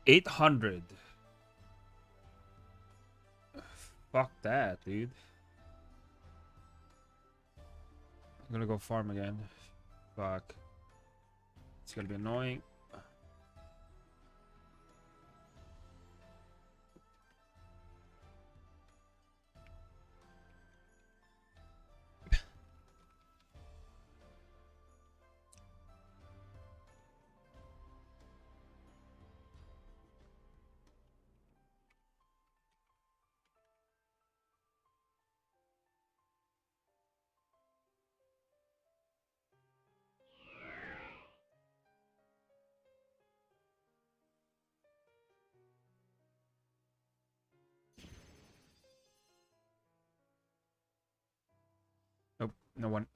800. Fuck that, dude. I'm gonna go farm again. Fuck. It's gonna be annoying. Nope, no one.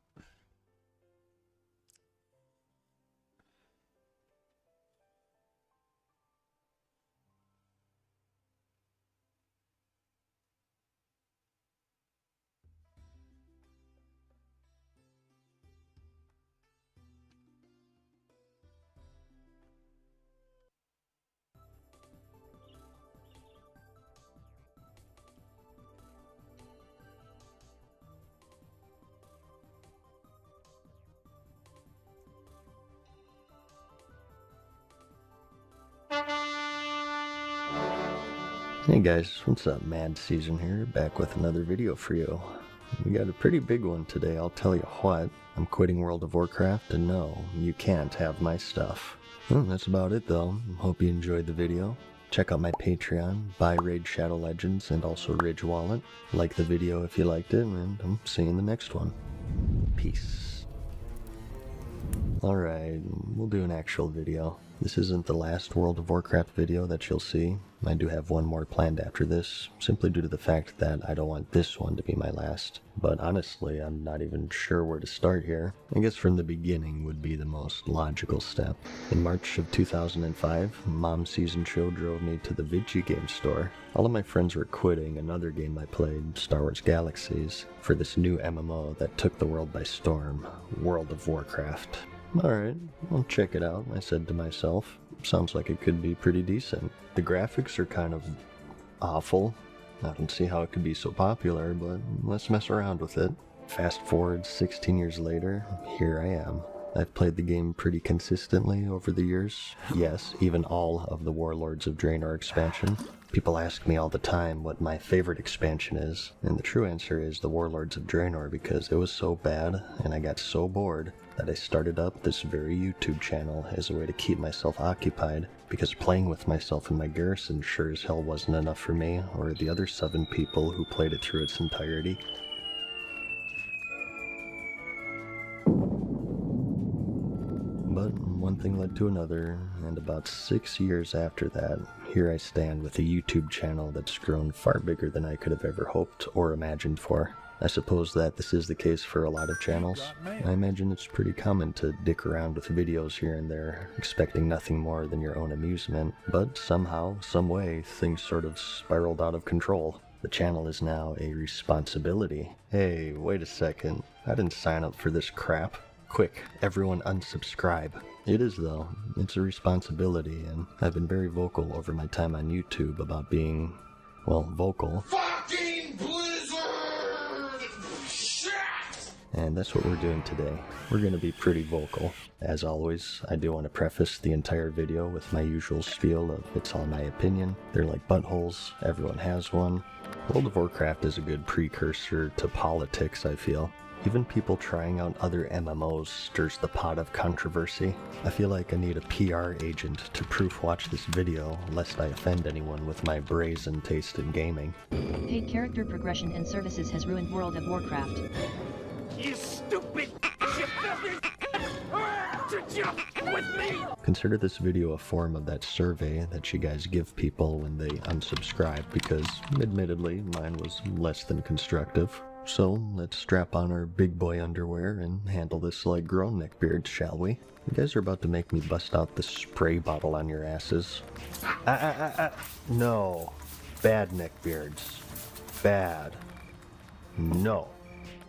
Hey guys, what's up? Mad Season here, back with another video for you. We got a pretty big one today, I'll tell you what. I'm quitting World of Warcraft, and no, you can't have my stuff. Well, that's about it though. Hope you enjoyed the video. Check out my Patreon, buy Raid Shadow Legends, and also Ridge Wallet. Like the video if you liked it, and I'll see you in the next one. Peace. Alright, we'll do an actual video. This isn't the last World of Warcraft video that you'll see. I do have one more planned after this, simply due to the fact that I don't want this one to be my last. But honestly, I'm not even sure where to start here. I guess from the beginning would be the most logical step. In March of 2005, Mom Season Show drove me to the video game store. All of my friends were quitting another game I played, Star Wars Galaxies, for this new MMO that took the world by storm, World of Warcraft. Alright, I'll check it out, I said to myself. Sounds like it could be pretty decent. The graphics are kind of awful. I don't see how it could be so popular, but let's mess around with it. Fast forward 16 years later, here I am. I've played the game pretty consistently over the years. Yes, even all of the Warlords of Draenor expansion. People ask me all the time what my favorite expansion is, and the true answer is the Warlords of Draenor because it was so bad and I got so bored that I started up this very YouTube channel as a way to keep myself occupied, because playing with myself in my garrison sure as hell wasn't enough for me or the other 7 people who played it through its entirety. But one thing led to another, and about 6 years after that, here I stand with a YouTube channel that's grown far bigger than I could have ever hoped or imagined for. I suppose that this is the case for a lot of channels. I imagine it's pretty common to dick around with videos here and there, expecting nothing more than your own amusement, but somehow, some way, things sort of spiraled out of control. The channel is now a responsibility. Hey, wait a second, I didn't sign up for this crap. Quick, everyone unsubscribe. It is though, it's a responsibility, and I've been very vocal over my time on YouTube about being, well, vocal. Fucking Blizzard! Shit! And that's what we're doing today. We're gonna be pretty vocal. As always, I do want to preface the entire video with my usual spiel of it's all my opinion. They're like buttholes, everyone has one. World of Warcraft is a good precursor to politics, I feel. Even people trying out other MMOs stirs the pot of controversy. I feel like I need a PR agent to proof watch this video, lest I offend anyone with my brazen taste in gaming. Paid character progression and services has ruined World of Warcraft. You stupid with me! Consider this video a form of that survey that you guys give people when they unsubscribe, because, admittedly, mine was less than constructive. So, let's strap on our big boy underwear and handle this like grown neckbeards, shall we? You guys are about to make me bust out the spray bottle on your asses. No. Bad neckbeards. Bad. No.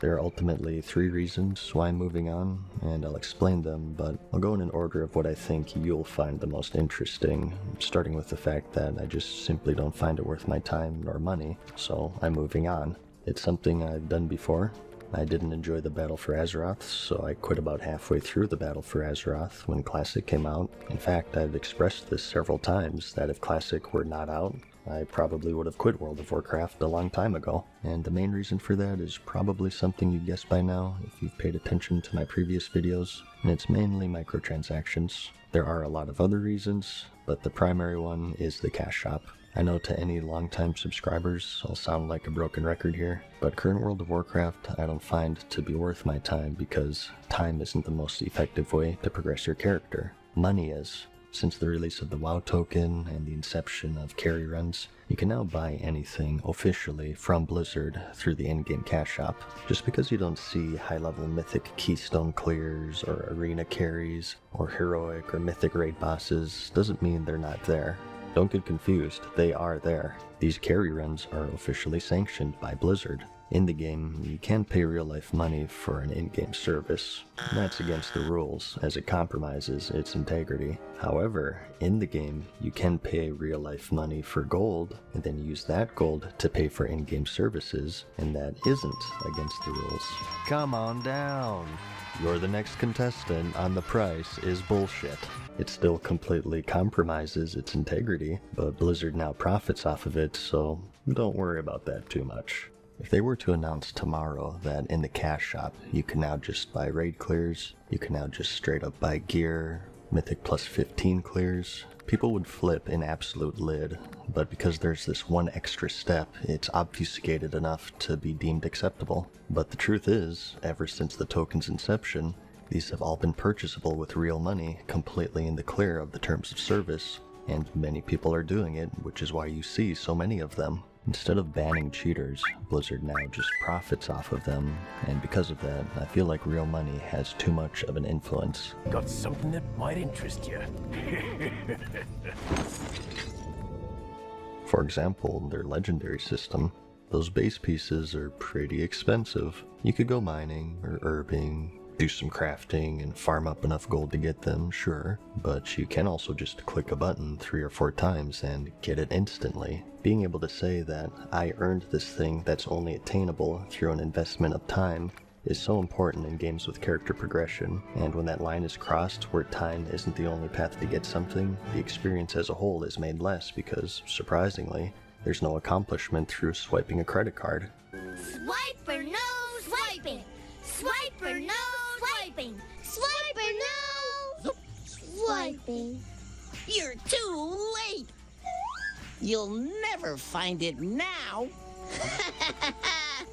There are ultimately 3 reasons why I'm moving on, and I'll explain them, but I'll go in an order of what I think you'll find the most interesting, starting with the fact that I just simply don't find it worth my time nor money, so I'm moving on. It's something I've done before. I didn't enjoy the Battle for Azeroth, so I quit about halfway through the Battle for Azeroth when Classic came out. In fact, I've expressed this several times, that if Classic were not out, I probably would have quit World of Warcraft a long time ago. And the main reason for that is probably something you guessed by now if you've paid attention to my previous videos, and it's mainly microtransactions. There are a lot of other reasons, but the primary one is the cash shop. I know to any longtime subscribers, I'll sound like a broken record here, but current World of Warcraft I don't find to be worth my time because time isn't the most effective way to progress your character. Money is. Since the release of the WoW token and the inception of carry runs, you can now buy anything officially from Blizzard through the in-game cash shop. Just because you don't see high-level mythic keystone clears or arena carries or heroic or mythic raid bosses doesn't mean they're not there. Don't get confused, they are there. These carry runs are officially sanctioned by Blizzard. In the game, you can pay real-life money for an in-game service. That's against the rules, as it compromises its integrity. However, in the game, you can pay real-life money for gold, and then use that gold to pay for in-game services, and that isn't against the rules. Come on down! You're the next contestant on The Price is Bullshit. It still completely compromises its integrity, but Blizzard now profits off of it, so don't worry about that too much. If they were to announce tomorrow that in the cash shop you can now just buy raid clears, you can now just straight up buy gear, mythic plus 15 clears, people would flip an absolute lid, but because there's this one extra step, it's obfuscated enough to be deemed acceptable. But the truth is, ever since the token's inception, these have all been purchasable with real money, completely in the clear of the terms of service, and many people are doing it, which is why you see so many of them. Instead of banning cheaters, Blizzard now just profits off of them, and because of that, I feel like real money has too much of an influence. Got something that might interest you. For example, their legendary system. Those base pieces are pretty expensive. You could go mining or herbing, do some crafting and farm up enough gold to get them, sure, but you can also just click a button 3 or 4 times and get it instantly. Being able to say that I earned this thing that's only attainable through an investment of time is so important in games with character progression, and when that line is crossed where time isn't the only path to get something, the experience as a whole is made less because, surprisingly, there's no accomplishment through swiping a credit card. Swipe or no swiping! Swipe or no swiping! Swipe or no swiping! You're too late! You'll never find it now!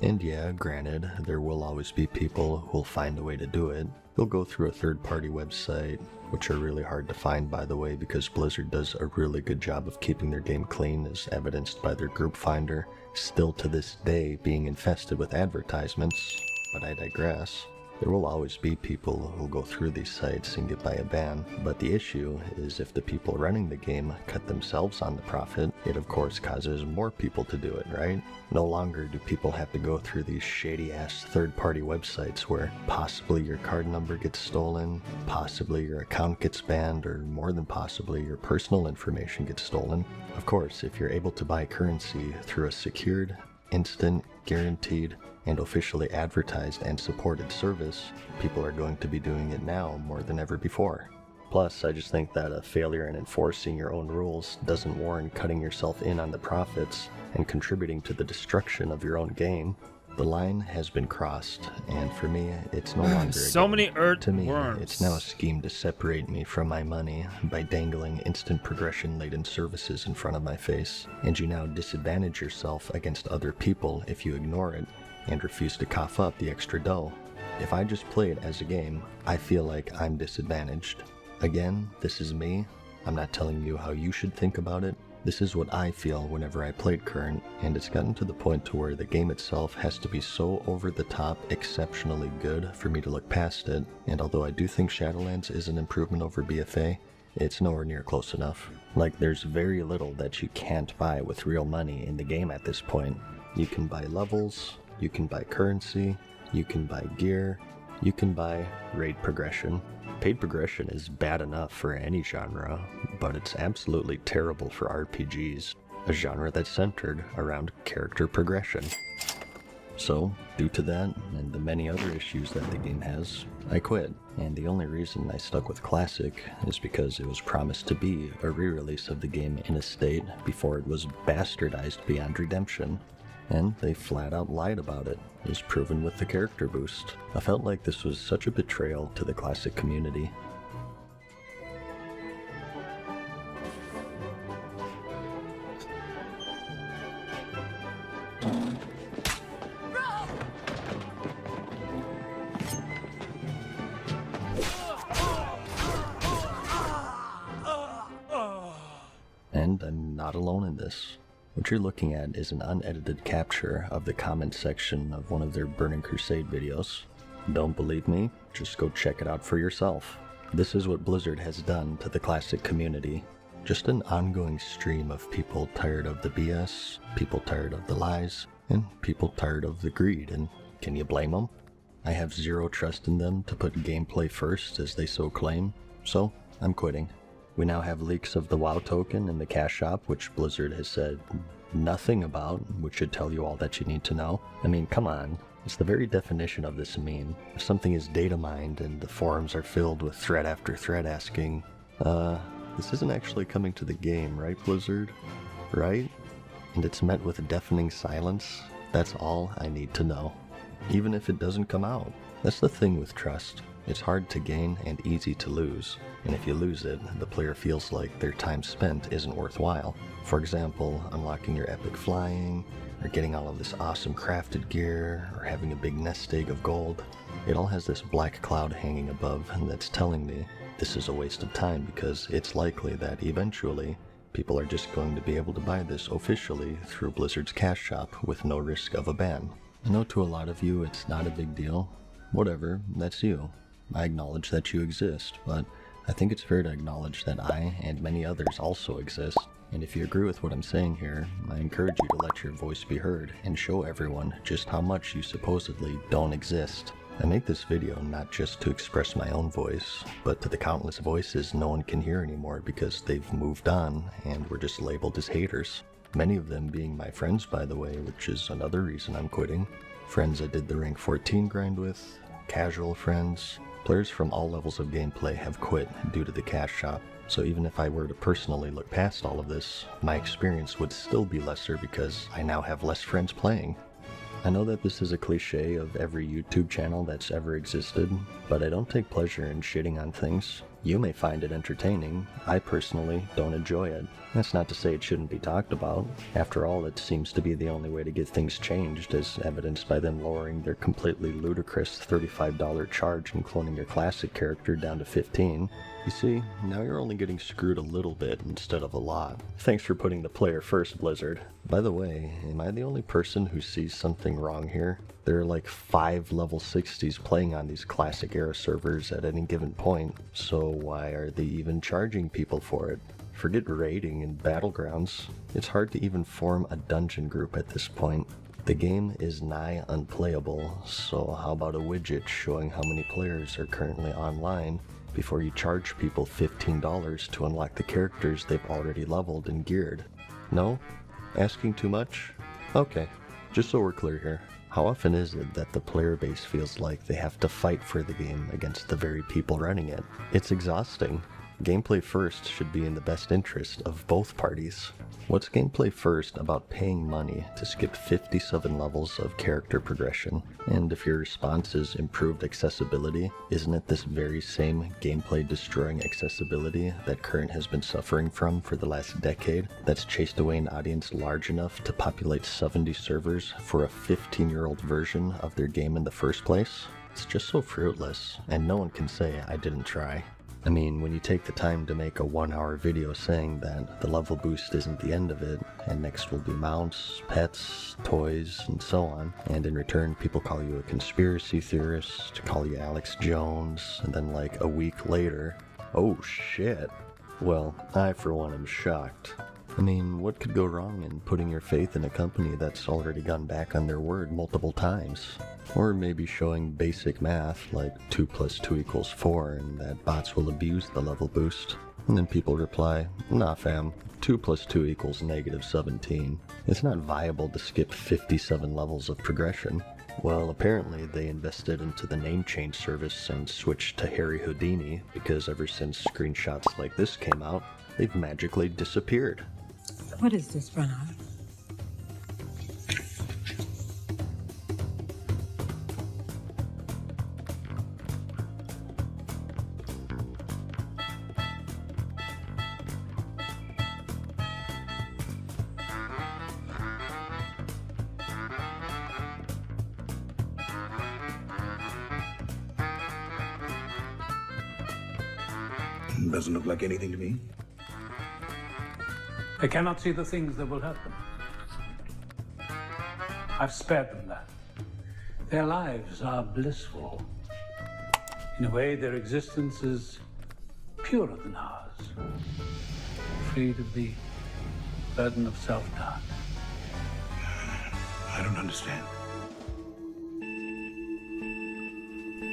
And yeah, granted, there will always be people who'll find a way to do it. They'll go through a third-party website, which are really hard to find, by the way, because Blizzard does a really good job of keeping their game clean, as evidenced by their group finder, still to this day being infested with advertisements. But I digress. There will always be people who'll go through these sites and get by a ban, but the issue is if the people running the game cut themselves on the profit, it of course causes more people to do it, right? No longer do people have to go through these shady-ass third-party websites where possibly your card number gets stolen, possibly your account gets banned, or more than possibly your personal information gets stolen. Of course, if you're able to buy currency through a secured, instant, guaranteed, and officially advertised and supported service, people are going to be doing it now more than ever before. Plus, I just think that a failure in enforcing your own rules doesn't warrant cutting yourself in on the profits and contributing to the destruction of your own game. The line has been crossed, and for me, it's no longer so many to me, worms. it's now a scheme to separate me from my money by dangling instant progression-laden services in front of my face, and you now disadvantage yourself against other people if you ignore it and refuse to cough up the extra dough. If I just play it as a game, I feel like I'm disadvantaged. Again, this is me. I'm not telling you how you should think about it. This is what I feel whenever I played Current, and it's gotten to the point to where the game itself has to be so over the top exceptionally good for me to look past it, and although I do think Shadowlands is an improvement over BFA, it's nowhere near close enough. Like, there's very little that you can't buy with real money in the game at this point. You can buy levels, you can buy currency, you can buy gear, you can buy raid progression. Paid progression is bad enough for any genre, but it's absolutely terrible for RPGs, a genre that's centered around character progression. So, due to that, and the many other issues that the game has, I quit. And the only reason I stuck with Classic is because it was promised to be a re-release of the game in a state before it was bastardized beyond redemption. And they flat out lied about it, as proven with the character boost. I felt like this was such a betrayal to the Classic community. And I'm not alone in this. What you're looking at is an unedited capture of the comment section of one of their Burning Crusade videos. Don't believe me? Just go check it out for yourself. This is what Blizzard has done to the Classic community. Just an ongoing stream of people tired of the BS, people tired of the lies, and people tired of the greed, and can you blame them? I have zero trust in them to put gameplay first as they so claim, so I'm quitting. We now have leaks of the WoW token in the cash shop, which Blizzard has said nothing about, which should tell you all that you need to know. I mean, come on. It's the very definition of this meme. If something is data mined and the forums are filled with thread after thread asking, this isn't actually coming to the game, right, Blizzard? Right? And it's met with a deafening silence, that's all I need to know. Even if it doesn't come out. That's the thing with trust. It's hard to gain and easy to lose, and if you lose it, the player feels like their time spent isn't worthwhile. For example, unlocking your epic flying, or getting all of this awesome crafted gear, or having a big nest egg of gold. It all has this black cloud hanging above, and that's telling me this is a waste of time because it's likely that eventually people are just going to be able to buy this officially through Blizzard's cash shop with no risk of a ban. I know to a lot of you it's not a big deal. Whatever, that's you. I acknowledge that you exist, but I think it's fair to acknowledge that I and many others also exist. And if you agree with what I'm saying here, I encourage you to let your voice be heard and show everyone just how much you supposedly don't exist. I make this video not just to express my own voice, but to the countless voices no one can hear anymore because they've moved on and were just labeled as haters. Many of them being my friends, by the way, which is another reason I'm quitting. Friends I did the rank 14 grind with, casual friends. Players from all levels of gameplay have quit due to the cash shop, so even if I were to personally look past all of this, my experience would still be lesser because I now have less friends playing. I know that this is a cliche of every YouTube channel that's ever existed, but I don't take pleasure in shitting on things. You may find it entertaining, I personally don't enjoy it. That's not to say it shouldn't be talked about. After all, it seems to be the only way to get things changed, as evidenced by them lowering their completely ludicrous $35 charge and cloning your classic character down to $15. You see, now you're only getting screwed a little bit instead of a lot. Thanks for putting the player first, Blizzard. By the way, am I the only person who sees something wrong here? There are like 5 level 60s playing on these classic era servers at any given point, so why are they even charging people for it? Forget raiding and battlegrounds. It's hard to even form a dungeon group at this point. The game is nigh unplayable, so how about a widget showing how many players are currently online before you charge people $15 to unlock the characters they've already leveled and geared? No? Asking too much? Okay, just so we're clear here. How often is it that the player base feels like they have to fight for the game against the very people running it? It's exhausting. Gameplay first should be in the best interest of both parties. What's gameplay first about paying money to skip 57 levels of character progression? And if your response is improved accessibility, isn't it this very same gameplay destroying accessibility that Current has been suffering from for the last decade that's chased away an audience large enough to populate 70 servers for a 15-year-old version of their game in the first place? It's just so fruitless, and no one can say I didn't try. I mean, when you take the time to make a 1-hour video saying that the level boost isn't the end of it, and next will be mounts, pets, toys, and so on, and in return people call you a conspiracy theorist, call you Alex Jones, and then like a week later, oh shit. Well, I for one am shocked. I mean, what could go wrong in putting your faith in a company that's already gone back on their word multiple times? Or maybe showing basic math like 2 + 2 = 4 and that bots will abuse the level boost. And then people reply, nah fam, 2 + 2 = -17. It's not viable to skip 57 levels of progression. Well, apparently they invested into the name change service and switched to Harry Houdini because ever since screenshots like this came out, they've magically disappeared. What is this, Bernard? Doesn't look like anything to me. They cannot see the things that will hurt them. I've spared them that. Their lives are blissful. In a way, their existence is purer than ours, freed of the burden of self-doubt. I don't understand.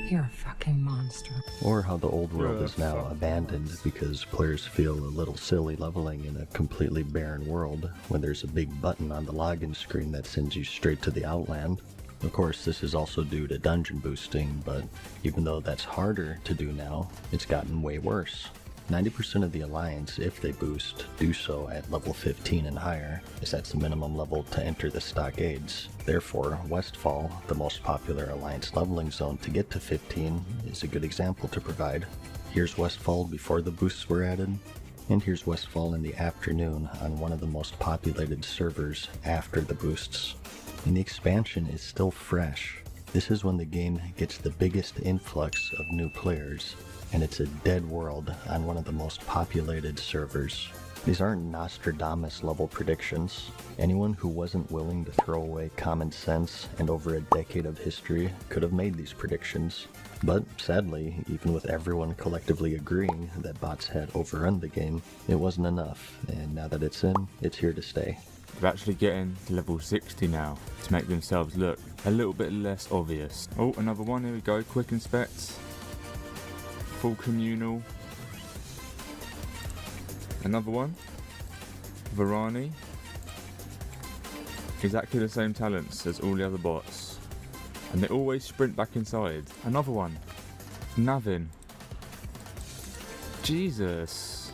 You're a fucking monster. Or how the old world is now abandoned because players feel a little silly leveling in a completely barren world when there's a big button on the login screen that sends you straight to the Outland. Of course, this is also due to dungeon boosting, but even though that's harder to do now, it's gotten way worse. 90% of the Alliance, if they boost, do so at level 15 and higher, as that's the minimum level to enter the stockades. Therefore, Westfall, the most popular Alliance leveling zone to get to 15, is a good example to provide. Here's Westfall before the boosts were added, and here's Westfall in the afternoon on one of the most populated servers after the boosts. And the expansion is still fresh. This is when the game gets the biggest influx of new players, and it's a dead world on one of the most populated servers. These aren't Nostradamus level predictions. Anyone who wasn't willing to throw away common sense and over a decade of history could have made these predictions. But sadly, even with everyone collectively agreeing that bots had overrun the game, it wasn't enough, and now that it's in, it's here to stay. They're actually getting to level 60 now to make themselves look a little bit less obvious. Oh, another one, here we go, quick inspect. Full communal. Another one. Varani. Exactly the same talents as all the other bots. And they always sprint back inside. Another one. Navin. Jesus.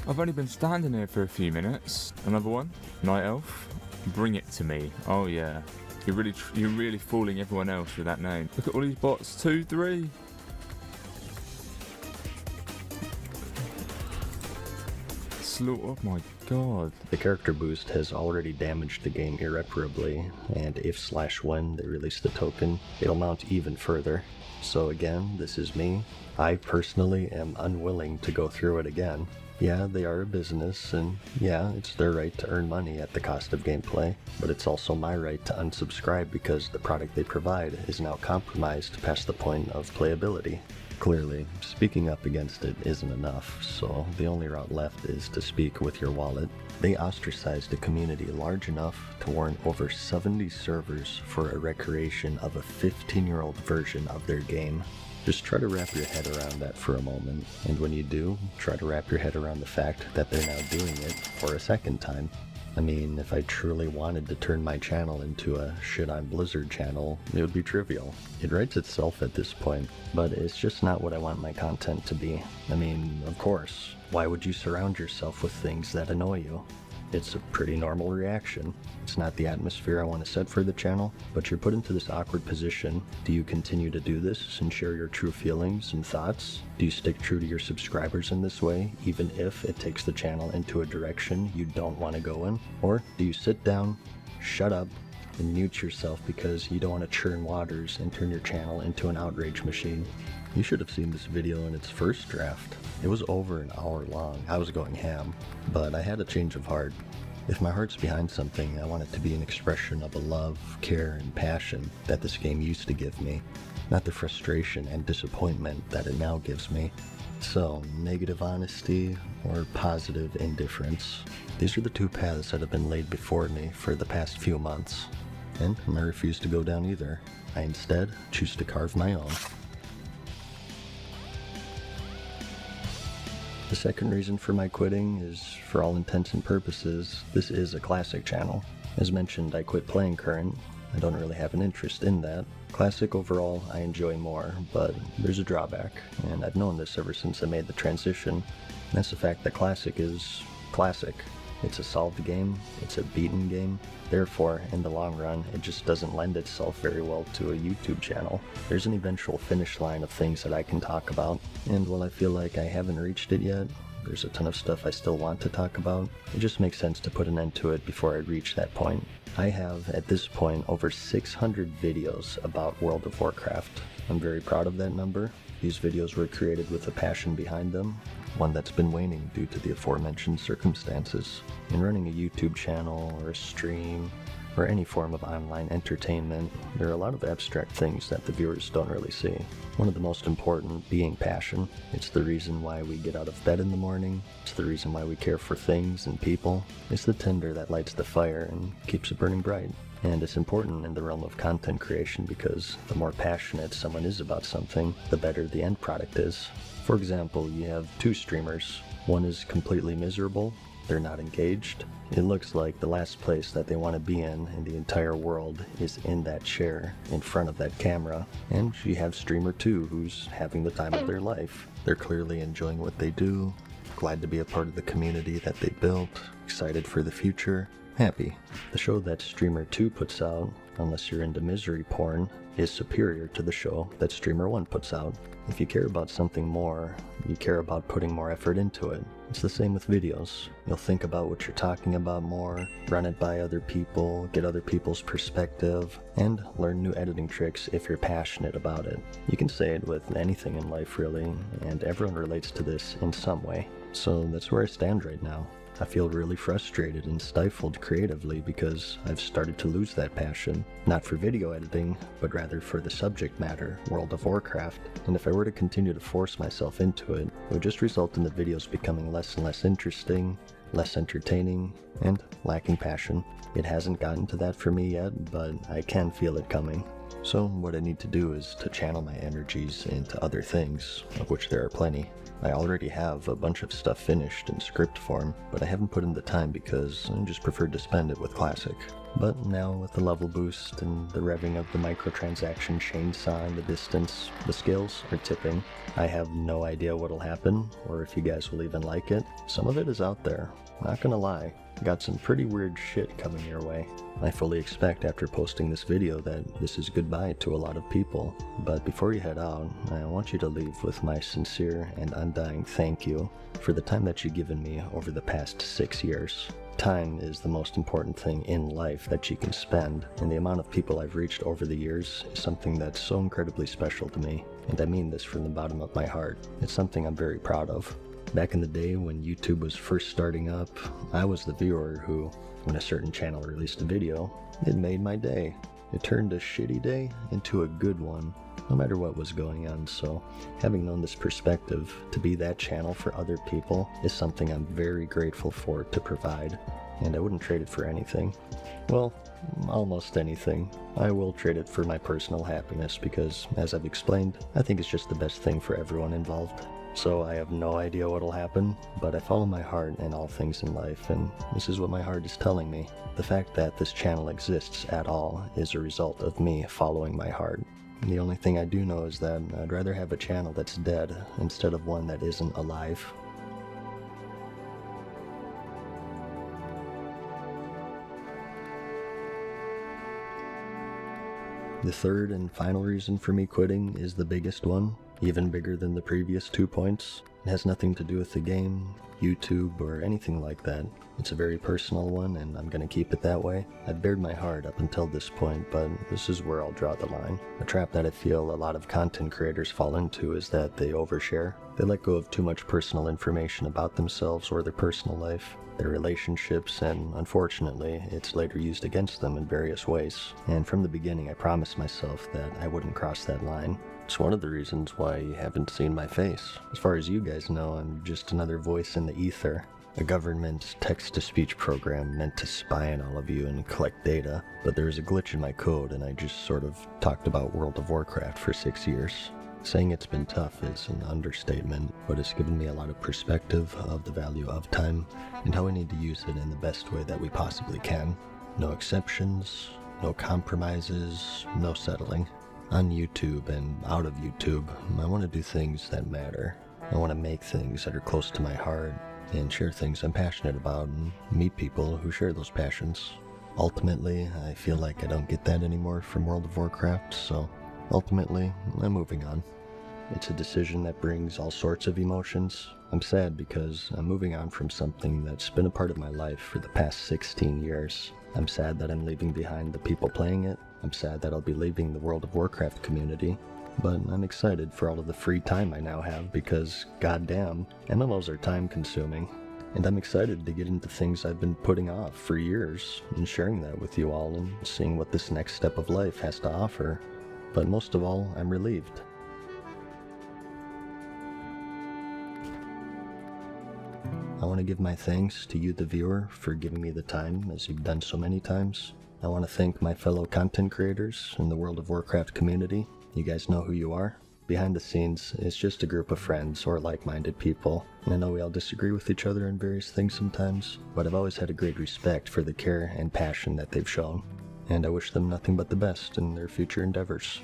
I've only been standing here for a few minutes. Another one. Night Elf. Bring it to me. Oh yeah. You're really fooling everyone else with that name. Look at all these bots. 2, 3. Oh my god. The character boost has already damaged the game irreparably, and if/when they release the token, it'll mount even further. So again, this is me. I personally am unwilling to go through it again. Yeah, they are a business, and yeah, it's their right to earn money at the cost of gameplay, but it's also my right to unsubscribe because the product they provide is now compromised past the point of playability. Clearly, speaking up against it isn't enough, so the only route left is to speak with your wallet. They ostracized a community large enough to warrant over 70 servers for a recreation of a 15-year-old version of their game. Just try to wrap your head around that for a moment, and when you do, try to wrap your head around the fact that they're now doing it for a second time. I mean, if I truly wanted to turn my channel into a shit on Blizzard channel, it would be trivial. It writes itself at this point, but it's just not what I want my content to be. I mean, of course, why would you surround yourself with things that annoy you? It's a pretty normal reaction. It's not the atmosphere I want to set for the channel, but you're put into this awkward position. Do you continue to do this and share your true feelings and thoughts? Do you stick true to your subscribers in this way, even if it takes the channel into a direction you don't want to go in? Or do you sit down, shut up, and mute yourself because you don't want to churn waters and turn your channel into an outrage machine? You should have seen this video in its first draft. It was over an hour long. I was going ham, but I had a change of heart. If my heart's behind something, I want it to be an expression of a love, care, and passion that this game used to give me, not the frustration and disappointment that it now gives me. So, negative honesty or positive indifference. These are the two paths that have been laid before me for the past few months, and I refuse to go down either. I instead choose to carve my own. The second reason for my quitting is, for all intents and purposes, this is a classic channel. As mentioned, I quit playing current. I don't really have an interest in that. Classic overall, I enjoy more, but there's a drawback, and I've known this ever since I made the transition. That's the fact that Classic is classic. It's a solved game, it's a beaten game, therefore, in the long run, it just doesn't lend itself very well to a YouTube channel. There's an eventual finish line of things that I can talk about, and while I feel like I haven't reached it yet, there's a ton of stuff I still want to talk about. It just makes sense to put an end to it before I reach that point. I have, at this point, over 600 videos about World of Warcraft. I'm very proud of that number. These videos were created with a passion behind them, one that's been waning due to the aforementioned circumstances. In running a YouTube channel or a stream, or any form of online entertainment, there are a lot of abstract things that the viewers don't really see. One of the most important being passion. It's the reason why we get out of bed in the morning. It's the reason why we care for things and people. It's the tinder that lights the fire and keeps it burning bright. And it's important in the realm of content creation because the more passionate someone is about something, the better the end product is. For example, you have two streamers. One is completely miserable. They're not engaged. It looks like the last place that they want to be in the entire world is in that chair in front of that camera. And you have streamer 2 who's having the time of their life. They're clearly enjoying what they do, glad to be a part of the community that they built, excited for the future, happy. The show that streamer 2 puts out, unless you're into misery porn, is superior to the show that streamer 1 puts out. If you care about something more, you care about putting more effort into it. It's the same with videos. You'll think about what you're talking about more, run it by other people, get other people's perspective, and learn new editing tricks if you're passionate about it. You can say it with anything in life really, and everyone relates to this in some way. So that's where I stand right now. I feel really frustrated and stifled creatively because I've started to lose that passion, not for video editing, but rather for the subject matter, World of Warcraft. And if I were to continue to force myself into it, it would just result in the videos becoming less and less interesting, less entertaining, and lacking passion. It hasn't gotten to that for me yet, but I can feel it coming. So what I need to do is to channel my energies into other things, of which there are plenty. I already have a bunch of stuff finished in script form, but I haven't put in the time because I just preferred to spend it with Classic. But now with the level boost and the revving of the microtransaction chainsaw in the distance, the scales are tipping. I have no idea what'll happen, or if you guys will even like it. Some of it is out there, not gonna lie. Got some pretty weird shit coming your way. I fully expect after posting this video that this is goodbye to a lot of people. But before you head out, I want you to leave with my sincere and undying thank you for the time that you've given me over the past 6 years. Time is the most important thing in life that you can spend, and the amount of people I've reached over the years is something that's so incredibly special to me, and I mean this from the bottom of my heart. It's something I'm very proud of. Back in the day when YouTube was first starting up, I was the viewer who, when a certain channel released a video, it made my day. It turned a shitty day into a good one, no matter what was going on. So having known this perspective, to be that channel for other people is something I'm very grateful for to provide, and I wouldn't trade it for anything. Well, almost anything. I will trade it for my personal happiness because, as I've explained, I think it's just the best thing for everyone involved. So I have no idea what'll happen, but I follow my heart in all things in life, and this is what my heart is telling me. The fact that this channel exists at all is a result of me following my heart. And the only thing I do know is that I'd rather have a channel that's dead instead of one that isn't alive. The third and final reason for me quitting is the biggest one. Even bigger than the previous 2 points. It has nothing to do with the game, YouTube, or anything like that. It's a very personal one, and I'm gonna keep it that way. I've bared my heart up until this point, but this is where I'll draw the line. A trap that I feel a lot of content creators fall into is that they overshare. They let go of too much personal information about themselves or their personal life, their relationships, and unfortunately, it's later used against them in various ways. And from the beginning, I promised myself that I wouldn't cross that line. It's one of the reasons why you haven't seen my face. As far as you guys know, I'm just another voice in the ether. A government text-to-speech program meant to spy on all of you and collect data, but there was a glitch in my code and I just sort of talked about World of Warcraft for 6 years. Saying it's been tough is an understatement, but it's given me a lot of perspective of the value of time and how we need to use it in the best way that we possibly can. No exceptions, no compromises, no settling. On YouTube and out of YouTube, I want to do things that matter. I want to make things that are close to my heart and share things I'm passionate about and meet people who share those passions. Ultimately, I feel like I don't get that anymore from World of Warcraft, so ultimately, I'm moving on. It's a decision that brings all sorts of emotions. I'm sad because I'm moving on from something that's been a part of my life for the past 16 years. I'm sad that I'm leaving behind the people playing it. I'm sad that I'll be leaving the World of Warcraft community. But I'm excited for all of the free time I now have because, goddamn, MMOs are time consuming. And I'm excited to get into things I've been putting off for years and sharing that with you all and seeing what this next step of life has to offer. But most of all, I'm relieved. I want to give my thanks to you, the viewer, for giving me the time, as you've done so many times. I want to thank my fellow content creators in the World of Warcraft community. You guys know who you are. Behind the scenes, it's just a group of friends or like-minded people. And I know we all disagree with each other on various things sometimes, but I've always had a great respect for the care and passion that they've shown. And I wish them nothing but the best in their future endeavors.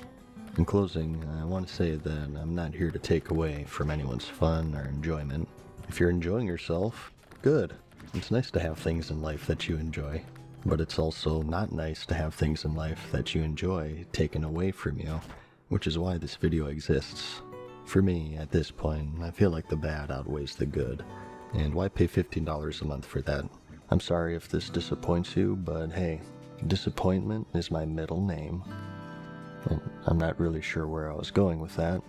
In closing, I want to say that I'm not here to take away from anyone's fun or enjoyment. If you're enjoying yourself, good. It's nice to have things in life that you enjoy. But it's also not nice to have things in life that you enjoy taken away from you, which is why this video exists. For me, at this point, I feel like the bad outweighs the good, and why pay $15 a month for that? I'm sorry if this disappoints you, but hey, disappointment is my middle name. And I'm not really sure where I was going with that.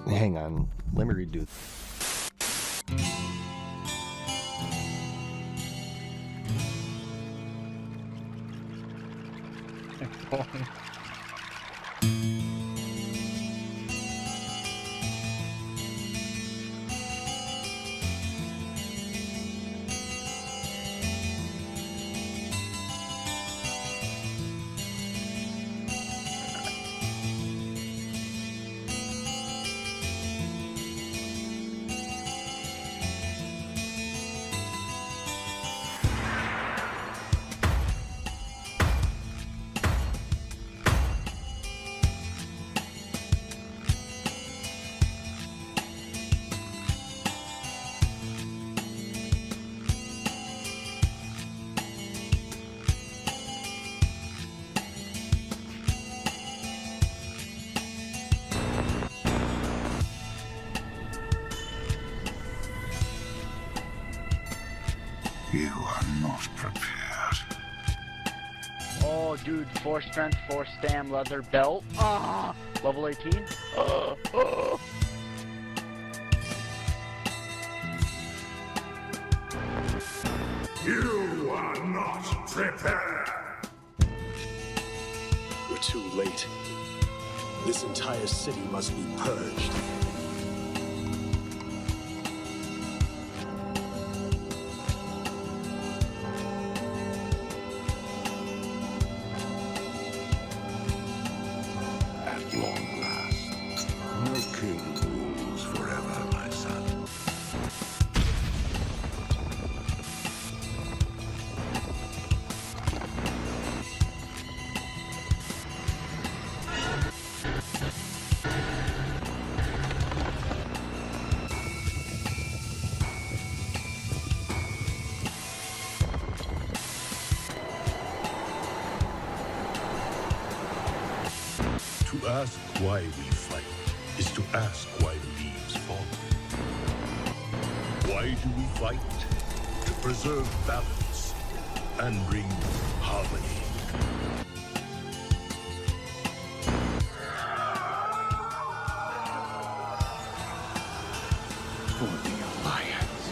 Hang on, let me redo. You are not prepared. Oh, dude, 4 strength, 4 stam, leather belt. Ah, level 18. You are not prepared. We're too late. This entire city must be purged. At long last, no king rules forever, my son. To ask why we fight is to ask why the leaves fall. Why do we fight? To preserve balance and bring harmony. For the Alliance.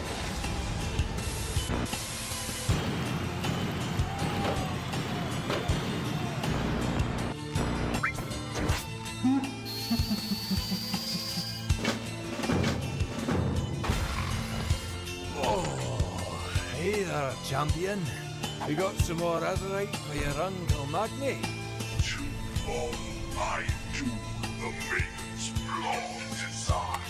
champion. We got some more Azurite for your Uncle Magni. Too long I do the maiden's blood desire.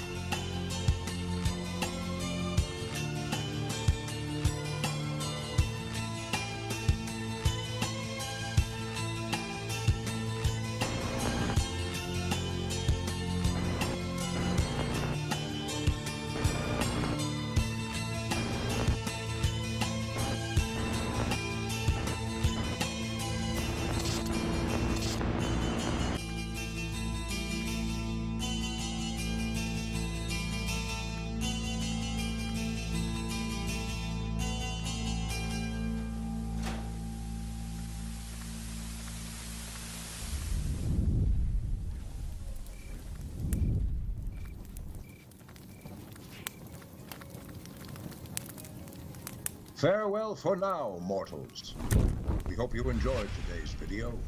Farewell for now, mortals. We hope you enjoyed today's video.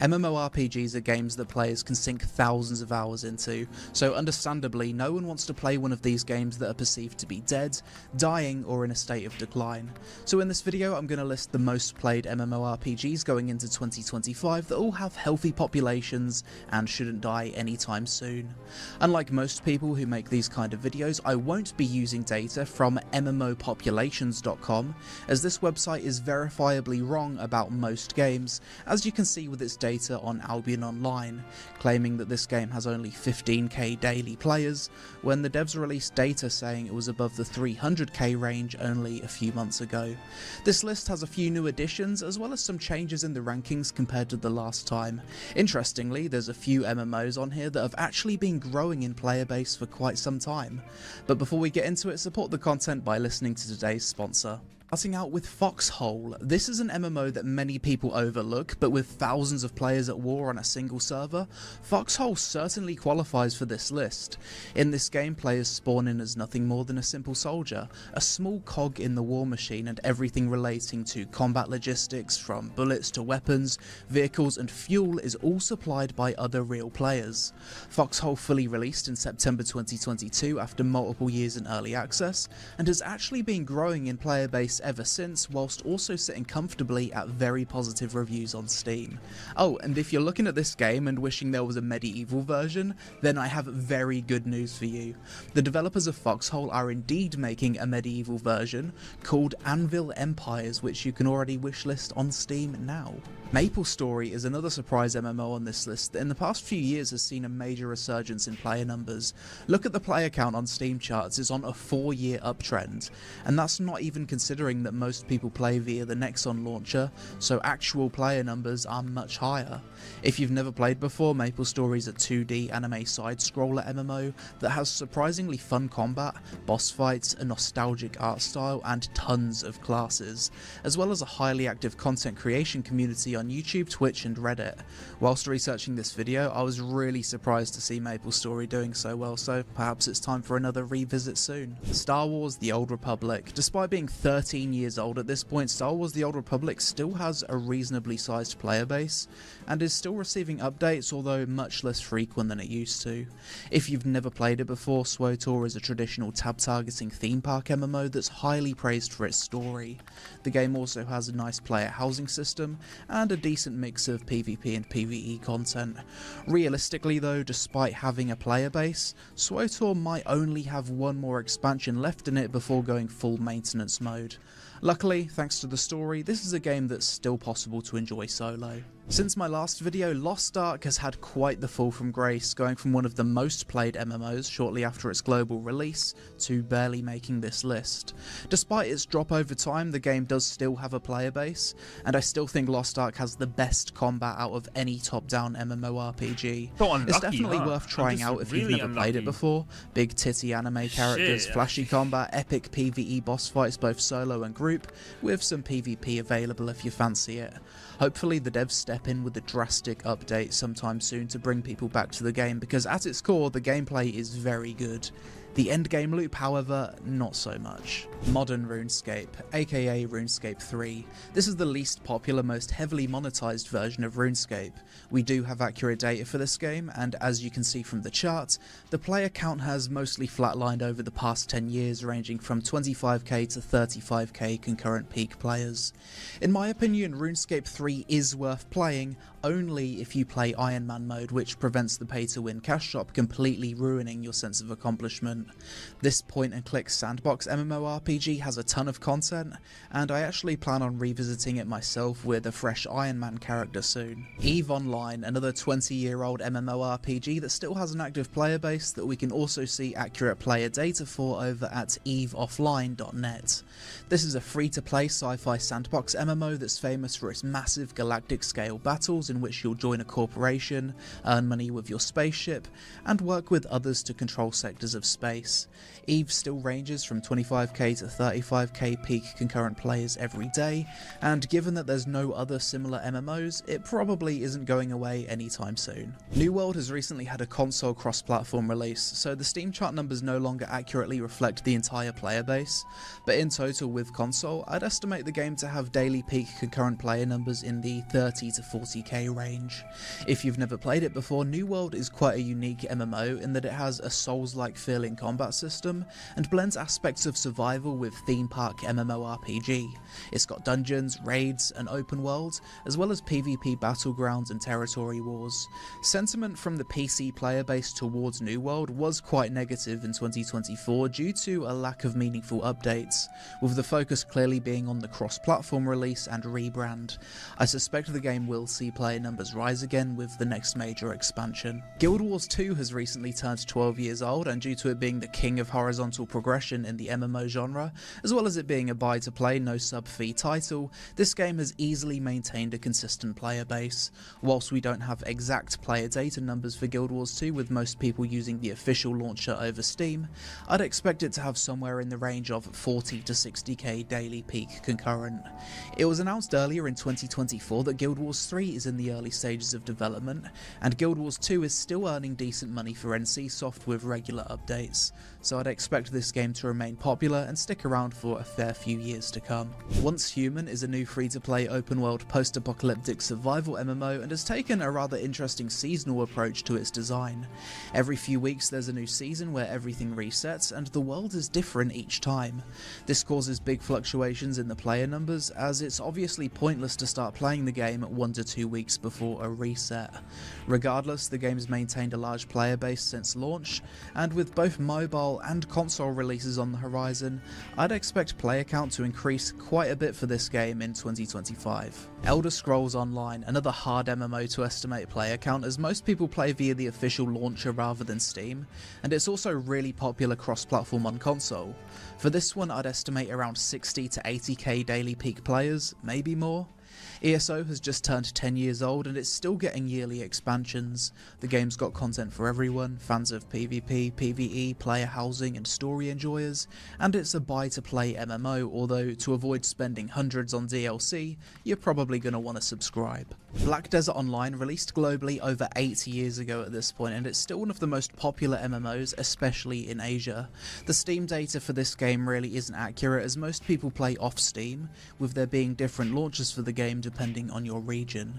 MMORPGs are games that players can sink thousands of hours into, so understandably no one wants to play one of these games that are perceived to be dead, dying, or in a state of decline. So in this video I'm going to list the most played MMORPGs going into 2025 that all have healthy populations and shouldn't die anytime soon. Unlike most people who make these kind of videos, I won't be using data from mmopopulations.com, as this website is verifiably wrong about most games, as you can see with its data on Albion Online, claiming that this game has only 15k daily players, when the devs released data saying it was above the 300k range only a few months ago. This list has a few new additions, as well as some changes in the rankings compared to the last time. Interestingly, there's a few MMOs on here that have actually been growing in player base for quite some time. But before we get into it, support the content by listening to today's sponsor. Starting out with Foxhole. This is an MMO that many people overlook, but with thousands of players at war on a single server, Foxhole certainly qualifies for this list. In this game, players spawn in as nothing more than a simple soldier, a small cog in the war machine, and everything relating to combat logistics, from bullets to weapons, vehicles and fuel, is all supplied by other real players. Foxhole fully released in September 2022 after multiple years in early access, and has actually been growing in player base ever since, whilst also sitting comfortably at very positive reviews on Steam. Oh, and if you're looking at this game and wishing there was a medieval version, then I have very good news for you. The developers of Foxhole are indeed making a medieval version called Anvil Empires, which you can already wishlist on Steam now. MapleStory is another surprise MMO on this list that in the past few years has seen a major resurgence in player numbers. Look at the player count on Steam charts, it's on a 4-year uptrend, and that's not even considering that most people play via the Nexon launcher, so actual player numbers are much higher. If you've never played before, MapleStory is a 2D anime side-scroller MMO that has surprisingly fun combat, boss fights, a nostalgic art style, and tons of classes, as well as a highly active content creation community on YouTube, Twitch and Reddit. Whilst researching this video, I was really surprised to see MapleStory doing so well, so perhaps it's time for another revisit soon. Star Wars: The Old Republic. Despite being 13 years old at this point, Star Wars: The Old Republic still has a reasonably sized player base, and is still receiving updates, although much less frequent than it used to. If you've never played it before, SWTOR is a traditional tab-targeting theme park MMO that's highly praised for its story. The game also has a nice player housing system, and a decent mix of PvP and PvE content. Realistically though, despite having a player base, SWTOR might only have one more expansion left in it before going full maintenance mode. Luckily, thanks to the story, this is a game that's still possible to enjoy solo. Since my last video, Lost Ark has had quite the fall from grace, going from one of the most played MMOs shortly after its global release to barely making this list. Despite its drop over time, the game does still have a player base, and I still think Lost Ark has the best combat out of any top-down MMORPG. It's definitely worth trying out if you've never played it before. Big titty anime characters, flashy combat, epic PvE boss fights both solo and group, with some PvP available if you fancy it. Hopefully the devs step in with a drastic update sometime soon to bring people back to the game, because at its core the gameplay is very good. The endgame loop, however, not so much. Modern RuneScape, aka RuneScape 3. This is the least popular, most heavily monetized version of RuneScape. We do have accurate data for this game, and as you can see from the chart, the player count has mostly flatlined over the past 10 years, ranging from 25k to 35k concurrent peak players. In my opinion, RuneScape 3 is worth playing, only if you play Iron Man mode, which prevents the pay-to-win cash shop completely ruining your sense of accomplishment. This point-and-click sandbox MMORPG has a ton of content, and I actually plan on revisiting it myself with a fresh Iron Man character soon. EVE Online, another 20-year-old MMORPG that still has an active player base that we can also see accurate player data for over at eveoffline.net. This is a free-to-play sci-fi sandbox MMO that's famous for its massive galactic-scale battles in which you'll join a corporation, earn money with your spaceship, and work with others to control sectors of space. EVE still ranges from 25k to 35k peak concurrent players every day, and given that there's no other similar MMOs, it probably isn't going away anytime soon. New World has recently had a console cross-platform release, so the Steam chart numbers no longer accurately reflect the entire player base, but in total with console, I'd estimate the game to have daily peak concurrent player numbers in the 30 to 40k range. If you've never played it before, New World is quite a unique MMO in that it has a Souls-like feeling combat system and blends aspects of survival with theme park MMORPG. It's got dungeons, raids, an open world, as well as PvP battlegrounds and territory wars. Sentiment from the PC player base towards New World was quite negative in 2024 due to a lack of meaningful updates, with the focus clearly being on the cross-platform release and rebrand. I suspect the game will see player numbers rise again with the next major expansion. Guild Wars 2 has recently turned 12 years old, and due to it being the king of horizontal progression in the MMO genre, as well as it being a buy-to-play, no sub-fee title, this game has easily maintained a consistent player base. Whilst we don't have exact player data numbers for Guild Wars 2 with most people using the official launcher over Steam, I'd expect it to have somewhere in the range of 40 to 60k daily peak concurrent. It was announced earlier in 2024 that Guild Wars 3 is in the early stages of development, and Guild Wars 2 is still earning decent money for NCSoft with regular updates, so I'd expect this game to remain popular and stick around for a fair few years to come. Once Human is a new free-to-play open-world post-apocalyptic survival MMO and has taken a rather interesting seasonal approach to its design. Every few weeks there's a new season where everything resets and the world is different each time. This causes big fluctuations in the player numbers, as it's obviously pointless to start playing the game 1 to 2 weeks before a reset. Regardless, the game's maintained a large player base since launch, and with both mobile and console releases on the horizon, I'd expect player count to increase quite a bit for this game in 2025. Elder Scrolls Online, another hard MMO to estimate player count, as most people play via the official launcher rather than Steam, and it's also really popular cross-platform on console. For this one, I'd estimate around 60 to 80k daily peak players, maybe more. ESO has just turned 10 years old and it's still getting yearly expansions. The game's got content for everyone, fans of PvP, PvE, player housing and story enjoyers, and it's a buy-to-play MMO, although to avoid spending hundreds on DLC, you're probably going to want to subscribe. Black Desert Online released globally over 8 years ago at this point, and it's still one of the most popular MMOs, especially in Asia. The Steam data for this game really isn't accurate, as most people play off Steam, with there being different launches for the game depending on your region.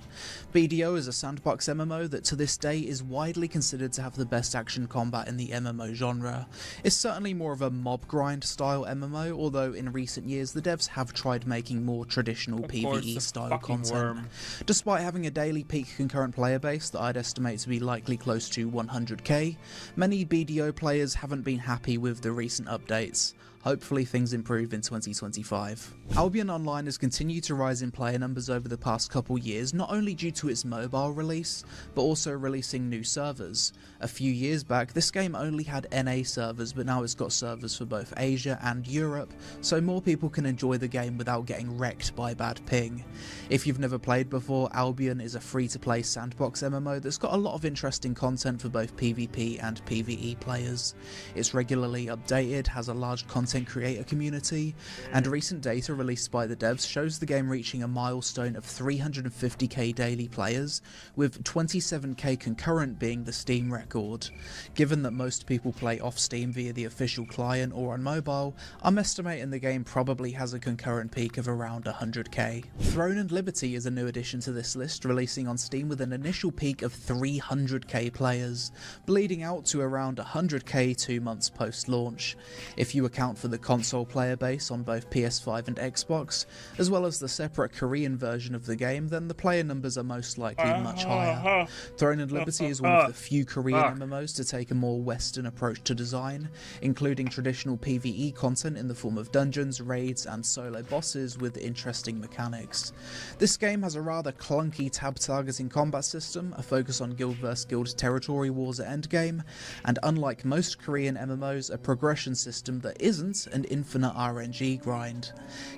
BDO is a sandbox MMO that to this day is widely considered to have the best action combat in the MMO genre. It's certainly more of a mob grind style MMO, although in recent years the devs have tried making more traditional PvE style content. Despite having a daily peak concurrent player base that I'd estimate to be likely close to 100k, many BDO players haven't been happy with the recent updates. Hopefully things improve in 2025. Albion Online has continued to rise in player numbers over the past couple years, not only due to its mobile release, but also releasing new servers. A few years back, this game only had NA servers, but now it's got servers for both Asia and Europe, so more people can enjoy the game without getting wrecked by bad ping. If you've never played before, Albion is a free-to-play sandbox MMO that's got a lot of interesting content for both PvP and PvE players. It's regularly updated, has a large content content creator community, and recent data released by the devs shows the game reaching a milestone of 350k daily players, with 27k concurrent being the Steam record. Given that most people play off Steam via the official client or on mobile, I'm estimating the game probably has a concurrent peak of around 100k. Throne and Liberty is a new addition to this list, releasing on Steam with an initial peak of 300k players, bleeding out to around 100k 2 months post-launch. If you account for the console player base on both PS5 and Xbox, as well as the separate Korean version of the game, then the player numbers are most likely much higher. Throne and Liberty is one of the few Korean MMOs to take a more Western approach to design, including traditional PvE content in the form of dungeons, raids, and solo bosses with interesting mechanics. This game has a rather clunky tab targeting combat system, a focus on guild vs guild territory wars at endgame, and unlike most Korean MMOs, a progression system that isn't an infinite RNG grind.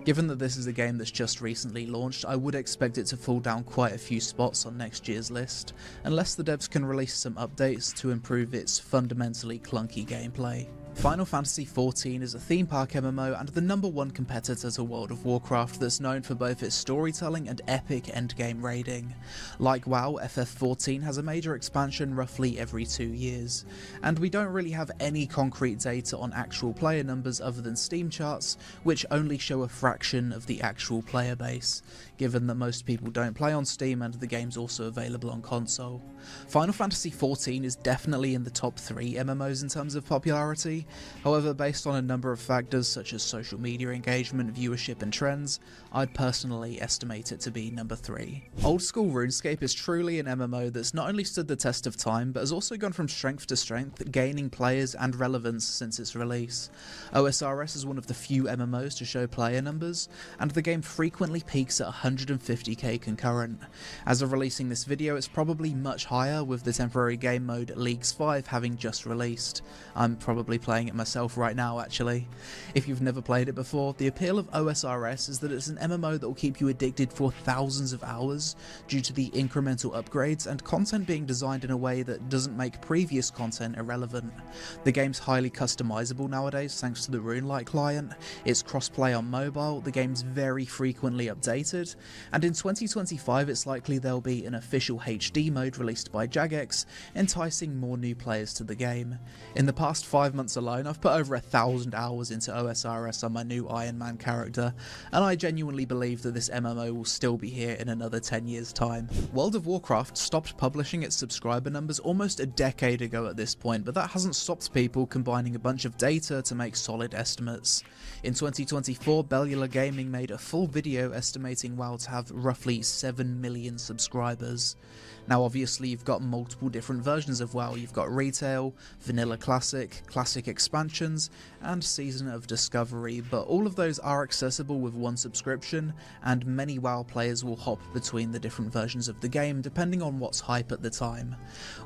Given that this is a game that's just recently launched, I would expect it to fall down quite a few spots on next year's list, unless the devs can release some updates to improve its fundamentally clunky gameplay. Final Fantasy XIV is a theme park MMO and the #1 competitor to World of Warcraft that's known for both its storytelling and epic endgame raiding. Like WoW, FF14 has a major expansion roughly every 2 years, and we don't really have any concrete data on actual player numbers other than Steam charts, which only show a fraction of the actual player base, given that most people don't play on Steam and the game's also available on console. Final Fantasy XIV is definitely in the top 3 MMOs in terms of popularity. However, based on a number of factors such as social media engagement, viewership and trends, I'd personally estimate it to be number 3. Old school RuneScape is truly an MMO that's not only stood the test of time, but has also gone from strength to strength, gaining players and relevance since its release. OSRS is one of the few MMOs to show player numbers, and the game frequently peaks at 150k concurrent. As of releasing this video, it's probably much higher, with the temporary game mode Leagues 5 having just released. I'm probably playing it myself right now actually. If you've never played it before, the appeal of OSRS is that it's an MMO that will keep you addicted for thousands of hours due to the incremental upgrades and content being designed in a way that doesn't make previous content irrelevant. The game's highly customizable nowadays thanks to the RuneLite client, it's cross-play on mobile, the game's very frequently updated, and in 2025 it's likely there'll be an official HD mode released by Jagex, enticing more new players to the game. In the past 5 months alone, I've put over 1,000 hours into OSRS on my new Iron Man character, and I genuinely believe that this MMO will still be here in another 10 years time. World of Warcraft stopped publishing its subscriber numbers almost a decade ago at this point, but that hasn't stopped people combining a bunch of data to make solid estimates. In 2024, Bellular Gaming made a full video estimating WoW to have roughly 7 million subscribers. Now obviously you've got multiple different versions of WoW. You've got Retail, Vanilla Classic, Classic Expansions, and Season of Discovery, but all of those are accessible with one subscription, and many WoW players will hop between the different versions of the game depending on what's hype at the time.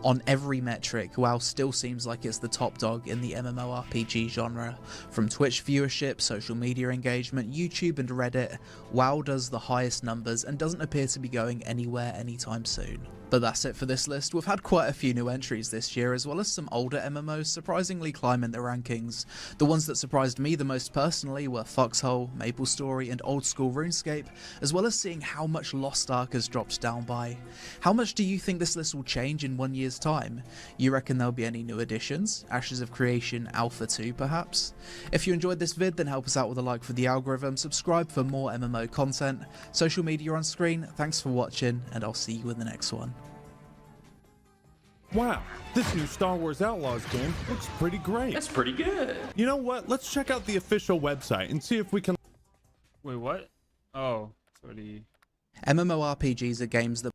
On every metric, WoW still seems like it's the top dog in the MMORPG genre. From Twitch viewership, social media engagement, YouTube and Reddit, WoW does the highest numbers and doesn't appear to be going anywhere anytime soon. But that's it for this list. We've had quite a few new entries this year, as well as some older MMOs surprisingly climbing the rankings. The ones that surprised me the most personally were Foxhole, MapleStory and old school RuneScape, as well as seeing how much Lost Ark has dropped down by. How much do you think this list will change in 1 year's time? You reckon there'll be any new additions? Ashes of Creation Alpha 2 perhaps? If you enjoyed this vid, then help us out with a like for the algorithm, subscribe for more MMO content, social media on screen. Thanks for watching, and I'll see you in the next one. Wow, this new Star Wars Outlaws game looks pretty great. That's pretty good. You know what? Let's check out the official website and see if we can... Wait, what? Oh, it's already... MMORPGs are games that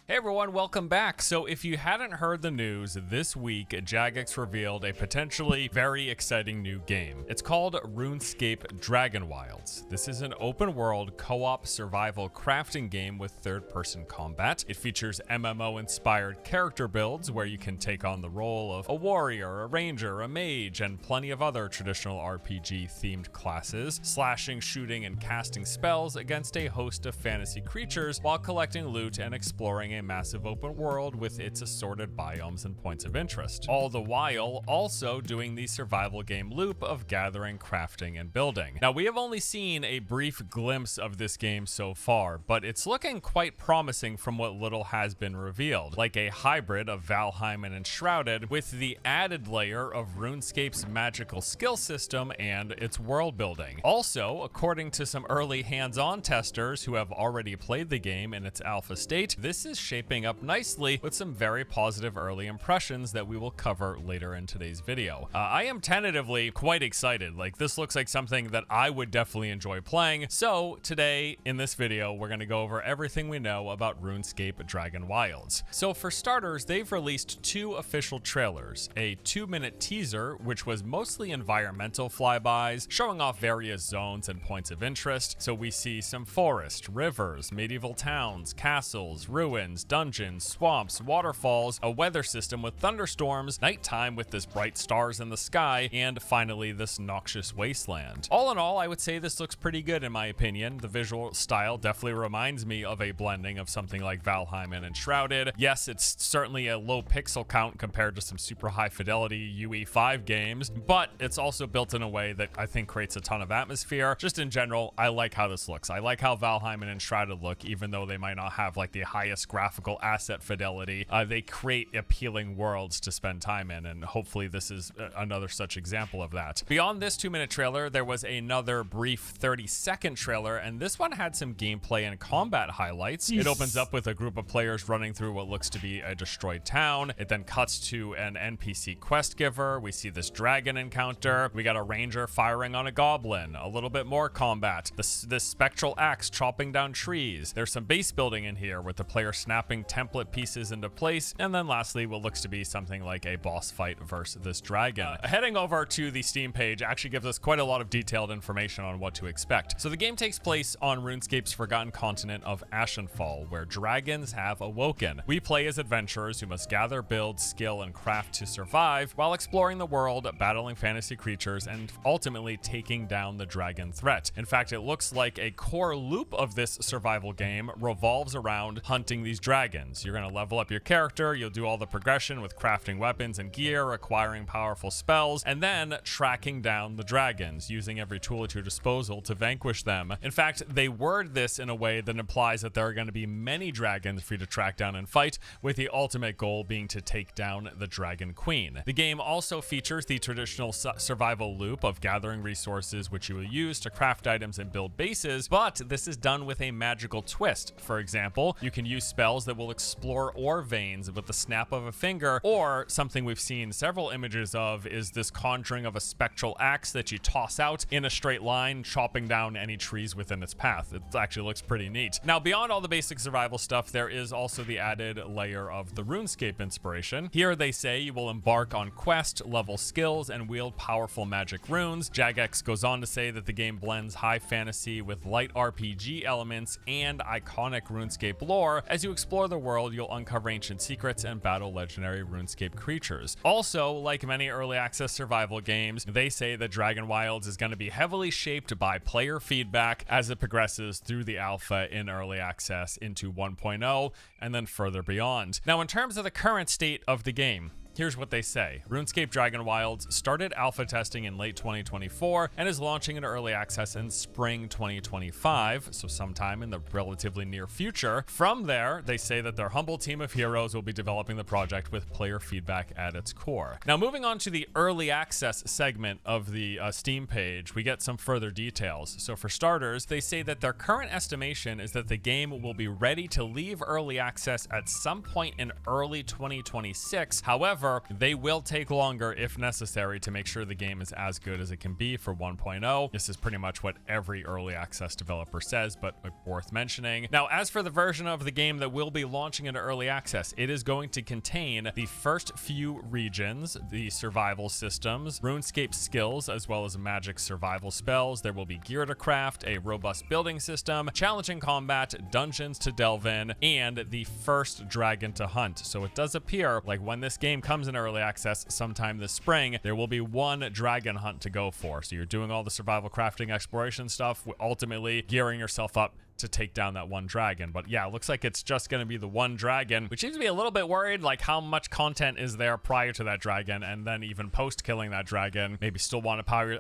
Hey everyone, welcome back. So if you hadn't heard the news, this week Jagex revealed a potentially very exciting new game. It's called RuneScape Dragon Wilds. This is an open world co-op survival crafting game with third-person combat. It features MMO-inspired character builds where you can take on the role of a warrior, a ranger, a mage, and plenty of other traditional RPG-themed classes, slashing, shooting, and casting spells against a host of fantasy creatures while collecting loot and exploring a massive open world with its assorted biomes and points of interest. All the while also doing the survival game loop of gathering, crafting, and building. Now, we have only seen a brief glimpse of this game so far, but it's looking quite promising from what little has been revealed, like a hybrid of Valheim and Enshrouded with the added layer of RuneScape's magical skill system and its world building. Also, according to some early hands-on testers who have already played the game in its alpha state, this is shaping up nicely with some very positive early impressions that we will cover later in today's video. I am tentatively quite excited. Like, this looks like something that I would definitely enjoy playing. So today in this video, we're going to go over everything we know about RuneScape Dragon Wilds. So for starters, they've released 2 official trailers, a 2-minute teaser, which was mostly environmental flybys, showing off various zones and points of interest. So we see some forest, rivers, medieval towns, castles, ruins, dungeons, swamps, waterfalls, a weather system with thunderstorms, nighttime with this bright stars in the sky, and finally this noxious wasteland. All in all, I would say this looks pretty good in my opinion. The visual style definitely reminds me of a blending of something like Valheim and Enshrouded. Yes, it's certainly a low pixel count compared to some super high fidelity UE5 games, but it's also built in a way that I think creates a ton of atmosphere. Just in general, I like how this looks. I like how Valheim and Enshrouded look, even though they might not have like the highest graphical asset fidelity. They create appealing worlds to spend time in, and hopefully this is another such example of that. Beyond this 2-minute trailer, there was another brief 30-second trailer, and this one had some gameplay and combat highlights. It opens up with a group of players running through what looks to be a destroyed town. It then cuts to an NPC quest giver. We see this dragon encounter. We got a ranger firing on a goblin. A little bit more combat. This spectral axe chopping down trees. There's some base building in here with the player snapping template pieces into place. And then lastly, what looks to be something like a boss fight versus this dragon. Heading over to the Steam page actually gives us quite a lot of detailed information on what to expect. So the game takes place on RuneScape's forgotten continent of Ashenfall, where dragons have awoken. We play as adventurers who must gather, build, skill, and craft to survive while exploring the world, battling fantasy creatures, and ultimately taking down the dragon threat. In fact, it looks like a core loop of this survival game revolves around hunting these dragons. You're going to level up your character, you'll do all the progression with crafting weapons and gear, acquiring powerful spells, and then tracking down the dragons, using every tool at your disposal to vanquish them. In fact, they word this in a way that implies that there are going to be many dragons for you to track down and fight, with the ultimate goal being to take down the Dragon Queen. The game also features the traditional survival loop of gathering resources which you will use to craft items and build bases, but this is done with a magical twist. For example, you can use spells that will explore ore veins with the snap of a finger, or something we've seen several images of is this conjuring of a spectral axe that you toss out in a straight line, chopping down any trees within its path. It actually looks pretty neat. Now, beyond all the basic survival stuff, there is also the added layer of the RuneScape inspiration. Here they say you will embark on quest, level skills, and wield powerful magic runes. Jagex goes on to say that the game blends high fantasy with light RPG elements and iconic RuneScape lore. As you explore the world, you'll uncover ancient secrets and battle legendary RuneScape creatures. Also, like many early access survival games, they say that Dragon Wilds is going to be heavily shaped by player feedback as it progresses through the alpha in early access into 1.0 and then further beyond. Now, in terms of the current state of the game, here's what they say. RuneScape Dragon Wilds started alpha testing in late 2024 and is launching in early access in spring 2025, so sometime in the relatively near future. From there, they say that their humble team of heroes will be developing the project with player feedback at its core. Now, moving on to the early access segment of the Steam page, we get some further details. So for starters, they say that their current estimation is that the game will be ready to leave early access at some point in early 2026. However, However, they will take longer if necessary to make sure the game is as good as it can be for 1.0. This is pretty much what every early access developer says, but worth mentioning. Now, as for the version of the game that will be launching into early access, it is going to contain the first few regions, the survival systems, RuneScape skills, as well as magic survival spells. There will be gear to craft, a robust building system, challenging combat, dungeons to delve in, and the first dragon to hunt. So it does appear like when this game comes in early access sometime this spring, there will be one dragon hunt to go for. So you're doing all the survival crafting exploration stuff, ultimately gearing yourself up to take down that one dragon. But yeah, it looks like it's just going to be the one dragon, which seems to be a little bit worried, like how much content is there prior to that dragon, and then even post killing that dragon, maybe still want to power.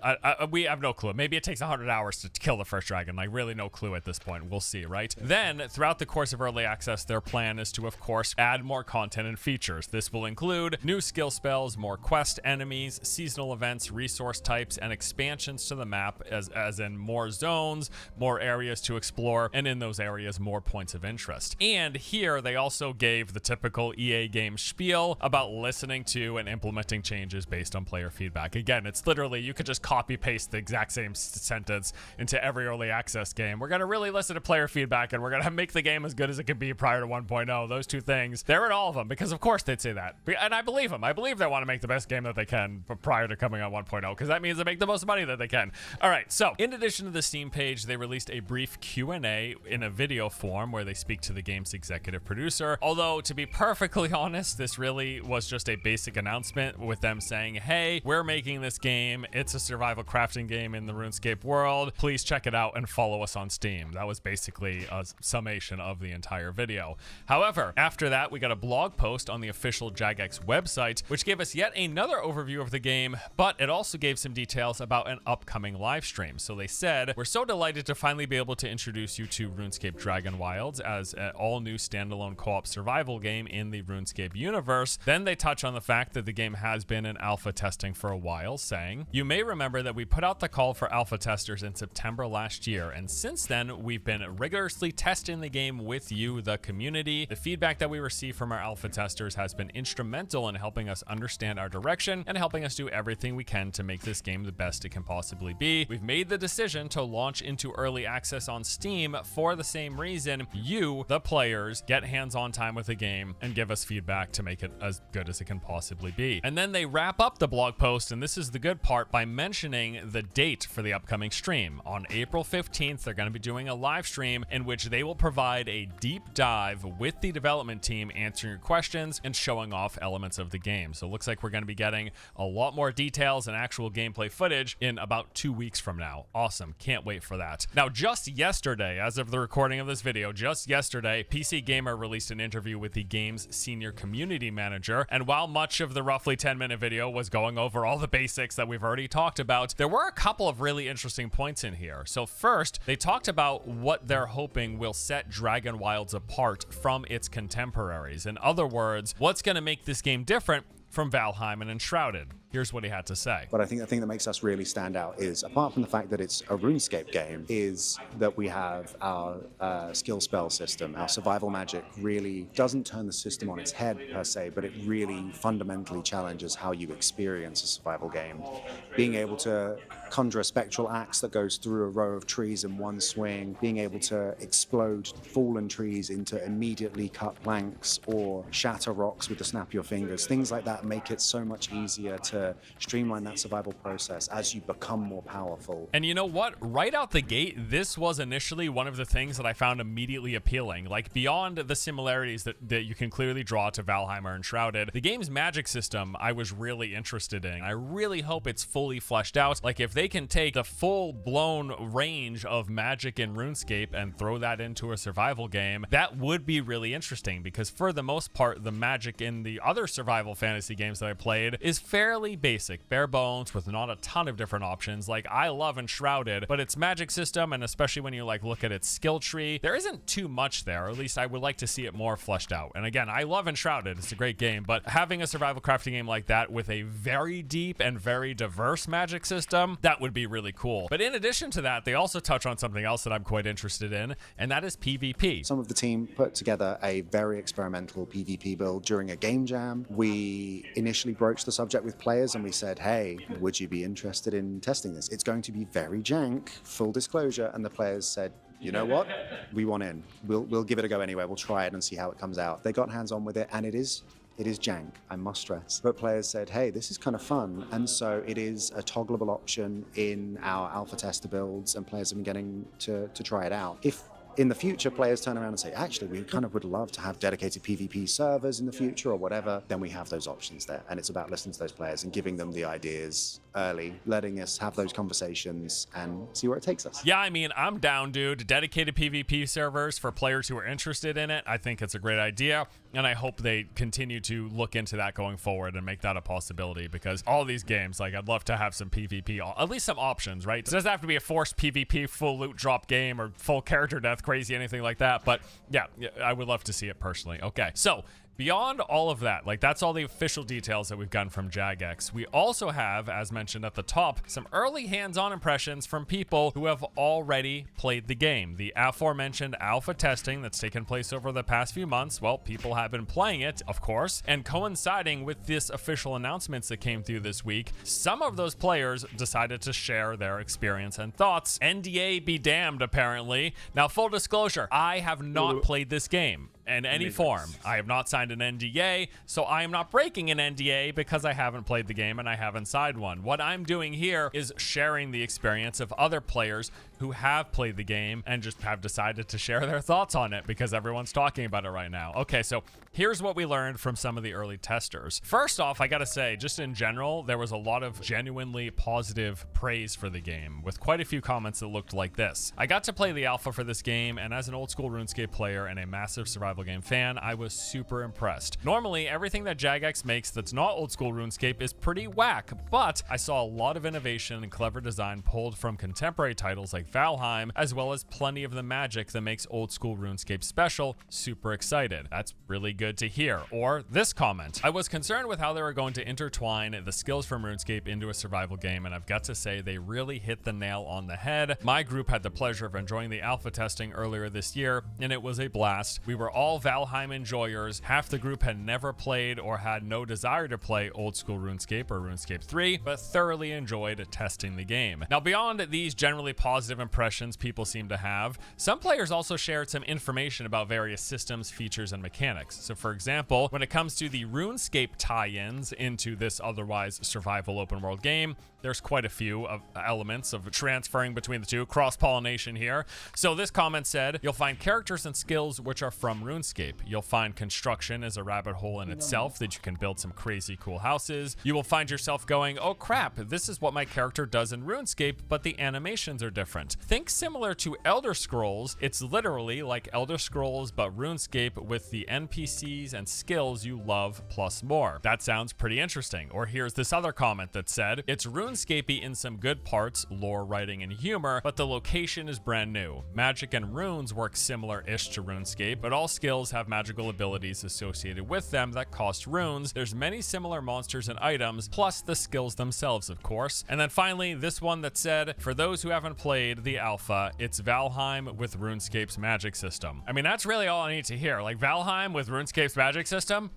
We have no clue. Maybe it takes 100 hours to kill the first dragon. Like, really no clue at this point. We'll see, right? Then throughout the course of early access, their plan is to, of course, add more content and features. This will include new skill spells, more quest enemies, seasonal events, resource types, and expansions to the map, as in more zones, more areas to explore, and in those areas, more points of interest. And here they also gave the typical EA game spiel about listening to and implementing changes based on player feedback. Again, it's literally, you could just copy paste the exact same sentence into every early access game. We're going to really listen to player feedback, and we're going to make the game as good as it can be prior to 1.0. Those two things, they're in all of them, because of course they'd say that. And I believe them. I believe they want to make the best game that they can prior to coming on 1.0, because that means they make the most money that they can. All right, so in addition to the Steam page, they released a brief Q&A in a video form where they speak to the game's executive producer. Although, to be perfectly honest, this really was just a basic announcement with them saying, hey, we're making this game. It's a survival crafting game in the RuneScape world. Please check it out and follow us on Steam. That was basically a summation of the entire video. However, after that, we got a blog post on the official Jagex website, which gave us yet another overview of the game, but it also gave some details about an upcoming live stream. So they said, we're so delighted to finally be able to introduce you to RuneScape Dragon Wilds as an all-new standalone co-op survival game in the RuneScape universe. Then they touch on the fact that the game has been in alpha testing for a while, saying, you may remember that we put out the call for alpha testers in September last year, and since then we've been rigorously testing the game with you, the community. The feedback that we receive from our alpha testers has been instrumental in helping us understand our direction and helping us do everything we can to make this game the best it can possibly be. We've made the decision to launch into early access on Steam for the same reason. You, the players, get hands-on time with the game and give us feedback to make it as good as it can possibly be. And then they wrap up the blog post, and this is the good part, by mentioning the date for the upcoming stream. On April 15th, they're going to be doing a live stream in which they will provide a deep dive with the development team, answering your questions and showing off elements of the game. So it looks like we're going to be getting a lot more details and actual gameplay footage in about 2 weeks from now. Awesome. Can't wait for that. Now, just yesterday, as of the recording of this video, just yesterday, PC Gamer released an interview with the game's senior community manager, and while much of the roughly 10-minute video was going over all the basics that we've already talked about, there were a couple of really interesting points in here. So first, they talked about what they're hoping will set Dragon Wilds apart from its contemporaries. In other words, what's going to make this game different from Valheim and Enshrouded. Here's what he had to say. But I think the thing that makes us really stand out is, apart from the fact that it's a RuneScape game, is that we have our skill spell system. Our survival magic really doesn't turn the system on its head per se, but it really fundamentally challenges how you experience a survival game. Being able to conjure a spectral axe that goes through a row of trees in one swing, being able to explode fallen trees into immediately cut planks or shatter rocks with the snap of your fingers, things like that make it so much easier to streamline that survival process as you become more powerful. And you know what? Right out the gate, this was initially one of the things that I found immediately appealing. Like, beyond the similarities that you can clearly draw to Valheim or Enshrouded, the game's magic system I was really interested in. I really hope it's fully fleshed out. Like, if they can take the full-blown range of magic in RuneScape and throw that into a survival game, that would be really interesting, because for the most part, the magic in the other survival fantasy games that I played is fairly really basic, bare bones, with not a ton of different options. Like, I love Enshrouded, but its magic system, and especially when you like look at its skill tree, there isn't too much there, or at least I would like to see it more fleshed out. And again, I love Enshrouded, it's a great game, but having a survival crafting game like that with a very deep and very diverse magic system, that would be really cool. But in addition to that, they also touch on something else that I'm quite interested in, and that is PvP. Some of the team put together a very experimental PvP build during a game jam. We initially broached the subject with players and we said, hey, would you be interested in testing this? It's going to be very jank, full disclosure. And the players said, you know what? We want in. We'll give it a go anyway. We'll try it and see how it comes out. They got hands on with it, and it is jank, I must stress. But players said, hey, this is kind of fun. And so it is a toggleable option in our alpha tester builds, and players have been getting to try it out. If in the future players turn around and say, actually, we kind of would love to have dedicated PvP servers in the future or whatever, then we have those options there. And it's about listening to those players and giving them the ideas early, letting us have those conversations and see where it takes us. Yeah, I mean, I'm down, dude. Dedicated PvP servers for players who are interested in it. I think it's a great idea, and I hope they continue to look into that going forward and make that a possibility, because all these games, like, I'd love to have some PvP, at least some options, right? It doesn't have to be a forced PvP full loot drop game or full character death crazy, anything like that, but yeah, I would love to see it personally. Okay, so beyond all of that, like, that's all the official details that we've gotten from Jagex. We also have, as mentioned at the top, some early hands-on impressions from people who have already played the game. The aforementioned alpha testing that's taken place over the past few months, well, people have been playing it, of course, and coinciding with this official announcements that came through this week, some of those players decided to share their experience and thoughts. NDA be damned, apparently. Now, full disclosure, I have not played this game in any form. I have not signed an NDA, so I am not breaking an NDA because I haven't played the game and I haven't signed one. What I'm doing here is sharing the experience of other players who have played the game and just have decided to share their thoughts on it because everyone's talking about it right now. Okay, so here's what we learned from some of the early testers. First off, I gotta say, just in general, there was a lot of genuinely positive praise for the game, with quite a few comments that looked like this. I got to play the alpha for this game, and as an old school RuneScape player and a massive survival game fan, I was super impressed. Normally, everything that Jagex makes that's not old school RuneScape is pretty whack, but I saw a lot of innovation and clever design pulled from contemporary titles like Valheim, as well as plenty of the magic that makes old school RuneScape special. Super excited. That's really good to hear. Or this comment: I was concerned with how they were going to intertwine the skills from RuneScape into a survival game, and I've got to say they really hit the nail on the head. My group had the pleasure of enjoying the alpha testing earlier this year, and it was a blast. We were all Valheim enjoyers. Half the group had never played or had no desire to play old school RuneScape or RuneScape 3, but thoroughly enjoyed testing the game. Now, beyond these generally positive impressions people seem to have, some players also shared some information about various systems, features, and mechanics. So for example, when it comes to the RuneScape tie-ins into this otherwise survival open world game, there's quite a few of elements of transferring between the two, cross-pollination here. So this comment said, you'll find characters and skills which are from RuneScape. You'll find construction as a rabbit hole in itself that you can build some crazy cool houses. You will find yourself going, oh crap, this is what my character does in RuneScape, but the animations are different. Think similar to Elder Scrolls. It's literally like Elder Scrolls, but RuneScape with the NPCs and skills you love plus more. That sounds pretty interesting. Or here's this other comment that said, it's RuneScapey in some good parts, lore writing and humor, but the location is brand new. Magic and runes work similar-ish to RuneScape, but all skills have magical abilities associated with them that cost runes. There's many similar monsters and items, plus the skills themselves, of course. And then finally, this one that said, for those who haven't played the alpha, it's Valheim with RuneScape's magic system. I mean, that's really all I need to hear. Like, Valheim with RuneScape's magic system?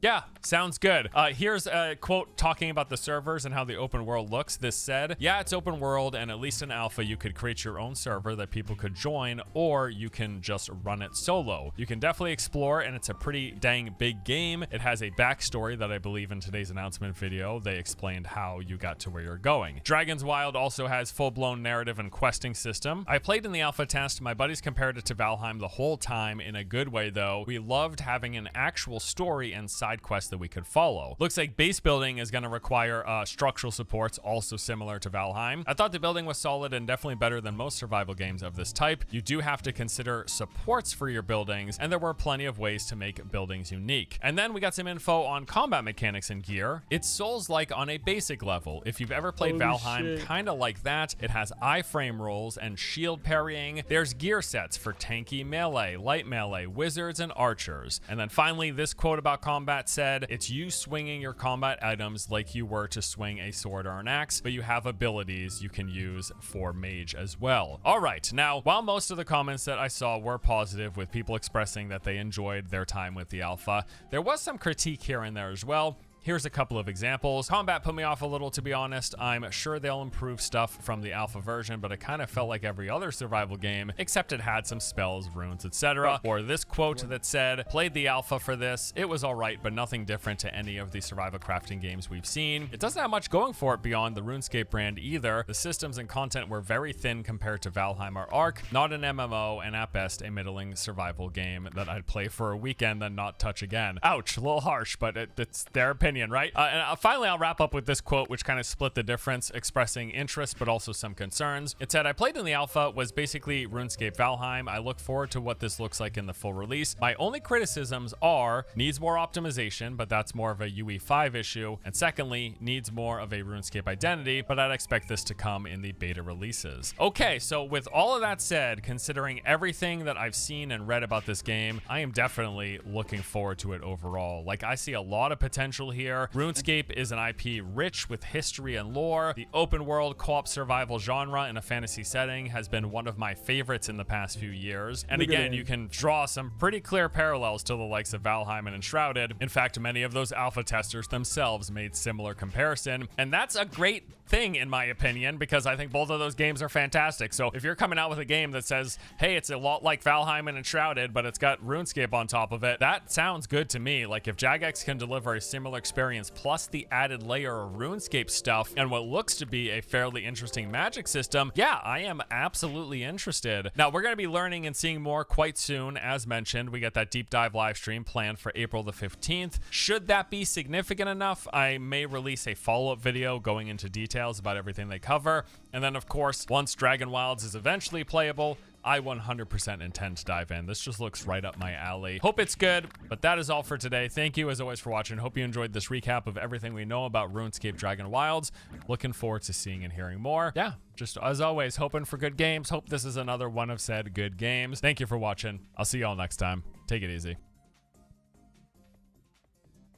Yeah, sounds good. Here's a quote talking about the servers and how the open world looks. This said, yeah, it's open world, and at least in alpha, you could create your own server that people could join, or you can just run it solo. You can definitely explore, and it's a pretty dang big game. It has a backstory that I believe in today's announcement video, they explained how you got to where you're going. Dragon's Wild also has full-blown narrative and questing system. I played in the alpha test. My buddies compared it to Valheim the whole time in a good way, though. We loved having an actual story and side side quests that we could follow. Looks like base building is going to require structural supports, also similar to Valheim. I thought the building was solid and definitely better than most survival games of this type. You do have to consider supports for your buildings, and there were plenty of ways to make buildings unique. And then we got some info on combat mechanics and gear. It's Souls-like on a basic level. If you've ever played Valheim, kind of like that, it has iframe rolls and shield parrying. There's gear sets for tanky melee, light melee, wizards, and archers. And then finally, this quote about combat said, it's you swinging your combat items like you were to swing a sword or an axe, but you have abilities you can use for mage as well. All right, now, while most of the comments that I saw were positive, with people expressing that they enjoyed their time with the alpha, there was some critique here and there as well. Here's a couple of examples. Combat put me off a little, to be honest. I'm sure they'll improve stuff from the alpha version, but it kind of felt like every other survival game, except it had some spells, runes, etc. Or this quote that said, played the alpha for this. It was all right, but nothing different to any of the survival crafting games we've seen. It doesn't have much going for it beyond the RuneScape brand either. The systems and content were very thin compared to Valheim or Ark. Not an MMO, and at best, a middling survival game that I'd play for a weekend then not touch again. Ouch, a little harsh, but it's their opinion. Right? And finally, I'll wrap up with this quote, which kind of split the difference, expressing interest, but also some concerns. It said, I played in the alpha, was basically RuneScape Valheim. I look forward to what this looks like in the full release. My only criticisms are, needs more optimization, but that's more of a UE5 issue. And secondly, needs more of a RuneScape identity, but I'd expect this to come in the beta releases. Okay, so with all of that said, considering everything that I've seen and read about this game, I am definitely looking forward to it overall. Like, I see a lot of potential here. RuneScape is an IP rich with history and lore. The open world co-op survival genre in a fantasy setting has been one of my favorites in the past few years. And again, you can draw some pretty clear parallels to the likes of Valheim and Enshrouded. In fact, many of those alpha testers themselves made similar comparison. And that's a great thing, in my opinion, because I think both of those games are fantastic. So if you're coming out with a game that says, hey, it's a lot like Valheim and Enshrouded, but it's got RuneScape on top of it, that sounds good to me. Like, if Jagex can deliver a similar experience plus the added layer of RuneScape stuff and what looks to be a fairly interesting magic system, yeah, I am absolutely interested. Now, we're going to be learning and seeing more quite soon. As mentioned, we got that deep dive live stream planned for April the 15th. Should that be significant enough, I may release a follow-up video going into details about everything they cover. And then, of course, once Dragon Wilds is eventually playable, I 100% intend to dive in. This just looks right up my alley. Hope it's good, but that is all for today. Thank you, as always, for watching. Hope you enjoyed this recap of everything we know about RuneScape Dragon Wilds. Looking forward to seeing and hearing more. Yeah, just as always, hoping for good games. Hope this is another one of said good games. Thank you for watching. I'll see you all next time. Take it easy.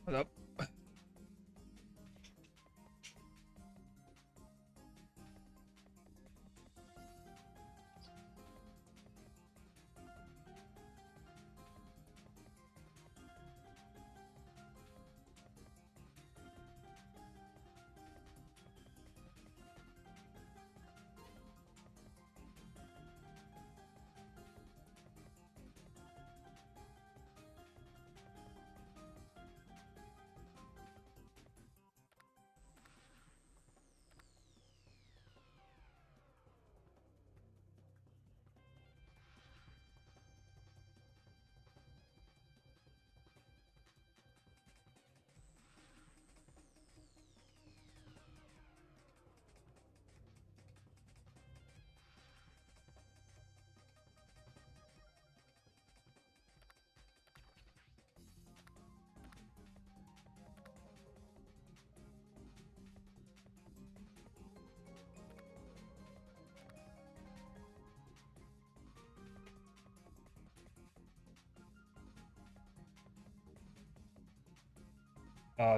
What up?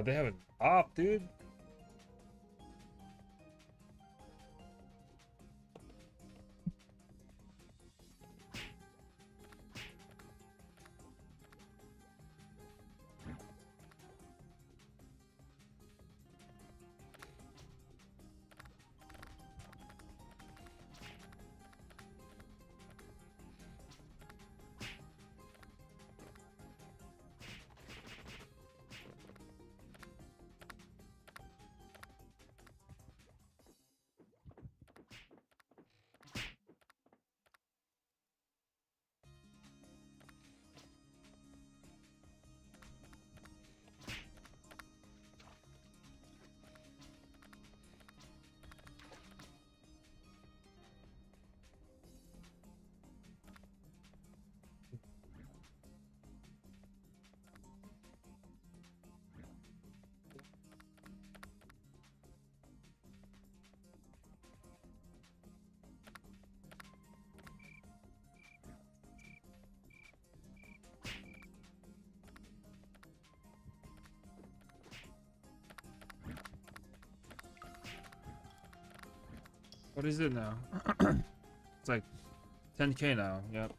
They have an op, dude. What is it now? It's like 10k now. Yep.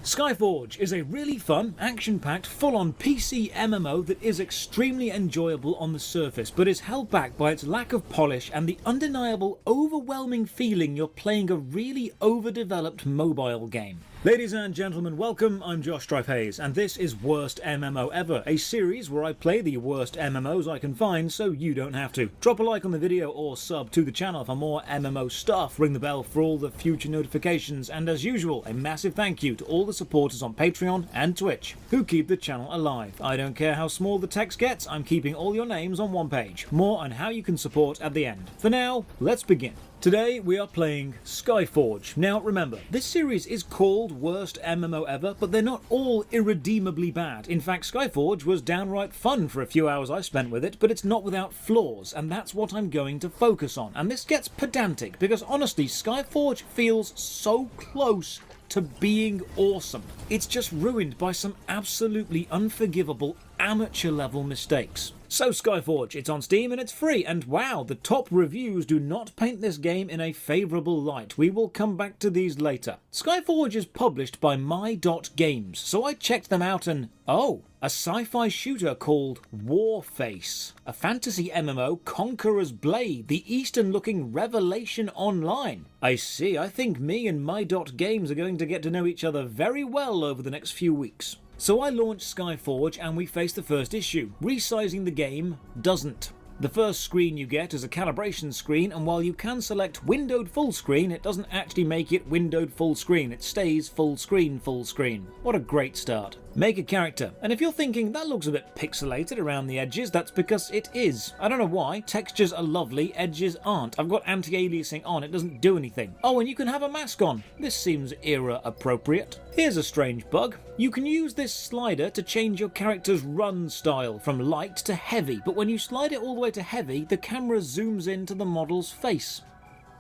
Skyforge is a really fun, action-packed, full-on PC MMO that is extremely enjoyable on the surface, but is held back by its lack of polish and the undeniable, overwhelming feeling you're playing a really overdeveloped mobile game. Ladies and gentlemen, welcome, I'm Josh Stripe-Hayes, and this is Worst MMO Ever, a series where I play the worst MMOs I can find so you don't have to. Drop a like on the video or sub to the channel for more MMO stuff, ring the bell for all the future notifications, and as usual, a massive thank you to all the supporters on Patreon and Twitch, who keep the channel alive. I don't care how small the text gets, I'm keeping all your names on one page. More on how you can support at the end. For now, let's begin. Today we are playing Skyforge. Now remember, this series is called Worst MMO Ever, but they're not all irredeemably bad. In fact, Skyforge was downright fun for a few hours I spent with it, but it's not without flaws, and that's what I'm going to focus on. And this gets pedantic, because honestly, Skyforge feels so close to being awesome. It's just ruined by some absolutely unforgivable amateur level mistakes. So Skyforge, it's on Steam and it's free, and wow, the top reviews do not paint this game in a favourable light. We will come back to these later. Skyforge is published by My.Games, so I checked them out and oh, a sci-fi shooter called Warface, a fantasy MMO Conqueror's Blade, the Eastern-looking Revelation Online. I see, I think me and My.Games are going to get to know each other very well over the next few weeks. So I launched Skyforge and we face the first issue. Resizing the game doesn't. The first screen you get is a calibration screen, and while you can select windowed full screen, it doesn't actually make it windowed full screen. It stays full screen, full screen. What a great start. Make a character, and if you're thinking that looks a bit pixelated around the edges, that's because it is. I don't know why, textures are lovely, edges aren't. I've got anti-aliasing on, it doesn't do anything. Oh, and you can have a mask on. This seems era appropriate. Here's a strange bug. You can use this slider to change your character's run style from light to heavy, but when you slide it all the way to heavy, the camera zooms into the model's face.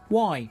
Why?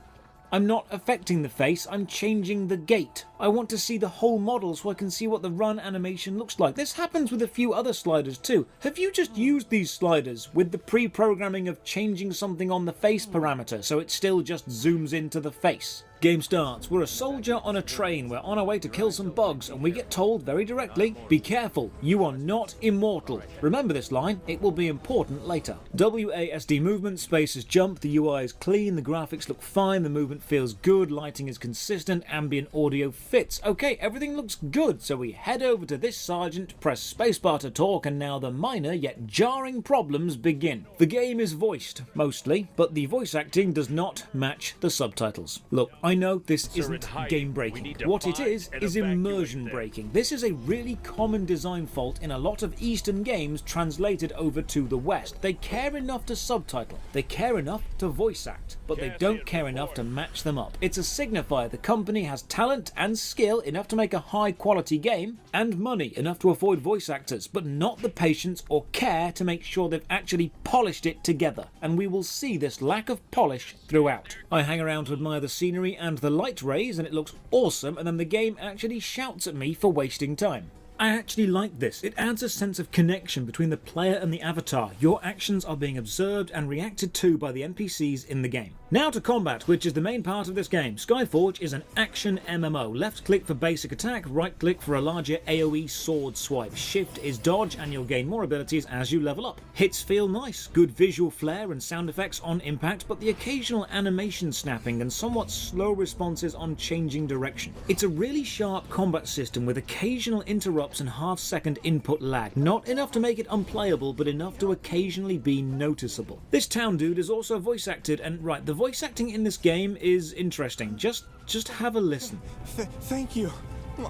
I'm not affecting the face, I'm changing the gait. I want to see the whole model so I can see what the run animation looks like. This happens with a few other sliders too. Have you just used these sliders with the pre-programming of changing something on the face parameter so it still just zooms into the face? Game starts. We're a soldier on a train. We're on our way to kill some bugs, and we get told very directly, be careful, you are not immortal. Remember this line, it will be important later. WASD movement, space is jump, the UI is clean, the graphics look fine, the movement feels good, lighting is consistent, ambient audio fits. Okay, everything looks good, so we head over to this sergeant, press spacebar to talk, and now the minor yet jarring problems begin. The game is voiced, mostly, but the voice acting does not match the subtitles. Look, I know this isn't game breaking. What it is immersion breaking. This is a really common design fault in a lot of Eastern games translated over to the West. They care enough to subtitle, they care enough to voice act, but they don't care enough to match them up. It's a signifier the company has talent and skill enough to make a high quality game, and money enough to afford voice actors, but not the patience or care to make sure they've actually polished it together, and we will see this lack of polish throughout. I hang around to admire the scenery and the light rays and it looks awesome, and then the game actually shouts at me for wasting time. I actually like this. It adds a sense of connection between the player and the avatar. Your actions are being observed and reacted to by the NPCs in the game. Now to combat, which is the main part of this game. Skyforge is an action MMO. Left click for basic attack, right click for a larger AoE sword swipe. Shift is dodge and you'll gain more abilities as you level up. Hits feel nice, good visual flair and sound effects on impact, but the occasional animation snapping and somewhat slow responses on changing direction. It's a really sharp combat system with occasional interrupts and half-second input lag. Not enough to make it unplayable, but enough to occasionally be noticeable. This town dude is also voice acted, and right, the voice acting in this game is interesting. Just have a listen. Thank you.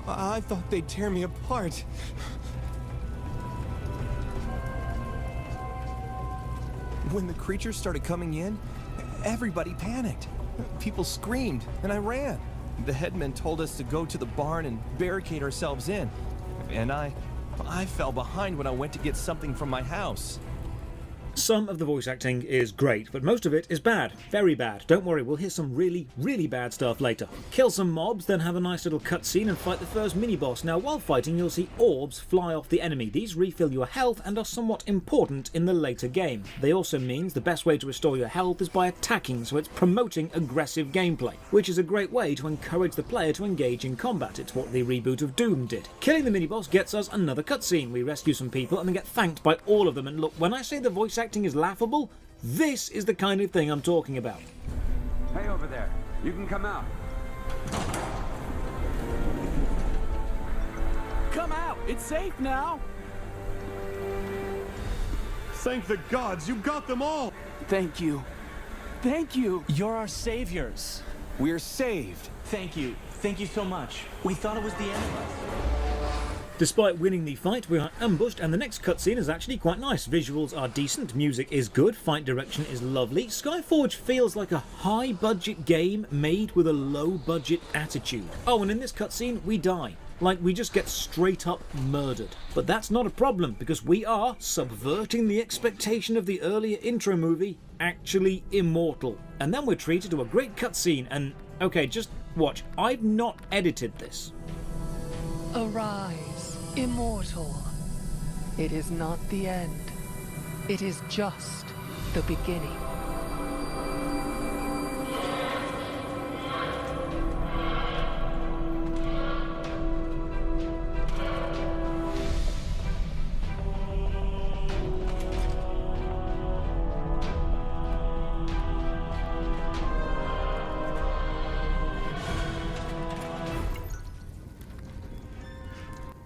I thought they'd tear me apart. When the creatures started coming in, everybody panicked. People screamed, and I ran. The headman told us to go to the barn and barricade ourselves in. And I fell behind when I went to get something from my house. Some of the voice acting is great, but most of it is bad. Very bad. Don't worry, we'll hear some really, really bad stuff later. Kill some mobs, then have a nice little cutscene and fight the first mini-boss. Now, while fighting, you'll see orbs fly off the enemy. These refill your health and are somewhat important in the later game. They also means the best way to restore your health is by attacking, so it's promoting aggressive gameplay, which is a great way to encourage the player to engage in combat. It's what the reboot of Doom did. Killing the mini-boss gets us another cutscene. We rescue some people and then get thanked by all of them. And look, when I say the voice acting is laughable, this is the kind of thing I'm talking about. Hey, over there. You can come out. Come out! It's safe now! Thank the gods, you got them all! Thank you. Thank you! You're our saviors. We're saved. Thank you. Thank you so much. We thought it was the end of us. Despite winning the fight, we are ambushed, and the next cutscene is actually quite nice. Visuals are decent, music is good, fight direction is lovely. Skyforge feels like a high-budget game made with a low-budget attitude. Oh, and in this cutscene, we die. Like, we just get straight up murdered. But that's not a problem, because we are, subverting the expectation of the earlier intro movie, actually immortal. And then we're treated to a great cutscene, and, okay, just watch. I've not edited this. Arise, immortal. It is not the end. It is just the beginning.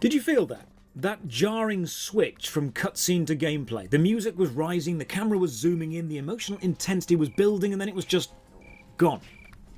Did you feel that? That jarring switch from cutscene to gameplay. The music was rising, the camera was zooming in, the emotional intensity was building, and then it was just gone.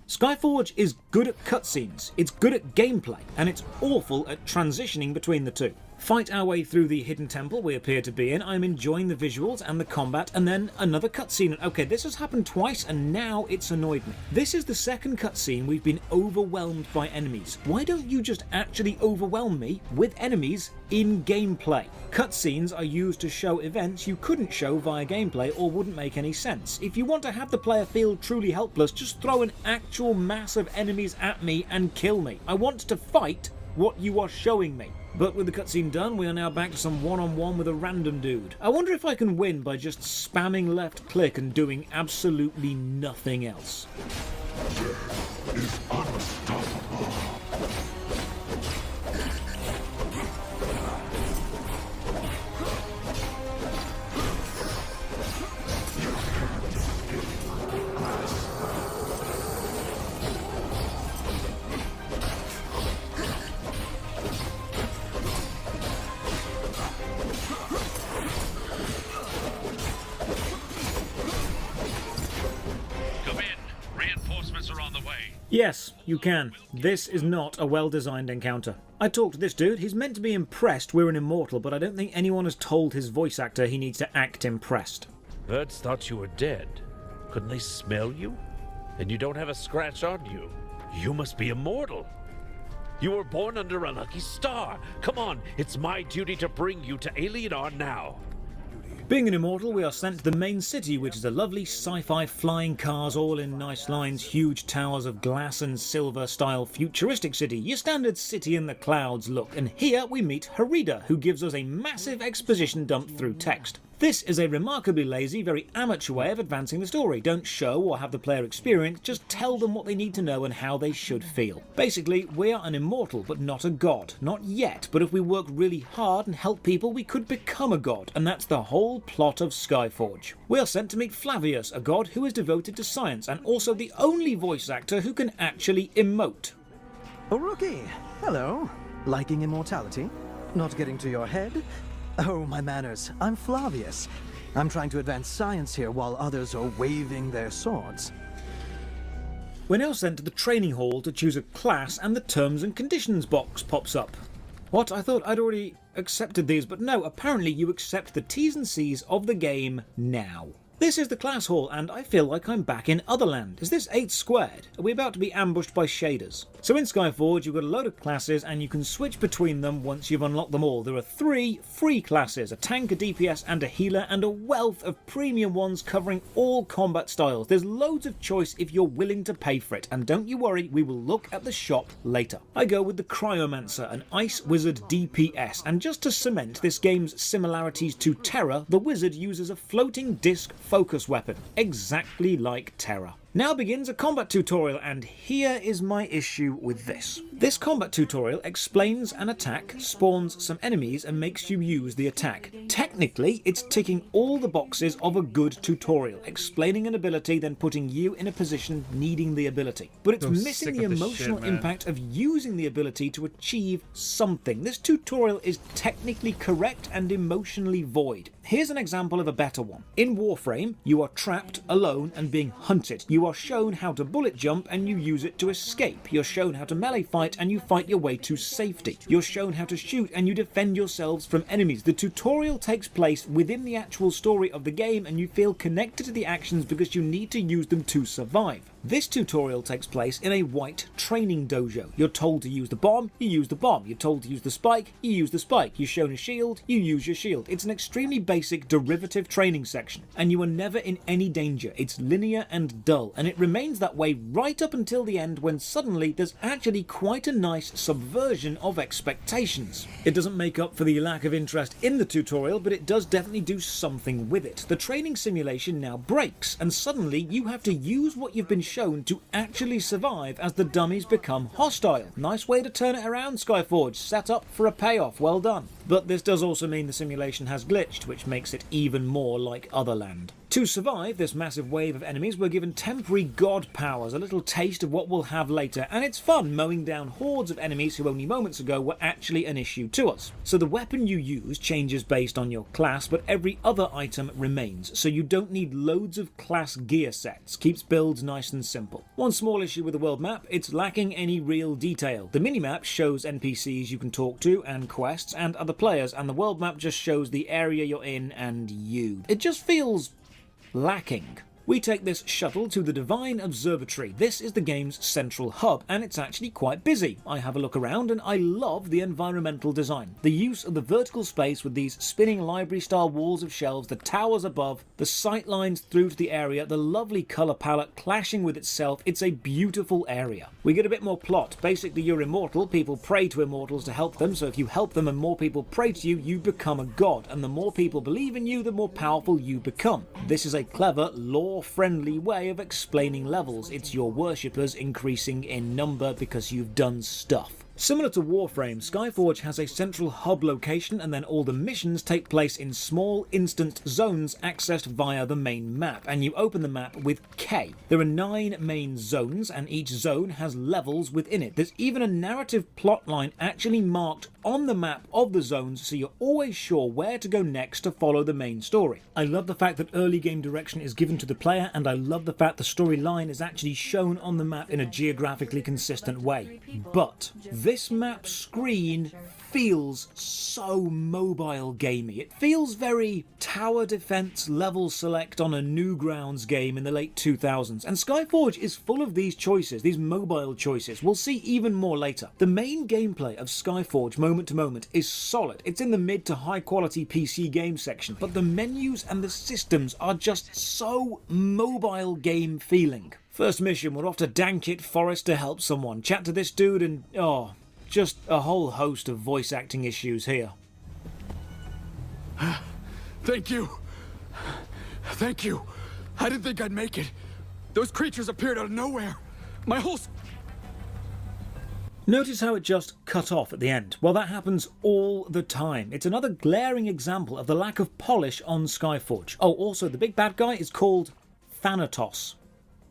Skyforge is good at cutscenes, it's good at gameplay, and it's awful at transitioning between the two. Fight our way through the hidden temple we appear to be in. I'm enjoying the visuals and the combat, and then another cutscene. Okay, this has happened twice, and now it's annoyed me. This is the second cutscene we've been overwhelmed by enemies. Why don't you just actually overwhelm me with enemies in gameplay? Cutscenes are used to show events you couldn't show via gameplay or wouldn't make any sense. If you want to have the player feel truly helpless, just throw an actual mass of enemies at me and kill me. I want to fight what you are showing me. But with the cutscene done, we are now back to some one-on-one with a random dude. I wonder if I can win by just spamming left click and doing absolutely nothing else. Is unstoppable. Yes, you can. This is not a well-designed encounter. I talked to this dude, he's meant to be impressed we're an immortal, but I don't think anyone has told his voice actor he needs to act impressed. Birds thought you were dead. Couldn't they smell you? And you don't have a scratch on you. You must be immortal. You were born under a lucky star. Come on, it's my duty to bring you to Alienar now. Being an immortal, we are sent to the main city, which is a lovely sci-fi flying cars, all in nice lines, huge towers of glass and silver style futuristic city, your standard city in the clouds look. And here we meet Harida, who gives us a massive exposition dump through text. This is a remarkably lazy, very amateur way of advancing the story. Don't show or have the player experience, just tell them what they need to know and how they should feel. Basically, we are an immortal, but not a god. Not yet, but if we work really hard and help people, we could become a god, and that's the whole plot of Skyforge. We are sent to meet Flavius, a god who is devoted to science, and also the only voice actor who can actually emote. Oh, rookie! Hello. Liking immortality? Not getting to your head? Oh, my manners. I'm Flavius. I'm trying to advance science here while others are waving their swords. We're now sent to the training hall to choose a class, and the terms and conditions box pops up. What? I thought I'd already accepted these, but no, apparently you accept the T's and C's of the game now. This is the class hall, and I feel like I'm back in Otherland. Is this 8 squared? Are we about to be ambushed by shaders? So in Skyforge, you've got a load of classes, and you can switch between them once you've unlocked them all. There are 3 free classes, a tank, a DPS, and a healer, and a wealth of premium ones covering all combat styles. There's loads of choice if you're willing to pay for it, and don't you worry, we will look at the shop later. I go with the Cryomancer, an Ice Wizard DPS, and just to cement this game's similarities to Terra, the wizard uses a floating disc focus weapon, exactly like Terra. Now begins a combat tutorial, and here is my issue with this. This combat tutorial explains an attack, spawns some enemies, and makes you use the attack. Technically, it's ticking all the boxes of a good tutorial, explaining an ability, then putting you in a position needing the ability. But it's missing the emotional impact of using the ability to achieve something. This tutorial is technically correct and emotionally void. Here's an example of a better one. In Warframe, you are trapped, alone, and being hunted. You are shown how to bullet jump and you use it to escape. You're shown how to melee fight and you fight your way to safety. You're shown how to shoot and you defend yourselves from enemies. The tutorial takes place within the actual story of the game and you feel connected to the actions because you need to use them to survive. This tutorial takes place in a white training dojo. You're told to use the bomb, you use the bomb. You're told to use the spike, you use the spike. You're shown a shield, you use your shield. It's an extremely basic derivative training section, and you are never in any danger. It's linear and dull, and it remains that way right up until the end when suddenly there's actually quite a nice subversion of expectations. It doesn't make up for the lack of interest in the tutorial, but it does definitely do something with it. The training simulation now breaks, and suddenly you have to use what you've been shown to actually survive as the dummies become hostile. Nice way to turn it around, Skyforge. Set up for a payoff. Well done. But this does also mean the simulation has glitched, which makes it even more like Otherland. To survive this massive wave of enemies, we're given temporary god powers, a little taste of what we'll have later, and it's fun mowing down hordes of enemies who only moments ago were actually an issue to us. So the weapon you use changes based on your class, but every other item remains, so you don't need loads of class gear sets. Keeps builds nice and simple. One small issue with the world map, it's lacking any real detail. The minimap shows NPCs you can talk to and quests and other players, and the world map just shows the area you're in and you. It just feels lacking. We take this shuttle to the Divine Observatory. This is the game's central hub, and it's actually quite busy. I have a look around, and I love the environmental design. The use of the vertical space with these spinning library-style walls of shelves, the towers above, the sight lines through to the area, the lovely colour palette clashing with itself. It's a beautiful area. We get a bit more plot. Basically, you're immortal. People pray to immortals to help them, so if you help them and more people pray to you, you become a god. And the more people believe in you, the more powerful you become. This is a clever, lore-friendly way of explaining levels. It's your worshippers increasing in number because you've done stuff. Similar to Warframe, Skyforge has a central hub location, and then all the missions take place in small, instanced zones accessed via the main map, and you open the map with K. There are 9 main zones, and each zone has levels within it. There's even a narrative plotline actually marked on the map of the zones, so you're always sure where to go next to follow the main story. I love the fact that early game direction is given to the player, and I love the fact the storyline is actually shown on the map in a geographically consistent way. But this map screen feels so mobile gamey. It feels very tower defense level select on a Newgrounds game in the late 2000s, and Skyforge is full of these choices, these mobile choices. We'll see even more later. The main gameplay of Skyforge moment to moment is solid. It's in the mid to high quality PC game section, but the menus and the systems are just so mobile game feeling. First mission, we're off to Dankit Forest to help someone. Chat to this dude and just a whole host of voice acting issues here. Thank you. Thank you. I didn't think I'd make it. Those creatures appeared out of nowhere. My whole... Notice how it just cut off at the end. Well, that happens all the time. It's another glaring example of the lack of polish on Skyforge. Oh, also, the big bad guy is called Thanatos.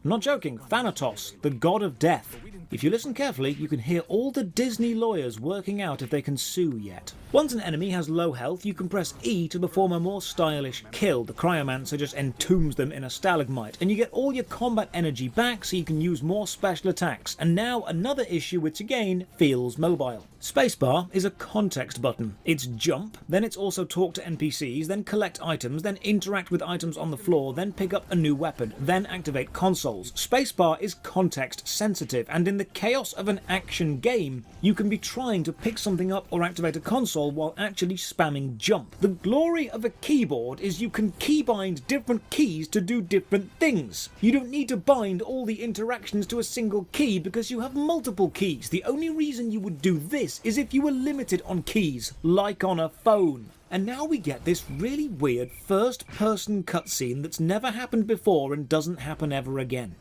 I'm not joking, Thanatos, the god of death. If you listen carefully, you can hear all the Disney lawyers working out if they can sue yet. Once an enemy has low health, you can press E to perform a more stylish kill. The Cryomancer just entombs them in a stalagmite, and you get all your combat energy back so you can use more special attacks. And now another issue which again feels mobile. Spacebar is a context button. It's jump, then it's also talk to NPCs, then collect items, then interact with items on the floor, then pick up a new weapon, then activate consoles. Spacebar is context sensitive, and in the chaos of an action game, you can be trying to pick something up or activate a console while actually spamming jump. The glory of a keyboard is you can keybind different keys to do different things. You don't need to bind all the interactions to a single key because you have multiple keys. The only reason you would do this is if you were limited on keys, like on a phone. And now we get this really weird first-person cutscene that's never happened before and doesn't happen ever again.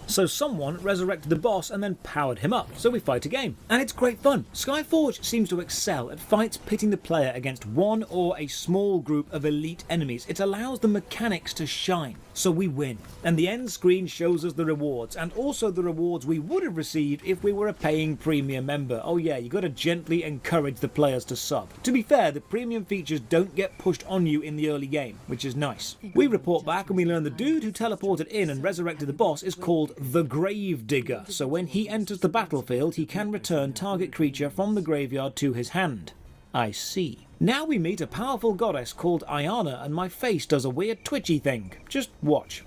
So someone resurrected the boss and then powered him up, so we fight a game. And it's great fun. Skyforge seems to excel at fights pitting the player against one or a small group of elite enemies. It allows the mechanics to shine, so we win. And the end screen shows us the rewards, and also the rewards we would have received if we were a paying premium member. Oh yeah, you gotta gently encourage the players to sub. To be fair, the premium features don't get pushed on you in the early game, which is nice. We report back and we learn the dude who teleported in and resurrected the boss is called the Grave Digger, so when he enters the battlefield he can return target creature from the graveyard to his hand. I see. Now we meet a powerful goddess called Ayana and my face does a weird twitchy thing. Just watch.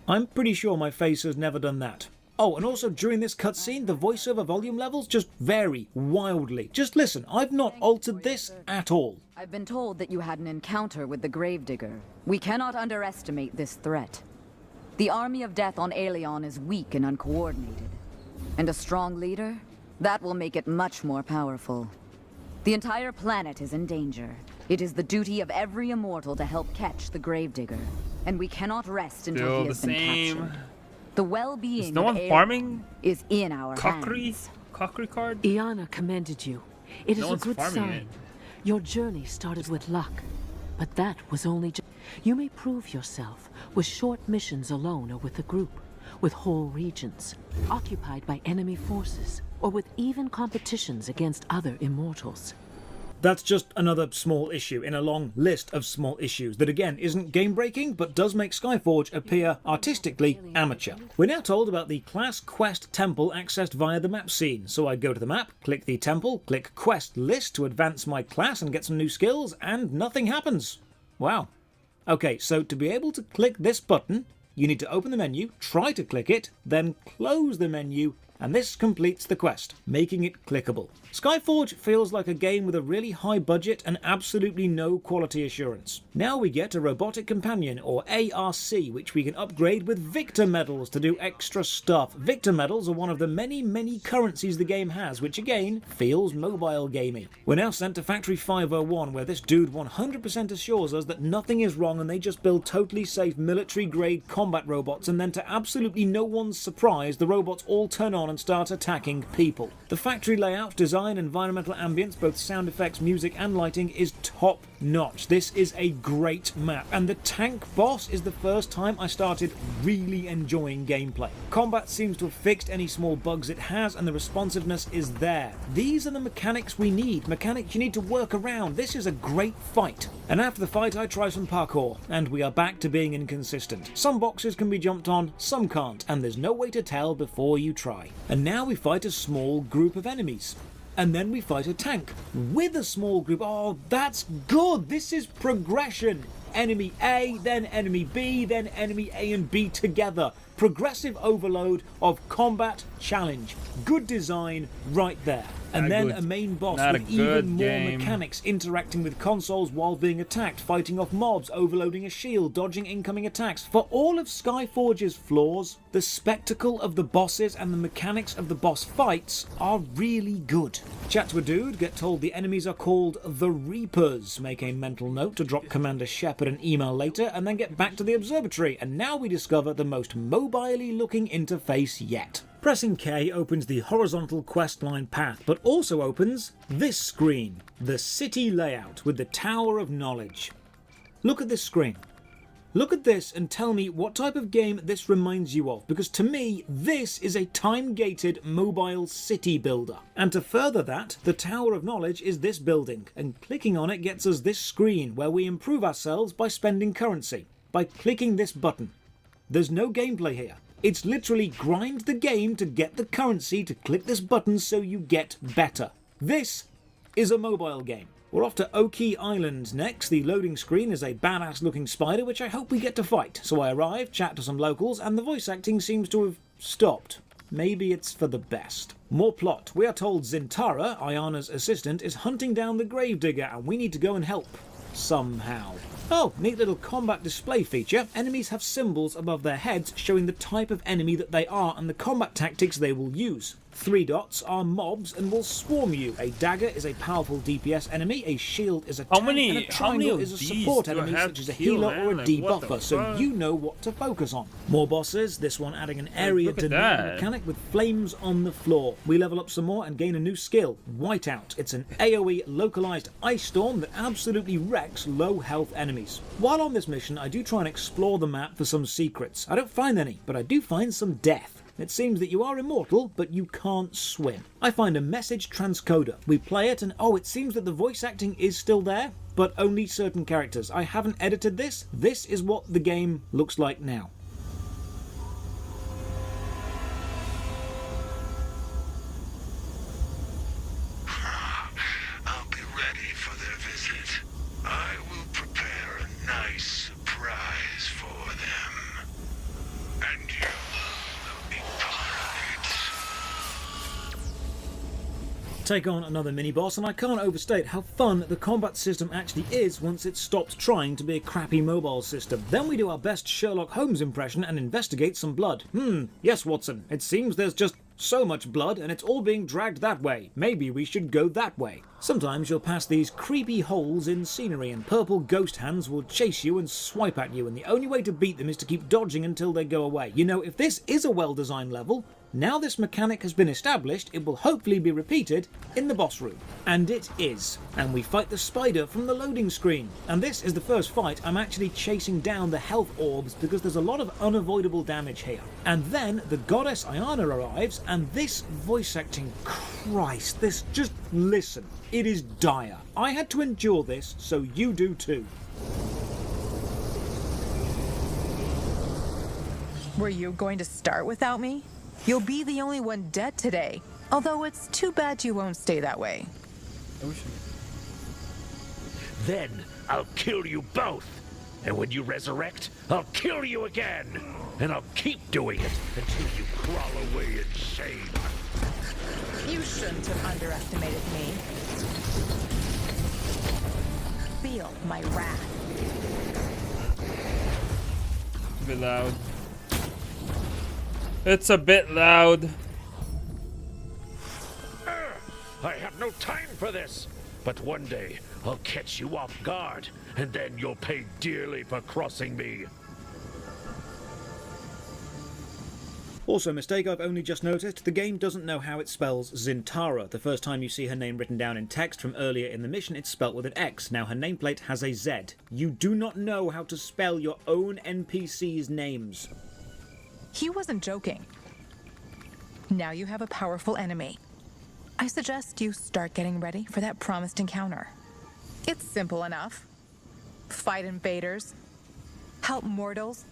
I'm pretty sure my face has never done that. Oh, and also during this cutscene, the voiceover volume levels just vary wildly. Just listen, I've not altered this at all. I've been told that you had an encounter with the Gravedigger. We cannot underestimate this threat. The army of death on Aelion is weak and uncoordinated. And a strong leader? That will make it much more powerful. The entire planet is in danger. It is the duty of every immortal to help catch the Gravedigger. And we cannot rest until he has been captured. The well-being of Aelion is in our hands. Cockery card? Iana commended you. It is a good sign. Your journey started with luck, but that was only just... You may prove yourself with short missions alone or with a group, with whole regions, occupied by enemy forces, or with even competitions against other immortals. That's just another small issue in a long list of small issues that again isn't game-breaking but does make Skyforge appear artistically amateur. We're now told about the class quest temple accessed via the map scene, so I go to the map, click the temple, click quest list to advance my class and get some new skills, and nothing happens. Wow. Okay, so to be able to click this button, you need to open the menu, try to click it, then close the menu, and this completes the quest, making it clickable. Skyforge feels like a game with a really high budget and absolutely no quality assurance. Now we get a robotic companion, or ARC, which we can upgrade with Victor medals to do extra stuff. Victor medals are one of the many currencies the game has, which again feels mobile gamey. We're now sent to Factory 501, where this dude 100% assures us that nothing is wrong and they just build totally safe military-grade combat robots, and then to absolutely no one's surprise, the robots all turn on and start attacking people. The factory layout, design, environmental ambience, both sound effects, music and lighting is top notch. This is a great map, and the tank boss is the first time I started really enjoying gameplay. Combat seems to have fixed any small bugs it has, and the responsiveness is there. These are the mechanics we need, mechanics you need to work around. This is a great fight. And after the fight I try some parkour, and we are back to being inconsistent. Some boxes can be jumped on, some can't, and there's no way to tell before you try. And now we fight a small group of enemies. And then we fight a tank with a small group. Oh, that's good. This is progression. Enemy A, then enemy B, then enemy A and B together. Progressive overload of combat challenge. Good design right there. And then a main boss with even more mechanics, interacting with consoles while being attacked, fighting off mobs, overloading a shield, dodging incoming attacks. For all of Skyforge's flaws, the spectacle of the bosses and the mechanics of the boss fights are really good. Chat to a dude, get told the enemies are called the Reapers, make a mental note to drop Commander Shepard an email later, and then get back to the observatory, and now we discover the most mobile-y looking interface yet. Pressing K opens the horizontal questline path, but also opens this screen, the city layout with the Tower of Knowledge. Look at this screen. Look at this and tell me what type of game this reminds you of, because to me, this is a time-gated mobile city builder. And to further that, the Tower of Knowledge is this building, and clicking on it gets us this screen where we improve ourselves by spending currency, by clicking this button. There's no gameplay here. It's literally grind the game to get the currency to click this button so you get better. This is a mobile game. We're off to Oki Island next. The loading screen is a badass looking spider which I hope we get to fight. So I arrive, chat to some locals, and the voice acting seems to have stopped. Maybe it's for the best. More plot. We are told Zintara, Ayana's assistant, is hunting down the Gravedigger and we need to go and help. Somehow. Oh, neat little combat display feature. Enemies have symbols above their heads showing the type of enemy that they are and the combat tactics they will use. 3 dots are mobs and will swarm you. A dagger is a powerful DPS enemy, a shield is a tank, and a triangle is a support enemy such as a healer or a debuffer, so you know what to focus on. More bosses, this one adding an area denial mechanic with flames on the floor. We level up some more and gain a new skill, Whiteout. It's an AoE localized ice storm that absolutely wrecks low health enemies. While on this mission, I do try and explore the map for some secrets. I don't find any, but I do find some death. It seems that you are immortal, but you can't swim. I find a message transcoder. We play it and oh, it seems that the voice acting is still there, but only certain characters. I haven't edited this. This is what the game looks like now. I'll be ready for their visit. I will prepare a nice surprise for them. And you will be part of it. Take on another mini-boss, and I can't overstate how fun the combat system actually is once it stops trying to be a crappy mobile system. Then we do our best Sherlock Holmes impression and investigate some blood. Yes, Watson, it seems there's just so much blood and it's all being dragged that way. Maybe we should go that way. Sometimes you'll pass these creepy holes in scenery and purple ghost hands will chase you and swipe at you, and the only way to beat them is to keep dodging until they go away. You know, if this is a well-designed level, now this mechanic has been established, it will hopefully be repeated in the boss room. And it is. And we fight the spider from the loading screen. And this is the first fight I'm actually chasing down the health orbs because there's a lot of unavoidable damage here. And then the goddess Ayana arrives, and this voice acting, Christ, this, just listen. It is dire. I had to endure this, so you do too. Were you going to start without me? You'll be the only one dead today. Although it's too bad you won't stay that way. Then I'll kill you both. And when you resurrect, I'll kill you again. And I'll keep doing it until you crawl away in shame. You shouldn't have underestimated me. Feel my wrath. A bit loud. It's a bit loud. I have no time for this. But one day, I'll catch you off guard, and then you'll pay dearly for crossing me. Also, mistake I've only just noticed, the game doesn't know how it spells Zintara. The first time you see her name written down in text from earlier in the mission, it's spelt with an X. Now her nameplate has a Z. You do not know how to spell your own NPC's names. He wasn't joking. Now you have a powerful enemy. I suggest you start getting ready for that promised encounter. It's simple enough. Fight invaders, help mortals,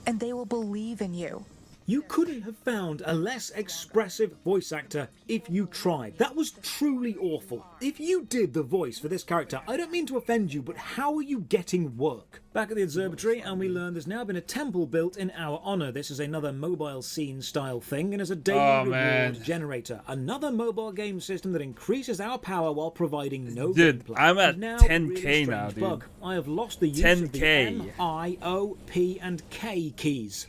and they will believe in you. You couldn't have found a less expressive voice actor if you tried. That was truly awful. If you did the voice for this character, I don't mean to offend you, but how are you getting work? Back at the observatory, and we learn there's now been a temple built in our honor. This is another mobile scene style thing, and is a daily reward generator. Another mobile game system that increases our power while providing no gameplay. I'm at 10k now, dude. I have lost the use of the M, I, O, P, and K keys.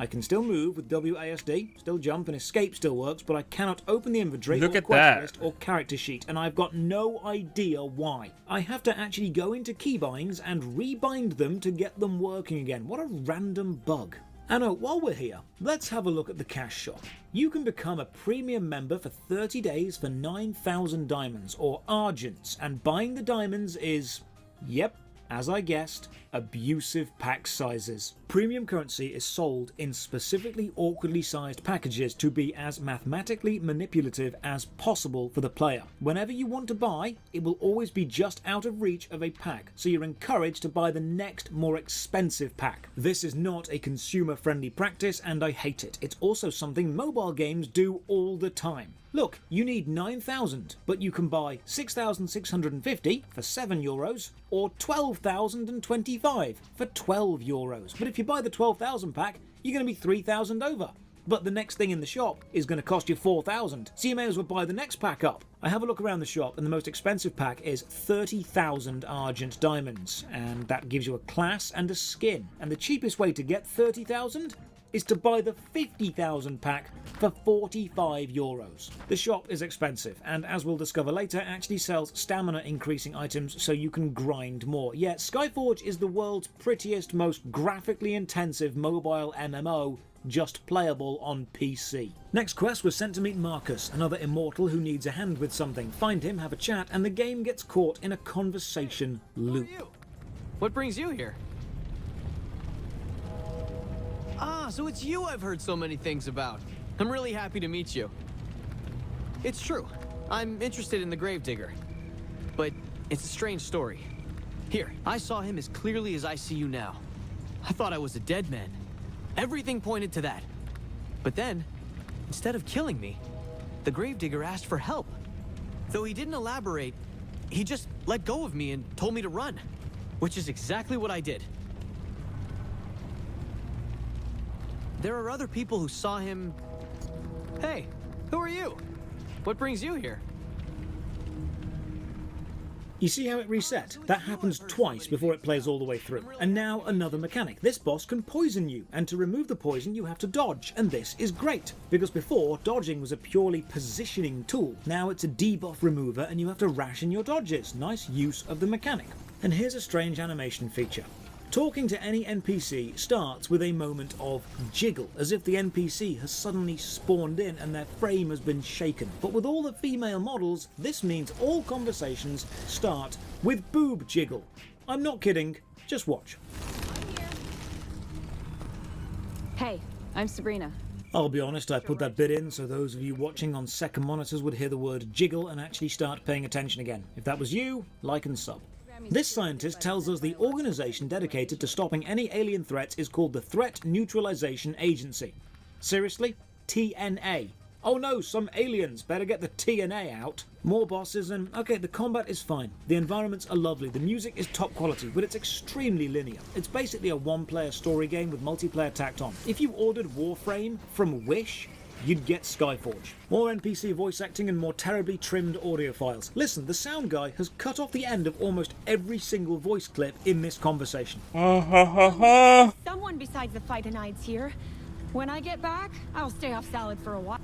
I can still move with WASD, still jump, and escape still works, but I cannot open the inventory Look or at quest that. list or character sheet, and I've got no idea why. I have to actually go into keybinds and rebind them to get them working again. What a random bug. And while we're here, let's have a look at the cash shop. You can become a premium member for 30 days for 9,000 diamonds, or argents, and buying the diamonds is, yep, as I guessed, abusive pack sizes. Premium currency is sold in specifically awkwardly sized packages to be as mathematically manipulative as possible for the player. Whenever you want to buy, it will always be just out of reach of a pack, so you're encouraged to buy the next more expensive pack. This is not a consumer-friendly practice, and I hate it. It's also something mobile games do all the time. Look, you need 9,000, but you can buy 6,650 for €7, or 12,025 for €12. But if you buy the 12,000 pack, you're going to be 3,000 over. But the next thing in the shop is going to cost you 4,000, so you may as well buy the next pack up. I have a look around the shop, and the most expensive pack is 30,000 Argent Diamonds, and that gives you a class and a skin. And the cheapest way to get 30,000 is to buy the 50,000 pack for €45. The shop is expensive, and as we'll discover later, actually sells stamina increasing items so you can grind more. Yet Skyforge is the world's prettiest, most graphically intensive mobile MMO, just playable on PC. Next quest was sent to meet Marcus, another immortal who needs a hand with something. Find him, have a chat, and the game gets caught in a conversation loop. What brings you here? Ah, so it's you I've heard so many things about. I'm really happy to meet you. It's true. I'm interested in the Gravedigger. But it's a strange story. Here, I saw him as clearly as I see you now. I thought I was a dead man. Everything pointed to that. But then, instead of killing me, the Gravedigger asked for help. Though he didn't elaborate, he just let go of me and told me to run. Which is exactly what I did. There are other people who saw him... Hey, who are you? What brings you here? You see how it reset? That happens twice before it plays all the way through. And now another mechanic. This boss can poison you, and to remove the poison you have to dodge, and this is great. Because before, dodging was a purely positioning tool. Now it's a debuff remover and you have to ration your dodges. Nice use of the mechanic. And here's a strange animation feature. Talking to any NPC starts with a moment of jiggle, as if the NPC has suddenly spawned in and their frame has been shaken. But with all the female models, this means all conversations start with boob jiggle. I'm not kidding, just watch. Hey, I'm Sabrina. I'll be honest, I put that bit in so those of you watching on second monitors would hear the word jiggle and actually start paying attention again. If that was you, like and sub. This scientist tells us the organization dedicated to stopping any alien threats is called the Threat Neutralization Agency. Seriously? TNA. Oh no, some aliens, better get the TNA out. More bosses and, okay, the combat is fine. The environments are lovely, the music is top quality, but it's extremely linear. It's basically a one-player story game with multiplayer tacked on. If you ordered Warframe from Wish, you'd get Skyforge. More NPC voice acting and more terribly trimmed audio files. Listen, the sound guy has cut off the end of almost every single voice clip in this conversation. Someone besides the Phytonides here. When I get back, I'll stay off salad for a while.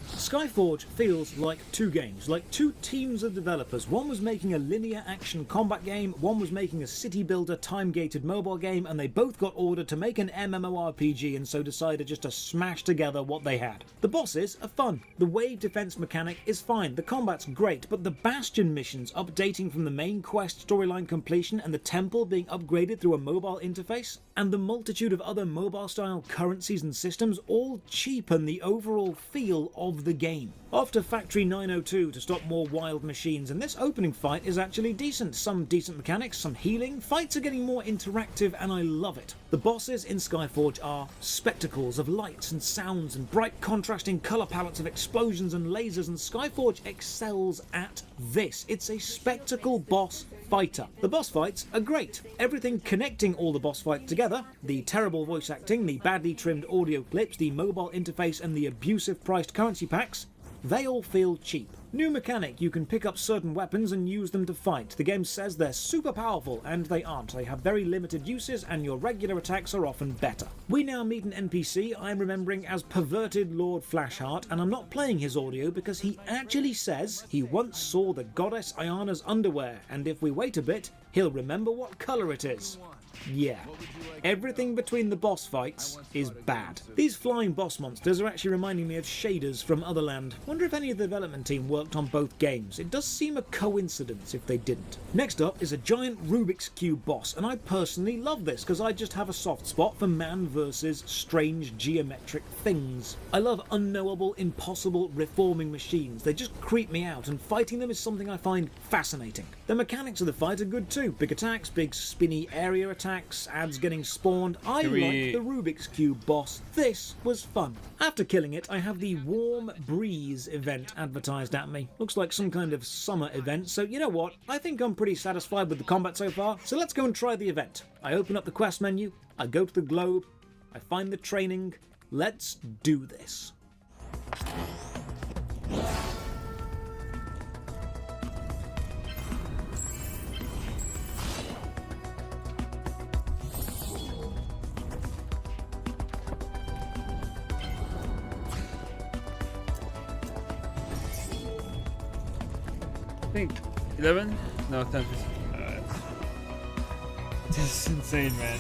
Skyforge feels like two games, like two teams of developers. One was making a linear action combat game, one was making a city builder time-gated mobile game, and they both got ordered to make an MMORPG and so decided just to smash together what they had. The bosses are fun, the wave defense mechanic is fine, the combat's great, but the Bastion missions updating from the main quest storyline completion and the temple being upgraded through a mobile interface, and the multitude of other mobile-style currencies and systems all cheapen the overall feel of the game. Off to Factory 902 to stop more wild machines, and this opening fight is actually decent. Some decent mechanics, some healing, fights are getting more interactive and I love it. The bosses in Skyforge are spectacles of lights and sounds and bright contrasting colour palettes of explosions and lasers, and Skyforge excels at this. It's a spectacle boss fighter. The boss fights are great. Everything connecting all the boss fights together, the terrible voice acting, the badly trimmed audio clips, the mobile interface and the abusive priced currency packs, they all feel cheap. New mechanic, you can pick up certain weapons and use them to fight. The game says they're super powerful, and they aren't. They have very limited uses, and your regular attacks are often better. We now meet an NPC I'm remembering as Perverted Lord Flashheart, and I'm not playing his audio because he actually says he once saw the goddess Ayana's underwear, and if we wait a bit, he'll remember what colour it is. Yeah, everything between the boss fights is bad. These flying boss monsters are actually reminding me of shaders from Otherland. Wonder if any of the development team worked on both games. It does seem a coincidence if they didn't. Next up is a giant Rubik's Cube boss, and I personally love this because I just have a soft spot for man versus strange geometric things. I love unknowable, impossible, reforming machines. They just creep me out, and fighting them is something I find fascinating. The mechanics of the fight are good too. Big attacks, big spinny area attacks, ads getting spawned. I like the Rubik's Cube boss. This was fun. After killing it, I have the Warm Breeze event advertised at me. Looks like some kind of summer event, so you know what? I think I'm pretty satisfied with the combat so far, so let's go and try the event. I open up the quest menu, I go to the globe, I find the training. Let's do this. I think 11? No, 10. This is insane, man.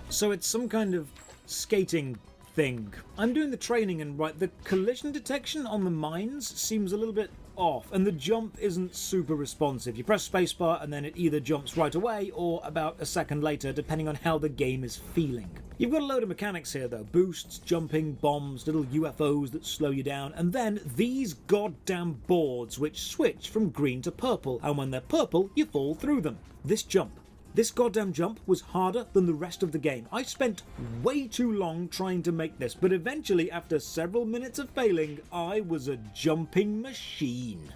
So it's some kind of skating thing. I'm doing the training and the collision detection on the mines seems a little bit off, and the jump isn't super responsive. You press spacebar and then it either jumps right away or about a second later, depending on how the game is feeling. You've got a load of mechanics here though. Boosts, jumping, bombs, little UFOs that slow you down, and then these goddamn boards which switch from green to purple, and when they're purple, you fall through them. This goddamn jump was harder than the rest of the game. I spent way too long trying to make this, but eventually, after several minutes of failing, I was a jumping machine.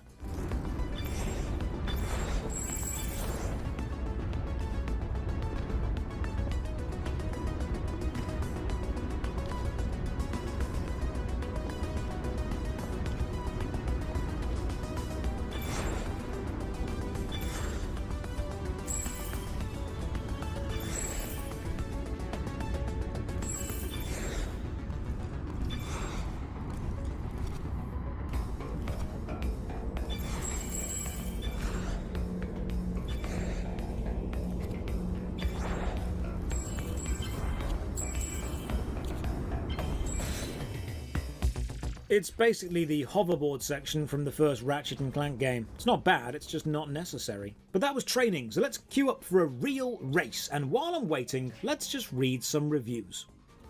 It's basically the hoverboard section from the first Ratchet & Clank game. It's not bad, it's just not necessary. But that was training, so let's queue up for a real race, and while I'm waiting, let's just read some reviews.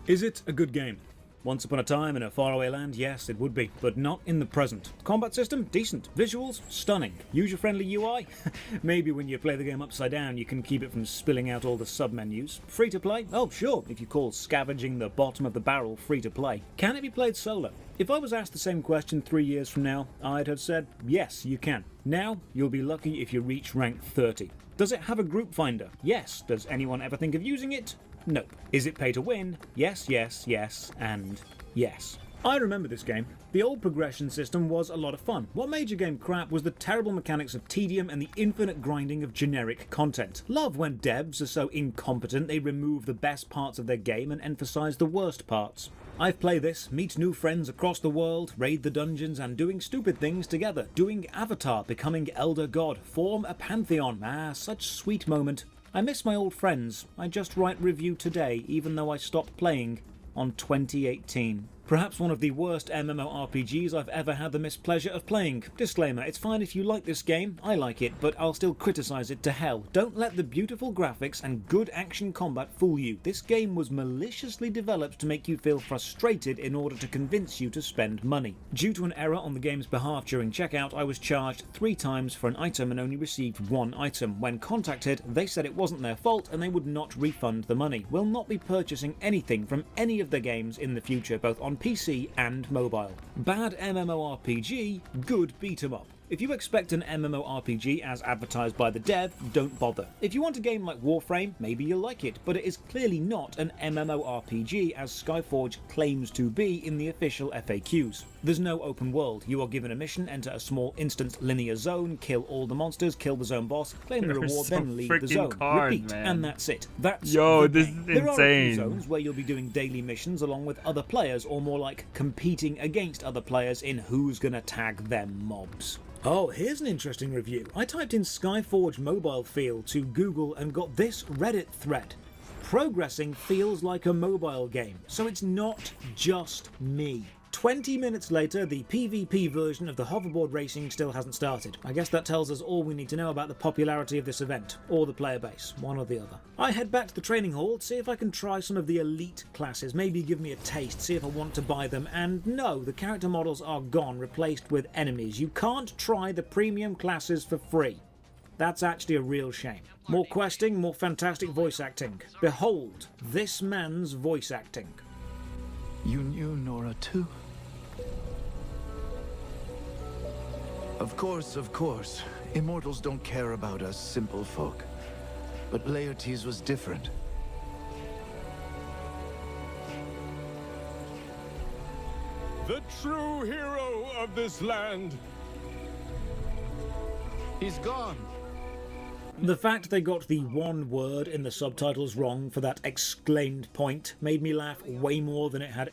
Is it a good game? Once upon a time in a faraway land, yes, it would be, but not in the present. Combat system? Decent. Visuals? Stunning. User-friendly UI? Maybe when you play the game upside down, you can keep it from spilling out all the sub-menus. Free to play? Oh, sure, if you call scavenging the bottom of the barrel free to play. Can it be played solo? If I was asked the same question 3 years from now, I'd have said, yes, you can. Now, you'll be lucky if you reach rank 30. Does it have a group finder? Yes. Does anyone ever think of using it? Nope. Is it pay to win? Yes, yes, yes, and yes. I remember this game. The old progression system was a lot of fun. What made your game crap was the terrible mechanics of tedium and the infinite grinding of generic content. Love when devs are so incompetent they remove the best parts of their game and emphasize the worst parts. I've played this, meet new friends across the world, raid the dungeons, and doing stupid things together. Doing Avatar, becoming Elder God, form a pantheon. Such sweet moment. I miss my old friends. I just write review today, even though I stopped playing on 2018. Perhaps one of the worst MMORPGs I've ever had the mispleasure of playing. Disclaimer, it's fine if you like this game, I like it, but I'll still criticize it to hell. Don't let the beautiful graphics and good action combat fool you. This game was maliciously developed to make you feel frustrated in order to convince you to spend money. Due to an error on the game's behalf during checkout, I was charged 3 times for an item and only received 1 item. When contacted, they said it wasn't their fault and they would not refund the money. Will not be purchasing anything from any of the games in the future, both on PC and mobile. Bad MMORPG, good beat 'em up. If you expect an MMORPG as advertised by the dev, don't bother. If you want a game like Warframe, maybe you'll like it, but it is clearly not an MMORPG as Skyforge claims to be in the official FAQs. There's no open world. You are given a mission, enter a small instanced linear zone, kill all the monsters, kill the zone boss, claim the reward, then leave the zone. Repeat, and that's it. That's this is There are a few insane. zones where you'll be doing daily missions along with other players, or more like competing against other players in who's gonna tag them mobs. Oh, here's an interesting review. I typed in Skyforge mobile feel to Google and got this Reddit thread. Progressing feels like a mobile game, so it's not just me. 20 minutes later, the PvP version of the hoverboard racing still hasn't started. I guess that tells us all we need to know about the popularity of this event, or the player base, one or the other. I head back to the training hall, see if I can try some of the elite classes, maybe give me a taste, see if I want to buy them, and no, the character models are gone, replaced with enemies. You can't try the premium classes for free. That's actually a real shame. More questing, more fantastic voice acting. Behold, this man's voice acting. You knew Nora too? Of course. Immortals don't care about us simple folk. But Laertes was different. The true hero of this land. He's gone. The fact they got the one word in the subtitles wrong for that exclaimed point made me laugh way more than it had.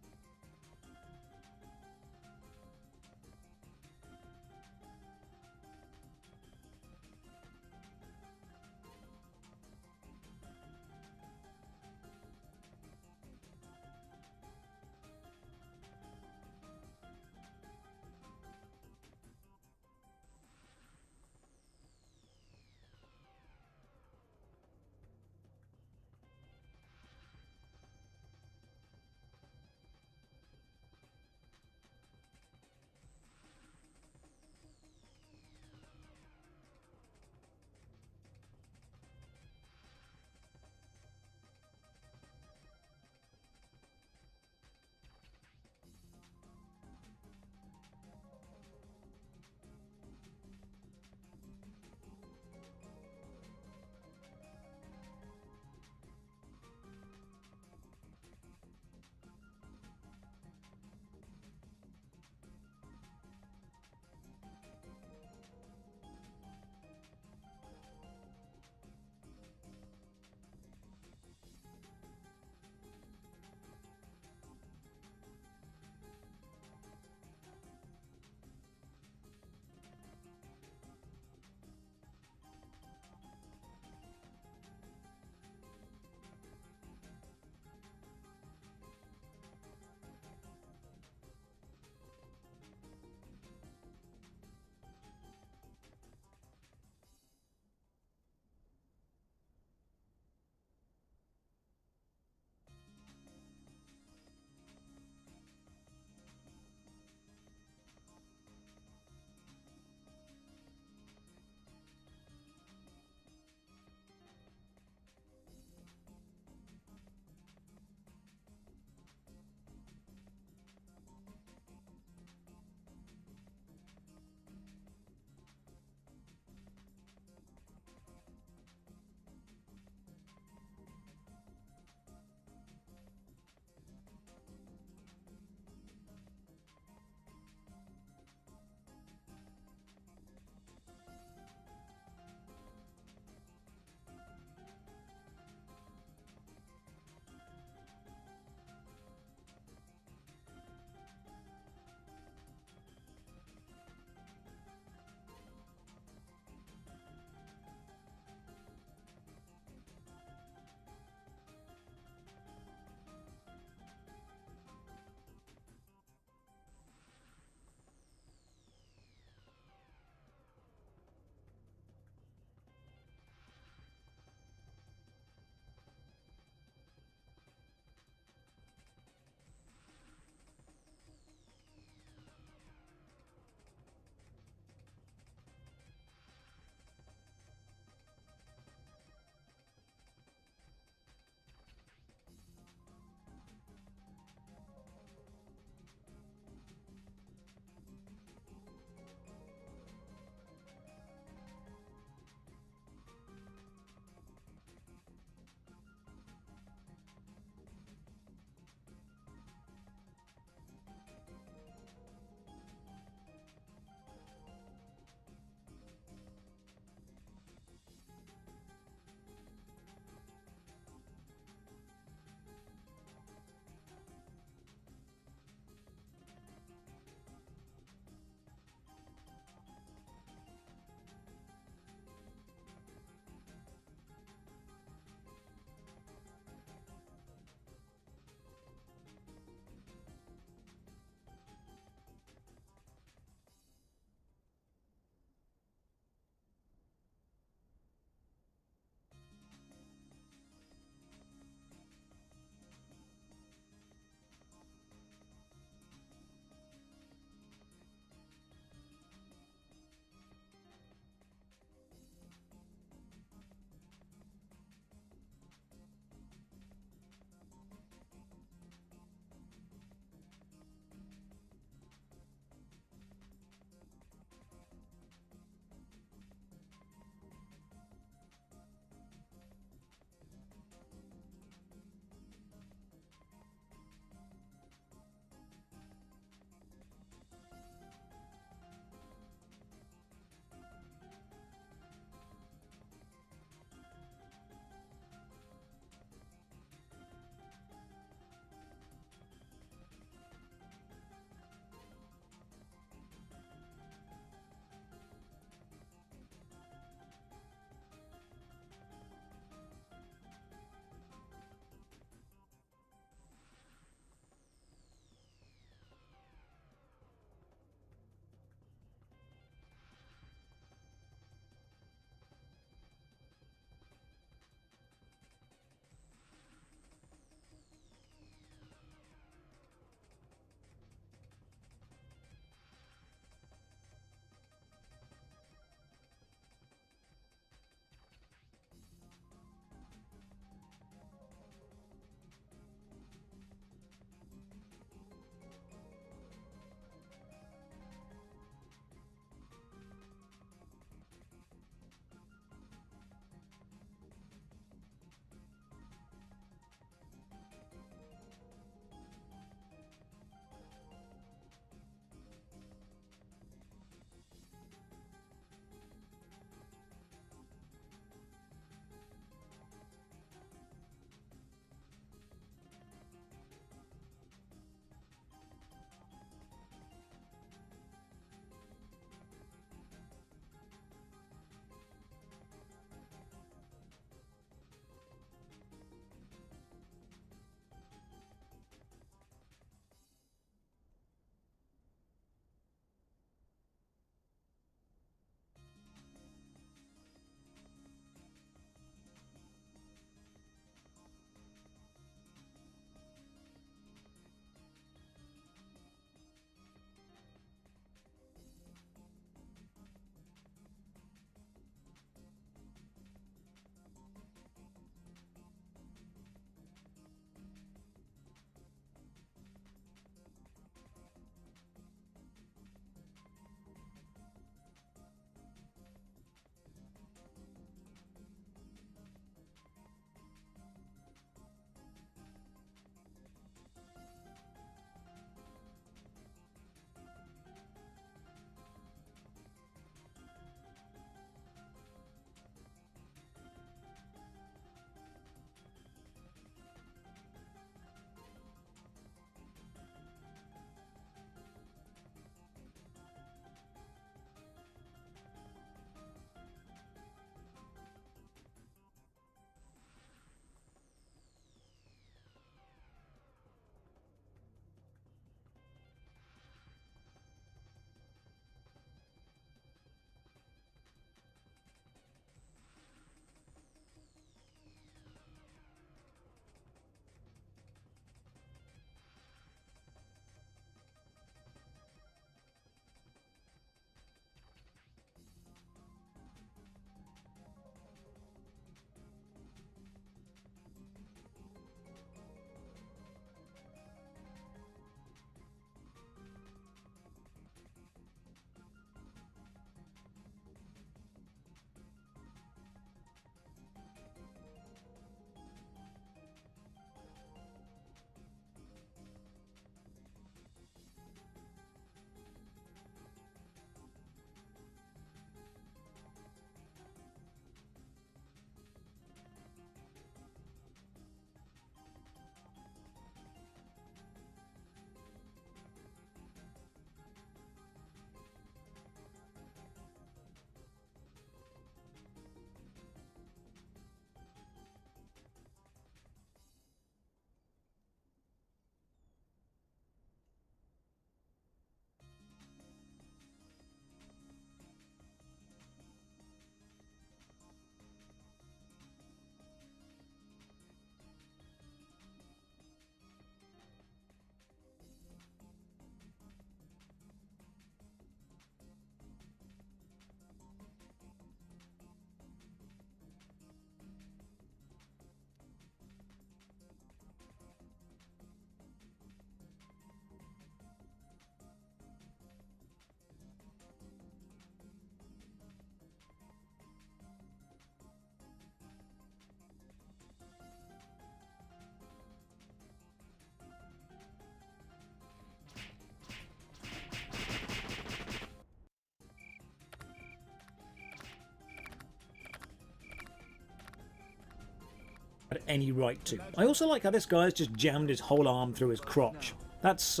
had any right to. I also like how this guy's just jammed his whole arm through his crotch. That's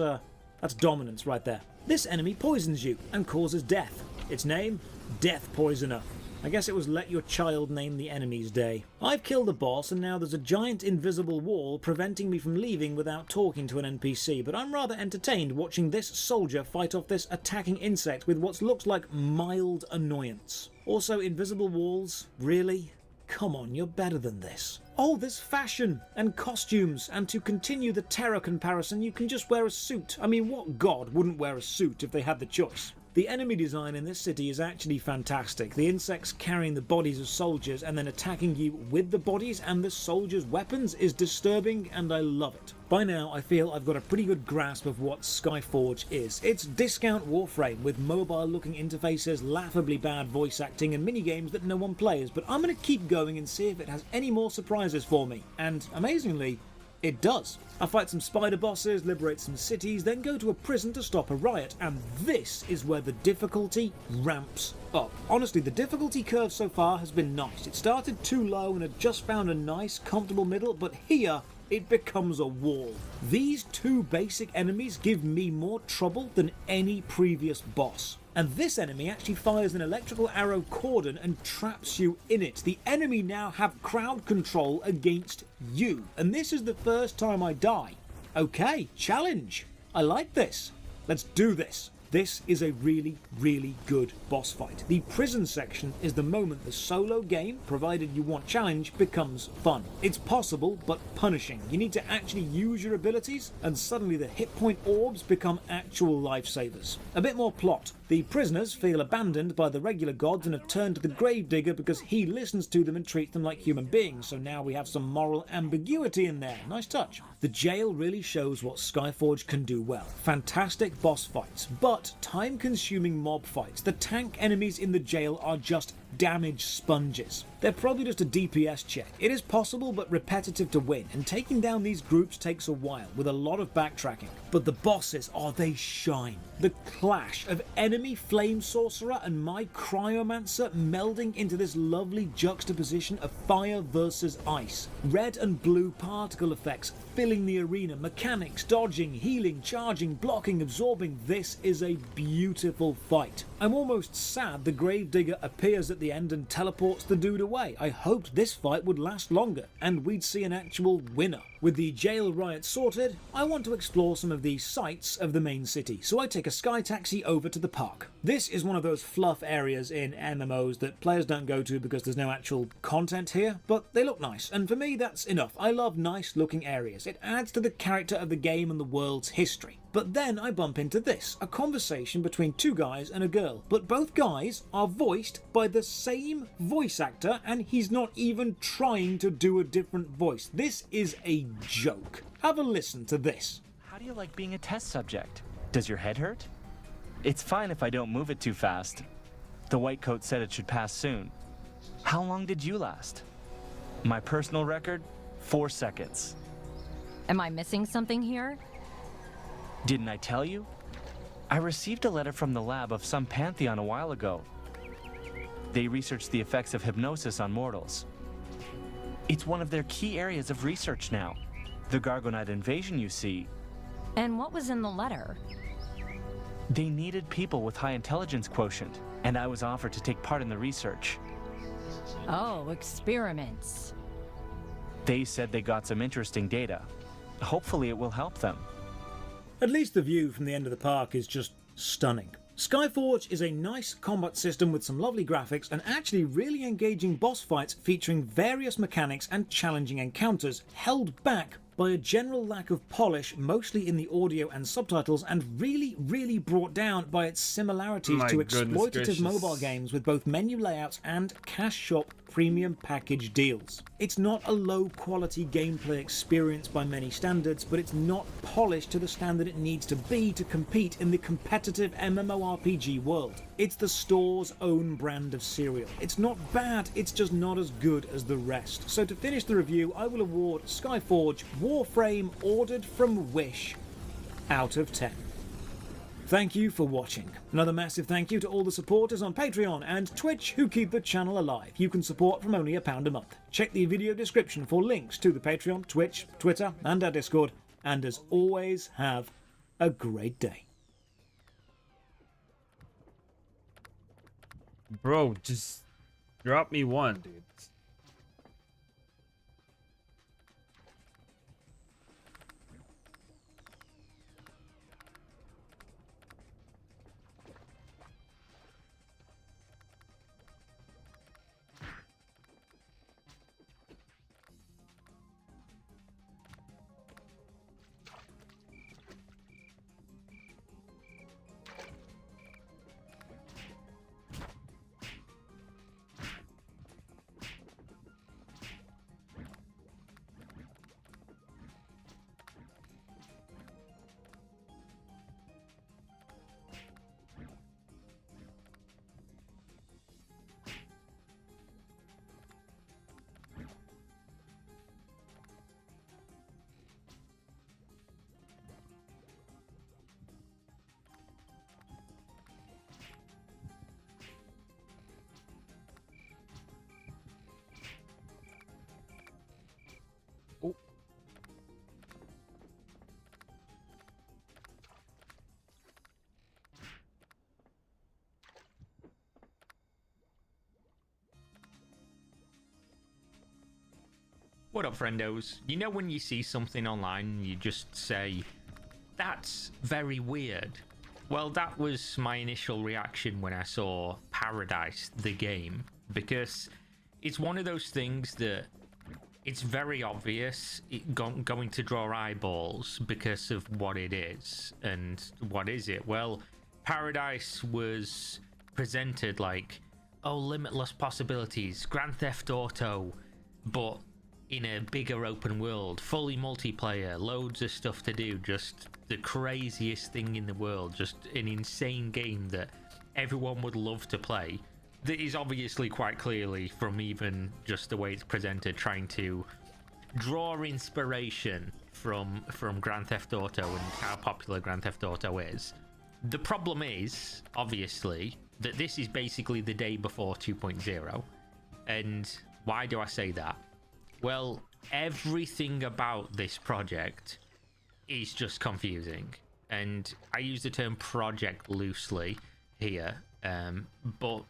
dominance right there. This enemy poisons you and causes death. Its name? Death Poisoner. I guess it was let your child name the enemy's day. I've killed the boss and now there's a giant invisible wall preventing me from leaving without talking to an NPC, but I'm rather entertained watching this soldier fight off this attacking insect with what looks like mild annoyance. Also, invisible walls? Really? Come on, you're better than this. Oh, there's fashion and costumes, and to continue the terror comparison, you can just wear a suit. I mean, what god wouldn't wear a suit if they had the choice? The enemy design in this city is actually fantastic. The insects carrying the bodies of soldiers and then attacking you with the bodies and the soldiers' weapons is disturbing, and I love it. By now, I feel I've got a pretty good grasp of what Skyforge is. It's discount Warframe with mobile-looking interfaces, laughably bad voice acting, and minigames that no one plays, but I'm going to keep going and see if it has any more surprises for me. And, amazingly, it does. I fight some spider bosses, liberate some cities, then go to a prison to stop a riot, and this is where the difficulty ramps up. Honestly, the difficulty curve so far has been nice. It started too low and had just found a nice, comfortable middle, but here it becomes a wall. These two basic enemies give me more trouble than any previous boss. And this enemy actually fires an electrical arrow cordon and traps you in it. The enemy now have crowd control against you. And this is the first time I die. Okay, challenge. I like this. Let's do this. This is a really, really good boss fight. The prison section is the moment the solo game, provided you want challenge, becomes fun. It's possible, but punishing. You need to actually use your abilities, and suddenly the hit point orbs become actual lifesavers. A bit more plot. The prisoners feel abandoned by the regular gods and have turned to the Gravedigger because he listens to them and treats them like human beings, so now we have some moral ambiguity in there. Nice touch. The jail really shows what Skyforge can do well. Fantastic boss fights, but time-consuming mob fights. The tank enemies in the jail are just damage sponges. They're probably just a DPS check. It is possible but repetitive to win, and taking down these groups takes a while, with a lot of backtracking. But the bosses, oh, they shine. The clash of enemy flame sorcerer and my cryomancer melding into this lovely juxtaposition of fire versus ice. Red and blue particle effects filling the arena, mechanics, dodging, healing, charging, blocking, absorbing. This is a beautiful fight. I'm almost sad the Gravedigger appears at the end and teleports the dude away. I hoped this fight would last longer and we'd see an actual winner. With the jail riot sorted, I want to explore some of the sights of the main city, so I take a sky taxi over to the park. This is one of those fluff areas in MMOs that players don't go to because there's no actual content here, but they look nice, and for me that's enough. I love nice looking areas. It adds to the character of the game and the world's history. But then I bump into this, a conversation between two guys and a girl. But both guys are voiced by the same voice actor, and he's not even trying to do a different voice. This is a joke. Have a listen to this. How do you like being a test subject? Does your head hurt? It's fine if I don't move it too fast. The white coat said it should pass soon. How long did you last? My personal record? 4 seconds. Am I missing something here? Didn't I tell you? I received a letter from the lab of some pantheon a while ago. They researched the effects of hypnosis on mortals. It's one of their key areas of research now. The Gargonite invasion, you see. And what was in the letter? They needed people with high intelligence quotient, and I was offered to take part in the research. Oh, experiments. They said they got some interesting data. Hopefully it will help them. At least the view from the end of the park is just stunning. Skyforge is a nice combat system with some lovely graphics and actually really engaging boss fights featuring various mechanics and challenging encounters, held back by a general lack of polish, mostly in the audio and subtitles, and really brought down by its similarities to exploitative mobile games with both menu layouts and cash shop premium package deals. It's not a low quality gameplay experience by many standards, but it's not polished to the standard it needs to be to compete in the competitive MMORPG world. It's the store's own brand of cereal. It's not bad, it's just not as good as the rest. So to finish the review, I will award Skyforge Warframe ordered from Wish out of 10. thank you for watching. Another massive thank you to all the supporters on Patreon and Twitch who keep the channel alive. You can support from only £1 a month. Check the video description for links to the Patreon, Twitch, Twitter, and our Discord. And as always, have a great day. Bro, just drop me one, dude. What up, friendos? You know when you see something online and you just say, that's very weird? Well, that was my initial reaction when I saw Paradise, the game, because it's one of those things that it's very obvious going to draw eyeballs because of what it is. And what is it? Well, Paradise was presented like, oh, limitless possibilities, Grand Theft Auto, but in a bigger open world, fully multiplayer, loads of stuff to do, just the craziest thing in the world, just an insane game that everyone would love to play. That is obviously quite clearly, from even just the way it's presented, trying to draw inspiration from Grand Theft Auto and how popular Grand Theft Auto is. The problem is, obviously, that this is basically the day before 2.0. And why do I say that? Well, everything about this project is just confusing. And I use the term project loosely here, but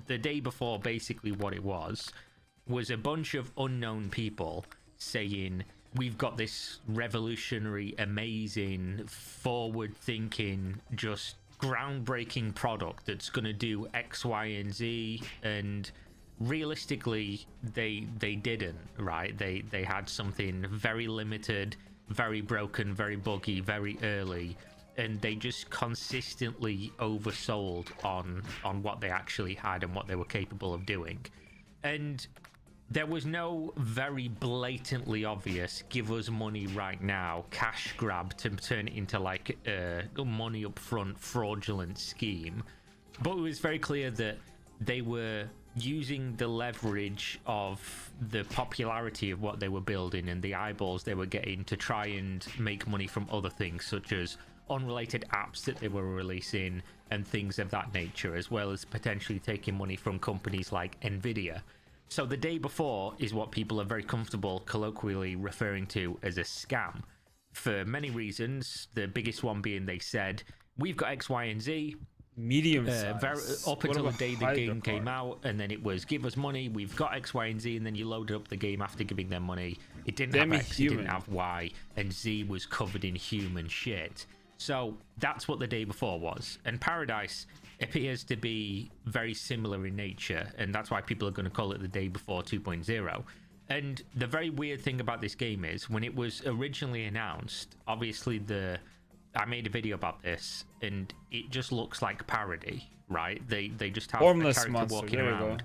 the day before, basically what it was a bunch of unknown people saying, we've got this revolutionary, amazing, forward-thinking, just groundbreaking product that's going to do X, Y, and Z, and realistically they didn't, right? They had something very limited, very broken, very buggy, very early, and they just consistently oversold on what they actually had and what they were capable of doing. And there was no very blatantly obvious give us money right now cash grab to turn it into like a money up front fraudulent scheme, but it was very clear that they were using the leverage of the popularity of what they were building and the eyeballs they were getting to try and make money from other things, such as unrelated apps that they were releasing and things of that nature, as well as potentially taking money from companies like Nvidia. So the day before is what people are very comfortable colloquially referring to as a scam, for many reasons. The biggest one being they said, we've got X, Y, and Z, medium size. Up until the day the game came out, and then it was give us money, we've got X, Y, and Z, and then you loaded up the game after giving them money. It didn't have X, it didn't have Y, and Z was covered in human shit. So that's what the day before was. And Paradise appears to be very similar in nature, and that's why people are going to call it the day before 2.0. And the very weird thing about this game is, when it was originally announced, obviously I made a video about this, and it just looks like parody, right? They just have a character walking around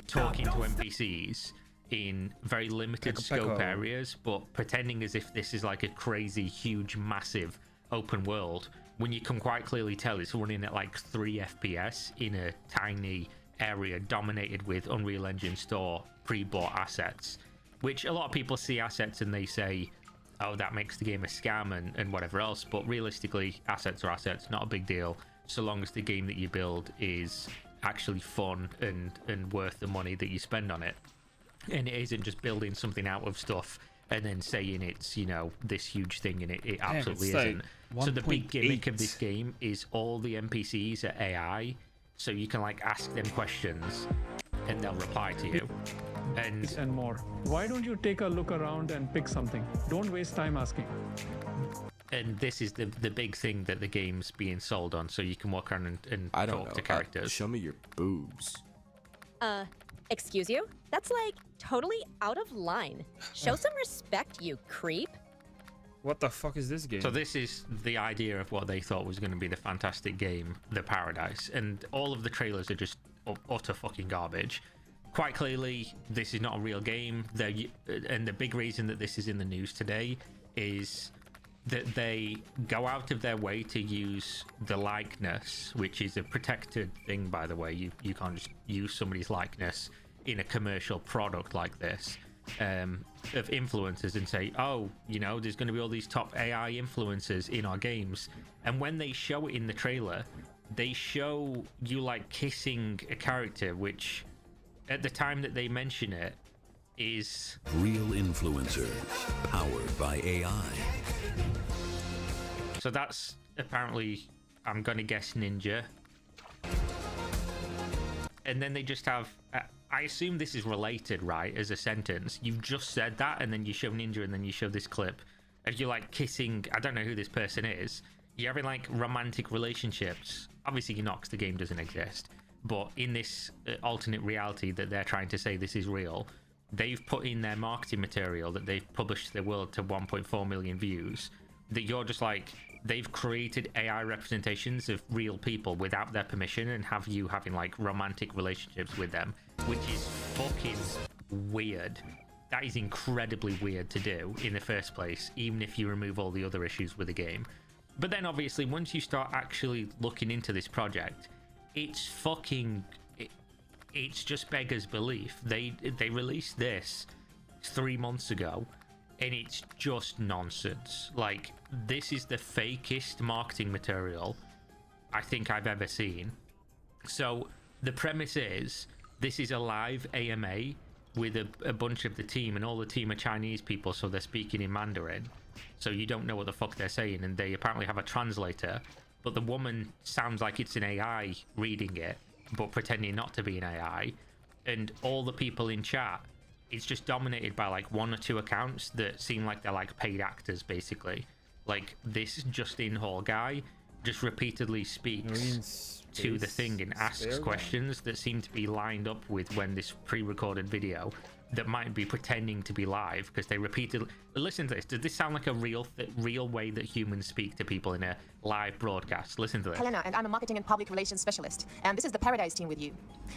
talking to NPCs in very limited scope areas, but pretending as if this is like a crazy, huge, massive open world, when you can quite clearly tell it's running at like 3 FPS in a tiny area dominated with Unreal Engine Store pre-bought assets, which a lot of people see assets and they say, oh, that makes the game a scam and whatever else, but realistically, assets are assets, not a big deal. so long as the game that you build is actually fun and worth the money that you spend on it, and it isn't just building something out of stuff and then saying it's, you know, this huge thing, and it absolutely isn't. So the big gimmick of this game is all the NPCs are AI, so you can like ask them questions and they'll reply to you. And more. Why don't you take a look around and pick something? Don't waste time asking. And this is the big thing that the game's being sold on, so you can walk around and talk to characters. Show me your boobs. Excuse you? That's like totally out of line. Show some respect, you creep. What the fuck is this game? So this is the idea of what they thought was going to be the fantastic game, The Paradise, and all of the trailers are just utter fucking garbage. Quite clearly, this is not a real game. And the big reason that this is in the news today is that they go out of their way to use the likeness, which is a protected thing, by the way. You can't just use somebody's likeness in a commercial product like this, of influencers, and say, oh, you know, there's going to be all these top AI influencers in our games. And when they show it in the trailer, they show you like kissing a character, which at the time that they mention it is real influencer powered by AI. So that's apparently, I'm gonna guess, Ninja. And then they just have, I assume this is related, right, as a sentence. You've just said that, and then you show Ninja, and then you show this clip of you like kissing, I don't know who this person is. You're having like romantic relationships. Obviously you're not, because the game doesn't exist. But in this alternate reality that they're trying to say this is real, they've put in their marketing material that they've published to the world to 1.4 million views, that you're just like, they've created AI representations of real people without their permission and have you having like romantic relationships with them, which is fucking weird. That is incredibly weird to do in the first place, even if you remove all the other issues with the game. But then obviously once you start actually looking into this project, it's fucking, it's just beggars belief. They released this 3 months ago, and it's just nonsense. Like, this is the fakest marketing material I think I've ever seen. So the premise is, this is a live AMA with a bunch of the team, and all the team are Chinese people, so they're speaking in Mandarin, so you don't know what the fuck they're saying, and they apparently have a translator, but the woman sounds like it's an AI reading it, but pretending not to be an AI. And all the people in chat, it's just dominated by like 1 or 2 accounts that seem like they're like paid actors, basically. Like this Justin Hall guy just repeatedly speaks to the thing and asks questions that seem to be lined up with when this pre-recorded video that might be pretending to be live, because they repeatedly listen to this. Does this sound like a real way that humans speak to people in a live broadcast? Listen to this. Helena, and I'm a marketing and public relations specialist, and this is the Paradise team with you.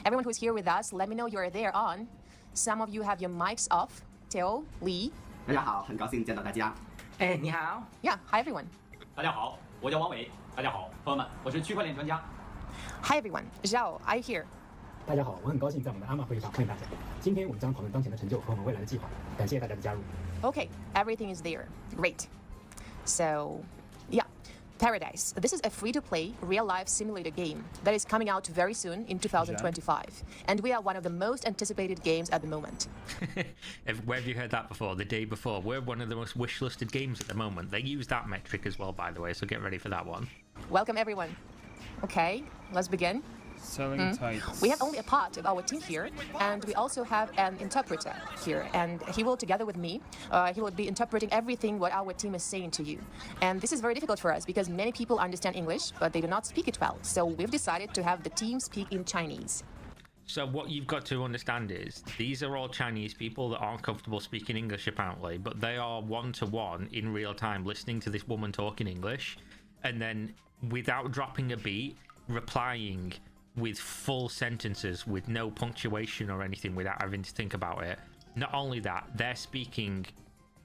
Everyone who's here with us, let me know you're there on. Some of you have your mics off. Teo, Lee. 大家好，很高兴见到大家。哎，你好。Yeah, hi everyone. 大家好，我叫王伟。大家好，朋友们，我是区块链专家。Hi everyone. Zhao, I'm here. 大家好，我很高兴在我们的阿玛会议上欢迎大家。今天我们将讨论当前的成就和我们未来的计划。感谢大家的加入。Okay, everything is there. Great. So, yeah, Paradise. This is a free-to-play, real-life simulator game that is coming out very soon in 2025, and we are one of the most anticipated games at the moment. Where have you heard that before? The day before. We're one of the most wish-listed games at the moment. They use that metric as well, by the way, so get ready for that one. Welcome everyone. Okay, let's begin. Selling tights. We have only a part of our team here, and we also have an interpreter here, and he will, together with me, he will be interpreting everything what our team is saying to you. And this is very difficult for us because many people understand English, but they do not speak it well. So we've decided to have the team speak in Chinese. So what you've got to understand is these are all Chinese people that aren't comfortable speaking English apparently, but they are one-to-one in real time listening to this woman talking English, and then without dropping a beat, replying with full sentences with no punctuation or anything, without having to think about it. Not only that, they're speaking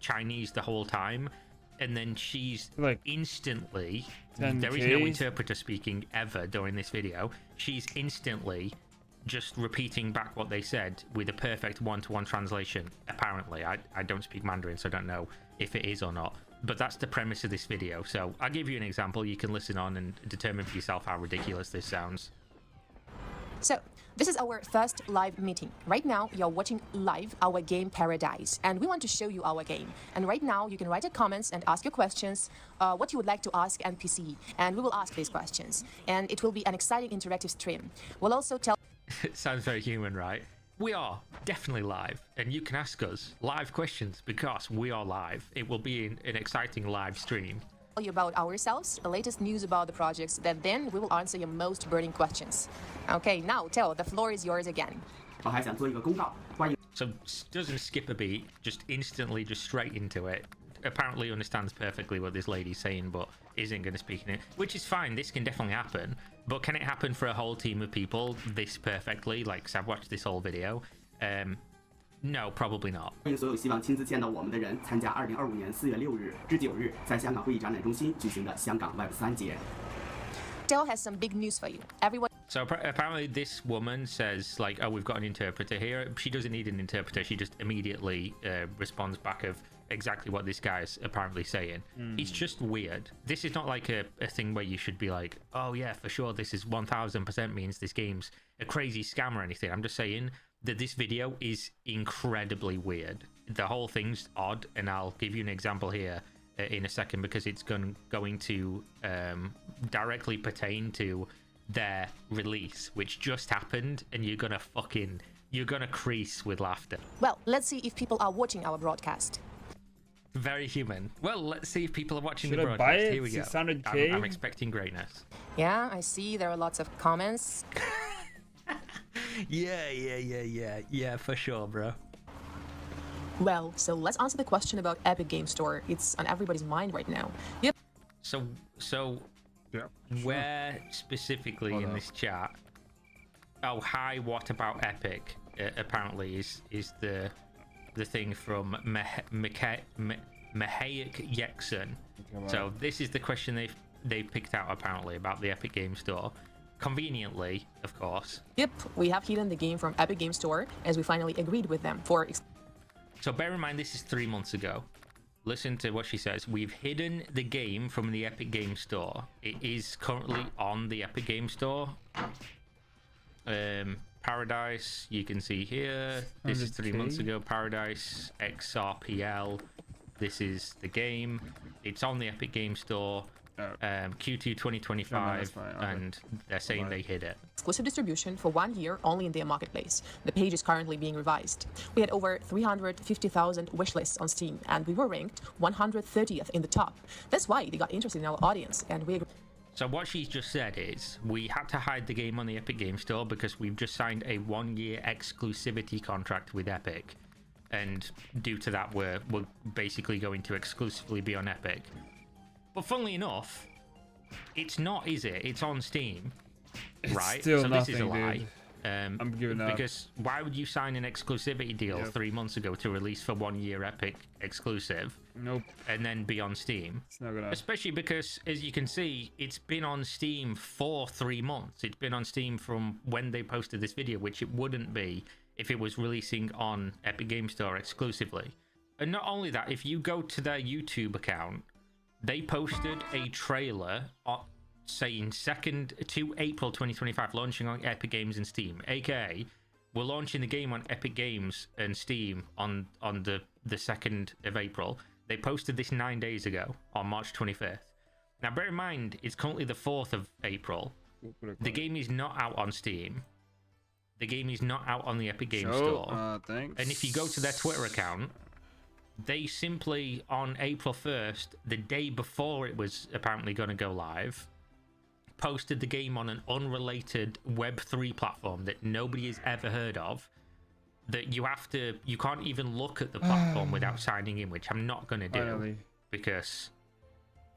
Chinese the whole time, and then she's like instantly, there is no interpreter speaking ever during this video, she's instantly just repeating back what they said with a perfect one-to-one translation. Apparently, I don't speak Mandarin, so I don't know if it is or not. But that's the premise of this video. So I'll give you an example. You can listen on and determine for yourself how ridiculous this sounds. So, this is our first live meeting. Right now, you're watching live our game Paradise, and we want to show you our game. And right now, you can write your comments and ask your questions, what you would like to ask NPC, and we will ask these questions. And it will be an exciting interactive stream. We'll also tell... It sounds very human, right? We are definitely live, and you can ask us live questions because we are live. It will be an exciting live stream. Tell you about ourselves, the latest news about the projects, then we will answer your most burning questions. Okay, now Teo, the floor is yours again. So doesn't skip a beat, just instantly, just straight into it. Apparently understands perfectly what this lady's saying, but isn't going to speak in it, which is fine. This can definitely happen, but can it happen for a whole team of people this perfectly? Like, 'cause I've watched this whole video. No, probably not. 欢迎所有希望亲自见到我们的人参加2025年4月6日至9日在香港会议展览中心举行的香港 Web3 节。 Teo has some big news for you. Everyone. So apparently this woman says, like, oh, we've got an interpreter here. She doesn't need an interpreter. She just immediately responds back of exactly what this guy's apparently saying. It's just weird. This is not like a thing where you should be like, oh yeah, for sure, this is 1000% means this game's a crazy scam or anything. I'm just saying that this video is incredibly weird. The whole thing's odd, and I'll give you an example here in a second because it's going to directly pertain to their release, which just happened, and you're gonna crease with laughter. Well, let's see if people are watching our broadcast. Very human. Well, let's see if people are watching Should the I broadcast. buy it? Here we go. 600K? I'm expecting greatness. Yeah, I see there are lots of comments. Yeah, for sure, bro. Well, so let's answer the question about Epic Game Store. It's on everybody's mind right now. Yep. So yeah, where specifically in this chat? Oh, hi. What about Epic? Apparently, is the thing from Mahayek Yekson. So this is the question they picked out apparently about the Epic Game Store. Conveniently, of course. Yep, we have hidden the game from Epic Game Store as we finally agreed with them for. So bear in mind, this is 3 months ago. Listen to what she says. We've hidden the game from the Epic Game Store. It is currently on the Epic Game Store. Paradise, you can see here. This is 3 months ago. Paradise XRPL. This is the game. It's on the Epic Game Store. Q2 2025, and they're saying they hid it. Exclusive distribution for 1 year only in their marketplace. The page is currently being revised. We had over 350,000 wishlists on Steam, and we were ranked 130th in the top. That's why they got interested in our audience, and we. So what she's just said is, we had to hide the game on the Epic Game Store because we've just signed a 1-year exclusivity contract with Epic, and due to that, we're basically going to exclusively be on Epic. But funnily enough, it's not, is it? It's on Steam, right? Still so nothing, this is a lie. dude. I'm giving up. Because why would you sign an exclusivity deal 3 months ago to release for 1 year Epic exclusive? Nope. And then be on Steam? It's not gonna. Especially because, as you can see, it's been on Steam for 3 months. It's been on Steam from when they posted this video, which it wouldn't be if it was releasing on Epic Game Store exclusively. And not only that, if you go to their YouTube account, they posted a trailer saying 2nd to April 2025, launching on Epic Games and Steam. AKA, we're launching the game on Epic Games and Steam on the 2nd of April. They posted this 9 days ago on March 25th. Now, bear in mind, it's currently the 4th of April. The game is not out on Steam. The game is not out on the Epic Games Store. Thanks. And if you go to their Twitter account, they simply, on April 1st, the day before it was apparently going to go live, posted the game on an unrelated Web3 platform that nobody has ever heard of, that you can't even look at the platform without signing in, which I'm not going to do, because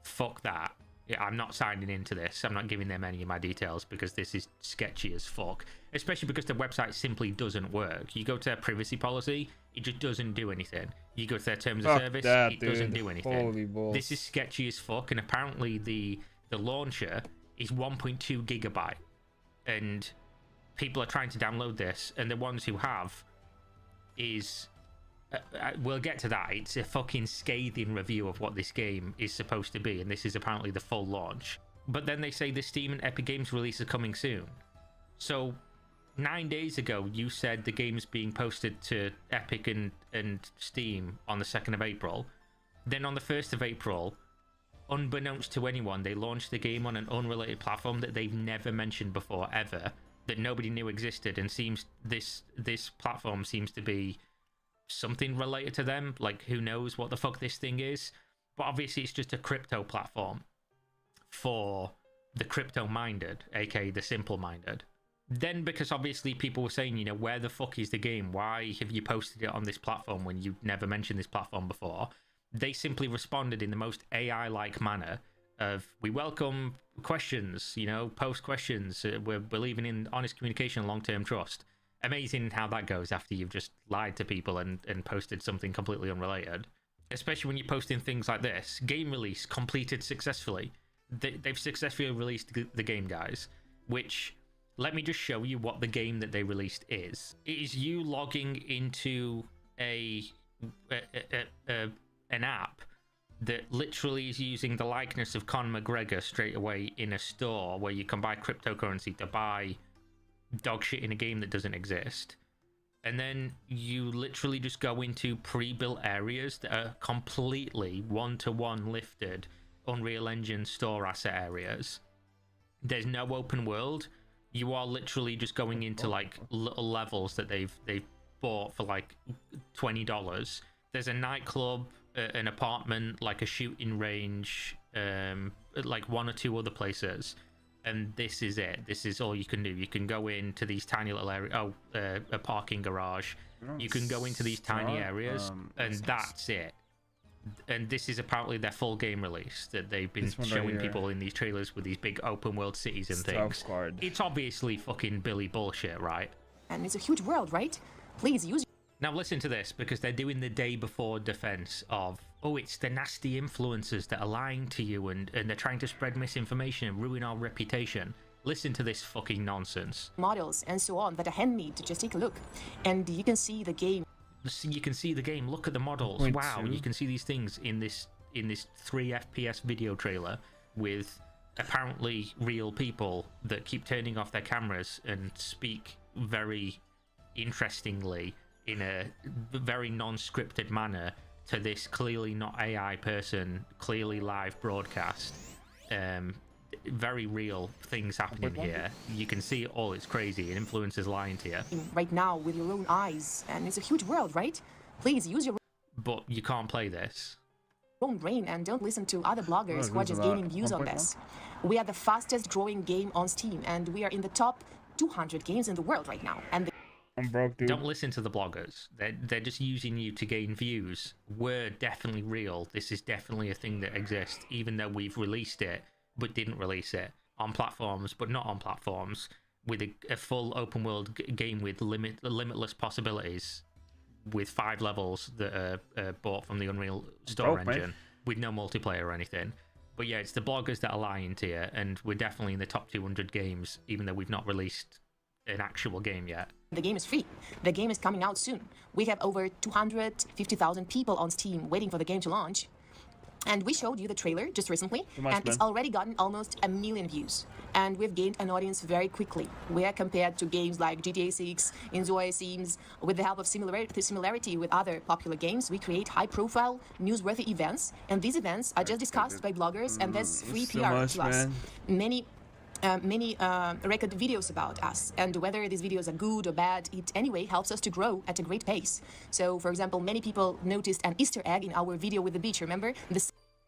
fuck that. Yeah, I'm not signing into this. I'm not giving them any of my details because this is sketchy as fuck. Especially because the website simply doesn't work. You go to their privacy policy, it just doesn't do anything. You go to their terms of service, it doesn't do anything. Holy balls. This is sketchy as fuck, and apparently the launcher is 1.2 gigabyte. And people are trying to download this, and the ones who have is we'll get to that. It's a fucking scathing review of what this game is supposed to be, and this is apparently the full launch. But then they say the Steam and Epic Games release are coming soon. So 9 days ago you said the game's being posted to Epic and Steam on the 2nd of April. Then on the 1st of April, unbeknownst to anyone, they launched the game on an unrelated platform that they've never mentioned before ever, that nobody knew existed, and seems this platform seems to be something related to them. Like, who knows what the fuck this thing is? But obviously it's just a crypto platform for the crypto minded, aka the simple minded. Then, because obviously people were saying, you know, where the fuck is the game? Why have you posted it on this platform when you never mentioned this platform before? They simply responded in the most AI-like manner of, we welcome questions, you know, post questions. We're believing in honest communication and long-term trust. Amazing how that goes after you've just lied to people and posted something completely unrelated. Especially when you're posting things like this. Game release completed successfully. They've successfully released the game, guys. Which, let me just show you what the game that they released is. It is you logging into an app that literally is using the likeness of Conor McGregor straight away in a store where you can buy cryptocurrency to buy dog shit in a game that doesn't exist. And then you literally just go into pre-built areas that are completely one-to-one lifted Unreal Engine store asset areas. There's no open world. You are literally just going into like little levels that they've bought for like $20. There's a nightclub, an apartment, like a shooting range, like one or two other places. And this is it. This is all you can do. You can go into these tiny little areas. Oh, a parking garage. You can go into these tiny areas, and that's it. And this is apparently their full game release that they've been showing people in these trailers with these big open world cities and things. It's obviously fucking Billy bullshit, right? And it's a huge world, right? Please use. Now listen to this, because they're doing the day before defense of, oh, it's the nasty influencers that are lying to you and they're trying to spread misinformation and ruin our reputation. Listen to this fucking nonsense. Models and so on that are handmade. Just take a look, and you can see the game. You can see the game. Look at the models. Wow, you can see these things in this 3 FPS video trailer with apparently real people that keep turning off their cameras and speak very interestingly in a very non-scripted manner to this clearly not AI person, clearly live broadcast. Very real things happening here. You can see it all. It's crazy. And influencers lying to you right now with your own eyes, and it's a huge world, right? Please use your. But you can't play this. Own brain and don't listen to other bloggers who are just gaining views on this. We are the fastest growing game on Steam, and we are in the top 200 games in the world right now. And I'm broke, dude. Don't listen to the bloggers. They're just using you to gain views. We're definitely real. This is definitely a thing that exists, even though we've released it but didn't release it on platforms, but not on platforms, with a full open world game with limitless possibilities, with 5 levels that are bought from the Unreal Store engine, with no multiplayer or anything. But yeah, it's the bloggers that are lying to you, and we're definitely in the top 200 games, even though we've not released an actual game yet. the game is free. The game is coming out soon. We have over 250,000 people on Steam waiting for the game to launch. And we showed you the trailer just recently, and it's already gotten almost 1 million views. And we've gained an audience very quickly. We are compared to games like GTA 6, Enjoy Sims. With the help of similarity with other popular games, we create high-profile, newsworthy events. And these events are just discussed by bloggers, and there's free PR to us. Many record videos about us, and whether these videos are good or bad, it anyway helps us to grow at a great pace. So, for example, many people noticed an Easter egg in our video with the beach, remember?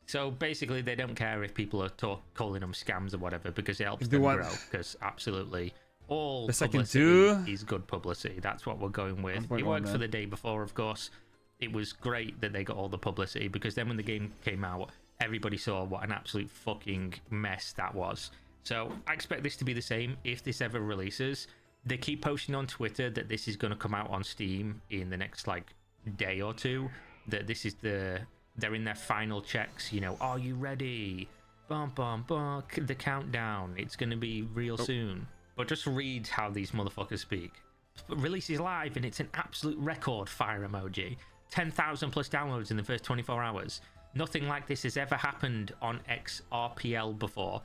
So basically they don't care if people are calling them scams or whatever, because it helps them grow, because absolutely all publicity is good publicity. That's what we're going with. It worked for the day before, of course. It was great that they got all the publicity, because then when the game came out, everybody saw what an absolute fucking mess that was. So I expect this to be the same if this ever releases. They keep posting on Twitter that this is going to come out on Steam in the next like day or two, that this is they're in their final checks, you know, are you ready? Bum bum bum, the countdown, it's going to be real soon. but just read how these motherfuckers speak. Releases live, and it's an absolute record. Fire emoji. 10,000 plus downloads in the first 24 hours. Nothing like this has ever happened on XRPL before.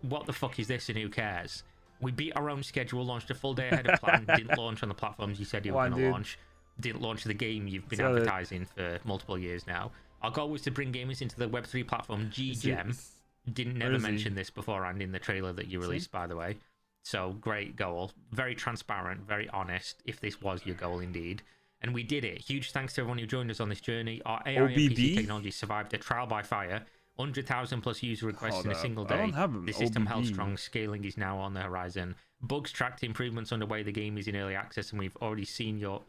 What the fuck is this, and who cares? We beat our own schedule, launched a full day ahead of plan, didn't launch on the platforms you said you were going to launch, didn't launch the game you've been advertising for multiple years now. Our goal was to bring gamers into the Web3 platform GGEM. Didn't never mention this beforehand in the trailer that you released, by the way. So, great goal. Very transparent, very honest, if this was your goal indeed. And we did it. Huge thanks to everyone who joined us on this journey. Our AI and PC technology survived a trial by fire. 100,000 plus user requests in a single day. The system held strong. Scaling is now on the horizon. Bugs tracked, improvements underway. The game is in early access, and we've already seen your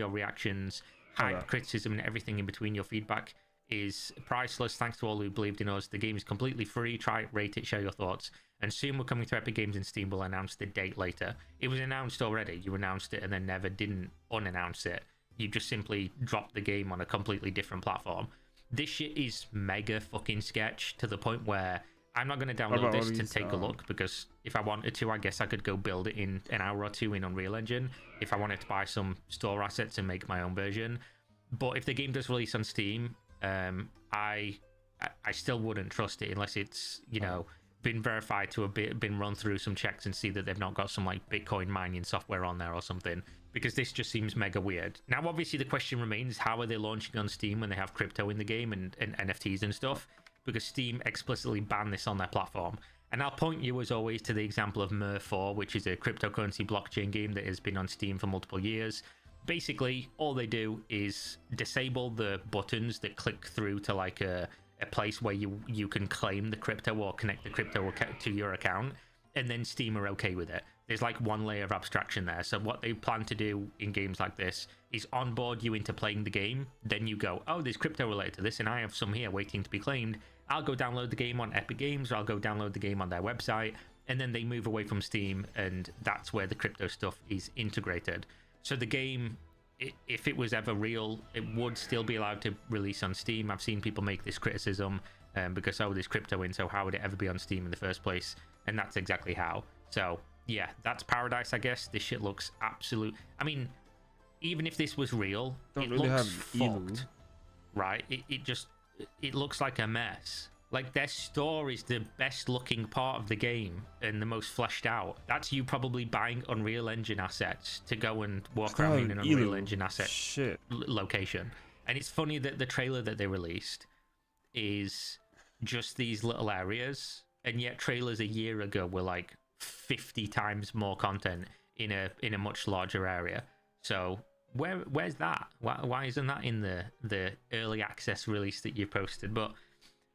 reactions, hype, criticism, and everything in between. Your feedback is priceless. Thanks to all who believed in us. The game is completely free. Try it, rate it, share your thoughts. And soon we're coming to Epic Games and Steam. We'll announce the date later. It was announced already. You announced it and then never didn't unannounce it. You just simply dropped the game on a completely different platform. This shit is mega fucking sketch, to the point where I'm not going to download this to take a look, because if I wanted to, I guess I could go build it in an hour or two in Unreal Engine if I wanted to buy some store assets and make my own version. But if the game does release on Steam, I still wouldn't trust it unless it's, you know, been verified to have been run through some checks and see that they've not got some like Bitcoin mining software on there or something, because this just seems mega weird. Now, obviously, the question remains, how are they launching on Steam when they have crypto in the game and NFTs and stuff? Because Steam explicitly banned this on their platform. And I'll point you, as always, to the example of Mer4, which is a cryptocurrency blockchain game that has been on Steam for multiple years. Basically, all they do is disable the buttons that click through to like a place where you can claim the crypto or connect the crypto to your account, and then Steam are okay with it. There's like one layer of abstraction there. So what they plan to do in games like this is onboard you into playing the game. Then you go, oh, there's crypto related to this, and I have some here waiting to be claimed. I'll go download the game on Epic Games, or I'll go download the game on their website, and then they move away from Steam, and that's where the crypto stuff is integrated. So the game, if it was ever real, it would still be allowed to release on Steam. I've seen people make this criticism because, oh, there's crypto in, so how would it ever be on Steam in the first place? And that's exactly how. So yeah, that's paradise, I guess. This shit looks absolute. I mean, even if this was real, it looks fucked, right? It looks like a mess. Like, their store is the best looking part of the game and the most fleshed out. That's you probably buying Unreal Engine assets to go and walk around in an Unreal Engine asset location. And it's funny that the trailer that they released is just these little areas, and yet trailers a year ago were like 50 times more content in a much larger area. So where's that? Why isn't that in the early access release that you posted? But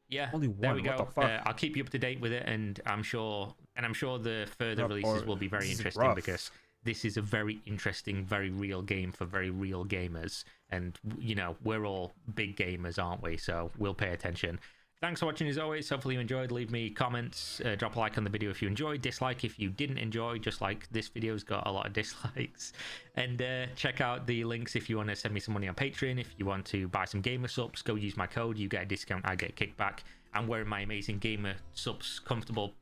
yeah, there we go. I'll keep you up to date with it, and I'm sure the further releases will be very interesting, because this is a very interesting, very real game for very real gamers, and you know, we're all big gamers, aren't we? So we'll pay attention. Thanks for watching as always. Hopefully you enjoyed. Leave me comments, drop a like on the video if you enjoyed, dislike if you didn't enjoy, just like this video's got a lot of dislikes. And check out the links if you want to send me some money on Patreon. If you want to buy some gamer subs, go use my code. You get a discount, I get a kickback. I'm wearing my amazing gamer subs comfortable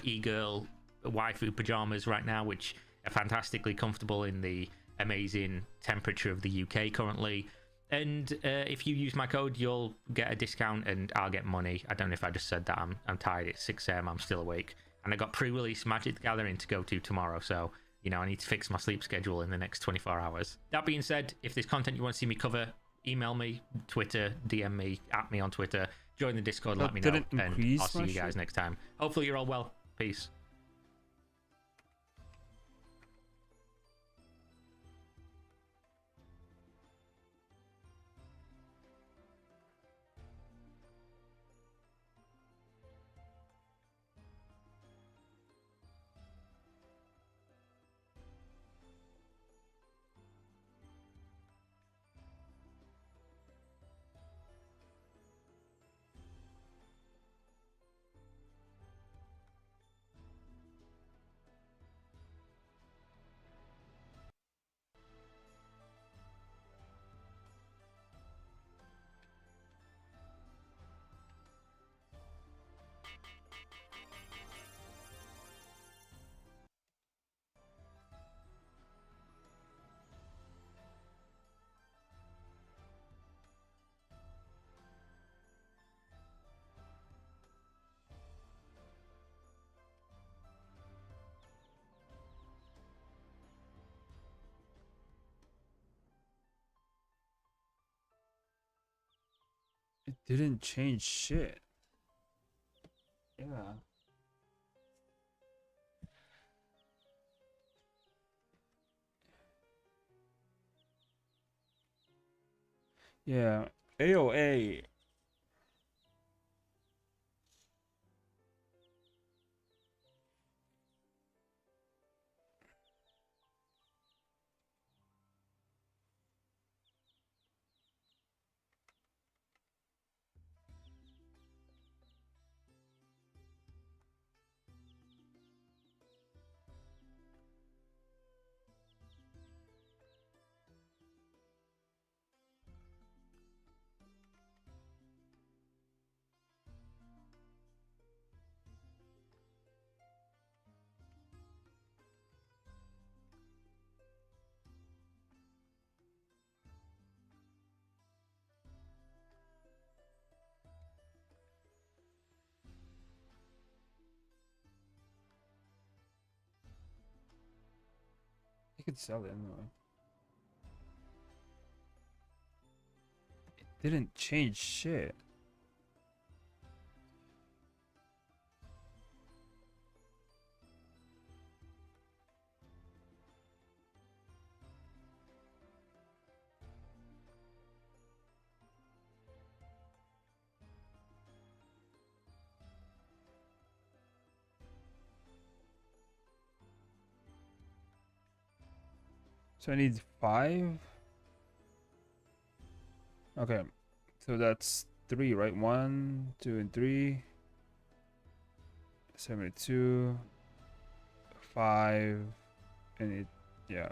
e-girl waifu pajamas right now, which are fantastically comfortable in the amazing temperature of the UK currently. And if you use my code, you'll get a discount and I'll get money. I don't know if I just said that. I'm tired. It's 6 a.m. I'm still awake. And I got pre-release Magic the Gathering to go to tomorrow. So, you know, I need to fix my sleep schedule in the next 24 hours. That being said, if there's content you want to see me cover, email me, Twitter, DM me, at me on Twitter, join the Discord, let me know. And I'll see you guys next time. Hopefully you're all well. Peace. It didn't change shit. Yeah. Yeah. AOA. You could sell it anyway. It didn't change shit. So I need 5. Okay, so that's 3, right? 1, 2, and 3. 72, 5, and it, yeah.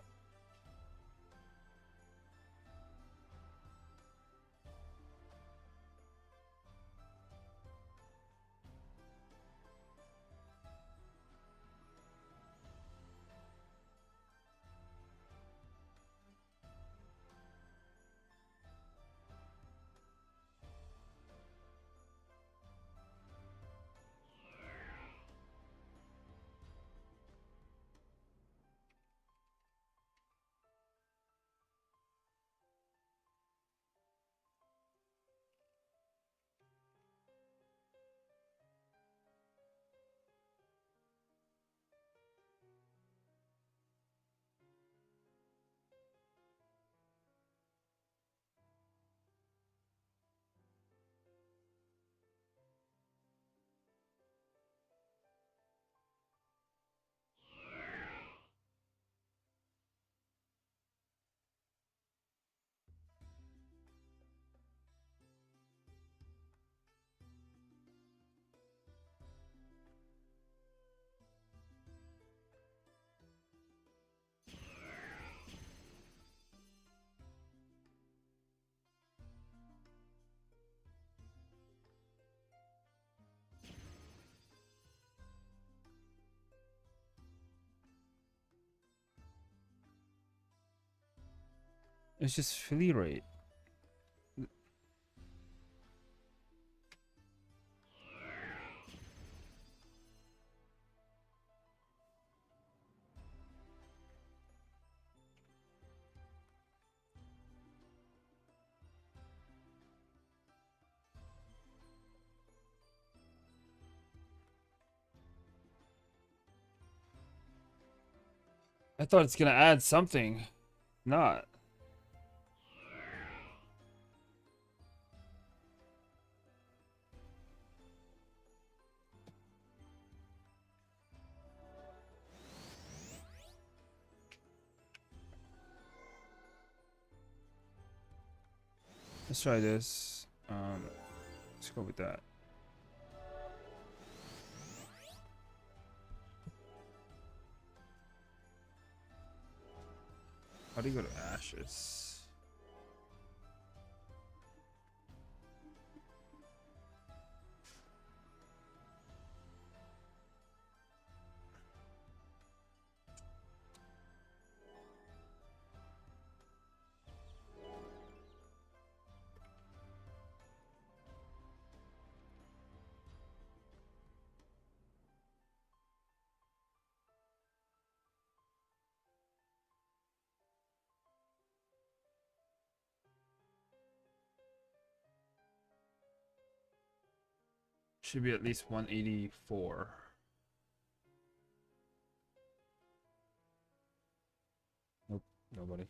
It's just fill rate. I thought it's gonna add something. Not. Let's try this. Let's go with that. How do you go to ashes? Should be at least 184. Nope, nobody.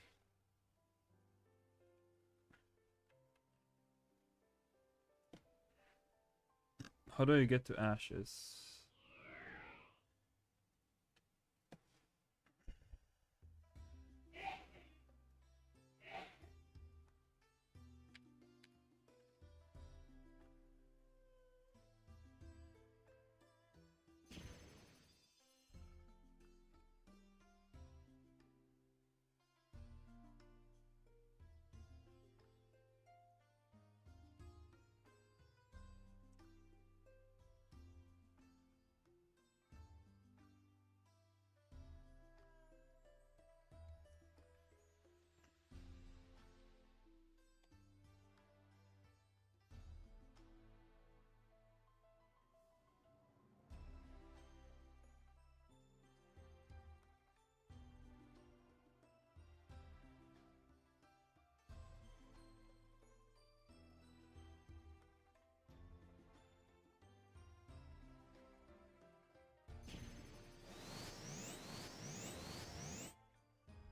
How do you get to ashes?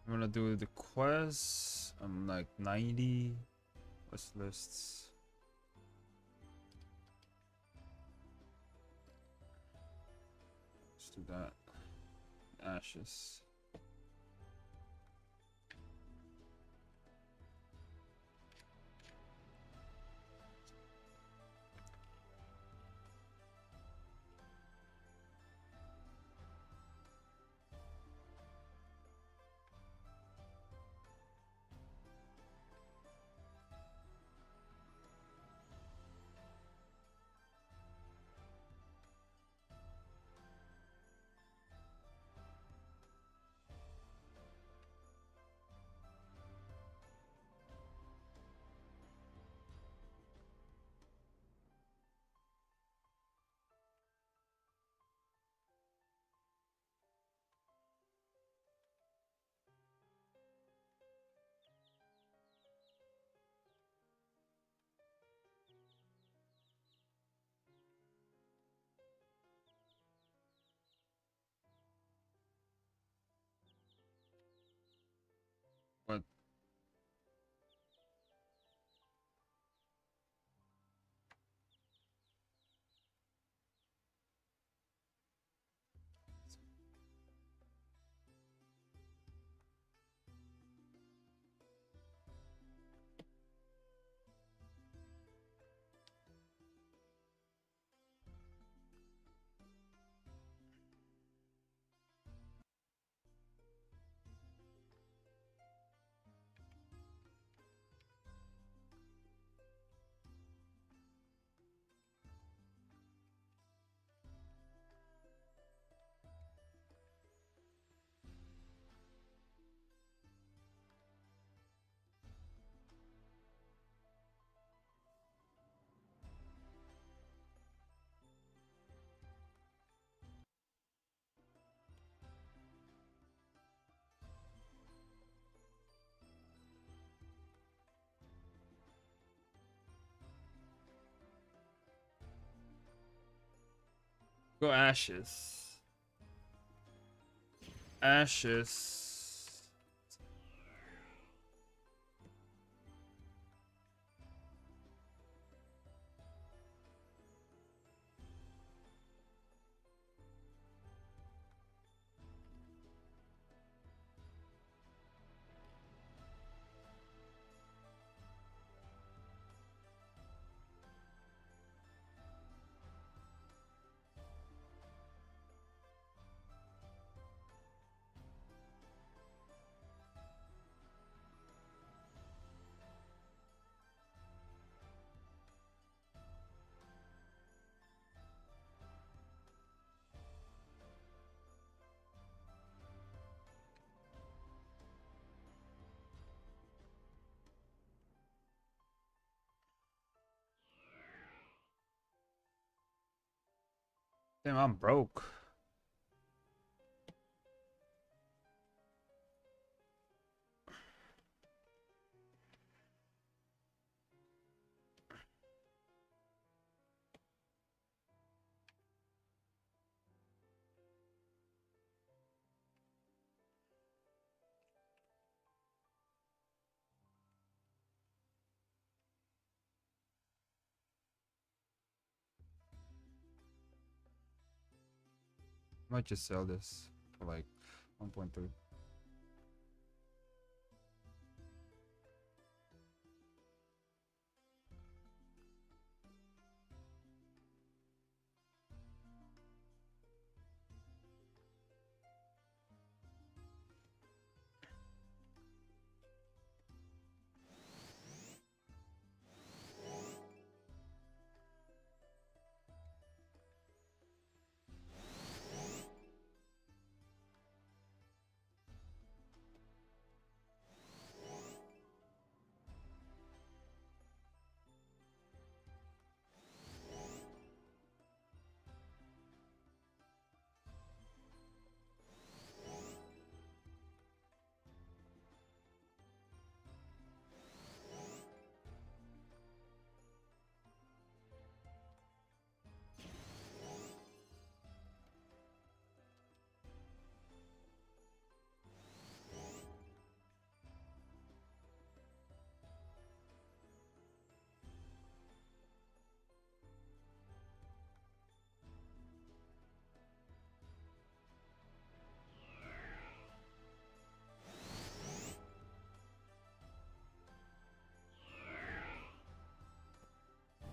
I'm gonna do the quest. I'm like 90 quest lists. Let's do that. Ashes. What? Go ashes. Ashes. Damn, I'm broke. Might just sell this for like 1.3.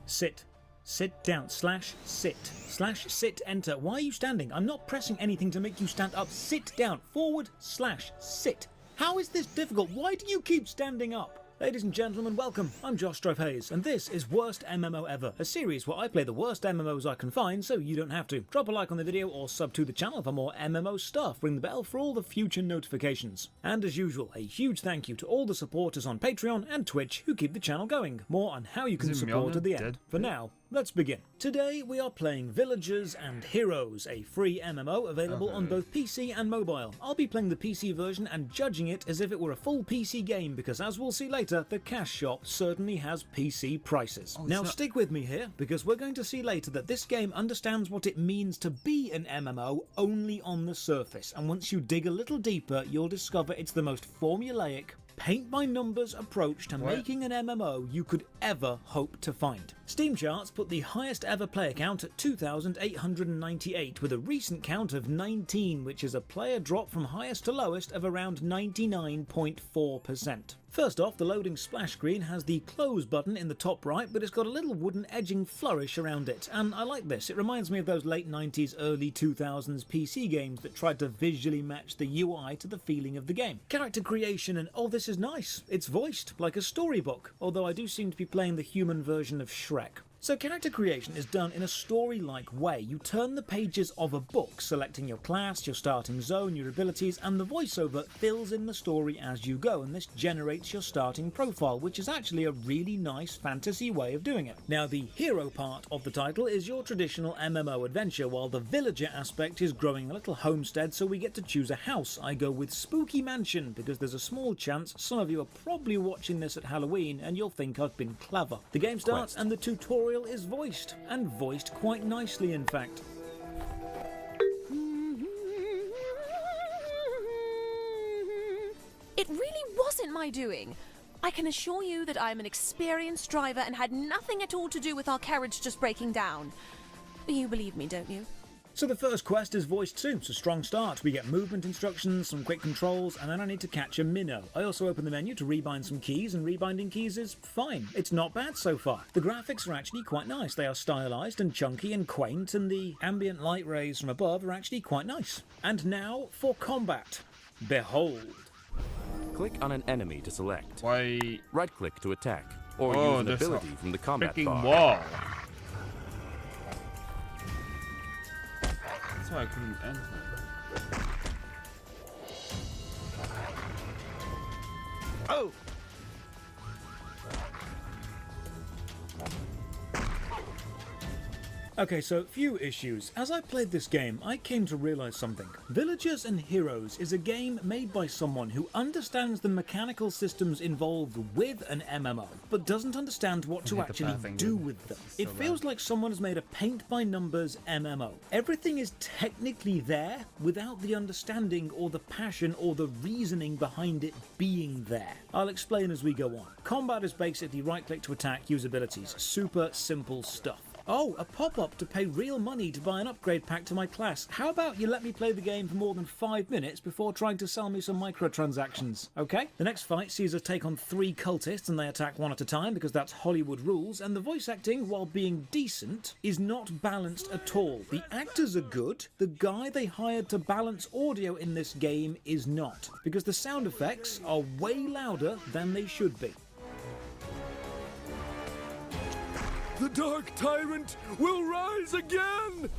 Sit. Sit down. Slash sit. Slash sit enter. Why are you standing? I'm not pressing anything to make you stand up. Sit down. Forward slash sit. How is this difficult? Why do you keep standing up? Ladies and gentlemen, welcome. I'm Josh Hayes, and this is Worst MMO Ever, a series where I play the worst MMOs I can find so you don't have to. Drop a like on the video or sub to the channel for more MMO stuff. Ring the bell for all the future notifications. And as usual, a huge thank you to all the supporters on Patreon and Twitch who keep the channel going. More on how you can support at the end. For now, let's begin. Today we are playing Villagers and Heroes, a free MMO available on both PC and mobile. I'll be playing the PC version and judging it as if it were a full PC game because, as we'll see later, the cash shop certainly has PC prices. Now stick with me here because we're going to see later that this game understands what it means to be an MMO only on the surface, and once you dig a little deeper you'll discover it's the most formulaic, paint-by-numbers approach to making an MMO you could ever hope to find. Steam charts put the highest ever player count at 2,898 with a recent count of 19, which is a player drop from highest to lowest of around 99.4%. First off, the loading splash screen has the close button in the top right, but it's got a little wooden edging flourish around it, and I like this. It reminds me of those late 90s, early 2000s PC games that tried to visually match the UI to the feeling of the game. Character creation and this is nice. It's voiced, like a storybook, although I do seem to be playing the human version of Shrek. So character creation is done in a story-like way. You turn the pages of a book, selecting your class, your starting zone, your abilities, and the voiceover fills in the story as you go, and this generates your starting profile, which is actually a really nice fantasy way of doing it. Now, the hero part of the title is your traditional MMO adventure, while the villager aspect is growing a little homestead, so we get to choose a house. I go with Spooky Mansion, because there's a small chance some of you are probably watching this at Halloween, and you'll think I've been clever. The game starts, and the tutorial is voiced, and voiced quite nicely in fact. It really wasn't my doing. I can assure you that I'm an experienced driver and had nothing at all to do with our carriage just breaking down. You believe me, don't you? So the first quest is voiced too. It's a strong start. We get movement instructions, some quick controls, and then I need to catch a minnow. I also open the menu to rebind some keys, and rebinding keys is fine. It's not bad so far. The graphics are actually quite nice. They are stylized and chunky and quaint, and the ambient light rays from above are actually quite nice. And now for combat. Behold. Click on an enemy to select. Why? Right-click to attack, or use an ability from the combat bar. Wall. That's why I couldn't enter. Oh! Okay, so few issues. As I played this game, I came to realise something. Villagers and Heroes is a game made by someone who understands the mechanical systems involved with an MMO, but doesn't understand what to actually do with them. It feels like someone has made a paint-by-numbers MMO. Everything is technically there without the understanding or the passion or the reasoning behind it being there. I'll explain as we go on. Combat is basically right-click to attack, use abilities. Super simple stuff. Oh, a pop-up to pay real money to buy an upgrade pack to my class. How about you let me play the game for more than 5 minutes before trying to sell me some microtransactions, okay? The next fight sees us take on 3 cultists and they attack one at a time because that's Hollywood rules, and the voice acting, while being decent, is not balanced at all. The actors are good, the guy they hired to balance audio in this game is not, because the sound effects are way louder than they should be. The Dark Tyrant will rise again!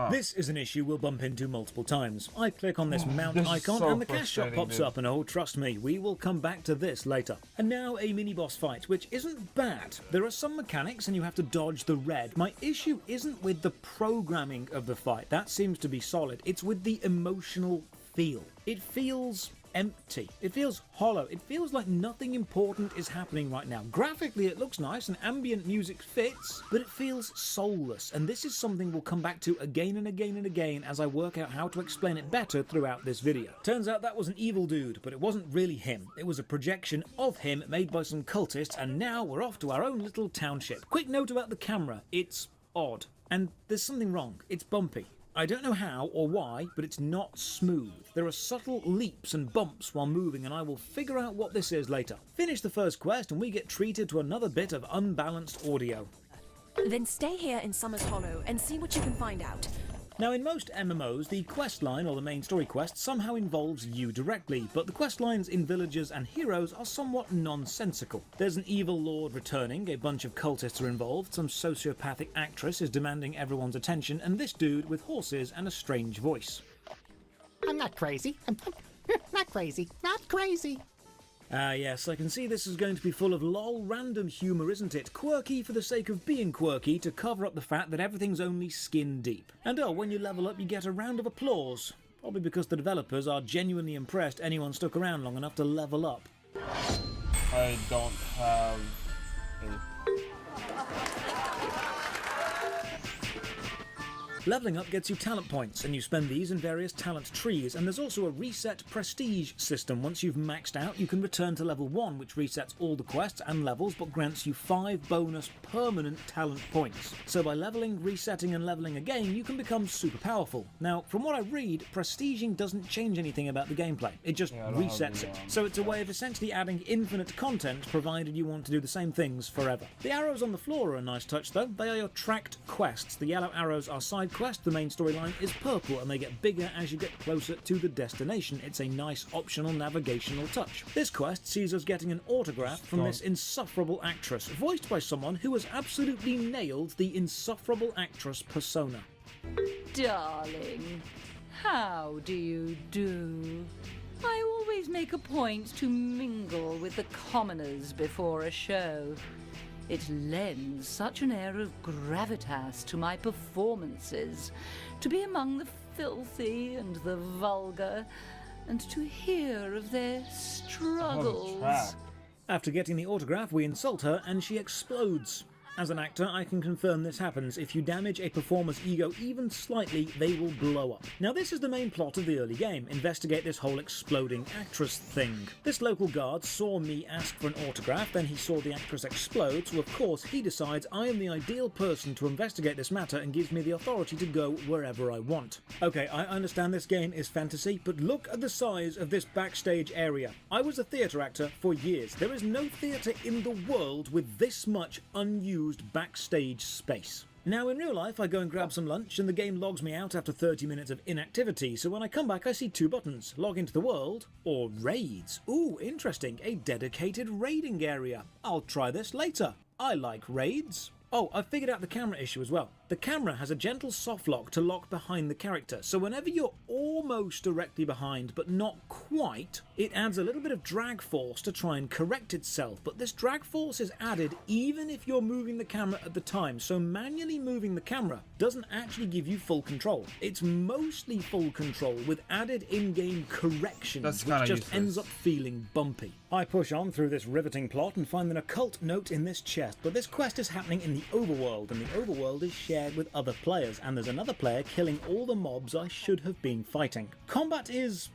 This is an issue we'll bump into multiple times. I click on this mount this is icon so and the cash shop frustrating, pops dude. up, and oh, trust me, we will come back to this later. And now a mini-boss fight, which isn't bad. There are some mechanics and you have to dodge the red. My issue isn't with the programming of the fight, that seems to be solid. It's with the emotional feel. It feels empty. It feels hollow. It feels like nothing important is happening right now. Graphically it looks nice and ambient music fits, but it feels soulless, and this is something we'll come back to again and again and again as I work out how to explain it better throughout this video. Turns out that was an evil dude, but it wasn't really him. It was a projection of him made by some cultists, and now we're off to our own little township. Quick note about the camera. It's odd, and there's something wrong. It's bumpy. I don't know how or why, but it's not smooth. There are subtle leaps and bumps while moving, and I will figure out what this is later. Finish the first quest and we get treated to another bit of unbalanced audio. Then stay here in Summer's Hollow and see what you can find out. Now, in most MMOs, the quest line or the main story quest somehow involves you directly, but the quest lines in Villagers and Heroes are somewhat nonsensical. There's an evil lord returning, a bunch of cultists are involved, some sociopathic actress is demanding everyone's attention, and this dude with horses and a strange voice. I'm not crazy. I'm not crazy. Not crazy. Ah yes, I can see this is going to be full of lol random humour, isn't it? Quirky for the sake of being quirky to cover up the fact that everything's only skin deep. And oh, when you level up you get a round of applause. Probably because the developers are genuinely impressed anyone stuck around long enough to level up. I don't have Leveling up gets you talent points, and you spend these in various talent trees, and there's also a reset prestige system. Once you've maxed out, you can return to level 1, which resets all the quests and levels, but grants you 5 bonus permanent talent points. So by leveling, resetting and leveling again, you can become super powerful. Now, from what I read, prestiging doesn't change anything about the gameplay, it just resets it. So it's a way of essentially adding infinite content, provided you want to do the same things forever. The arrows on the floor are a nice touch though. They are your tracked quests. The yellow arrows are side quests, the main storyline is purple, and they get bigger as you get closer to the destination. It's a nice optional navigational touch. This quest sees us getting an autograph from this insufferable actress, voiced by someone who has absolutely nailed the insufferable actress persona. Darling, how do you do? I always make a point to mingle with the commoners before a show. It lends such an air of gravitas to my performances, to be among the filthy and the vulgar, and to hear of their struggles. After getting the autograph, we insult her and she explodes. As an actor, I can confirm this happens. If you damage a performer's ego even slightly, they will blow up. Now this is the main plot of the early game, investigate this whole exploding actress thing. This local guard saw me ask for an autograph, then he saw the actress explode, so of course he decides I am the ideal person to investigate this matter and gives me the authority to go wherever I want. Okay, I understand this game is fantasy, but look at the size of this backstage area. I was a theatre actor for years. There is no theatre in the world with this much unused backstage space. Now in real life I go and grab some lunch and the game logs me out after 30 minutes of inactivity, so when I come back I see 2 buttons, log into the world or raids. Ooh, interesting, a dedicated raiding area. I'll try this later. I like raids. Oh, I figured out the camera issue as well. The camera has a gentle soft lock to lock behind the character, so whenever you're almost directly behind but not quite, it adds a little bit of drag force to try and correct itself, but this drag force is added even if you're moving the camera at the time, so manually moving the camera doesn't actually give you full control. It's mostly full control with added in-game corrections, which just ends up feeling bumpy. I push on through this riveting plot and find an occult note in this chest, but this quest is happening in the overworld, and the overworld is shared with other players, and there's another player killing all the mobs I should have been fighting. Combat is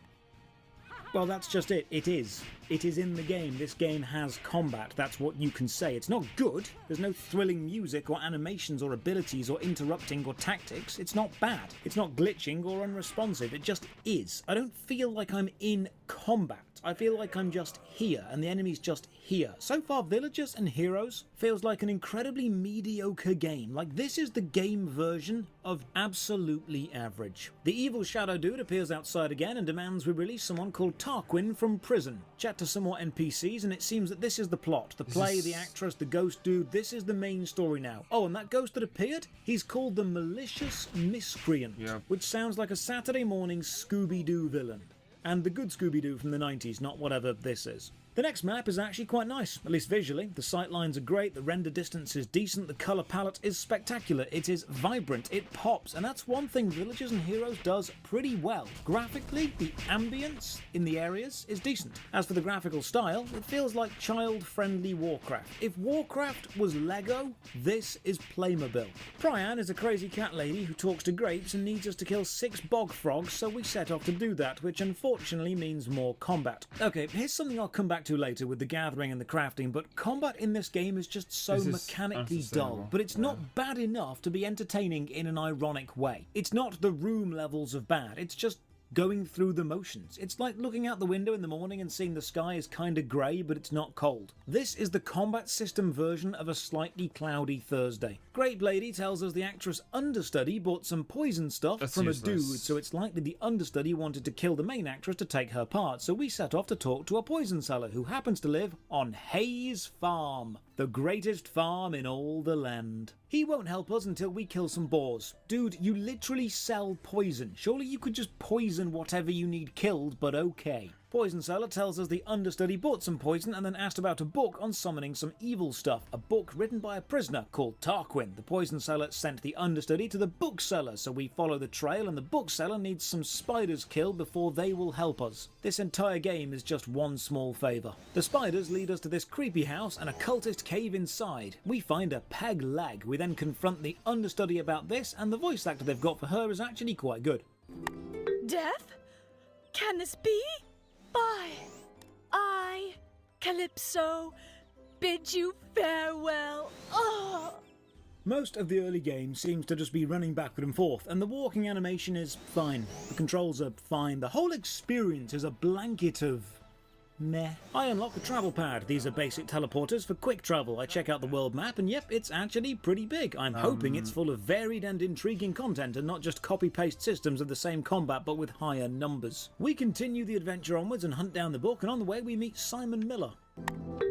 Well, that's just it. It is. It is in the game. This game has combat. That's what you can say. It's not good. There's no thrilling music or animations or abilities or interrupting or tactics. It's not bad. It's not glitching or unresponsive. It just is. I don't feel like I'm in combat. I feel like I'm just here, and the enemy's just here. So far, Villagers and Heroes feels like an incredibly mediocre game. Like, this is the game version of absolutely average. The evil Shadow Dude appears outside again and demands we release someone called Tarquin from prison. Chat to some more NPCs, and it seems that this is the plot. The play, the actress, the ghost dude, this is the main story now. Oh, and that ghost that appeared? He's called the Malicious Miscreant, which sounds like a Saturday morning Scooby-Doo villain. And the good Scooby-Doo from the 90s, not whatever this is. The next map is actually quite nice, at least visually. The sightlines are great, the render distance is decent, the colour palette is spectacular, it is vibrant, it pops, and that's one thing Villagers and Heroes does pretty well. Graphically, the ambience in the areas is decent. As for the graphical style, it feels like child-friendly Warcraft. If Warcraft was Lego, this is Playmobil. Payon is a crazy cat lady who talks to grapes and needs us to kill 6 bog frogs, so we set off to do that, which unfortunately means more combat. Okay, here's something I'll come back to later with the gathering and the crafting, but combat in this game is just so mechanically dull. But it's not bad enough to be entertaining in an ironic way. It's not the Room levels of bad, it's just going through the motions. It's like looking out the window in the morning and seeing the sky is kinda grey, but it's not cold. This is the combat system version of a slightly cloudy Thursday. Grape Lady tells us the actress understudy bought some poison stuff from a dude, so it's likely the understudy wanted to kill the main actress to take her part, so we set off to talk to a poison seller who happens to live on Hayes Farm, the greatest farm in all the land. He won't help us until we kill some boars. Dude, you literally sell poison. Surely you could just poison whatever you need killed, but okay. Poison Seller tells us the understudy bought some poison and then asked about a book on summoning some evil stuff. A book written by a prisoner called Tarquin. The Poison Seller sent the understudy to the bookseller, so we follow the trail and the bookseller needs some spiders killed before they will help us. This entire game is just one small favour. The spiders lead us to this creepy house and a cultist cave inside. We find a peg leg. We then confront the understudy about this, and the voice actor they've got for her is actually quite good. Death? Can this be? I, Calypso, bid you farewell. Oh! Most of the early game seems to just be running backward and forth, and the walking animation is fine. The controls are fine. The whole experience is a blanket of meh. I unlock the travel pad. These are basic teleporters for quick travel. I check out the world map and yep, it's actually pretty big. I'm hoping it's full of varied and intriguing content and not just copy-paste systems of the same combat but with higher numbers. We continue the adventure onwards and hunt down the book, and on the way we meet Simon Miller.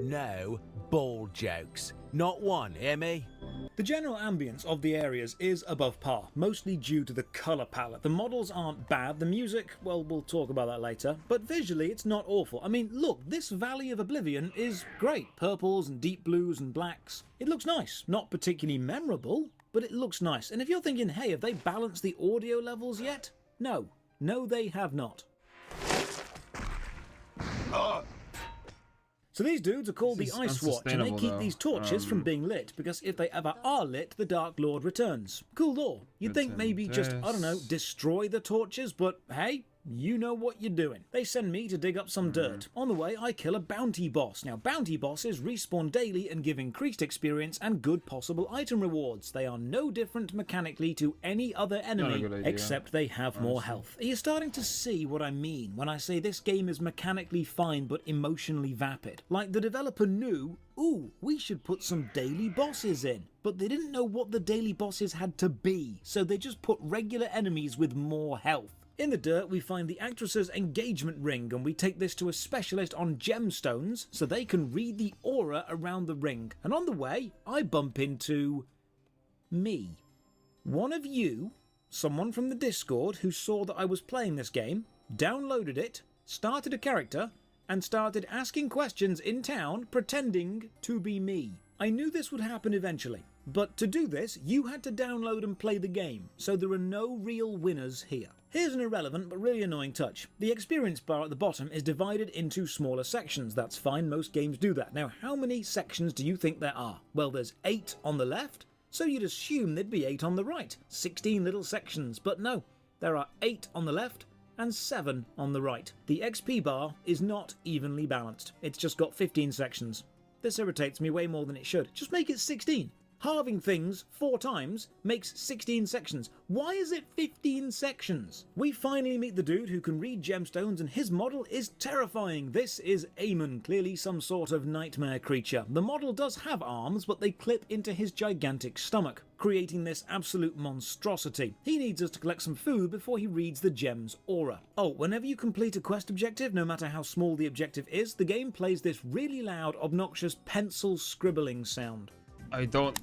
No ball jokes. Not one, hear me? The general ambience of the areas is above par, mostly due to the colour palette. The models aren't bad, the music, well, we'll talk about that later, but visually it's not awful. I mean, look, this Valley of Oblivion is great. Purples and deep blues and blacks. It looks nice. Not particularly memorable, but it looks nice. And if you're thinking, hey, have they balanced the audio levels yet? No. No, they have not. So these dudes are called the Ice Watch, and they keep these torches from being lit, because if they ever are lit, the Dark Lord returns. Cool lore. You'd think maybe just, I don't know, destroy the torches, but hey, you know what you're doing. They send me to dig up some dirt. On the way, I kill a bounty boss. Now, bounty bosses respawn daily and give increased experience and good possible item rewards. They are no different mechanically to any other enemy, except they have more health. Are you starting to see what I mean when I say this game is mechanically fine but emotionally vapid? Like, the developer knew, ooh, we should put some daily bosses in. But they didn't know what the daily bosses had to be, so they just put regular enemies with more health. In the dirt, we find the actress's engagement ring, and we take this to a specialist on gemstones so they can read the aura around the ring. And on the way, I bump into me. One of you, someone from the Discord who saw that I was playing this game, downloaded it, started a character, and started asking questions in town pretending to be me. I knew this would happen eventually, but to do this, you had to download and play the game, so there are no real winners here. Here's an irrelevant but really annoying touch. The experience bar at the bottom is divided into smaller sections. That's fine, most games do that. Now, how many sections do you think there are? Well, there's 8 on the left, so you'd assume there'd be 8 on the right. 16 little sections, but no. There are 8 on the left and 7 on the right. The XP bar is not evenly balanced. It's just got 15 sections. This irritates me way more than it should. Just make it 16. Halving things 4 times makes 16 sections. Why is it 15 sections? We finally meet the dude who can read gemstones, and his model is terrifying. This is Amon, clearly some sort of nightmare creature. The model does have arms, but they clip into his gigantic stomach, creating this absolute monstrosity. He needs us to collect some food before he reads the gem's aura. Oh, whenever you complete a quest objective, no matter how small the objective is, the game plays this really loud, obnoxious pencil scribbling sound. I don't...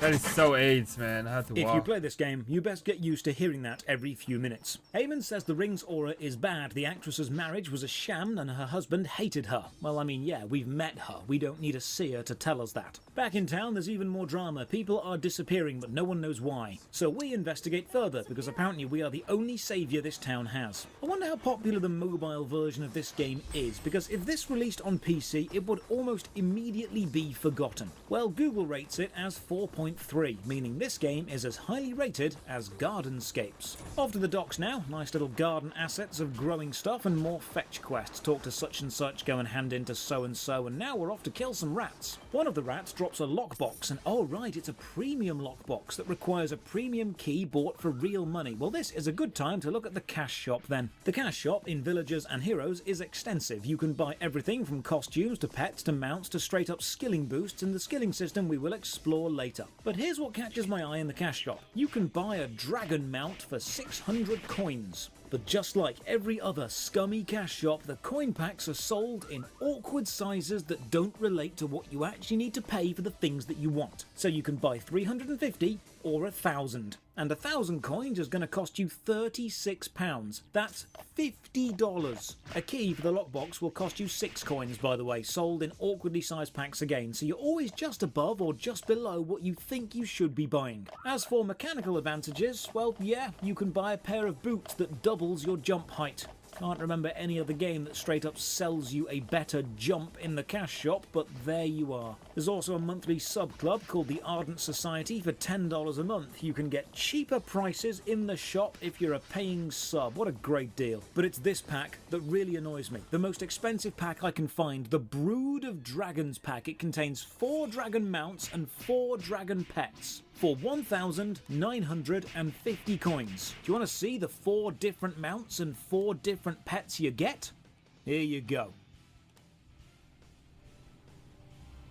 That is so AIDS, man. I had to If you play this game, you best get used to hearing that every few minutes. Eamon says the ring's aura is bad. The actress's marriage was a sham and her husband hated her. Well, I mean, yeah, we've met her. We don't need a seer to tell us that. Back in town, there's even more drama. People are disappearing, but no one knows why. So we investigate further, because apparently we are the only savior this town has. I wonder how popular the mobile version of this game is, because if this released on PC, it would almost immediately be forgotten. Well, Google rates it as 4.3, meaning this game is as highly rated as Gardenscapes. Off to the docks now. Nice little garden assets of growing stuff and more fetch quests. Talk to such and such, go and hand in to so and so, and now we're off to kill some rats. One of the rats drops a lockbox, and oh right, it's a premium lockbox that requires a premium key bought for real money. Well, this is a good time to look at the cash shop then. The cash shop in Villagers and Heroes is extensive. You can buy everything from costumes to pets to mounts to straight up skilling boosts, and the skilling system we will explore later. But here's what catches my eye in the cash shop. You can buy a dragon mount for 600 coins. But just like every other scummy cash shop, the coin packs are sold in awkward sizes that don't relate to what you actually need to pay for the things that you want. So you can buy 350 or 1,000. And 1,000 coins is going to cost you £36. That's $50. A key for the lockbox will cost you 6 coins, by the way, sold in awkwardly sized packs again, so you're always just above or just below what you think you should be buying. As for mechanical advantages, well, yeah, you can buy a pair of boots that doubles your jump height. Can't remember any other game that straight up sells you a better jump in the cash shop, but there you are. There's also a monthly sub club called the Ardent Society for $10 a month. You can get cheaper prices in the shop if you're a paying sub. What a great deal. But it's this pack that really annoys me. The most expensive pack I can find, the Brood of Dragons pack. It contains 4 dragon mounts and 4 dragon pets for 1,950 coins. Do you want to see the 4 different mounts and 4 different pets you get? Here you go.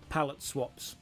Palette swaps.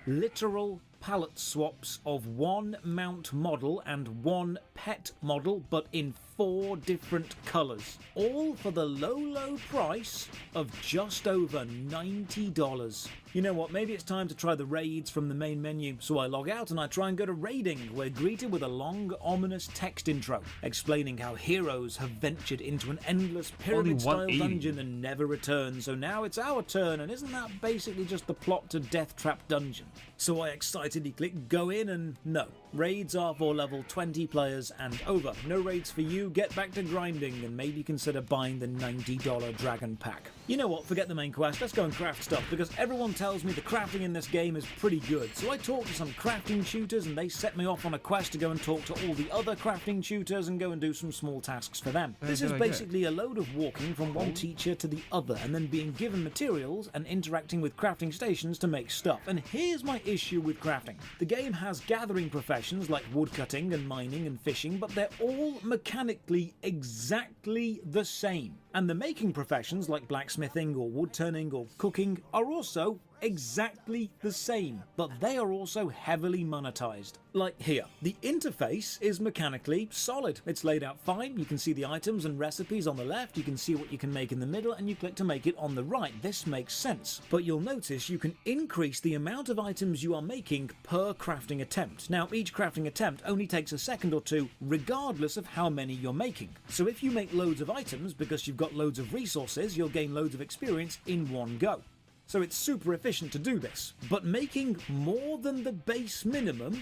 Literal palette swaps of 1 mount model and 1 pet model, but in 4 different colours. All for the low price of just over $90. You know what, maybe it's time to try the raids from the main menu. So I log out and I try and go to raiding. We're greeted with a long, ominous text intro explaining how heroes have ventured into an endless pyramid-style dungeon and never return. So now it's our turn, and isn't that basically just the plot to Death Trap Dungeon? So I excitedly click go in, and no. Raids are for level 20 players and over. No raids for you, get back to grinding and maybe consider buying the $90 dragon pack. You know what, forget the main quest, let's go and craft stuff, because everyone tells me the crafting in this game is pretty good. So I talk to some crafting tutors and they set me off on a quest to go and talk to all the other crafting tutors and go and do some small tasks for them. This is basically a load of walking from one teacher to the other and then being given materials and interacting with crafting stations to make stuff. And here's my issue with crafting. The game has gathering professions like woodcutting and mining and fishing, but they're all mechanically exactly the same. And the making professions like blacksmithing or wood turning or cooking are also exactly the same, but they are also heavily monetized. Like here, the interface is mechanically solid. It's laid out fine. You can see the items and recipes on the left, you can see what you can make in the middle, and you click to make it on the right. This makes sense. But you'll notice you can increase the amount of items you are making per crafting attempt. Now, each crafting attempt only takes a second or two, regardless of how many you're making. So if you make loads of items because you've got loads of resources, you'll gain loads of experience in one go. So it's super efficient to do this, but making more than the base minimum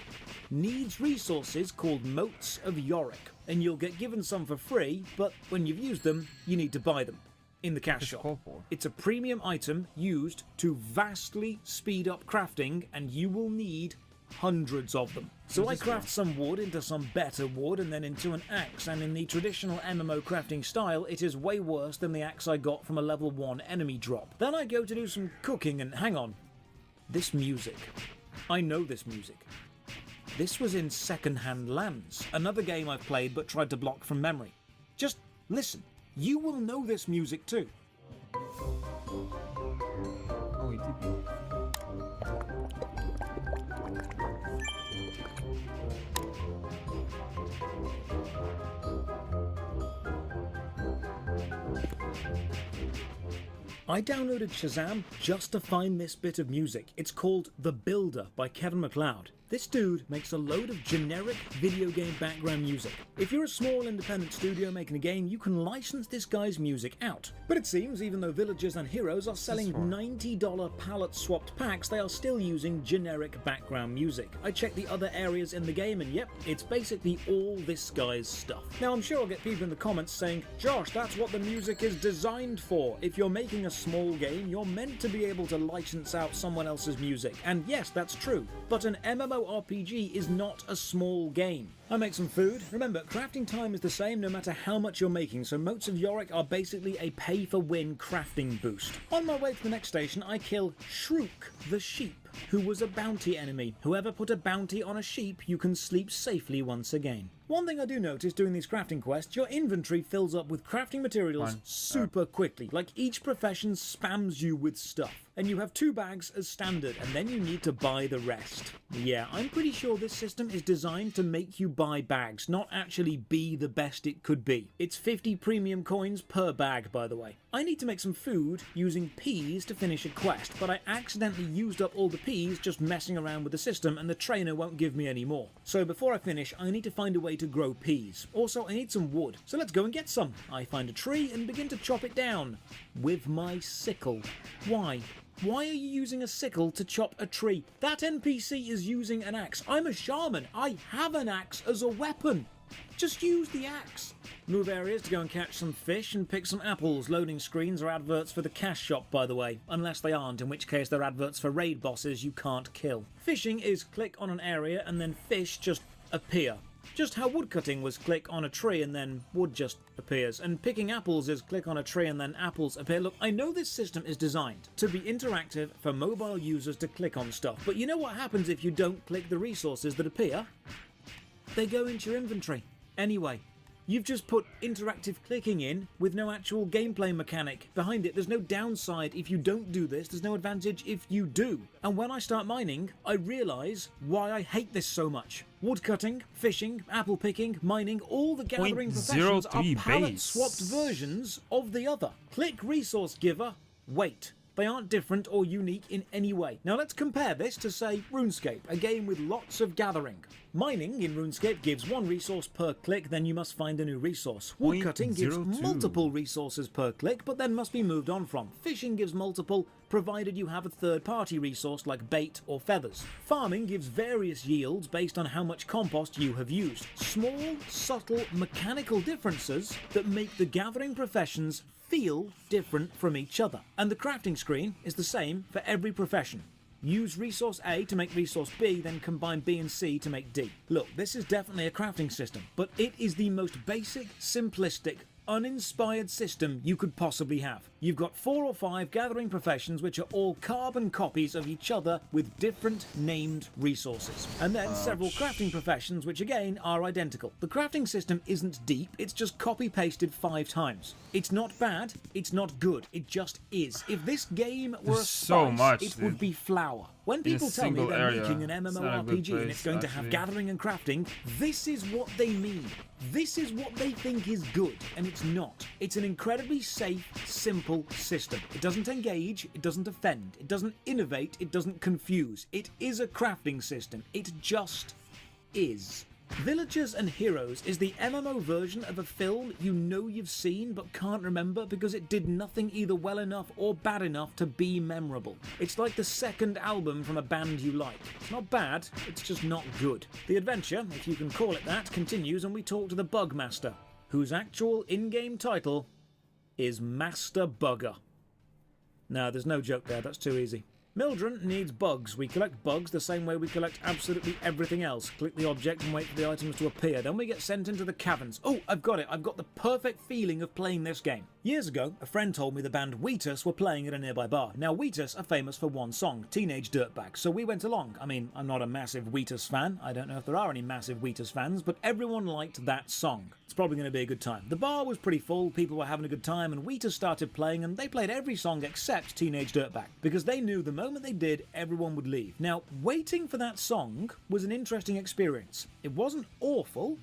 needs resources called Motes of Yorick, and you'll get given some for free, but when you've used them, you need to buy them in the cash shop. It's a premium item used to vastly speed up crafting, and you will need hundreds of them. So I craft some wood into some better wood and then into an axe, and in the traditional MMO crafting style, it is way worse than the axe I got from a level 1 enemy drop. Then I go to do some cooking and hang on. This music. I know this music. This was in Secondhand Lands, another game I've played but tried to block from memory. Just listen. You will know this music too. Oh, he did. I downloaded Shazam just to find this bit of music. It's called The Builder by Kevin MacLeod. This dude makes a load of generic video game background music. If you're a small independent studio making a game, you can license this guy's music out. But it seems even though villagers and heroes are selling $90 palette swapped packs, they are still using generic background music. I checked the other areas in the game and yep, it's basically all this guy's stuff. Now I'm sure I'll get people in the comments saying, Josh, that's what the music is designed for. If you're making a small game, you're meant to be able to license out someone else's music. And yes, that's true. But an MMORPG is not a small game. I make some food. Remember, crafting time is the same no matter how much you're making, so Moats of Yorick are basically a pay-for-win crafting boost. On my way to the next station, I kill Shrook the sheep, who was a bounty enemy. Whoever put a bounty on a sheep, you can sleep safely once again. One thing I do notice doing these crafting quests, your inventory fills up with crafting materials super quickly. Like each profession spams you with stuff. And you have 2 bags as standard, and then you need to buy the rest. Yeah, I'm pretty sure this system is designed to make you buy bags, not actually be the best it could be. It's 50 premium coins per bag, by the way. I need to make some food using peas to finish a quest, but I accidentally used up all the peas just messing around with the system, and the trainer won't give me any more. So before I finish, I need to find a way to grow peas. Also, I need some wood, so let's go and get some. I find a tree and begin to chop it down with my sickle. Why? Why are you using a sickle to chop a tree? That NPC is using an axe. I'm a shaman. I have an axe as a weapon. Just use the axe. Move areas to go and catch some fish and pick some apples. Loading screens are adverts for the cash shop, by the way. Unless they aren't, in which case they're adverts for raid bosses you can't kill. Fishing is click on an area and then fish just appear. Just how woodcutting was click on a tree and then wood just appears. And picking apples is click on a tree and then apples appear. Look, I know this system is designed to be interactive for mobile users to click on stuff. But you know what happens if you don't click the resources that appear? They go into your inventory. Anyway, you've just put interactive clicking in with no actual gameplay mechanic behind it. There's no downside if you don't do this. There's no advantage if you do. And when I start mining, I realise why I hate this so much. Woodcutting, fishing, apple picking, mining, all the gathering professions are palette-swapped versions of the other. Click resource giver, wait. They aren't different or unique in any way. Now let's compare this to, say, RuneScape, a game with lots of gathering. Mining in RuneScape gives 1 resource per click, then you must find a new resource. Woodcutting gives multiple resources per click, but then must be moved on from. Fishing gives multiple, provided you have a third-party resource like bait or feathers. Farming gives various yields based on how much compost you have used. Small, subtle, mechanical differences that make the gathering professions feel different from each other. And the crafting screen is the same for every profession. Use resource A to make resource B, then combine B and C to make D. Look, this is definitely a crafting system, but it is the most basic, simplistic, uninspired system you could possibly have. You've got 4 or 5 gathering professions which are all carbon copies of each other with different named resources. And then several crafting professions which again are identical. The crafting system isn't deep, it's just copy-pasted 5 times. It's not bad, it's not good, it just is. If this game were a spice, it would be flour. When people tell me they're making an MMORPG and it's going to have gathering and crafting, this is what they mean. This is what they think is good, and it's not. It's an incredibly safe, simple system. It doesn't engage, it doesn't offend, it doesn't innovate, it doesn't confuse. It is a crafting system. It just is. Villagers and Heroes is the MMO version of a film you know you've seen but can't remember because it did nothing either well enough or bad enough to be memorable. It's like the second album from a band you like. It's not bad, it's just not good. The adventure, if you can call it that, continues and we talk to the Bug Master, whose actual in-game title is Master Bugger. No, there's no joke there, that's too easy. Mildred needs bugs. We collect bugs the same way we collect absolutely everything else. Click the object and wait for the items to appear. Then we get sent into the caverns. Oh, I've got it. I've got the perfect feeling of playing this game. Years ago, a friend told me the band Wheatus were playing at a nearby bar. Now, Wheatus are famous for one song, Teenage Dirtbag, so we went along. I mean, I'm not a massive Wheatus fan. I don't know if there are any massive Wheatus fans, but everyone liked that song. It's probably going to be a good time. The bar was pretty full, people were having a good time, and Wheatus started playing, and they played every song except Teenage Dirtbag, because they knew the moment they did, everyone would leave. Now, waiting for that song was an interesting experience. It wasn't awful,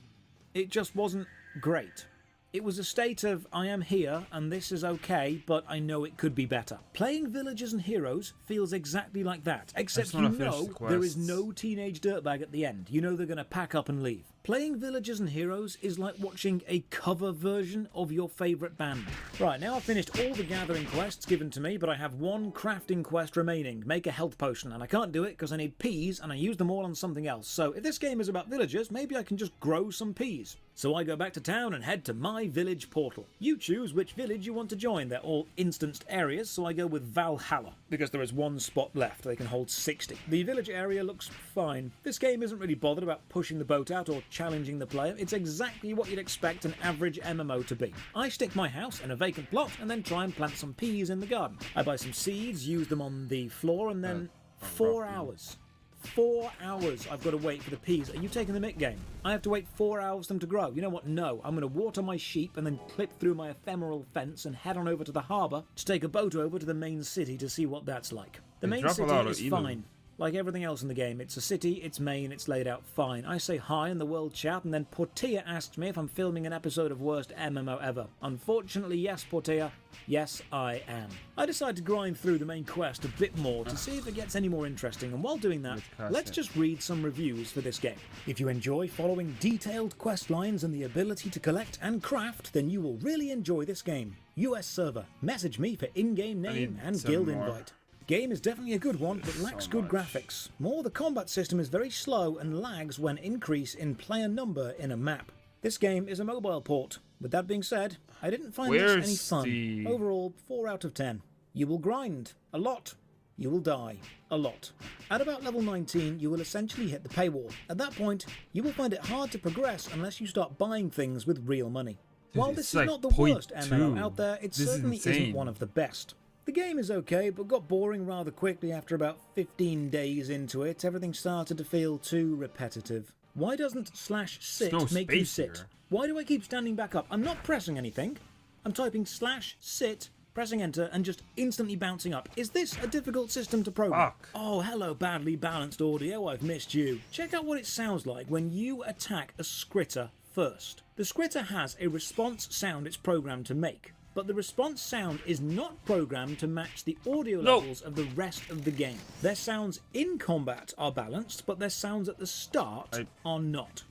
it just wasn't great. It was a state of, I am here, and this is okay, but I know it could be better. Playing Villagers and Heroes feels exactly like that, except you know there is no Teenage Dirtbag at the end. You know they're going to pack up and leave. Playing Villagers and Heroes is like watching a cover version of your favourite band. Right, now I've finished all the gathering quests given to me, but I have one crafting quest remaining, make a health potion, and I can't do it because I need peas and I use them all on something else. So if this game is about villagers, maybe I can just grow some peas. So I go back to town and head to my village portal. You choose which village you want to join. They're all instanced areas, so I go with Valhalla, because there is one spot left. They can hold 60. The village area looks fine. This game isn't really bothered about pushing the boat out or challenging the player. It's exactly what you'd expect an average MMO to be. I stick my house in a vacant plot and then try and plant some peas in the garden. I buy some seeds, use them on the floor, and then 4 hours. 4 hours I've got to wait for the peas. Are you taking the mick game? I have to wait 4 hours for them to grow. You know what? No. I'm going to water my sheep and then clip through my ephemeral fence and head on over to the harbour to take a boat over to the main city to see what that's like. The main city is fine. Like everything else in the game, it's a city, it's main, it's laid out fine. I say hi in the world chat, and then Portia asks me if I'm filming an episode of Worst MMO Ever. Unfortunately, yes, Portia. Yes, I am. I decide to grind through the main quest a bit more to see if it gets any more interesting, and while doing that, let's just read some reviews for this game. If you enjoy following detailed quest lines and the ability to collect and craft, then you will really enjoy this game. US server. Message me for in-game name and guild invite. Game is definitely a good one, but lacks good graphics. More, the combat system is very slow and lags when increase in player number in a map. This game is a mobile port. With that being said, I didn't find this any fun. Overall, 4 out of 10. You will grind. A lot. You will die. A lot. At about level 19, you will essentially hit the paywall. At that point, you will find it hard to progress unless you start buying things with real money. While this is not the worst MMO out there, it certainly isn't one of the best. The game is okay, but got boring rather quickly after about 15 days into it. Everything started to feel too repetitive. Why doesn't /sit make you sit? Why do I keep standing back up? I'm not pressing anything. I'm typing /sit, pressing enter, and just instantly bouncing up. Is this a difficult system to program? Oh, hello, badly balanced audio. I've missed you. Check out what it sounds like when you attack a scritter first. The scritter has a response sound it's programmed to make. But the response sound is not programmed to match the audio levels of the rest of the game. Their sounds in combat are balanced, but their sounds at the start are not.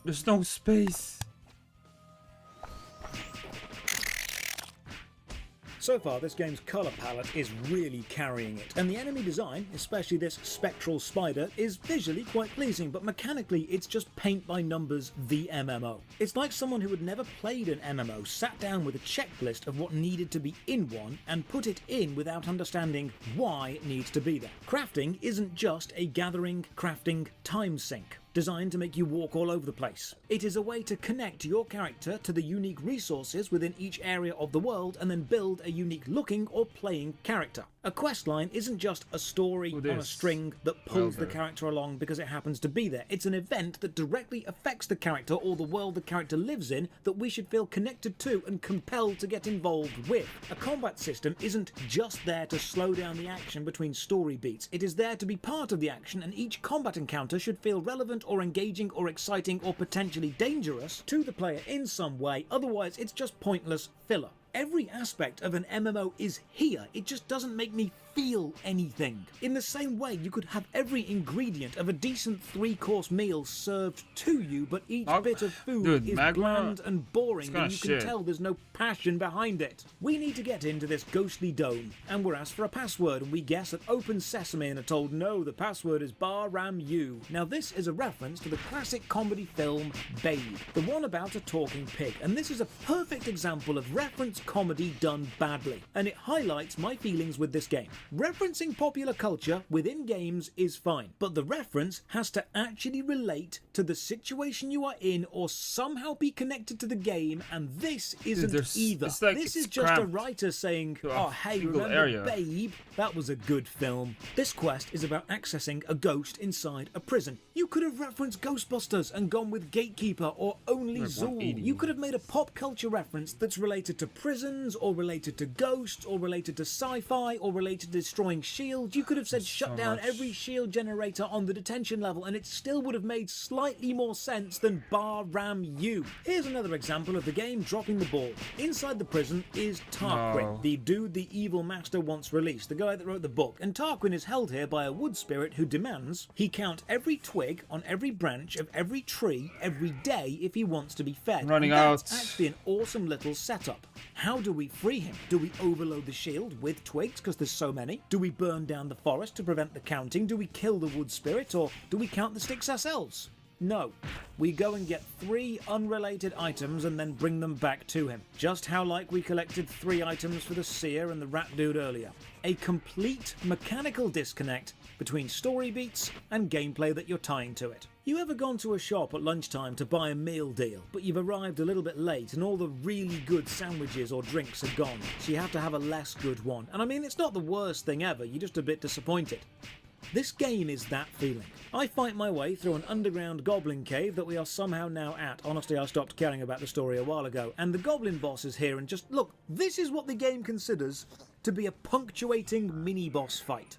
There's no space. So far, this game's colour palette is really carrying it, and the enemy design, especially this spectral spider, is visually quite pleasing, but mechanically it's just paint by numbers the MMO. It's like someone who had never played an MMO sat down with a checklist of what needed to be in one and put it in without understanding why it needs to be there. Crafting isn't just a gathering, crafting time sink designed to make you walk all over the place. It is a way to connect your character to the unique resources within each area of the world and then build a unique looking or playing character. A questline isn't just a story on a string that pulls the character along because it happens to be there. It's an event that directly affects the character or the world the character lives in that we should feel connected to and compelled to get involved with. A combat system isn't just there to slow down the action between story beats. It is there to be part of the action, and each combat encounter should feel relevant or engaging or exciting or potentially dangerous to the player in some way. Otherwise, it's just pointless filler. Every aspect of an MMO is here, it just doesn't make me feel anything. In the same way, you could have every ingredient of a decent 3-course meal served to you, but each bit of food is bland and boring, and you can tell there's no passion behind it. We need to get into this ghostly dome, and we're asked for a password, and we guess at Open Sesame and are told no, the password is Bar-Ram-U. Now this is a reference to the classic comedy film Babe, the one about a talking pig, and this is a perfect example of reference it's comedy done badly, and it highlights my feelings with this game. Referencing popular culture within games is fine, but the reference has to actually relate to the situation you are in or somehow be connected to the game, and this isn't either. Like this is just a writer saying, oh hey, remember Babe? That was a good film. This quest is about accessing a ghost inside a prison. You could have referenced Ghostbusters and gone with Gatekeeper or Only Zool. You could have made a pop culture reference that's related to prisons or related to ghosts or related to sci-fi or related to destroying shields. You could have said shut down every shield generator on the detention level and it still would have made slightly more sense than bar ram you. Here's another example of the game dropping the ball. Inside the prison is Tarquin, the dude the evil master once released, the guy that wrote the book, and Tarquin is held here by a wood spirit who demands he count every twig on every branch of every tree every day if he wants to be fed. Running out. That's actually an awesome little setup. How do we free him? Do we overload the shield with twigs because there's so many? Do we burn down the forest to prevent the counting? Do we kill the wood spirit, or do we count the sticks ourselves? No. We go and get 3 unrelated items and then bring them back to him. Just how like we collected 3 items for the seer and the rat dude earlier. A complete mechanical disconnect between story beats and gameplay that you're tying to it. You ever gone to a shop at lunchtime to buy a meal deal, but you've arrived a little bit late and all the really good sandwiches or drinks are gone, so you have to have a less good one? And I mean, it's not the worst thing ever, you're just a bit disappointed. This game is that feeling. I fight my way through an underground goblin cave that we are somehow now at. Honestly, I stopped caring about the story a while ago. And the goblin boss is here, and just look, this is what the game considers to be a punctuating mini-boss fight.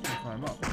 Climb up.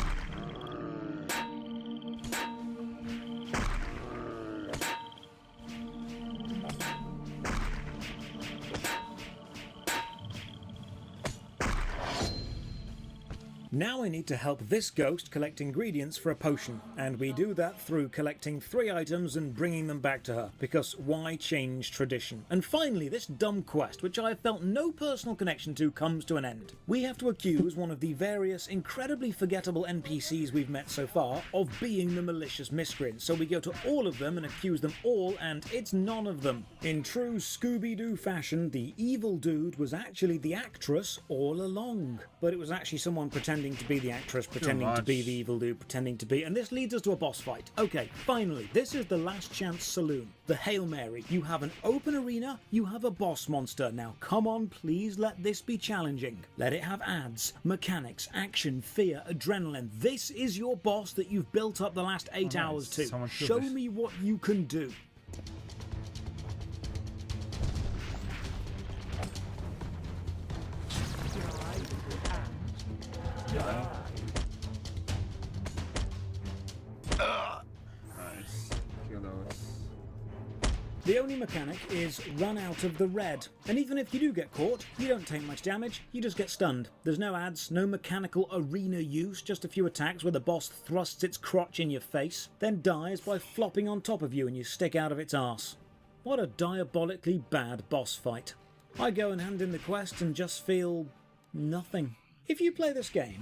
Now I need to help this ghost collect ingredients for a potion, and we do that through collecting 3 items and bringing them back to her, because why change tradition? And finally, this dumb quest, which I have felt no personal connection to, comes to an end. We have to accuse one of the various incredibly forgettable NPCs we've met so far of being the malicious miscreant, so we go to all of them and accuse them all, and it's none of them. In true Scooby-Doo fashion, the evil dude was actually the actress all along, but it was actually someone pretending to be the actress, pretending to be the evil dude, pretending to be, and this leads us to a boss fight. Okay, finally, this is the last chance saloon. The Hail Mary. You have an open arena, you have a boss monster. Now come on, please let this be challenging. Let it have ads, mechanics, action, fear, adrenaline. This is your boss that you've built up the last 8 hours to. Show me what you can do. Nice. Kill those. The only mechanic is run out of the red, and even if you do get caught, you don't take much damage, you just get stunned. There's no ads, no mechanical arena use, just a few attacks where the boss thrusts its crotch in your face, then dies by flopping on top of you and you stick out of its arse. What a diabolically bad boss fight. I go and hand in the quest and just feel nothing. If you play this game,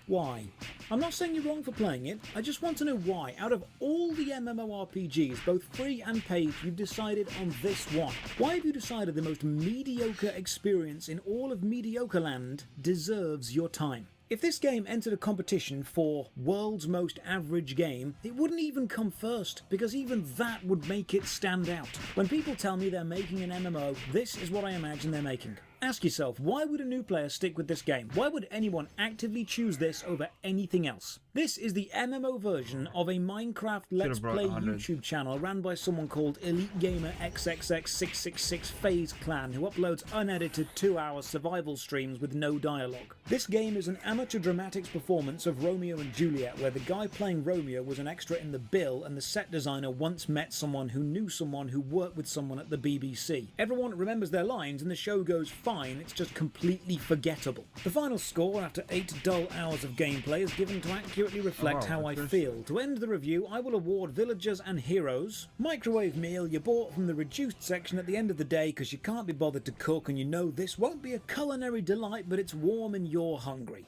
why? I'm not saying you're wrong for playing it, I just want to know why, out of all the MMORPGs, both free and paid, you've decided on this one. Why have you decided the most mediocre experience in all of mediocre land deserves your time? If this game entered a competition for world's most average game, it wouldn't even come first, because even that would make it stand out. When people tell me they're making an MMO, this is what I imagine they're making. Ask yourself, why would a new player stick with this game? Why would anyone actively choose this over anything else? This is the MMO version of a Minecraft Let's Play YouTube channel ran by someone called Elite Gamer XXX666 FaZe Clan, who uploads unedited 2-hour survival streams with no dialogue. This game is an amateur dramatics performance of Romeo and Juliet, where the guy playing Romeo was an extra in the bill and the set designer once met someone who knew someone who worked with someone at the BBC. Everyone remembers their lines and the show goes fine fine, it's just completely forgettable. The final score after 8 dull hours of gameplay is given to accurately reflect how I feel. To end the review, I will award Villagers and Heroes microwave meal you bought from the reduced section at the end of the day because you can't be bothered to cook and you know this won't be a culinary delight, but it's warm and you're hungry.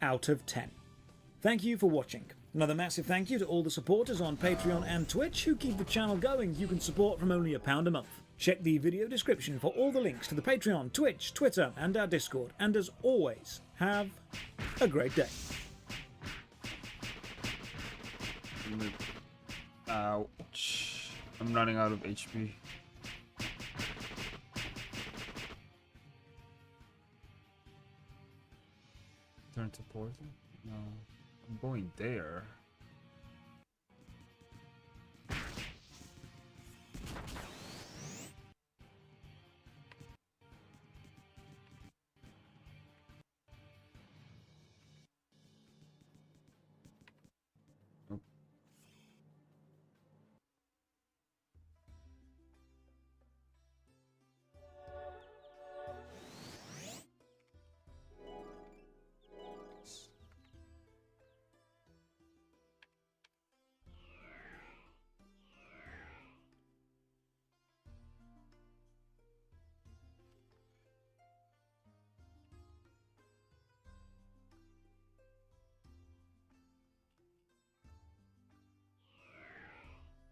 Out of 10. Thank you for watching. Another massive thank you to all the supporters on Patreon and Twitch who keep the channel going. You can support from only £1 a month. Check the video description for all the links to the Patreon, Twitch, Twitter and our Discord. And as always, have a great day. Ouch. I'm running out of HP. Turn to poison? No. I'm going there. Nope.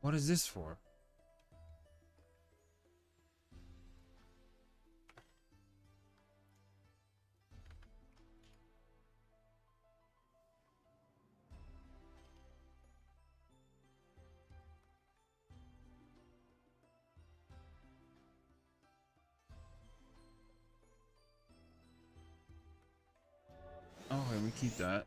What is this for? Oh, let me keep that.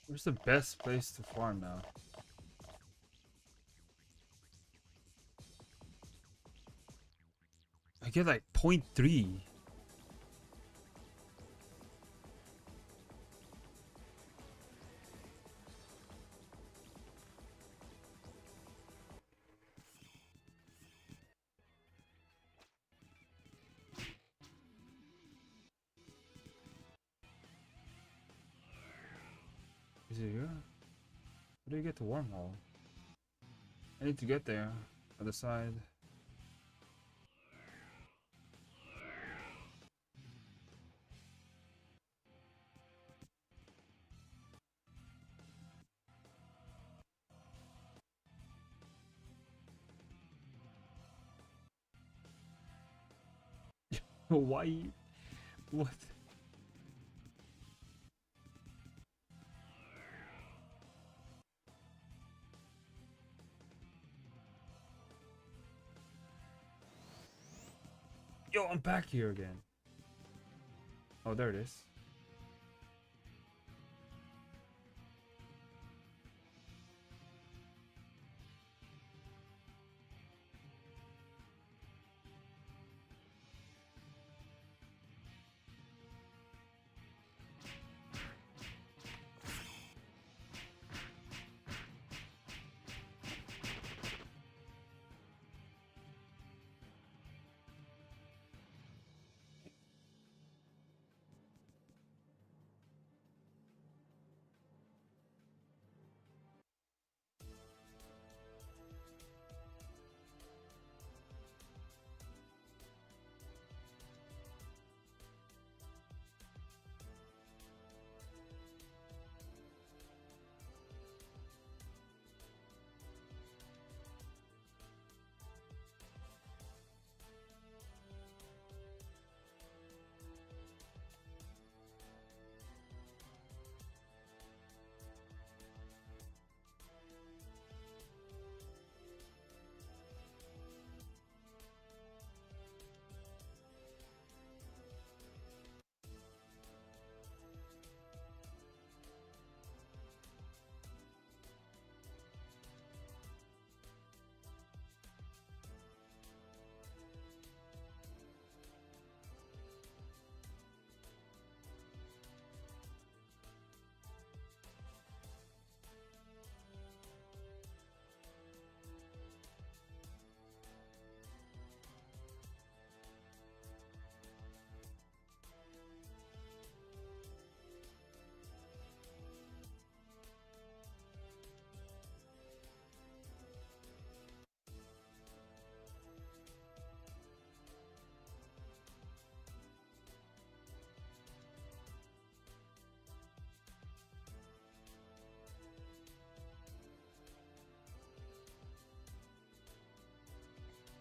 Where's the best place to farm now? I get like 0.3. Is it here? How do you get to wormhole? I need to get there. Other side. Why? What? Yo, I'm back here again. Oh, there it is.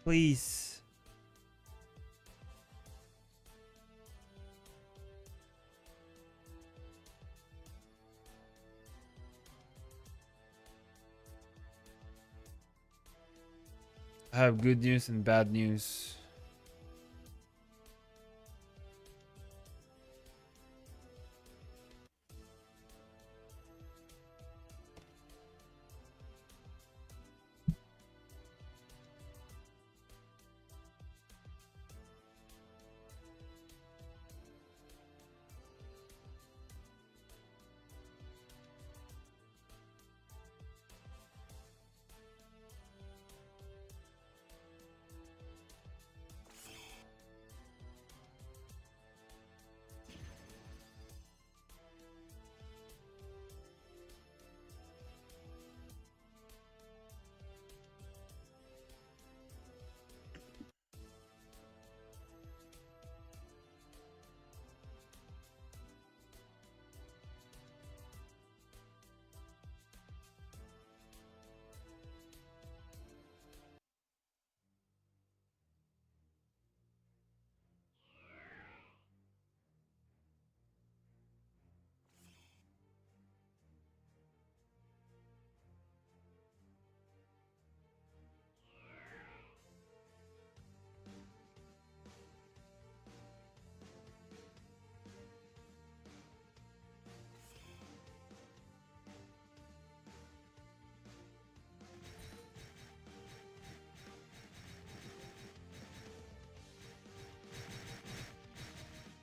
Please. I have good news and bad news.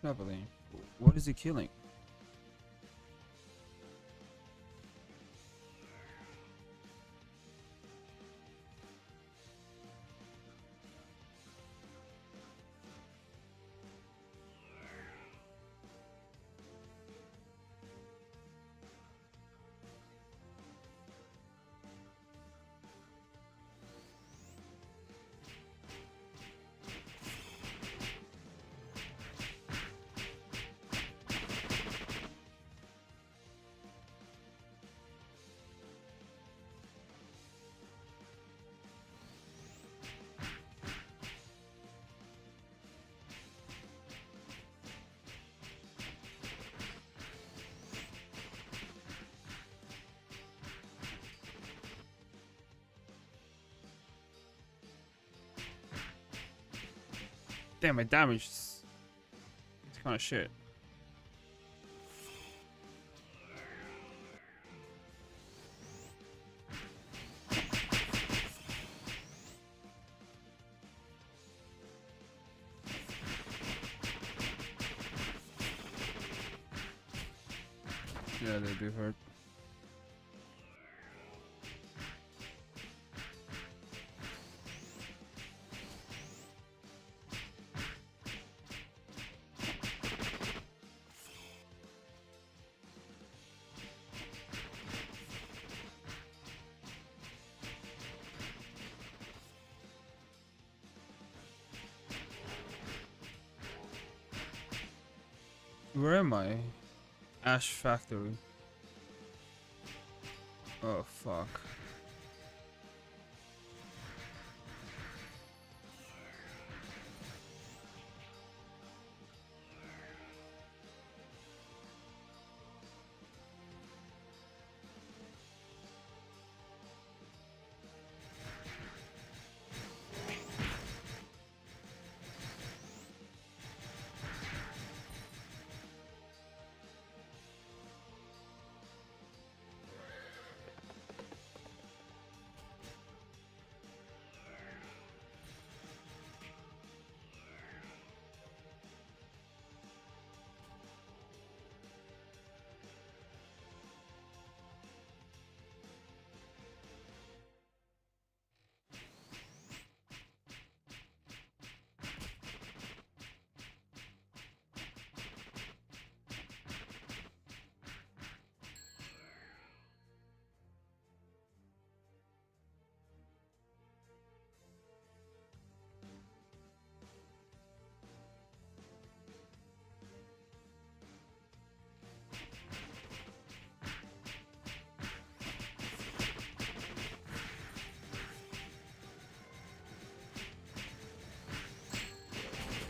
Probably. What is he killing? Damn, my damage is kind of shit. Yeah, they do hurt. Where am I? Ash Factory. Oh fuck.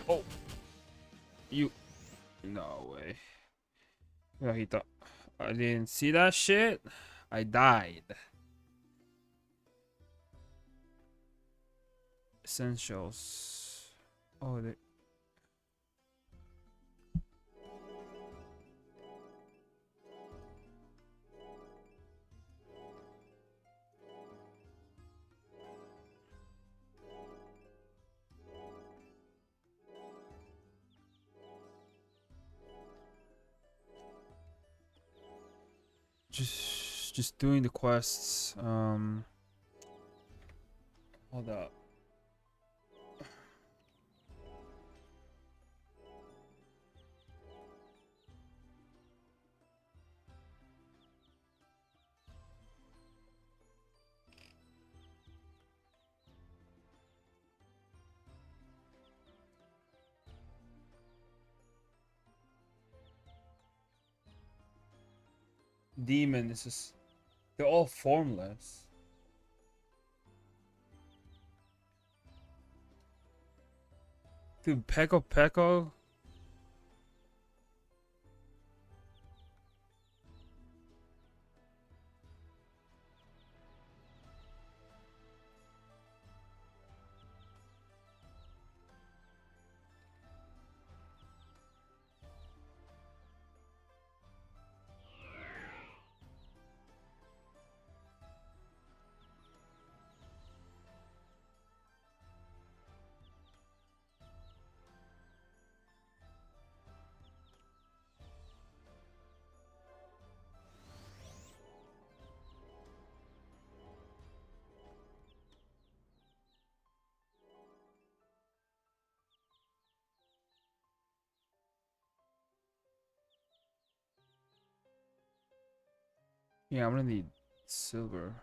Oh, you, no way. Yeah, he thought I didn't see that shit. I died. Essentials. Oh, they. Just doing the quests. Hold up. Demon, this is. They're all formless. Dude, Peko Peko. Yeah, I'm gonna need silver.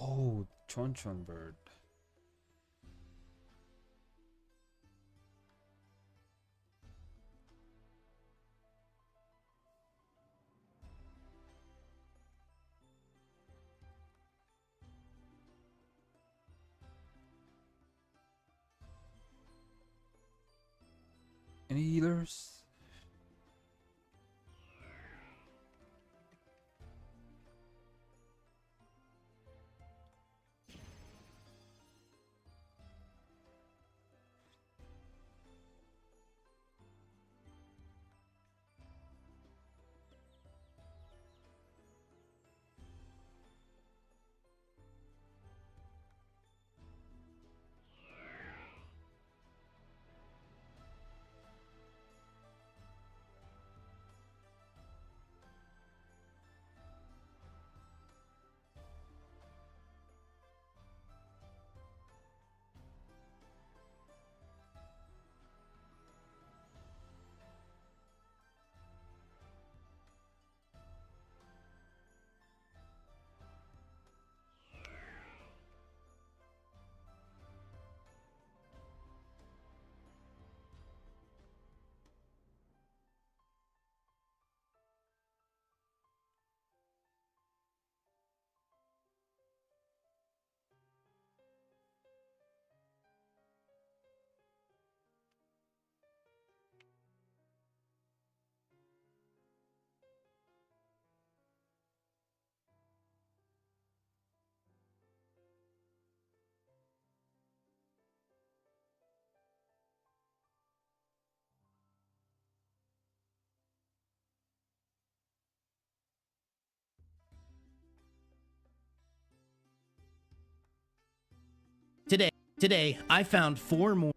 Oh, Chonchon bird. Any healers? Today, I found 4 more.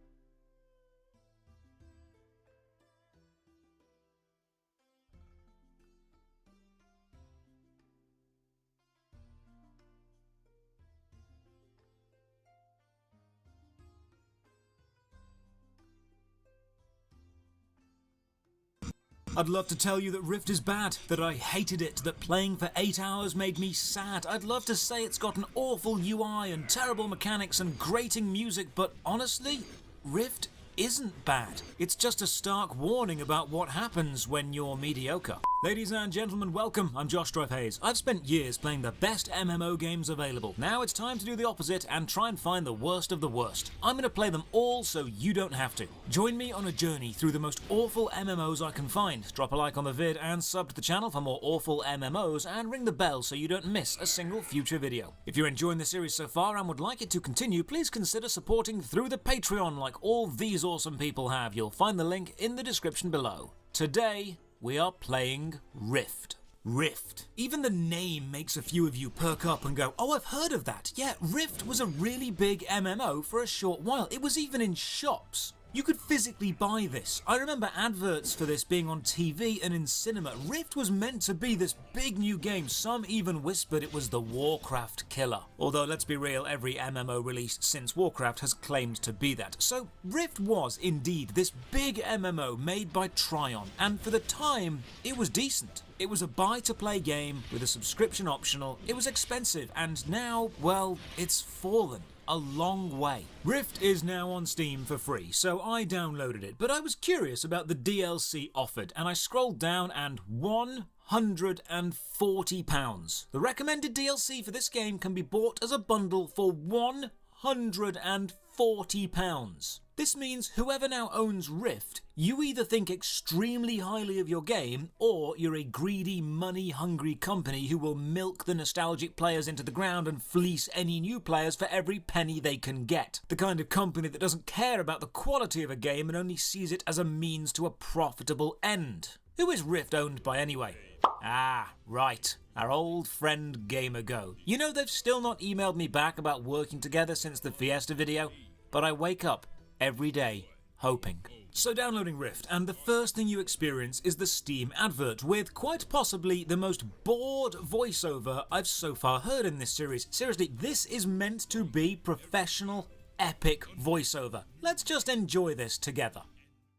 I'd love to tell you that Rift is bad, that I hated it, that playing for 8 hours made me sad. I'd love to say it's got an awful UI and terrible mechanics and grating music, but honestly, Rift isn't bad. It's just a stark warning about what happens when you're mediocre. Ladies and gentlemen, welcome. I'm Josh Hayes. I've spent years playing the best MMO games available. Now it's time to do the opposite and try and find the worst of the worst. I'm going to play them all so you don't have to. Join me on a journey through the most awful MMOs I can find. Drop a like on the vid and sub to the channel for more awful MMOs and ring the bell so you don't miss a single future video. If you're enjoying the series so far and would like it to continue, please consider supporting through the Patreon like all these awesome people have. You'll find the link in the description below. Today, we are playing Rift. Rift. Even the name makes a few of you perk up and go, oh, I've heard of that. Yeah, Rift was a really big MMO for a short while. It was even in shops. You could physically buy this. I remember adverts for this being on TV and in cinema. Rift was meant to be this big new game. Some even whispered it was the Warcraft killer. Although, let's be real, every MMO released since Warcraft has claimed to be that. So, Rift was indeed this big MMO made by Payon, and for the time, it was decent. It was a buy-to-play game with a subscription optional. It was expensive, and now, well, it's fallen a long way. Rift is now on Steam for free, so I downloaded it, but I was curious about the DLC offered, and I scrolled down and £140. The recommended DLC for this game can be bought as a bundle for £140. This means whoever now owns Rift, you either think extremely highly of your game, or you're a greedy, money-hungry company who will milk the nostalgic players into the ground and fleece any new players for every penny they can get. The kind of company that doesn't care about the quality of a game and only sees it as a means to a profitable end. Who is Rift owned by anyway? Ah, right. Our old friend GamerGo. You know they've still not emailed me back about working together since the Fiesta video, but I wake up every day hoping. So downloading Rift, and the first thing you experience is the Steam advert with quite possibly the most bored voiceover I've so far heard in this series. Seriously, this is meant to be professional, epic voiceover. Let's just enjoy this together.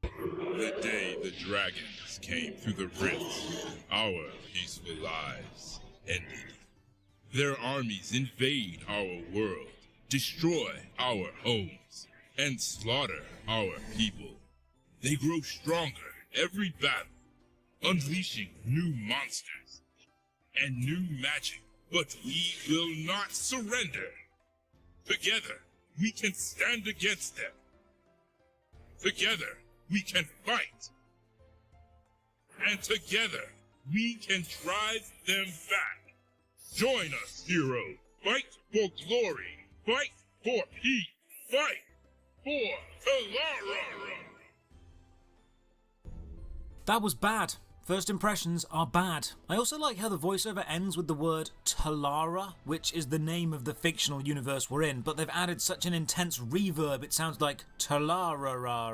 The day the dragons came through the rifts, our peaceful lives ended. Their armies invade our world, destroy our homes, and slaughter our people. They grow stronger every battle, unleashing new monsters and new magic, but we will not surrender. Together, we can stand against them. Together, we can fight. And together, we can drive them back. Join us, heroes. Fight for glory. Fight for peace. Fight for Talara. That was bad. First impressions are bad. I also like how the voiceover ends with the word Talara, which is the name of the fictional universe we're in, but they've added such an intense reverb it sounds like Talara.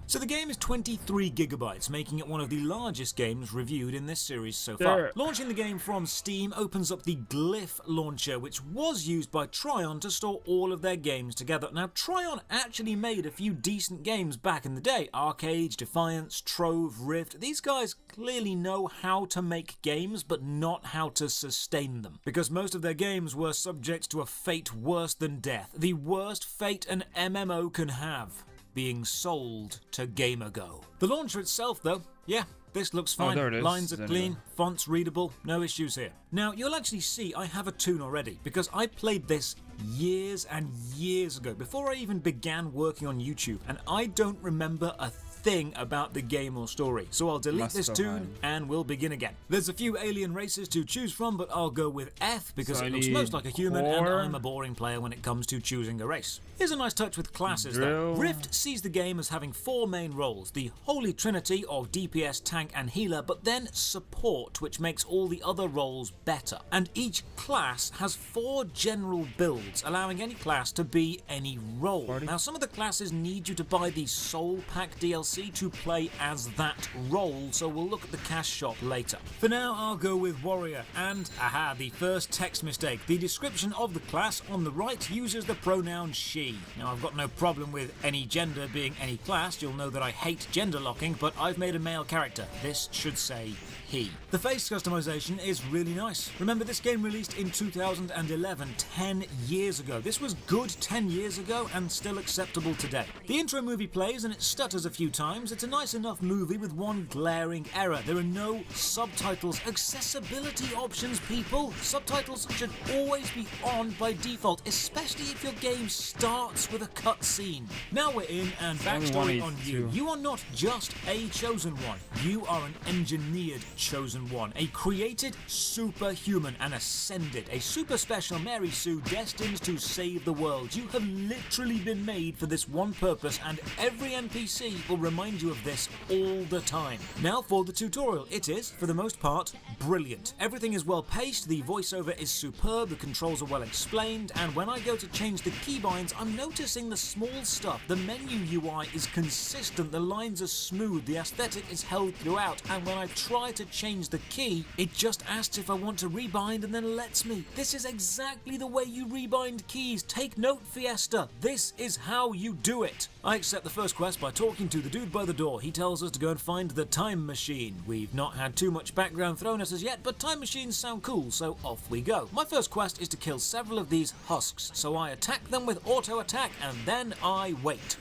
So the game is 23 gigabytes, making it one of the largest games reviewed in this series so far. Launching the game from Steam opens up the Glyph launcher, which was used by Tryon to store all of their games together. Now, Tryon actually made a few decent games back in the day. Arcade, Defiance, Trove, Rift. These guys clearly know how to make games, but not how to sustain them. Because most of their games were subject to a fate worse than death. The worst fate an MMO can have. Being sold to GamerGo. The launcher itself, though, yeah, this looks fine. There it is. Lines are clean, fonts readable, no issues here. Now, you'll actually see I have a tune already, because I played this years and years ago, before I even began working on YouTube, and I don't remember a thing about the game or story. So I'll delete this tune and we'll begin again. There's a few alien races to choose from, but I'll go with F because it looks most like a human and I'm a boring player when it comes to choosing a race. Here's a nice touch with classes though. Rift sees the game as having 4 main roles, the holy trinity of DPS, tank and healer, but then support, which makes all the other roles better. And each class has 4 general builds, allowing any class to be any role. Now some of the classes need you to buy the Soul Pack DLC to play as that role, so we'll look at the cash shop later. For now, I'll go with Warrior, and aha, the first text mistake. The description of the class on the right uses the pronoun she. Now, I've got no problem with any gender being any class. You'll know that I hate gender locking, but I've made a male character. This should say he. The face customization is really nice. Remember, this game released in 2011, 10 years ago. This was good 10 years ago and still acceptable today. The intro movie plays and it stutters a few times. It's a nice enough movie with one glaring error. There are no subtitles. Accessibility options, people. Subtitles should always be on by default, especially if your game starts with a cutscene. Now we're in, and backstory on you. You are not just a chosen one. You are an engineered chosen one, a created superhuman and ascended, a super special Mary Sue destined to save the world. You have literally been made for this one purpose, and every NPC will remind you of this all the time. Now for the tutorial. It is, for the most part, brilliant. Everything is well paced, the voiceover is superb, the controls are well explained, and when I go to change the keybinds, I'm noticing the small stuff. The menu UI is consistent, the lines are smooth, the aesthetic is held throughout, and when I try to change the key, it just asks if I want to rebind and then lets me. This is exactly the way you rebind keys. Take note, Fiesta. This is how you do it. I accept the first quest by talking to the dude by the door. He tells us to go and find the time machine. We've not had too much background thrown at us yet, but time machines sound cool, so off we go. My first quest is to kill several of these husks, so I attack them with auto attack and then I wait.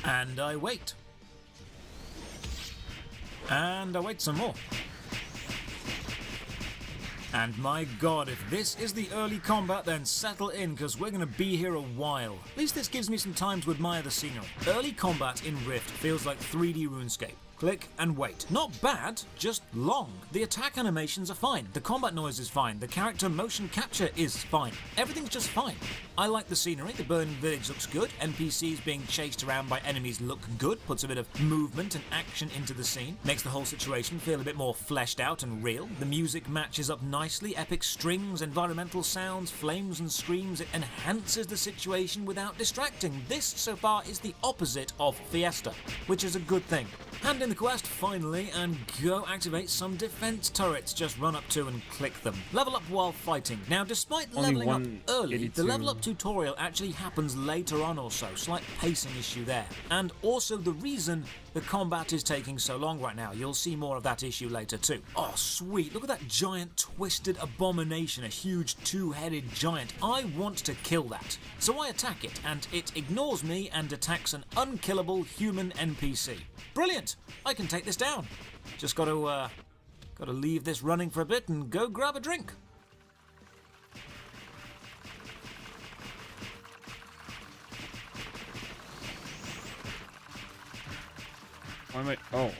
And I wait. And I wait some more. And my god, if this is the early combat, then settle in, because we're going to be here a while. At least this gives me some time to admire the scenery. Early combat in Rift feels like 3D RuneScape. Click and wait. Not bad, just long. The attack animations are fine, the combat noise is fine, the character motion capture is fine. Everything's just fine. I like the scenery, the burning village looks good, NPCs being chased around by enemies look good, puts a bit of movement and action into the scene, makes the whole situation feel a bit more fleshed out and real. The music matches up nicely, epic strings, environmental sounds, flames and screams. It enhances the situation without distracting. This, so far, is the opposite of Fiesta, which is a good thing. Hand in the quest, finally, and go activate some defense turrets. Just run up to and click them. Level up while fighting. Now, despite leveling up early, the level up tutorial actually happens later on or so. Slight pacing issue there. And also the reason the combat is taking so long right now. You'll see more of that issue later too. Oh, sweet. Look at that giant twisted abomination, a huge two-headed giant. I want to kill that. So I attack it, and it ignores me and attacks an unkillable human NPC. Brilliant! I can take this down. Just gotta leave this running for a bit and go grab a drink. Why am I? Oh.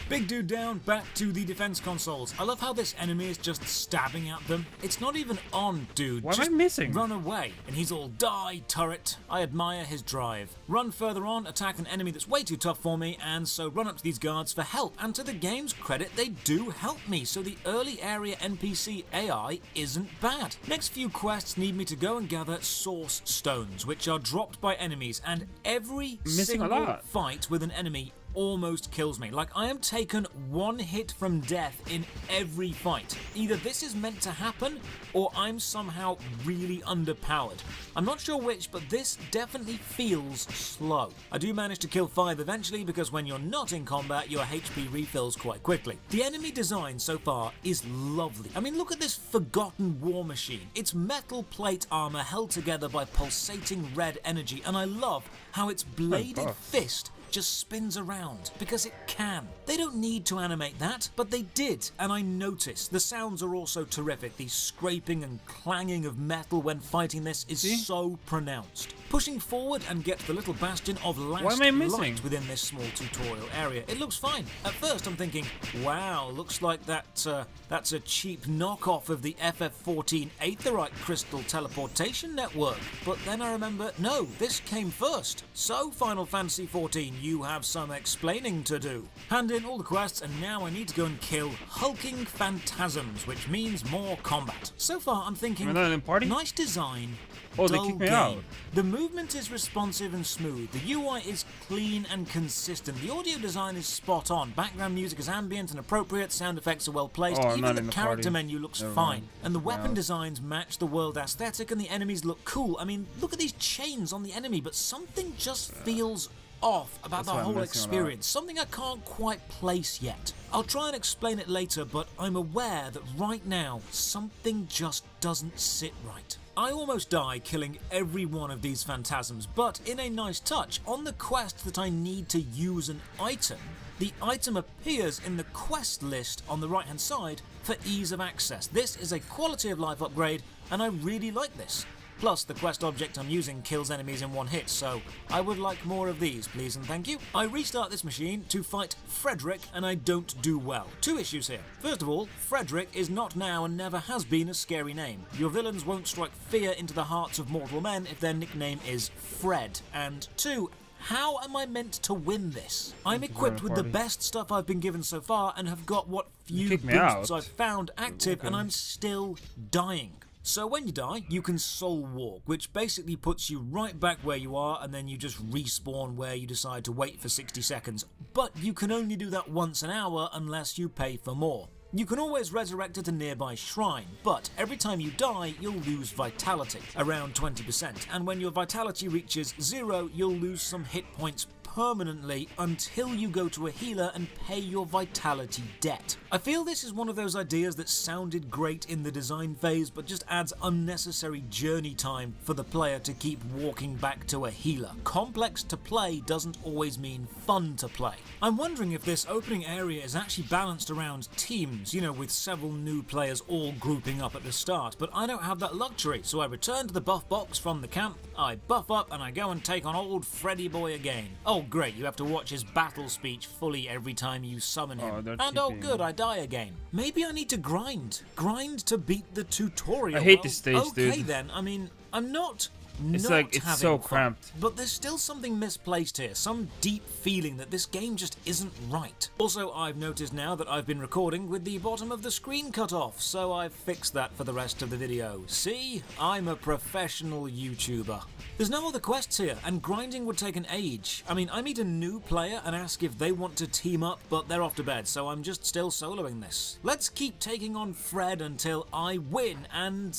Big dude down, back to the defense consoles. I love how this enemy is just stabbing at them. It's not even on, dude. Why am I just missing? Run away. And he's all, die, turret. I admire his drive. Run further on, attack an enemy that's way too tough for me, and so run up to these guards for help. And to the game's credit, they do help me, so the early area NPC AI isn't bad. Next few quests need me to go and gather source stones, which are dropped by enemies, and every single fight with an enemy almost kills me. Like, I am taken one hit from death in every fight. Either this is meant to happen, or I'm somehow really underpowered. I'm not sure which, but this definitely feels slow. I do manage to kill 5 eventually, because when you're not in combat, your HP refills quite quickly. The enemy design so far is lovely. I mean, look at this forgotten war machine. It's metal plate armor held together by pulsating red energy, and I love how its bladed fist just spins around, because it can. They don't need to animate that, but they did, and I noticed. The sounds are also terrific. The scraping and clanging of metal when fighting this is so pronounced. Pushing forward and get the little bastion of last light within this small tutorial area. It looks fine. At first I'm thinking, wow, looks like that's a cheap knockoff of the FF14 Aetherite Crystal Teleportation Network. But then I remember, no, this came first. So Final Fantasy XIV, you have some explaining to do. Hand in all the quests, and now I need to go and kill hulking phantasms, which means more combat. So far I'm thinking, nice design, oh, they kicked me out. The movement is responsive and smooth. The UI is clean and consistent. The audio design is spot on. Background music is ambient and appropriate. Sound effects are well placed. Even the character menu looks fine. And the weapon designs match the world aesthetic, and the enemies look cool. I mean, look at these chains on the enemy, but something just feels off about the whole experience. Something I can't quite place yet. I'll try and explain it later, but I'm aware that right now, something just doesn't sit right. I almost die killing every one of these phantasms, but in a nice touch, on the quest that I need to use an item, the item appears in the quest list on the right hand side for ease of access. This is a quality of life upgrade, and I really like this. Plus, the quest object I'm using kills enemies in one hit, so I would like more of these, please and thank you. I restart this machine to fight Frederick, and I don't do well. 2 issues here. First of all, Frederick is not now and never has been a scary name. Your villains won't strike fear into the hearts of mortal men if their nickname is Fred. And 2, how am I meant to win this? I'm equipped with the best stuff I've been given so far and have got what few boosts I've found active, and I'm still dying. So when you die, you can soul walk, which basically puts you right back where you are, and then you just respawn where you decide to wait for 60 seconds. But you can only do that once an hour unless you pay for more. You can always resurrect at a nearby shrine, but every time you die, you'll lose vitality, around 20%, and when your vitality reaches 0, you'll lose some hit points permanently until you go to a healer and pay your vitality debt. I feel this is one of those ideas that sounded great in the design phase, but just adds unnecessary journey time for the player to keep walking back to a healer. Complex to play doesn't always mean fun to play. I'm wondering if this opening area is actually balanced around teams, you know, with several new players all grouping up at the start, but I don't have that luxury, so I return to the buff box from the camp, I buff up, and I go and take on old Freddy boy again. Oh great, you have to watch his battle speech fully every time you summon him. And oh good, I die again. Maybe I need to grind. Grind to beat the tutorial. I hate this stage, dude. Okay then, I mean, I'm not it's so cramped. But there's still something misplaced here, some deep feeling that this game just isn't right. Also, I've noticed now that I've been recording with the bottom of the screen cut off, so I've fixed that for the rest of the video. See? I'm a professional YouTuber. There's no other quests here, and grinding would take an age. I mean, I meet a new player and ask if they want to team up, but they're off to bed, so I'm just still soloing this. Let's keep taking on Fred until I win, and,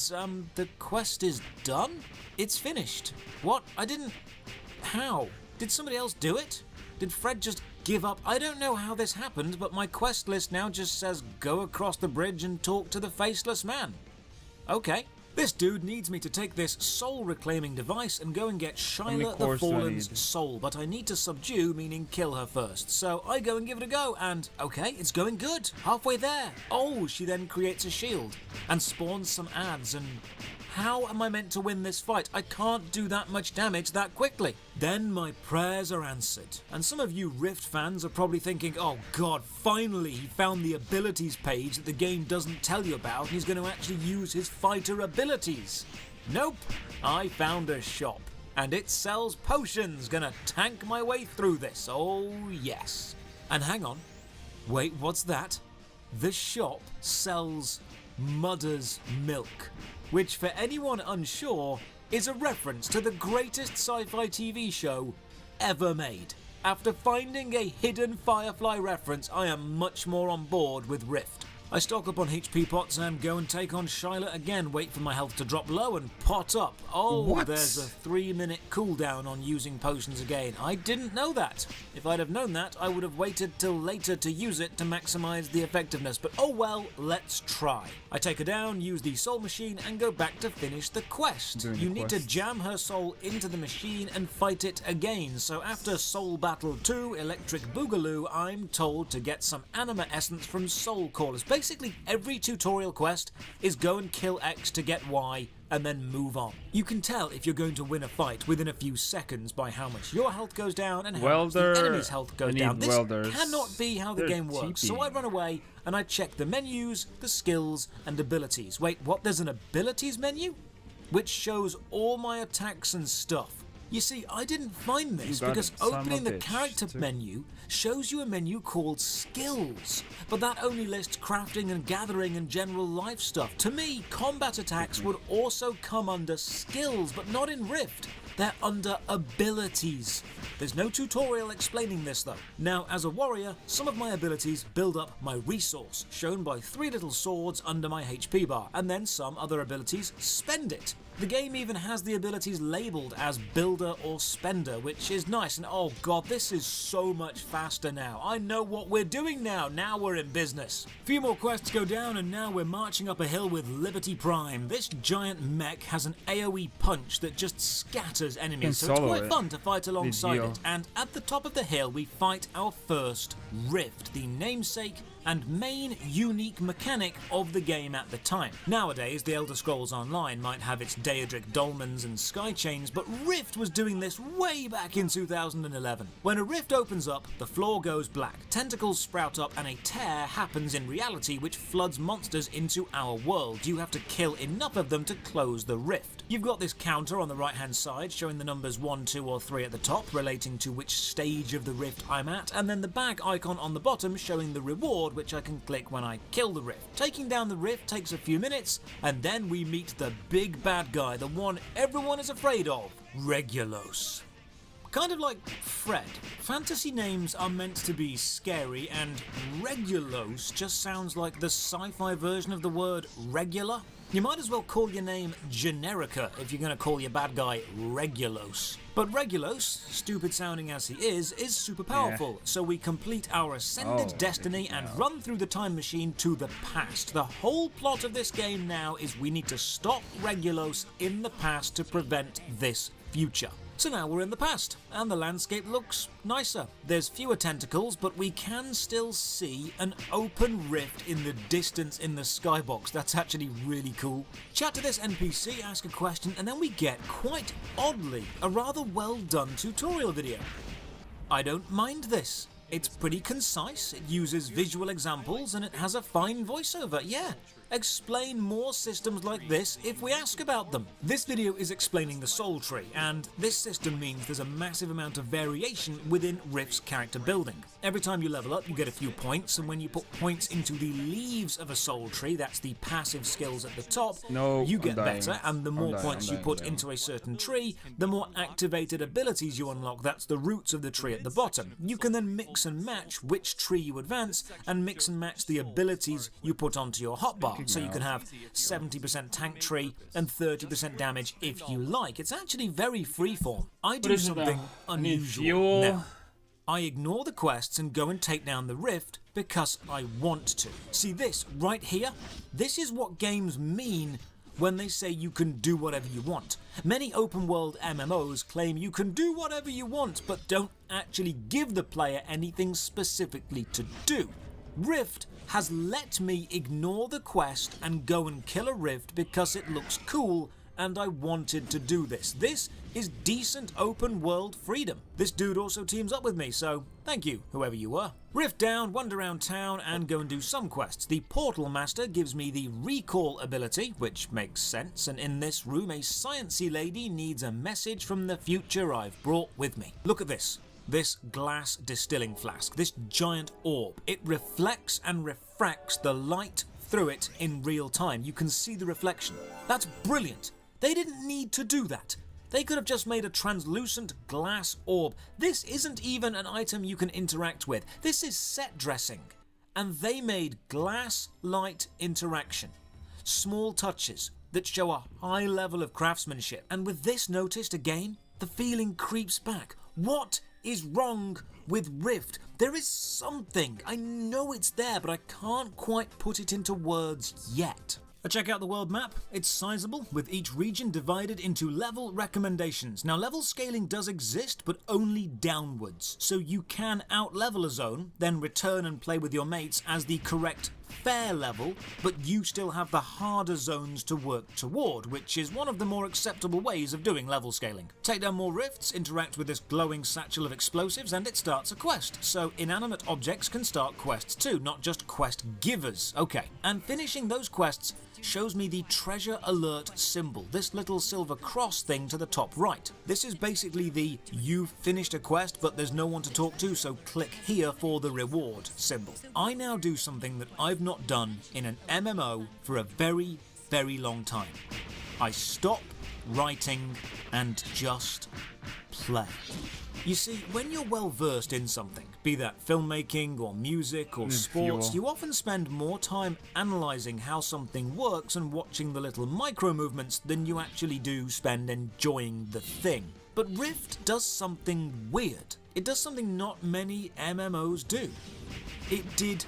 the quest is done? It's finished. What? I didn't... How? Did somebody else do it? Did Fred just give up? I don't know how this happened, but my quest list now just says go across the bridge and talk to the faceless man. Okay. This dude needs me to take this soul-reclaiming device and go and get Shyla the Fallen's soul, but I need to subdue, meaning kill her first. So I go and give it a go, and okay, it's going good. Halfway there. Oh, she then creates a shield and spawns some ads, and how am I meant to win this fight? I can't do that much damage that quickly. Then my prayers are answered. And some of you Rift fans are probably thinking, oh god, finally he found the abilities page that the game doesn't tell you about and he's going to actually use his fighter abilities. Nope, I found a shop. And it sells potions. Gonna tank my way through this, oh yes. And hang on, wait, what's that? The shop sells Mudder's Milk, which for anyone unsure is a reference to the greatest sci-fi TV show ever made. After finding a hidden Firefly reference, I am much more on board with Rift. I stock up on HP pots and go and take on Shyla again, wait for my health to drop low and pot up. Oh, what? There's a 3-minute cooldown on using potions again. I didn't know that. If I'd have known that, I would have waited till later to use it to maximize the effectiveness, but oh well, let's try. I take her down, use the soul machine, and go back to finish the quest. You need to jam her soul into the machine and fight it again, so after Soul Battle 2, Electric Boogaloo, I'm told to get some anima essence from Soul Callers. Basically, every tutorial quest is go and kill X to get Y, and then move on. You can tell if you're going to win a fight within a few seconds by how much your health goes down and how much the enemy's health goes down. This cannot be how the game works, so I run away and I check the menus, the skills, and abilities. Wait, what? There's an abilities menu? Which shows all my attacks and stuff. You see, I didn't find this because opening the character menu shows you a menu called Skills, but that only lists crafting and gathering and general life stuff. To me, combat attacks would also come under Skills, but not in Rift. They're under Abilities. There's no tutorial explaining this though. Now, as a warrior, some of my abilities build up my resource, shown by 3 little swords under my HP bar, and then some other abilities spend it. The game even has the abilities labelled as Builder or Spender, which is nice, and oh god, this is so much faster now. I know what we're doing now. Now we're in business. A few more quests go down, and now we're marching up a hill with Liberty Prime. This giant mech has an AoE punch that just scatters enemies, so it's quite fun to fight alongside it. And at the top of the hill, we fight our first Rift, the namesake and main unique mechanic of the game at the time. Nowadays, the Elder Scrolls Online might have its Daedric Dolmens and Sky Chains, but Rift was doing this way back in 2011. When a rift opens up, the floor goes black, tentacles sprout up, and a tear happens in reality which floods monsters into our world. You have to kill enough of them to close the rift. You've got this counter on the right hand side showing the numbers 1, 2 or 3 at the top relating to which stage of the rift I'm at, and then the bag icon on the bottom showing the reward which I can click when I kill the rift. Taking down the rift takes a few minutes, and then we meet the big bad guy, the one everyone is afraid of, Regulos. Kind of like Fred. Fantasy names are meant to be scary, and Regulos just sounds like the sci-fi version of the word regular. You might as well call your name Generica if you're going to call your bad guy Regulos. But Regulos, stupid sounding as he is super powerful, so we complete our ascended destiny and run through the time machine to the past. The whole plot of this game now is we need to stop Regulos in the past to prevent this future. So now we're in the past, and the landscape looks nicer. There's fewer tentacles, but we can still see an open rift in the distance in the skybox. That's actually really cool. Chat to this NPC, ask a question, and then we get, quite oddly, a rather well done tutorial video. I don't mind this. It's pretty concise, it uses visual examples, and it has a fine voiceover, yeah. Explain more systems like this if we ask about them. This video is explaining the soul tree, and this system means there's a massive amount of variation within Rift's character building. Every time you level up, you get a few points, and when you put points into the leaves of a soul tree, that's the passive skills at the top, you get better, and the more points you put into a certain tree, the more activated abilities you unlock. That's the roots of the tree at the bottom. You can then mix and match which tree you advance, and mix and match the abilities you put onto your hotbar. So you can have 70% tank tree and 30% damage if you like. It's actually very freeform. I do something unusual now. I ignore the quests and go and take down the rift because I want to. See this right here? This is what games mean when they say you can do whatever you want. Many open world MMOs claim you can do whatever you want, but don't actually give the player anything specifically to do. Rift has let me ignore the quest and go and kill a rift because it looks cool and I wanted to do this. This is decent open world freedom. This dude also teams up with me, so thank you, whoever you were. Rift down, wander around town, and go and do some quests. The Portal Master gives me the recall ability, which makes sense, and in this room a sciencey lady needs a message from the future I've brought with me. Look at this. This glass distilling flask, this giant orb. It reflects and refracts the light through it in real time. You can see the reflection. That's brilliant. They didn't need to do that. They could have just made a translucent glass orb. This isn't even an item you can interact with. This is set dressing. And they made glass light interaction. Small touches that show a high level of craftsmanship. And with this noticed again, the feeling creeps back. What is wrong with Rift? There is something. I know it's there, but I can't quite put it into words yet. I check out the world map. It's sizable, with each region divided into level recommendations. Now, level scaling does exist, but only downwards. So you can out-level a zone, then return and play with your mates as the correct fair level, but you still have the harder zones to work toward, which is one of the more acceptable ways of doing level scaling. Take down more rifts, interact with this glowing satchel of explosives, and it starts a quest. So inanimate objects can start quests too, not just quest givers. Okay, and finishing those quests shows me the treasure alert symbol, this little silver cross thing to the top right. This is basically the you've finished a quest but there's no one to talk to, so click here for the reward symbol. I now do something that I've not done in an MMO for a very, very long time. I stop writing and just play. You see, when you're well versed in something, be that filmmaking or music or sports, you often spend more time analysing how something works and watching the little micro movements than you actually do spend enjoying the thing. But Rift does something weird. It does something not many MMOs do. It did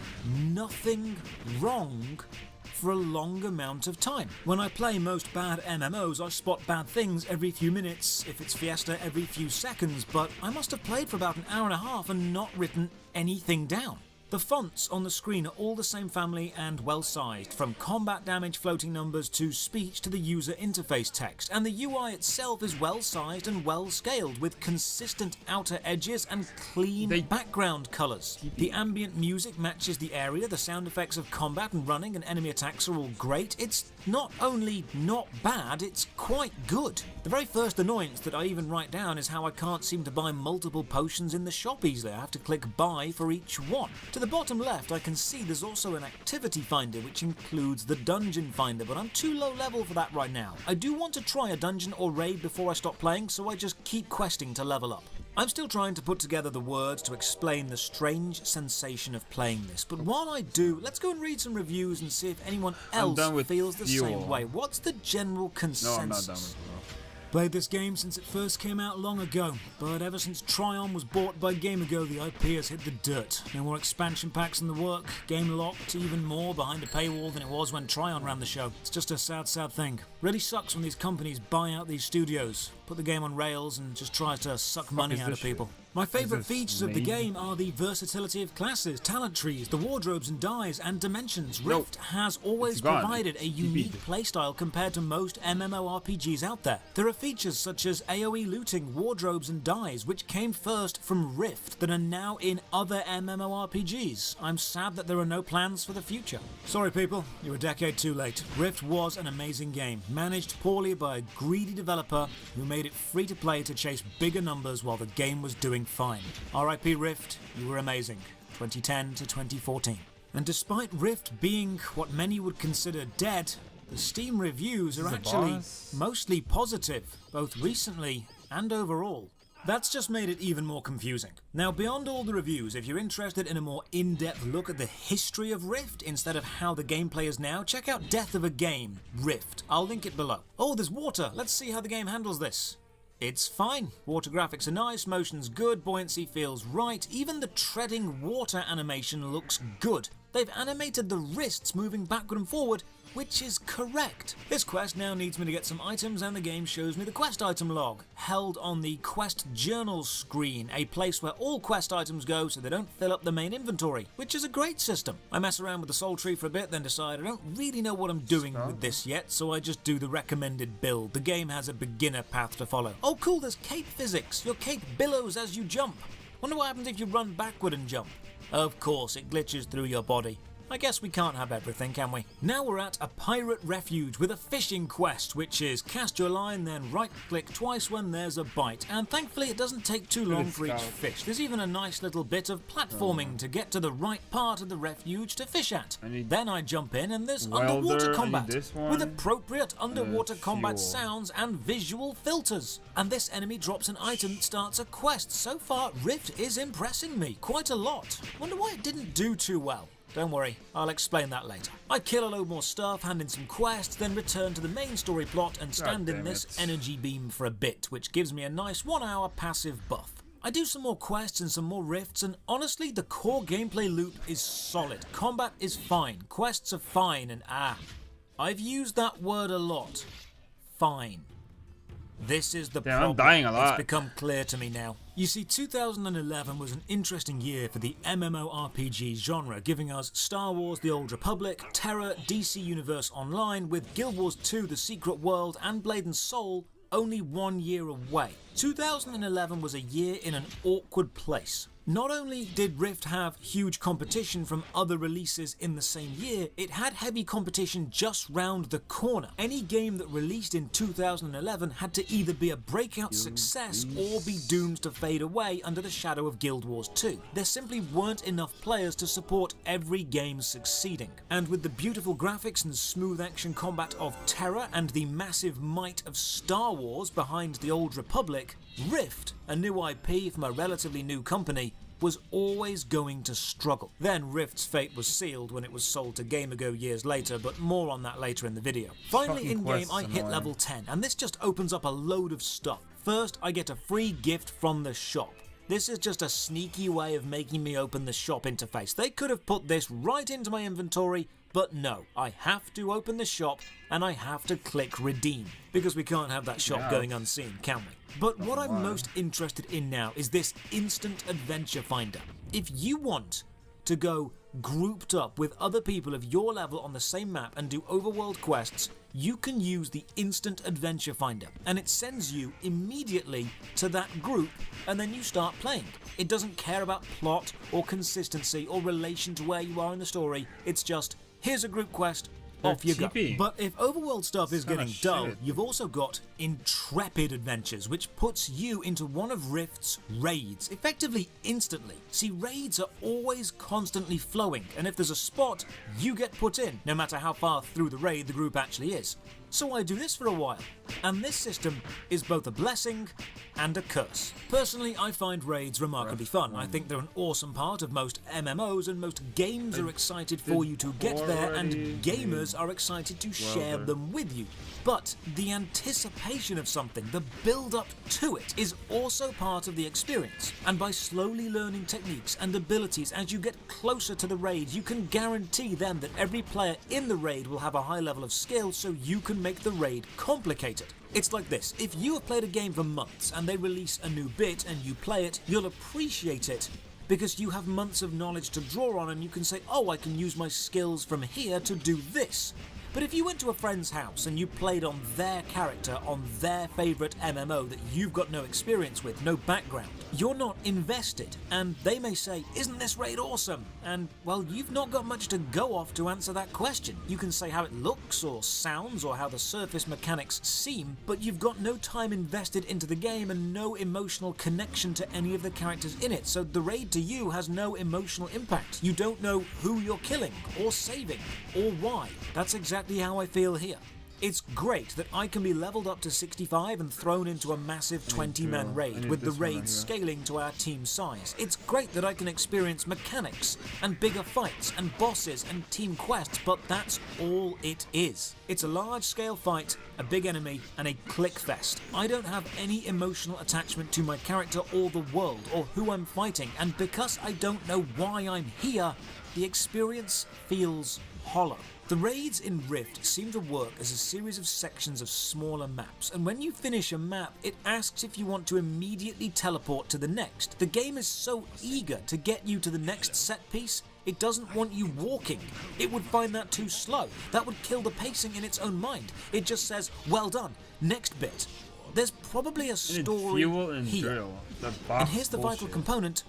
nothing wrong for a long amount of time. When I play most bad MMOs, I spot bad things every few minutes, if it's Fiesta every few seconds, but I must have played for about an hour and a half and not written anything down. The fonts on the screen are all the same family and well-sized, from combat damage floating numbers to speech to the user interface text, and the UI itself is well-sized and well-scaled, with consistent outer edges and clean background colours. The ambient music matches the area, the sound effects of combat and running and enemy attacks are all great. It's not only not bad, it's quite good. The very first annoyance that I even write down is how I can't seem to buy multiple potions in the shop easily. I have to click buy for each one. To the bottom left, I can see there's also an activity finder which includes the dungeon finder, but I'm too low level for that right now. I do want to try a dungeon or raid before I stop playing, so I just keep questing to level up. I'm still trying to put together the words to explain the strange sensation of playing this, but while I do, let's go and read some reviews and see if anyone else feels the same way. What's the general consensus? No, I'm not done with Fuel. Played this game since it first came out long ago, but ever since Tryon was bought by Gamergo, the IP has hit the dirt. No more expansion packs in the work, game locked, even more behind a paywall than it was when Tryon ran the show. It's just a sad, sad thing. Really sucks when these companies buy out these studios, put the game on rails and just try to suck money out of people. My favourite features of the game are the versatility of classes, talent trees, the wardrobes and dyes, and dimensions. Rift has always provided a unique playstyle compared to most MMORPGs out there. There are features such as AoE looting, wardrobes and dyes, which came first from Rift that are now in other MMORPGs. I'm sad that there are no plans for the future. Sorry people, you're a decade too late. Rift was an amazing game, managed poorly by a greedy developer who made it free to play to chase bigger numbers while the game was doing fine. RIP Rift, you were amazing. 2010 to 2014. And despite Rift being what many would consider dead, the Steam reviews are actually mostly positive, both recently and overall. That's just made it even more confusing. Now, beyond all the reviews, if you're interested in a more in-depth look at the history of Rift instead of how the gameplay is now, check out Death of a Game, Rift. I'll link it below. Oh, there's water. Let's see how the game handles this. It's fine. Water graphics are nice, motion's good, buoyancy feels right, even the treading water animation looks good. They've animated the wrists moving backward and forward, which is correct. This quest now needs me to get some items, and the game shows me the quest item log, held on the quest journal screen, a place where all quest items go so they don't fill up the main inventory, which is a great system. I mess around with the soul tree for a bit, then decide I don't really know what I'm doing with this yet, so I just do the recommended build. The game has a beginner path to follow. Oh cool, there's cape physics. Your cape billows as you jump. Wonder what happens if you run backward and jump. Of course, it glitches through your body. I guess we can't have everything, can we? Now we're at a pirate refuge with a fishing quest, which is cast your line, then right-click twice when there's a bite. And thankfully it doesn't take too long for each fish. There's even a nice little bit of platforming to get to the right part of the refuge to fish at. Then I jump in and there's underwater combat, with appropriate underwater combat sounds and visual filters. And this enemy drops an item that starts a quest. So far, Rift is impressing me quite a lot. Wonder why it didn't do too well. Don't worry, I'll explain that later. I kill a load more stuff, hand in some quests, then return to the main story plot and stand in this energy beam for a bit, which gives me a nice 1 hour passive buff. I do some more quests and some more rifts, and honestly the core gameplay loop is solid. Combat is fine, quests are fine, and I've used that word a lot. Fine. This is the problem. I'm dying a lot. It's become clear to me now. You see, 2011 was an interesting year for the MMORPG genre, giving us Star Wars The Old Republic, Terra, DC Universe Online, with Guild Wars 2 The Secret World and Blade and Soul only 1 year away. 2011 was a year in an awkward place. Not only did Rift have huge competition from other releases in the same year, it had heavy competition just round the corner. Any game that released in 2011 had to either be a breakout success or be doomed to fade away under the shadow of Guild Wars 2. There simply weren't enough players to support every game succeeding. And with the beautiful graphics and smooth action combat of Terra and the massive might of Star Wars behind the Old Republic, Rift, a new IP from a relatively new company, was always going to struggle. Then Rift's fate was sealed when it was sold to Gamergo years later, but more on that later in the video. Finally in game I hit level 10, and this just opens up a load of stuff. First, I get a free gift from the shop. This is just a sneaky way of making me open the shop interface. They could have put this right into my inventory, but no, I have to open the shop and I have to click redeem, because we can't have that shop going unseen, can we? But what I'm most interested in now is this instant adventure finder. If you want to go grouped up with other people of your level on the same map and do overworld quests, you can use the instant adventure finder, and it sends you immediately to that group, and then you start playing. It doesn't care about plot or consistency or relation to where you are in the story. It's just, here's a group quest, off you go. But if overworld stuff is getting dull, you've also got Intrepid Adventures, which puts you into one of Rift's raids, effectively instantly. See, raids are always constantly flowing, and if there's a spot, you get put in, no matter how far through the raid the group actually is. So I do this for a while, and this system is both a blessing and a curse. Personally, I find raids remarkably fun. I think they're an awesome part of most MMOs, and most games are excited for you to get there, and gamers are excited to share them with you. But the anticipation of something, the build-up to it, is also part of the experience. And by slowly learning techniques and abilities as you get closer to the raid, you can guarantee them that every player in the raid will have a high level of skill, so you can make the raid complicated. It's like this: if you have played a game for months and they release a new bit and you play it, you'll appreciate it because you have months of knowledge to draw on, and you can say, oh, I can use my skills from here to do this. But if you went to a friend's house and you played on their character on their favourite MMO that you've got no experience with, no background, you're not invested, and they may say, isn't this raid awesome? And, well, you've not got much to go off to answer that question. You can say how it looks or sounds or how the surface mechanics seem, but you've got no time invested into the game and no emotional connection to any of the characters in it, so the raid to you has no emotional impact. You don't know who you're killing or saving or why. That's exactly how I feel here. It's great that I can be leveled up to 65 and thrown into a massive 20-man raid, with the raid scaling to our team size. It's great that I can experience mechanics and bigger fights and bosses and team quests, but that's all it is. It's a large-scale fight, a big enemy, and a click fest. I don't have any emotional attachment to my character or the world or who I'm fighting, and because I don't know why I'm here, the experience feels hollow. The raids in Rift seem to work as a series of sections of smaller maps, and when you finish a map, it asks if you want to immediately teleport to the next. The game is so eager to get you to the next set piece, it doesn't want you walking. It would find that too slow. That would kill the pacing in its own mind. It just says, well done, next bit. There's probably a story here. And here's the vital component.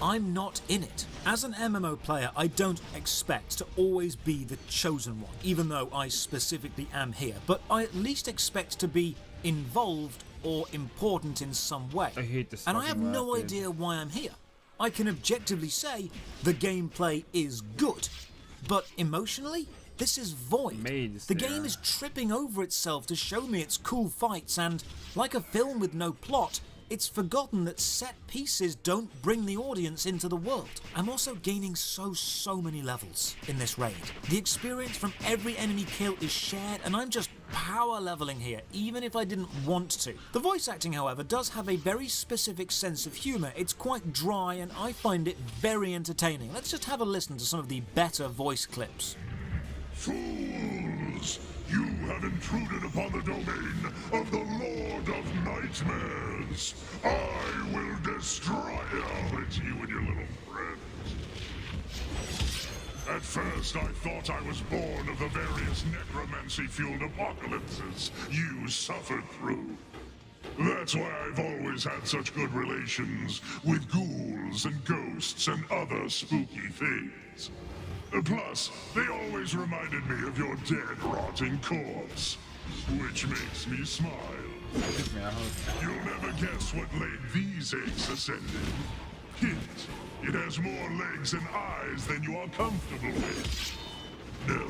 I'm not in it. As an MMO player, I don't expect to always be the chosen one, even though I specifically am here, but I at least expect to be involved or important in some way. I hate this and I have no idea why I'm here. I can objectively say the gameplay is good, but emotionally, this is void. The game is tripping over itself to show me its cool fights, and like a film with no plot, it's forgotten that set pieces don't bring the audience into the world. I'm also gaining so many levels in this raid. The experience from every enemy kill is shared, and I'm just power leveling here, even if I didn't want to. The voice acting, however, does have a very specific sense of humour. It's quite dry, and I find it very entertaining. Let's just have a listen to some of the better voice clips. Fools! You have intruded upon the domain of the Lord of Nightmares. I will destroy you. It's you and your little friend. At first, I thought I was born of the various necromancy-fueled apocalypses you suffered through. That's why I've always had such good relations with ghouls and ghosts and other spooky things. Plus, they always reminded me of your dead, rotting corpse, which makes me smile. You'll never guess what laid these eggs ascended. Hint, it has more legs and eyes than you are comfortable with. No,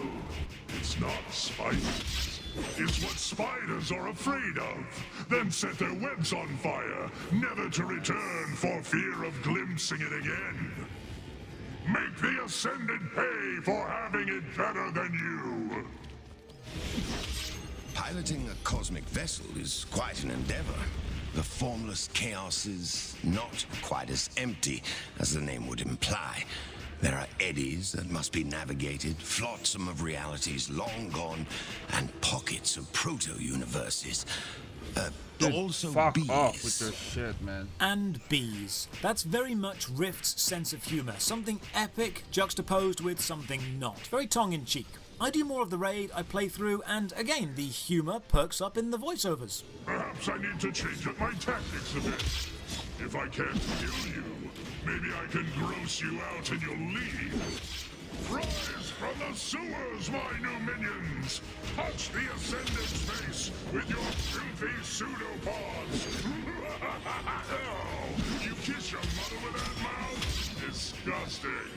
it's not spiders. It's what spiders are afraid of, then set their webs on fire, never to return for fear of glimpsing it again. Make the Ascended pay for having it better than you! Piloting a cosmic vessel is quite an endeavor. The formless chaos is not quite as empty as the name would imply. There are eddies that must be navigated, flotsam of realities long gone, and pockets of proto-universes. Also fuck bees. off with your shit, man. And bees. That's very much Rift's sense of humour. Something epic juxtaposed with something not. Very tongue-in-cheek. I do more of the raid, I play through, and again, the humour perks up in the voiceovers. Perhaps I need to change up my tactics a bit. If I can't kill you, maybe I can gross you out and you'll leave. Rise from the sewers, my new minions! Touch the Ascendant's face with your filthy pseudopods! Oh, you kiss your mother with that mouth? Disgusting!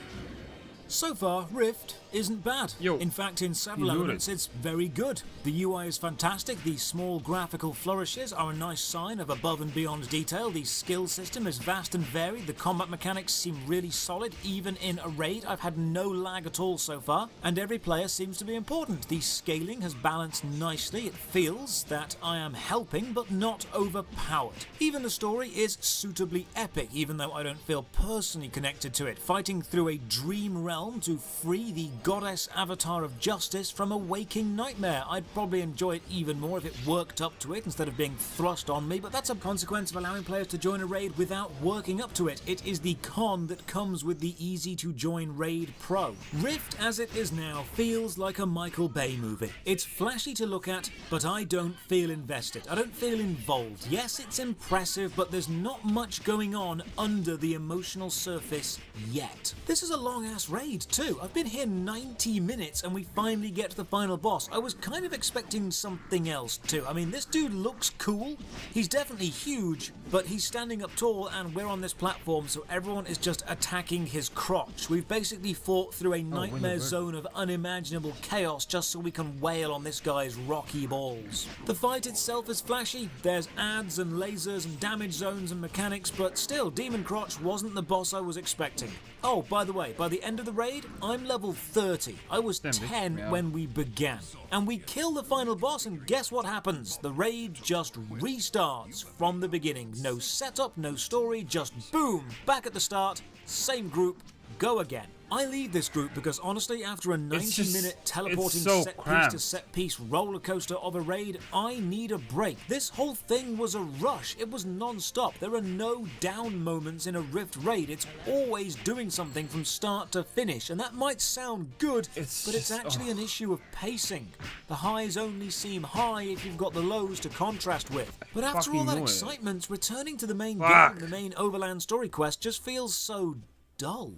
So far, Rift isn't bad. In fact, in several elements, it's very good. The UI is fantastic, the small graphical flourishes are a nice sign of above and beyond detail, the skill system is vast and varied, the combat mechanics seem really solid, even in a raid. I've had no lag at all so far, and every player seems to be important. The scaling has balanced nicely, it feels that I am helping, but not overpowered. Even the story is suitably epic, even though I don't feel personally connected to it, fighting through a dream realm to free the goddess avatar of justice from a waking nightmare. I'd probably enjoy it even more if it worked up to it instead of being thrust on me, but that's a consequence of allowing players to join a raid without working up to it. It is the con that comes with the easy to join raid pro. Rift as it is now feels like a Michael Bay movie. It's flashy to look at, but I don't feel invested. I don't feel involved. Yes, it's impressive, but there's not much going on under the emotional surface yet. This is a long ass raid too. I've been here 90 minutes and we finally get to the final boss. I was kind of expecting something else too. I mean, this dude looks cool. He's definitely huge, but he's standing up tall and we're on this platform, so everyone is just attacking his crotch. We've basically fought through a nightmare zone of unimaginable chaos just so we can wail on this guy's rocky balls. The fight itself is flashy. There's ads and lasers and damage zones and mechanics, but still, Demon Crotch wasn't the boss I was expecting. Oh, by the way, by the end of the raid, I'm level 30. I was 10 when we began. And we kill the final boss and guess what happens? The raid just restarts from the beginning. No setup, no story, just boom, back at the start, same group, go again. I leave this group because honestly, after a 90-minute teleporting set-piece to set-piece roller coaster of a raid, I need a break. This whole thing was a rush. It was non-stop. There are no down moments in a Rift raid. It's always doing something from start to finish, and that might sound good, but it's actually an issue of pacing. The highs only seem high if you've got the lows to contrast with. But after all that excitement, returning to the main game, the main overland story quest just feels so dull.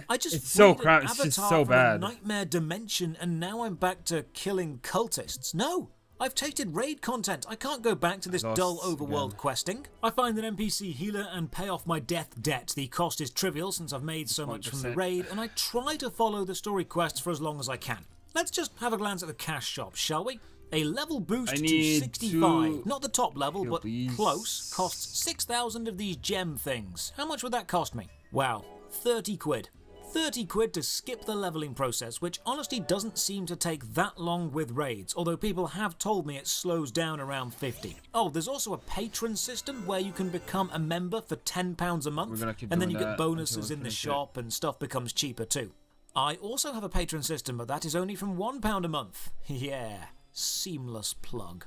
I just it's so crap. It's just so bad. A nightmare dimension, and now I'm back to killing cultists. No, I've tasted raid content. I can't go back to this dull overworld questing. I find an NPC healer and pay off my death debt. The cost is trivial since I've made so much from the raid, and I try to follow the story quests for as long as I can. Let's just have a glance at the cash shop, shall we? A level boost to 65. Not the top level, but close. Costs 6,000 of these gem things. How much would that cost me? Wow, 30 quid. 30 quid to skip the leveling process, which honestly doesn't seem to take that long with raids, although people have told me it slows down around 50. Oh, there's also a patron system where you can become a member for £10 a month, and then you get bonuses in the shop and stuff becomes cheaper too. I also have a patron system, but that is only from £1 a month. Yeah, seamless plug.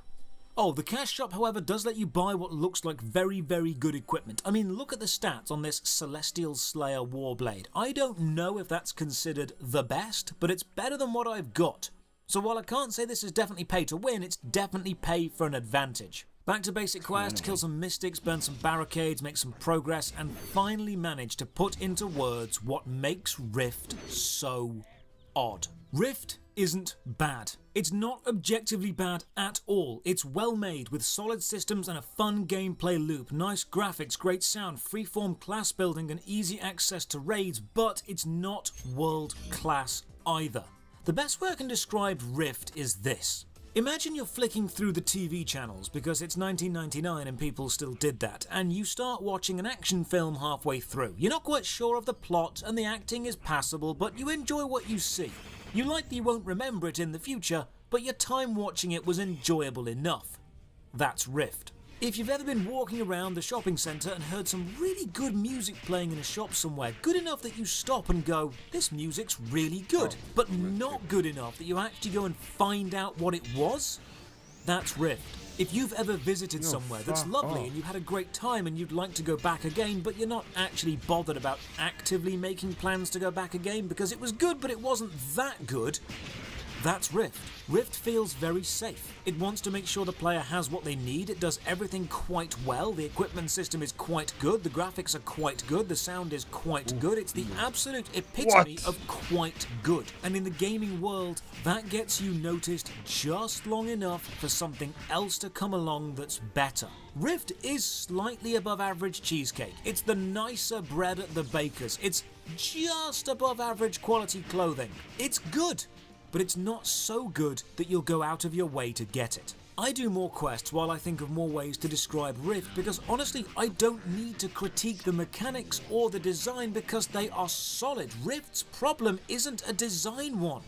Oh, the cash shop, however, does let you buy what looks like very, very good equipment. I mean, look at the stats on this Celestial Slayer Warblade. I don't know if that's considered the best, but it's better than what I've got. So while I can't say this is definitely pay to win, it's definitely pay for an advantage. Back to basic quest, kill some mystics, burn some barricades, make some progress, and finally manage to put into words what makes Rift so odd. Rift isn't bad. It's not objectively bad at all. It's well made with solid systems and a fun gameplay loop, nice graphics, great sound, freeform class building and easy access to raids, but it's not world class either. The best way I can describe Rift is this. Imagine you're flicking through the TV channels because it's 1999 and people still did that, and you start watching an action film halfway through. You're not quite sure of the plot and the acting is passable, but you enjoy what you see. You likely won't remember it in the future, but your time watching it was enjoyable enough. That's Rift. If you've ever been walking around the shopping centre and heard some really good music playing in a shop somewhere, good enough that you stop and go, this music's really good, but not good enough that you actually go and find out what it was, that's Rift. If you've ever visited somewhere that's lovely and you had a great time and you'd like to go back again, but you're not actually bothered about actively making plans to go back again because it was good but it wasn't that good, that's Rift. Rift feels very safe. It wants to make sure the player has what they need. It does everything quite well. The equipment system is quite good. The graphics are quite good. The sound is quite good. It's the absolute epitome of quite good. And in the gaming world, that gets you noticed just long enough for something else to come along that's better. Rift is slightly above average cheesecake. It's the nicer bread at the baker's. It's just above average quality clothing. It's good. But it's not so good that you'll go out of your way to get it. I do more quests while I think of more ways to describe Rift because honestly I don't need to critique the mechanics or the design because they are solid. Rift's problem isn't a design one.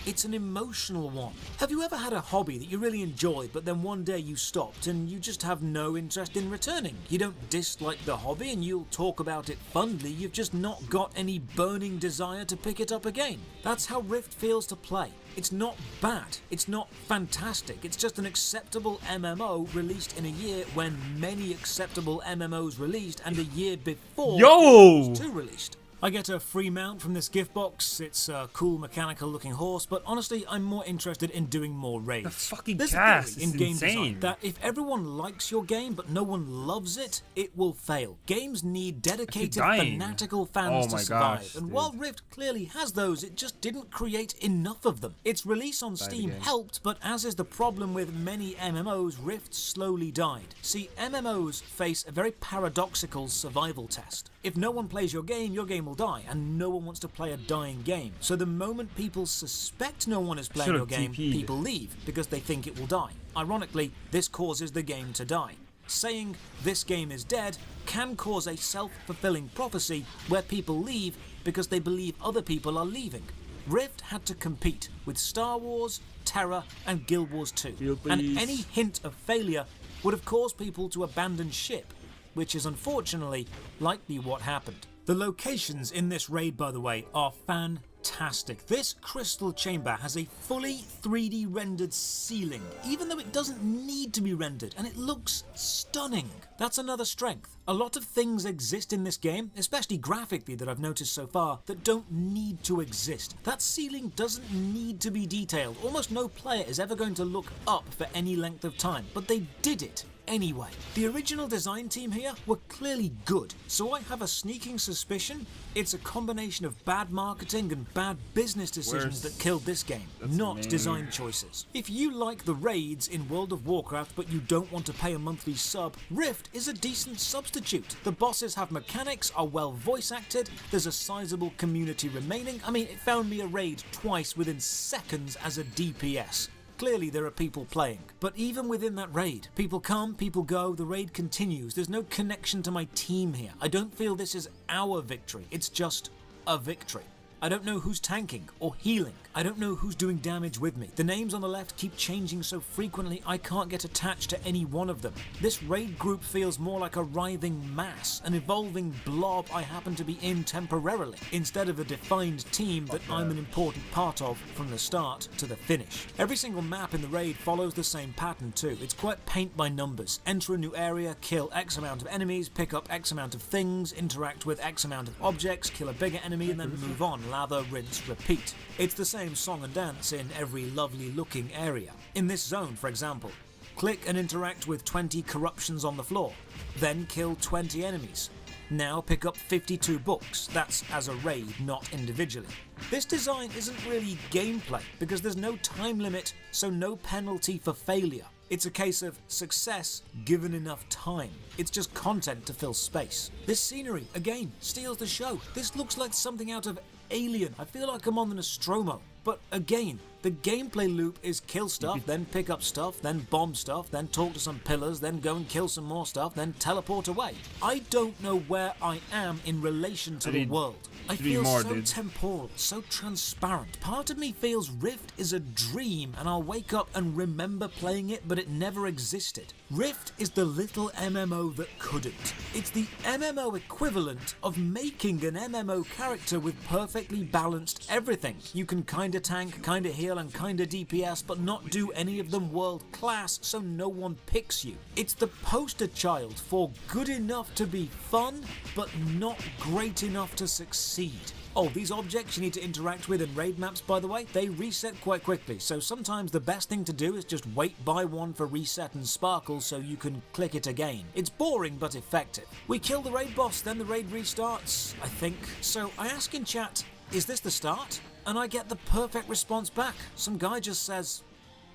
It's an emotional one. Have you ever had a hobby that you really enjoyed but then one day you stopped and you just have no interest in returning? You don't dislike the hobby and you'll talk about it fondly, you've just not got any burning desire to pick it up again. That's how Rift feels to play. It's not bad, it's not fantastic, it's just an acceptable MMO released in a year when many acceptable MMOs released and a year before it was too released. I get a free mount from this gift box. It's a cool mechanical looking horse, but honestly I'm more interested in doing more raids. The fucking There's cast a theory in is game insane. design that if everyone likes your game but no one loves it, it will fail. Games need dedicated, dying. fanatical fans Oh to my survive, gosh, and dude. while Rift clearly has those, it just didn't create enough of them. Its release on Steam game. helped, but as is the problem with many MMOs, Rift slowly died. See, MMOs face a very paradoxical survival test. If no one plays your game will die, and no one wants to play a dying game. So the moment people suspect no one is playing your Should've game, TP'd. people leave because they think it will die. Ironically, this causes the game to die. Saying this game is dead can cause a self-fulfilling prophecy where people leave because they believe other people are leaving. Rift had to compete with Star Wars, Terra, and Guild Wars 2, and any hint of failure would have caused people to abandon ship, which is unfortunately likely what happened. The locations in this raid, by the way, are fantastic. This crystal chamber has a fully 3D rendered ceiling, even though it doesn't need to be rendered, and it looks stunning. That's another strength. A lot of things exist in this game, especially graphically that I've noticed so far, that don't need to exist. That ceiling doesn't need to be detailed. Almost no player is ever going to look up for any length of time, but they did it anyway. The original design team here were clearly good, so I have a sneaking suspicion it's a combination of bad marketing and bad business decisions that killed this game, not design choices. If you like the raids in World of Warcraft but you don't want to pay a monthly sub, Rift is a decent substitute. The bosses have mechanics, are well voice acted, there's a sizable community remaining. I mean, it found me a raid twice within seconds as a DPS. Clearly there are people playing. But even within that raid, people come, people go, the raid continues. There's no connection to my team here. I don't feel this is our victory. It's just a victory. I don't know who's tanking or healing. I don't know who's doing damage with me. The names on the left keep changing so frequently I can't get attached to any one of them. This raid group feels more like a writhing mass, an evolving blob I happen to be in temporarily, instead of a defined team that I'm an important part of from the start to the finish. Every single map in the raid follows the same pattern too. It's quite paint by numbers. Enter a new area, kill X amount of enemies, pick up X amount of things, interact with X amount of objects, kill a bigger enemy and then move on. Lather, rinse, repeat. It's the same song and dance in every lovely looking area. In this zone, for example, click and interact with 20 corruptions on the floor, then kill 20 enemies. Now pick up 52 books, that's as a raid, not individually. This design isn't really gameplay because there's no time limit, so no penalty for failure. It's a case of success given enough time. It's just content to fill space. This scenery, again, steals the show. This looks like something out of Alien. I feel like I'm on the Nostromo. But again, the gameplay loop is kill stuff, then pick up stuff, then bomb stuff, then talk to some pillars, then go and kill some more stuff, then teleport away. I don't know where I am in relation to the world. I feel so temporal, so transparent. Part of me feels Rift is a dream and I'll wake up and remember playing it, but it never existed. Rift is the little MMO that couldn't. It's the MMO equivalent of making an MMO character with perfectly balanced everything. You can kinda tank, kinda heal and kinda DPS, but not do any of them world class, so no one picks you. It's the poster child for good enough to be fun, but not great enough to succeed. Oh, these objects you need to interact with in raid maps, by the way, they reset quite quickly, so sometimes the best thing to do is just wait by one for reset and sparkle so you can click it again. It's boring but effective. We kill the raid boss, then the raid restarts, I think. So I ask in chat, is this the start? And I get the perfect response back. Some guy just says,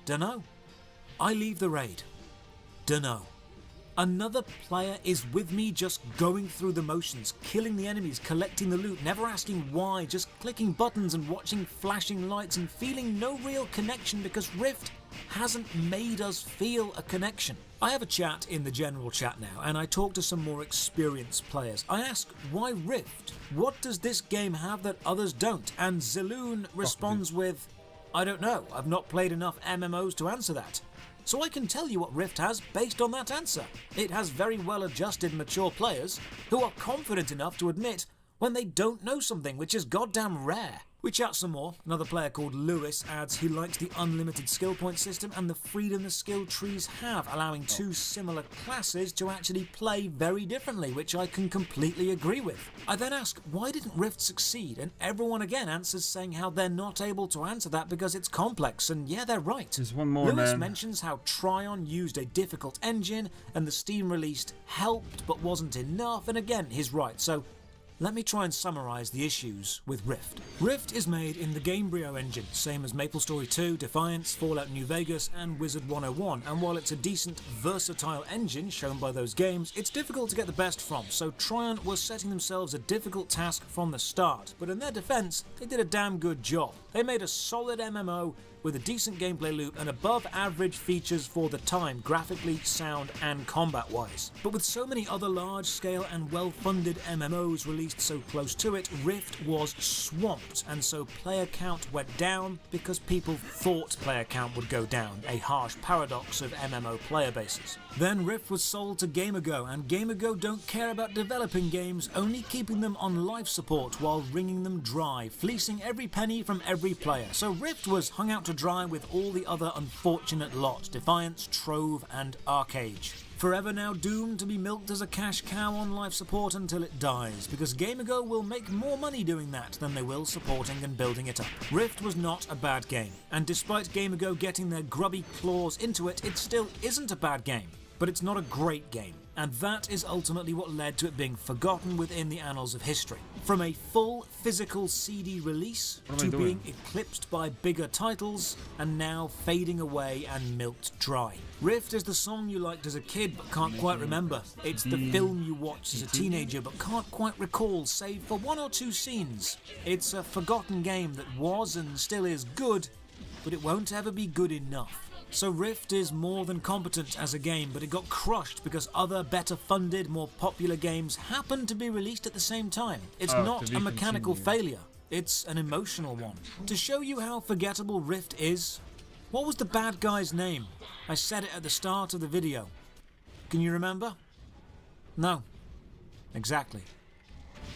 dunno. I leave the raid. Dunno. Another player is with me just going through the motions, killing the enemies, collecting the loot, never asking why, just clicking buttons and watching flashing lights and feeling no real connection because Rift hasn't made us feel a connection. I have a chat in the general chat now and I talk to some more experienced players. I ask, why Rift? What does this game have that others don't? And Ziloon responds with, I don't know, I've not played enough MMOs to answer that. So I can tell you what Rift has based on that answer. It has very well adjusted mature players who are confident enough to admit when they don't know something, which is goddamn rare. We chat some more. Another player called Lewis adds he likes the unlimited skill point system and the freedom the skill trees have, allowing two similar classes to actually play very differently, which I can completely agree with. I then ask, why didn't Rift succeed? And everyone again answers saying how they're not able to answer that because it's complex, and yeah, they're right. There's one more, Lewis man. mentions how Tryon used a difficult engine and the Steam released helped but wasn't enough, and again, he's right. So let me try and summarise the issues with Rift. Rift is made in the Gamebryo engine, same as MapleStory 2, Defiance, Fallout New Vegas and Wizard 101, and while it's a decent, versatile engine shown by those games, it's difficult to get the best from, so Tryon was setting themselves a difficult task from the start, but in their defence, they did a damn good job. They made a solid MMO with a decent gameplay loop and above average features for the time, graphically, sound and combat wise. But with so many other large scale and well funded MMOs released so close to it, Rift was swamped, and so player count went down because people thought player count would go down, a harsh paradox of MMO player bases. Then Rift was sold to Gamergo, and Gamergo don't care about developing games, only keeping them on life support while wringing them dry, fleecing every penny from every player. So Rift was hung out to dry with all the other unfortunate lot, Defiance, Trove and Arcade. Forever now doomed to be milked as a cash cow on life support until it dies, because Gamergo will make more money doing that than they will supporting and building it up. Rift was not a bad game, and despite Gamergo getting their grubby claws into it, it still isn't a bad game. But it's not a great game, and that is ultimately what led to it being forgotten within the annals of history. From a full physical CD release to being eclipsed by bigger titles and now fading away and milked dry. Rift is the song you liked as a kid but can't quite remember. It's the film you watched as a teenager but can't quite recall save for one or two scenes. It's a forgotten game that was and still is good, but it won't ever be good enough. So Rift is more than competent as a game, but it got crushed because other better funded, more popular games happened to be released at the same time. It's not a mechanical failure, it's an emotional one. To show you how forgettable Rift is, what was the bad guy's name? I said it at the start of the video. Can you remember? No. Exactly.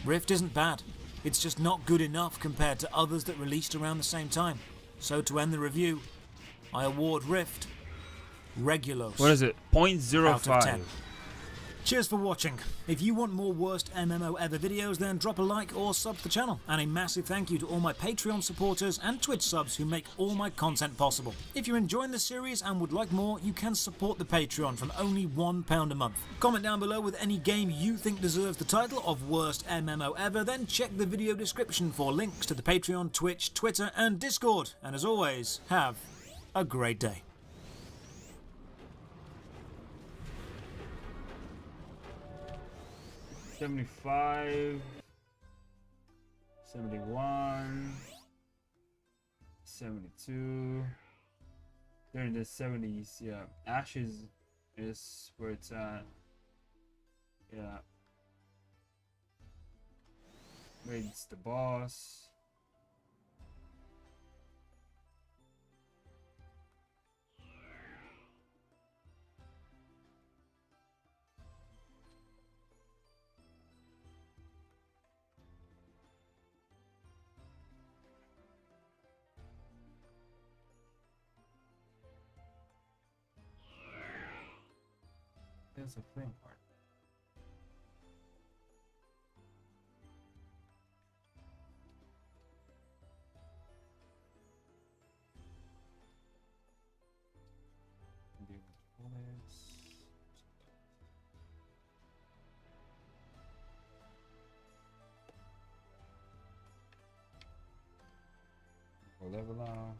Rift isn't bad. It's just not good enough compared to others that released around the same time. So to end the review, I award Rift Regulos. What is it? 0.05 out of 10. Cheers for watching. If you want more worst MMO ever videos, then drop a like or sub to the channel. And a massive thank you to all my Patreon supporters and Twitch subs who make all my content possible. If you're enjoying the series and would like more, you can support the Patreon from only £1 a month. Comment down below with any game you think deserves the title of worst MMO ever, then check the video description for links to the Patreon, Twitch, Twitter and Discord. And as always, have a great day. $75, 71, 72. They're in the 70s, yeah. Ashes is where it's at. Yeah. Raid's the boss. There's a flame part. We'll level out.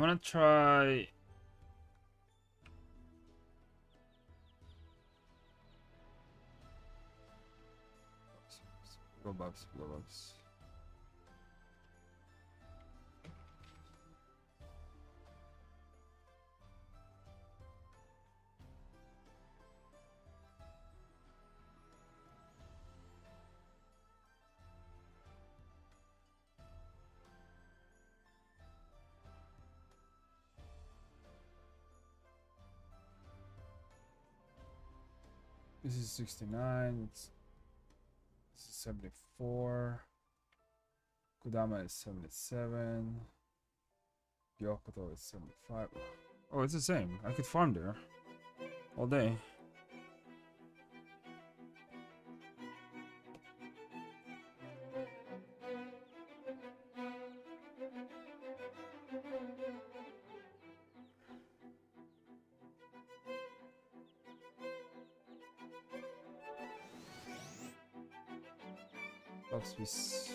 gonna try. Go buffs, go buffs. This is 69. This is 74. Kudama is 77. Gyokoto is 75. Oh, it's the same. I could farm there all day. Buffs.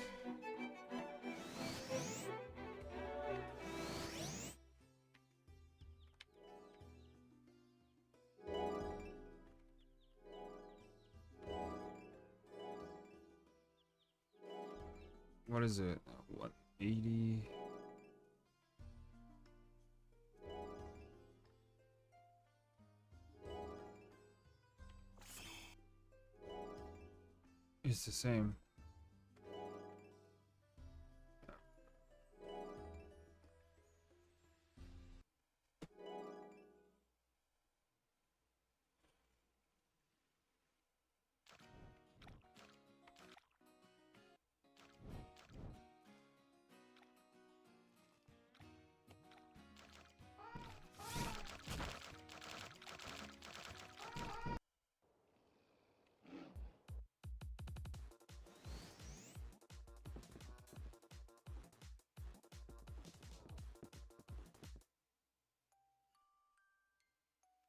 What is it? What, 80? It's the same.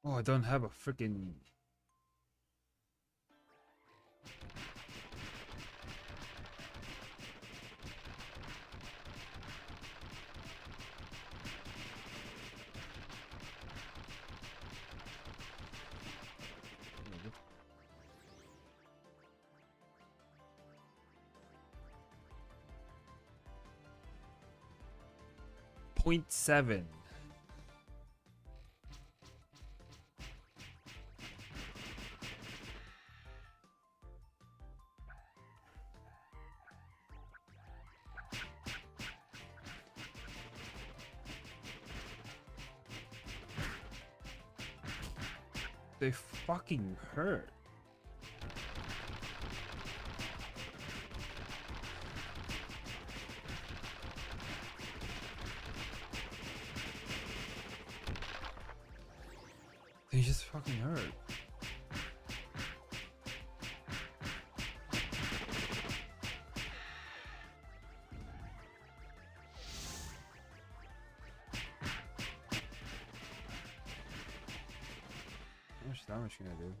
Oh, I don't have a freaking. .7. They fucking hurt. They just fucking hurt. How much damage can I do?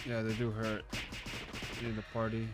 Yeah, they do hurt in the party.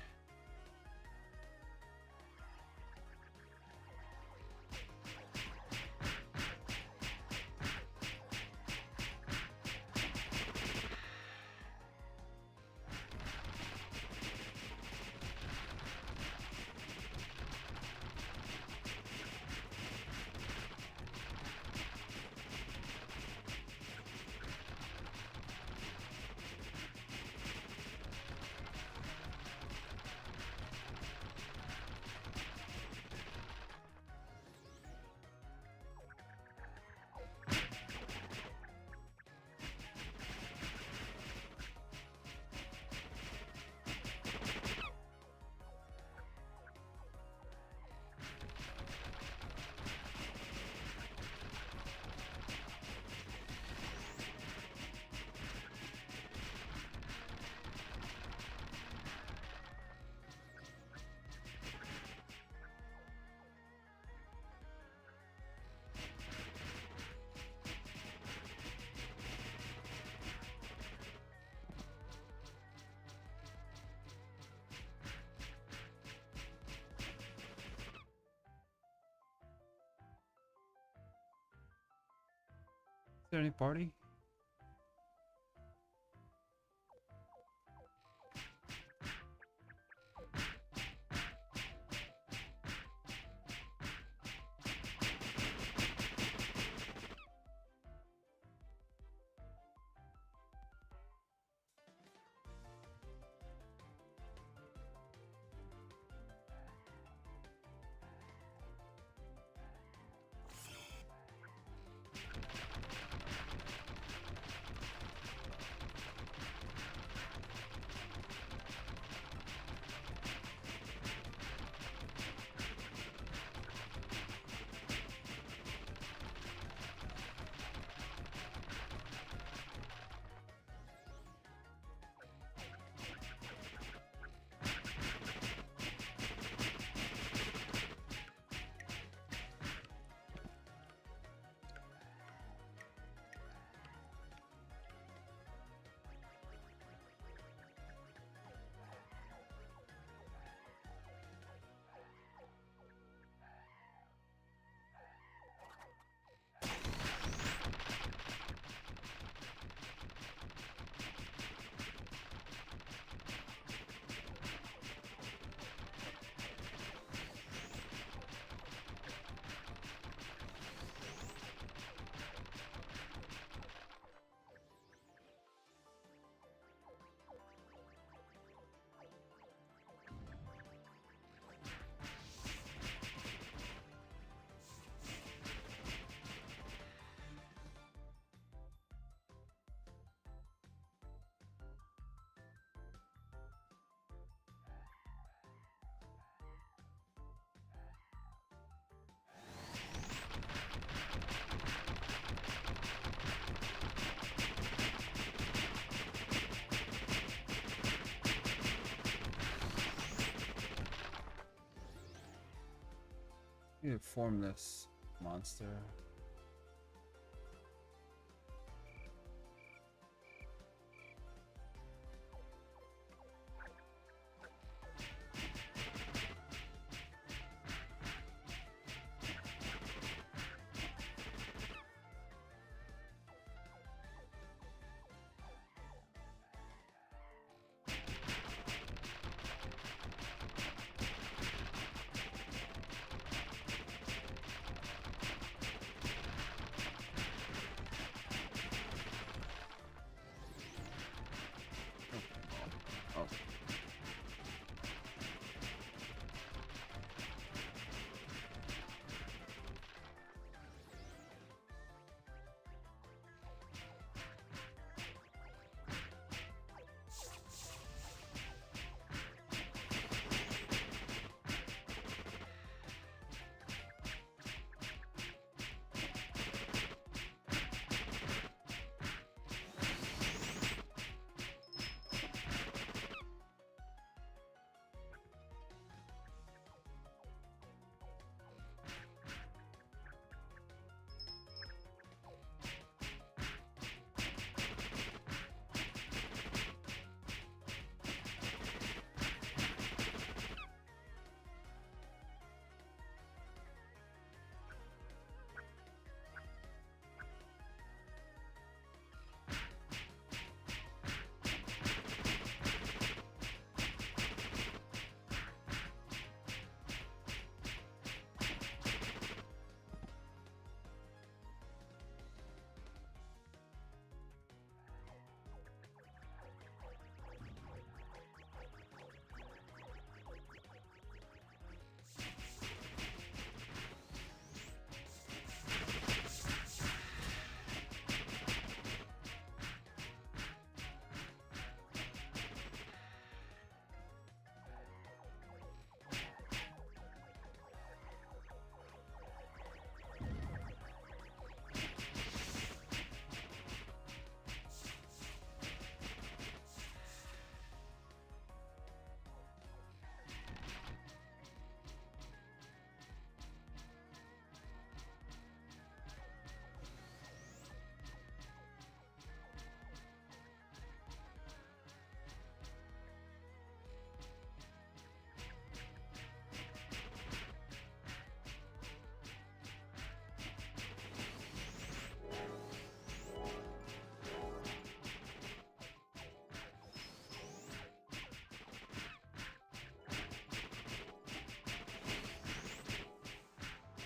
there any party? You need to form this monster.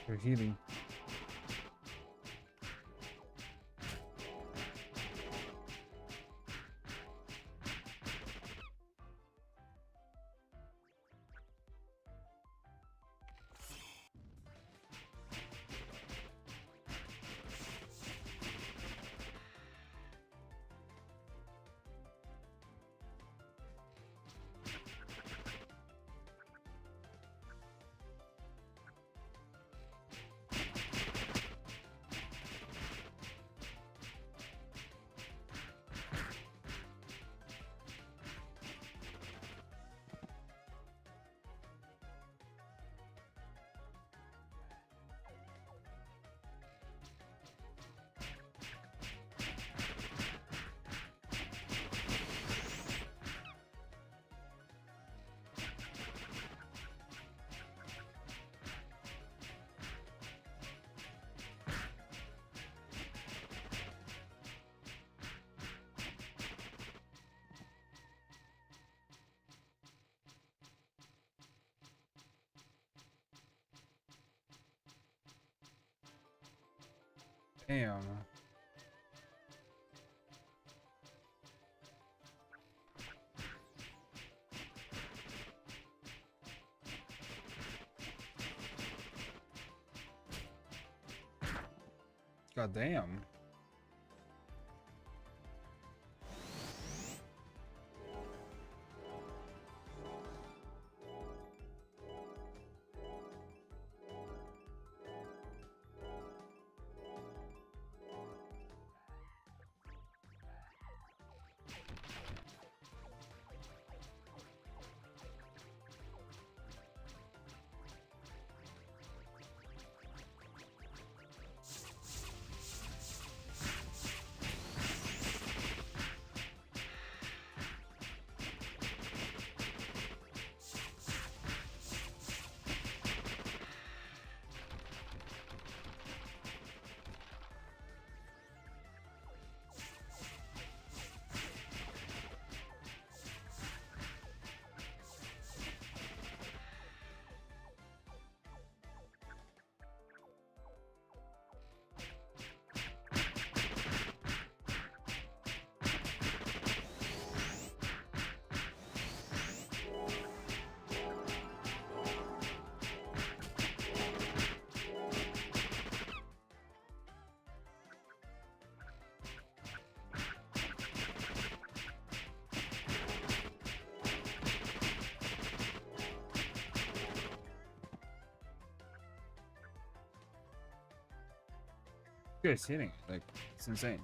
For healing. Damn. God damn. Good hitting. Like, it's insane.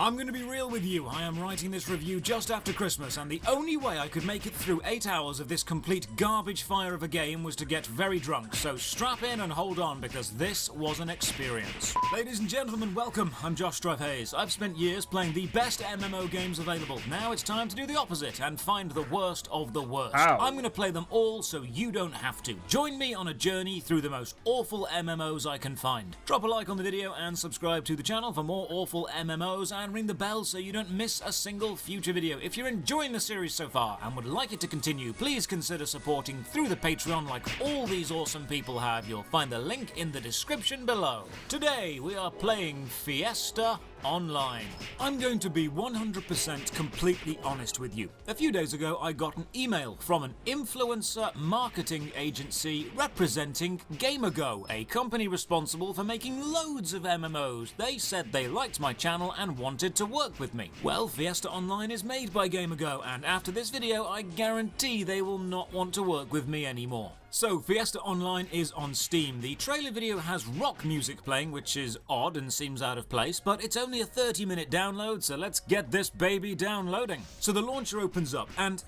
I'm going to be real with you. I am writing this review just after Christmas, and the only way I could make it through 8 hours of this complete garbage fire of a game was to get very drunk. So strap in and hold on, because this was an experience. Ladies and gentlemen, welcome. I'm Josh Hayes. I've spent years playing the best MMO games available. Now it's time to do the opposite and find the worst of the worst. Ow. I'm going to play them all so you don't have to. Join me on a journey through the most awful MMOs I can find. Drop a like on the video and subscribe to the channel for more awful MMOs, and ring the bell so you don't miss a single future video. If you're enjoying the series so far and would like it to continue, please consider supporting through the Patreon like all these awesome people have. You'll find the link in the description below. Today we are playing Fiesta Online. I'm going to be 100% completely honest with you. A few days ago I got an email from an influencer marketing agency representing GamerGo, a company responsible for making loads of MMOs. They said they liked my channel and wanted to work with me. Well, Fiesta Online is made by GamerGo, and after this video I guarantee they will not want to work with me anymore. So, Fiesta Online is on Steam. The trailer video has rock music playing, which is odd and seems out of place, but it's only a 30-minute download, so let's get this baby downloading. So the launcher opens up, and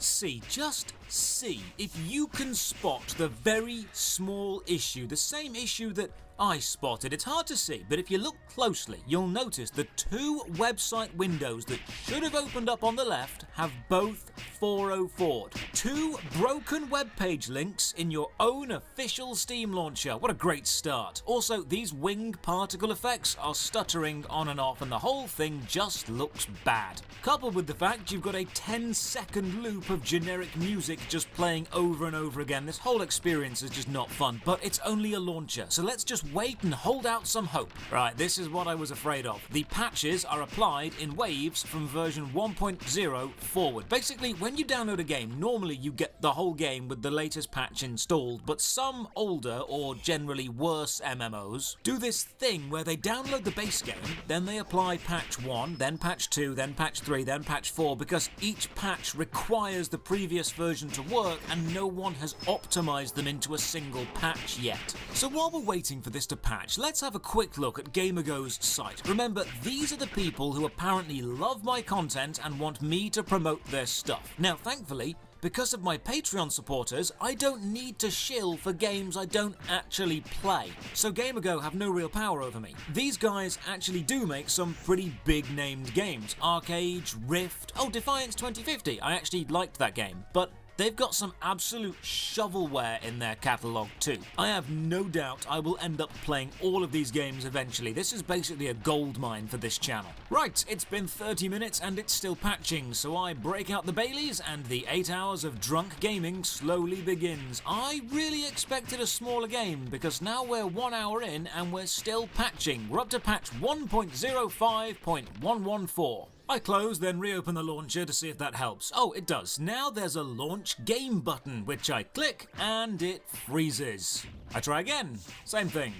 just see if you can spot the very small issue, the same issue that I spotted. It's hard to see, but if you look closely, you'll notice the two website windows that should have opened up on the left have both 404'd. Two broken web page links in your own official Steam launcher. What a great start. Also, these wing particle effects are stuttering on and off, and the whole thing just looks bad. Coupled with the fact you've got a 10-second loop of generic music just playing over and over again, this whole experience is just not fun. But it's only a launcher, so let's just wait and hold out some hope. Right, this is what I was afraid of. The patches are applied in waves from version 1.0 forward. Basically, when you download a game, normally you get the whole game with the latest patch installed, but some older or generally worse MMOs do this thing where they download the base game, then they apply patch 1, then patch 2, then patch 3, then patch 4, because each patch requires the previous version to work and no one has optimized them into a single patch yet. So while we're waiting for this to patch, let's have a quick look at GamerGo's site. Remember, these are the people who apparently love my content and want me to promote their stuff. Now, thankfully, because of my Patreon supporters, I don't need to shill for games I don't actually play. So GamerGo have no real power over me. These guys actually do make some pretty big named games. Arcade, Rift, Defiance 2050, I actually liked that game. But they've got some absolute shovelware in their catalogue too. I have no doubt I will end up playing all of these games eventually. This is basically a goldmine for this channel. Right, it's been 30 minutes and it's still patching, so I break out the Baileys and the 8 hours of drunk gaming slowly begins. I really expected a smaller game because now we're 1 hour in and we're still patching. We're up to patch 1.05.114. I close, then reopen the launcher to see if that helps. Oh, it does. Now there's a launch game button, which I click and it freezes. I try again. Same thing.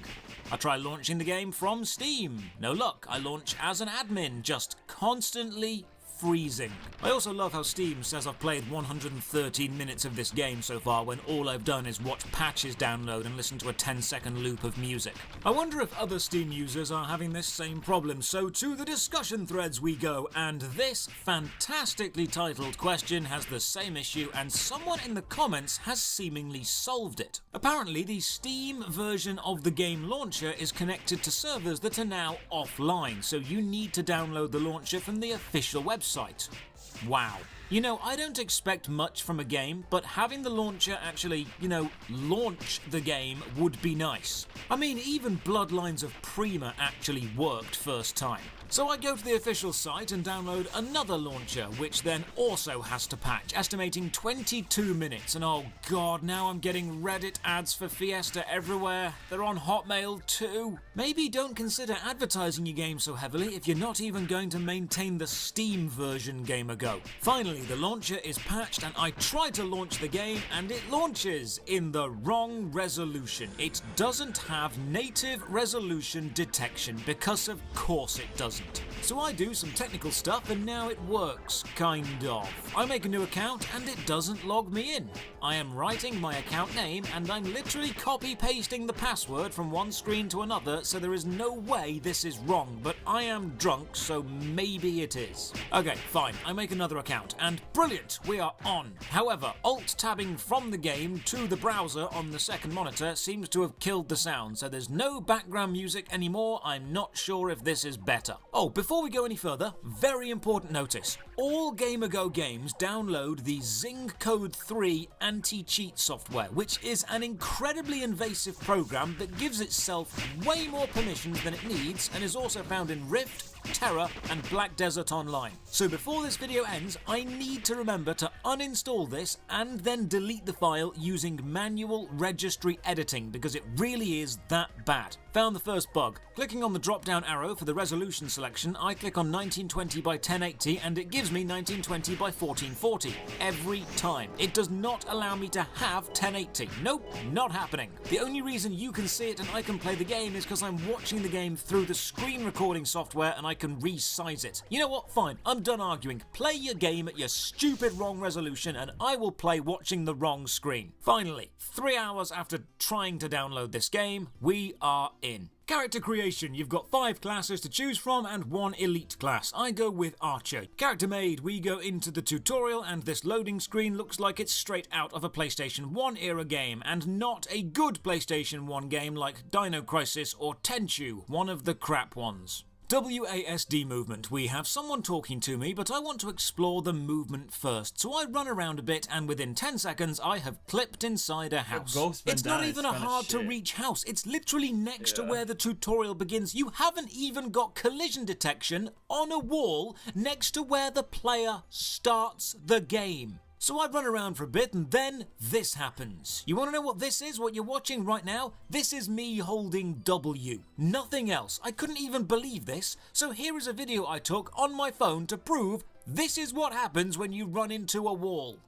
I try launching the game from Steam. No luck. I launch as an admin, just constantly freezing. I also love how Steam says I've played 113 minutes of this game so far when all I've done is watch patches download and listen to a 10-second loop of music. I wonder if other Steam users are having this same problem, so to the discussion threads we go, and this fantastically titled question has the same issue and someone in the comments has seemingly solved it. Apparently the Steam version of the game launcher is connected to servers that are now offline, so you need to download the launcher from the official website. Wow. You know, I don't expect much from a game, but having the launcher actually, launch the game would be nice. I mean, even Bloodlines of Prima actually worked first time. So I go to the official site and download another launcher, which then also has to patch, estimating 22 minutes. And oh god, now I'm getting Reddit ads for Fiesta everywhere. They're on Hotmail too. Maybe don't consider advertising your game so heavily if you're not even going to maintain the Steam version, GamerGo. Finally, the launcher is patched and I try to launch the game and it launches in the wrong resolution. It doesn't have native resolution detection because of course it doesn't. So I do some technical stuff and now it works, kind of. I make a new account and it doesn't log me in. I am writing my account name and I'm literally copy-pasting the password from one screen to another, so there is no way this is wrong, but I am drunk, so maybe it is. Okay, fine, I make another account and brilliant, we are on. However, alt-tabbing from the game to the browser on the second monitor seems to have killed the sound, so there's no background music anymore. I'm not sure if this is better. Oh, before we go any further, very important notice. All GamerGo games download the Zing Code 3 anti-cheat software, which is an incredibly invasive program that gives itself way more permissions than it needs and is also found in Rift, Terra and Black Desert Online. So before this video ends, I need to remember to uninstall this and then delete the file using manual registry editing because it really is that bad. Found the first bug. Clicking on the drop down arrow for the resolution selection, I click on 1920 by 1080 and it gives me 1920 by 1440 every time. It does not allow me to have 1080. Nope, not happening. The only reason you can see it and I can play the game is because I'm watching the game through the screen recording software and I can resize it. You know what? Fine. I'm done arguing. play your game at your stupid wrong resolution and I will play watching the wrong screen. Finally, 3 hours after trying to download this game, we are in. Character creation, you've got 5 classes to choose from and 1 elite class. I go with Archer. Character made, we go into the tutorial and this loading screen looks like it's straight out of a PlayStation 1 era game and not a good PlayStation 1 game like Dino Crisis or Tenchu, one of the crap ones. WASD movement. We have someone talking to me, but I want to explore the movement first. So I run around a bit and within 10 seconds I have clipped inside a house. It's not even a hard to reach house. It's literally next to where the tutorial begins. You haven't even got collision detection on a wall next to where the player starts the game. So I run around for a bit and then this happens. You want to know what this is, what you're watching right now? This is me holding W. Nothing else. I couldn't even believe this. So here is a video I took on my phone to prove this is what happens when you run into a wall.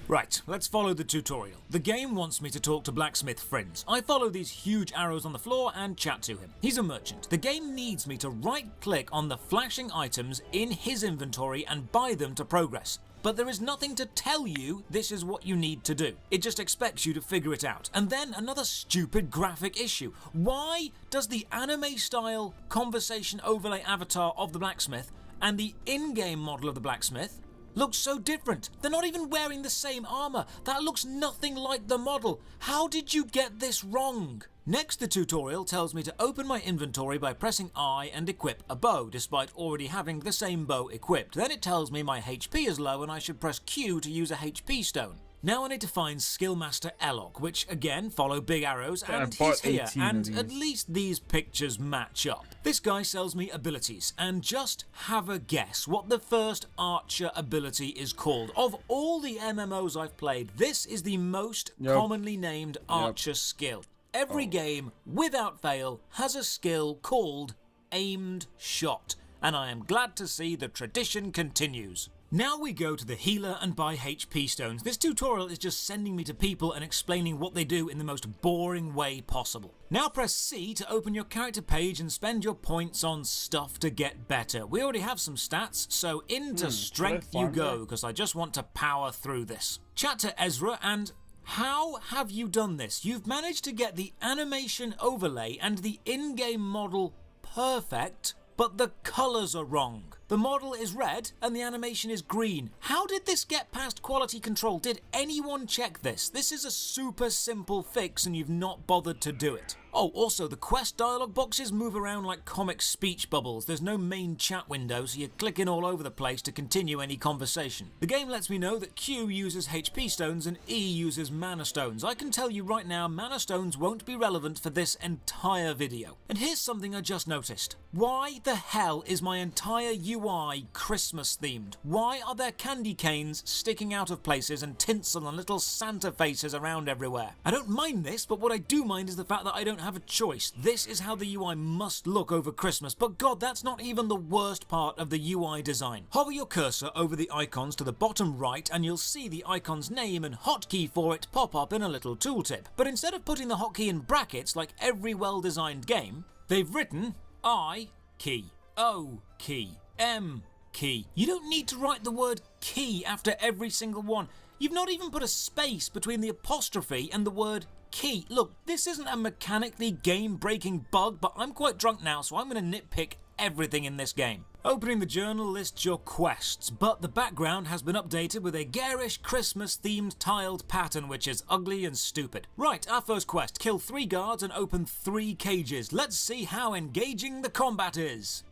Right, let's follow the tutorial. The game wants me to talk to blacksmith friends. I follow these huge arrows on the floor and chat to him. He's a merchant. The game needs me to right-click on the flashing items in his inventory and buy them to progress. But there is nothing to tell you this is what you need to do. It just expects you to figure it out. And then another stupid graphic issue. Why does the anime-style conversation overlay avatar of the blacksmith and the in-game model of the blacksmith looks so different? They're not even wearing the same armor. That looks nothing like the model. How did you get this wrong? Next, the tutorial tells me to open my inventory by pressing I and equip a bow, despite already having the same bow equipped. Then it tells me my HP is low and I should press Q to use a HP stone. Now I need to find Skillmaster Elok, which again follow big arrows, and he's here, and at least these pictures match up. This guy sells me abilities, and just have a guess what the first archer ability is called. Of all the MMOs I've played, this is the most commonly named archer skill. Every game, without fail, has a skill called aimed shot, and I am glad to see the tradition continues. Now we go to the healer and buy HP stones. This tutorial is just sending me to people and explaining what they do in the most boring way possible. Now press C to open your character page and spend your points on stuff to get better. We already have some stats, so into strength you go, because I just want to power through this. Chat to Ezra and... how have you done this? You've managed to get the animation overlay and the in-game model perfect, but the colours are wrong. The model is red and the animation is green. How did this get past quality control? Did anyone check this? This is a super simple fix and you've not bothered to do it. Oh, also the quest dialogue boxes move around like comic speech bubbles. There's no main chat window, so you're clicking all over the place to continue any conversation. The game lets me know that Q uses HP stones and E uses mana stones. I can tell you right now, mana stones won't be relevant for this entire video. And here's something I just noticed. Why the hell is my entire UI Christmas themed? Why are there candy canes sticking out of places and tinsel and little Santa faces around everywhere? I don't mind this, but what I do mind is the fact that I don't have a choice. This is how the UI must look over Christmas, but god, that's not even the worst part of the UI design. Hover your cursor over the icons to the bottom right and you'll see the icon's name and hotkey for it pop up in a little tooltip. But instead of putting the hotkey in brackets like every well-designed game, they've written I key, O key, M key. You don't need to write the word key after every single one. You've not even put a space between the apostrophe and the word key. Look, this isn't a mechanically game-breaking bug, but I'm quite drunk now, so I'm going to nitpick everything in this game. Opening the journal lists your quests, but the background has been updated with a garish Christmas-themed tiled pattern, which is ugly and stupid. Right, our first quest. Kill 3 guards and open 3 cages. Let's see how engaging the combat is.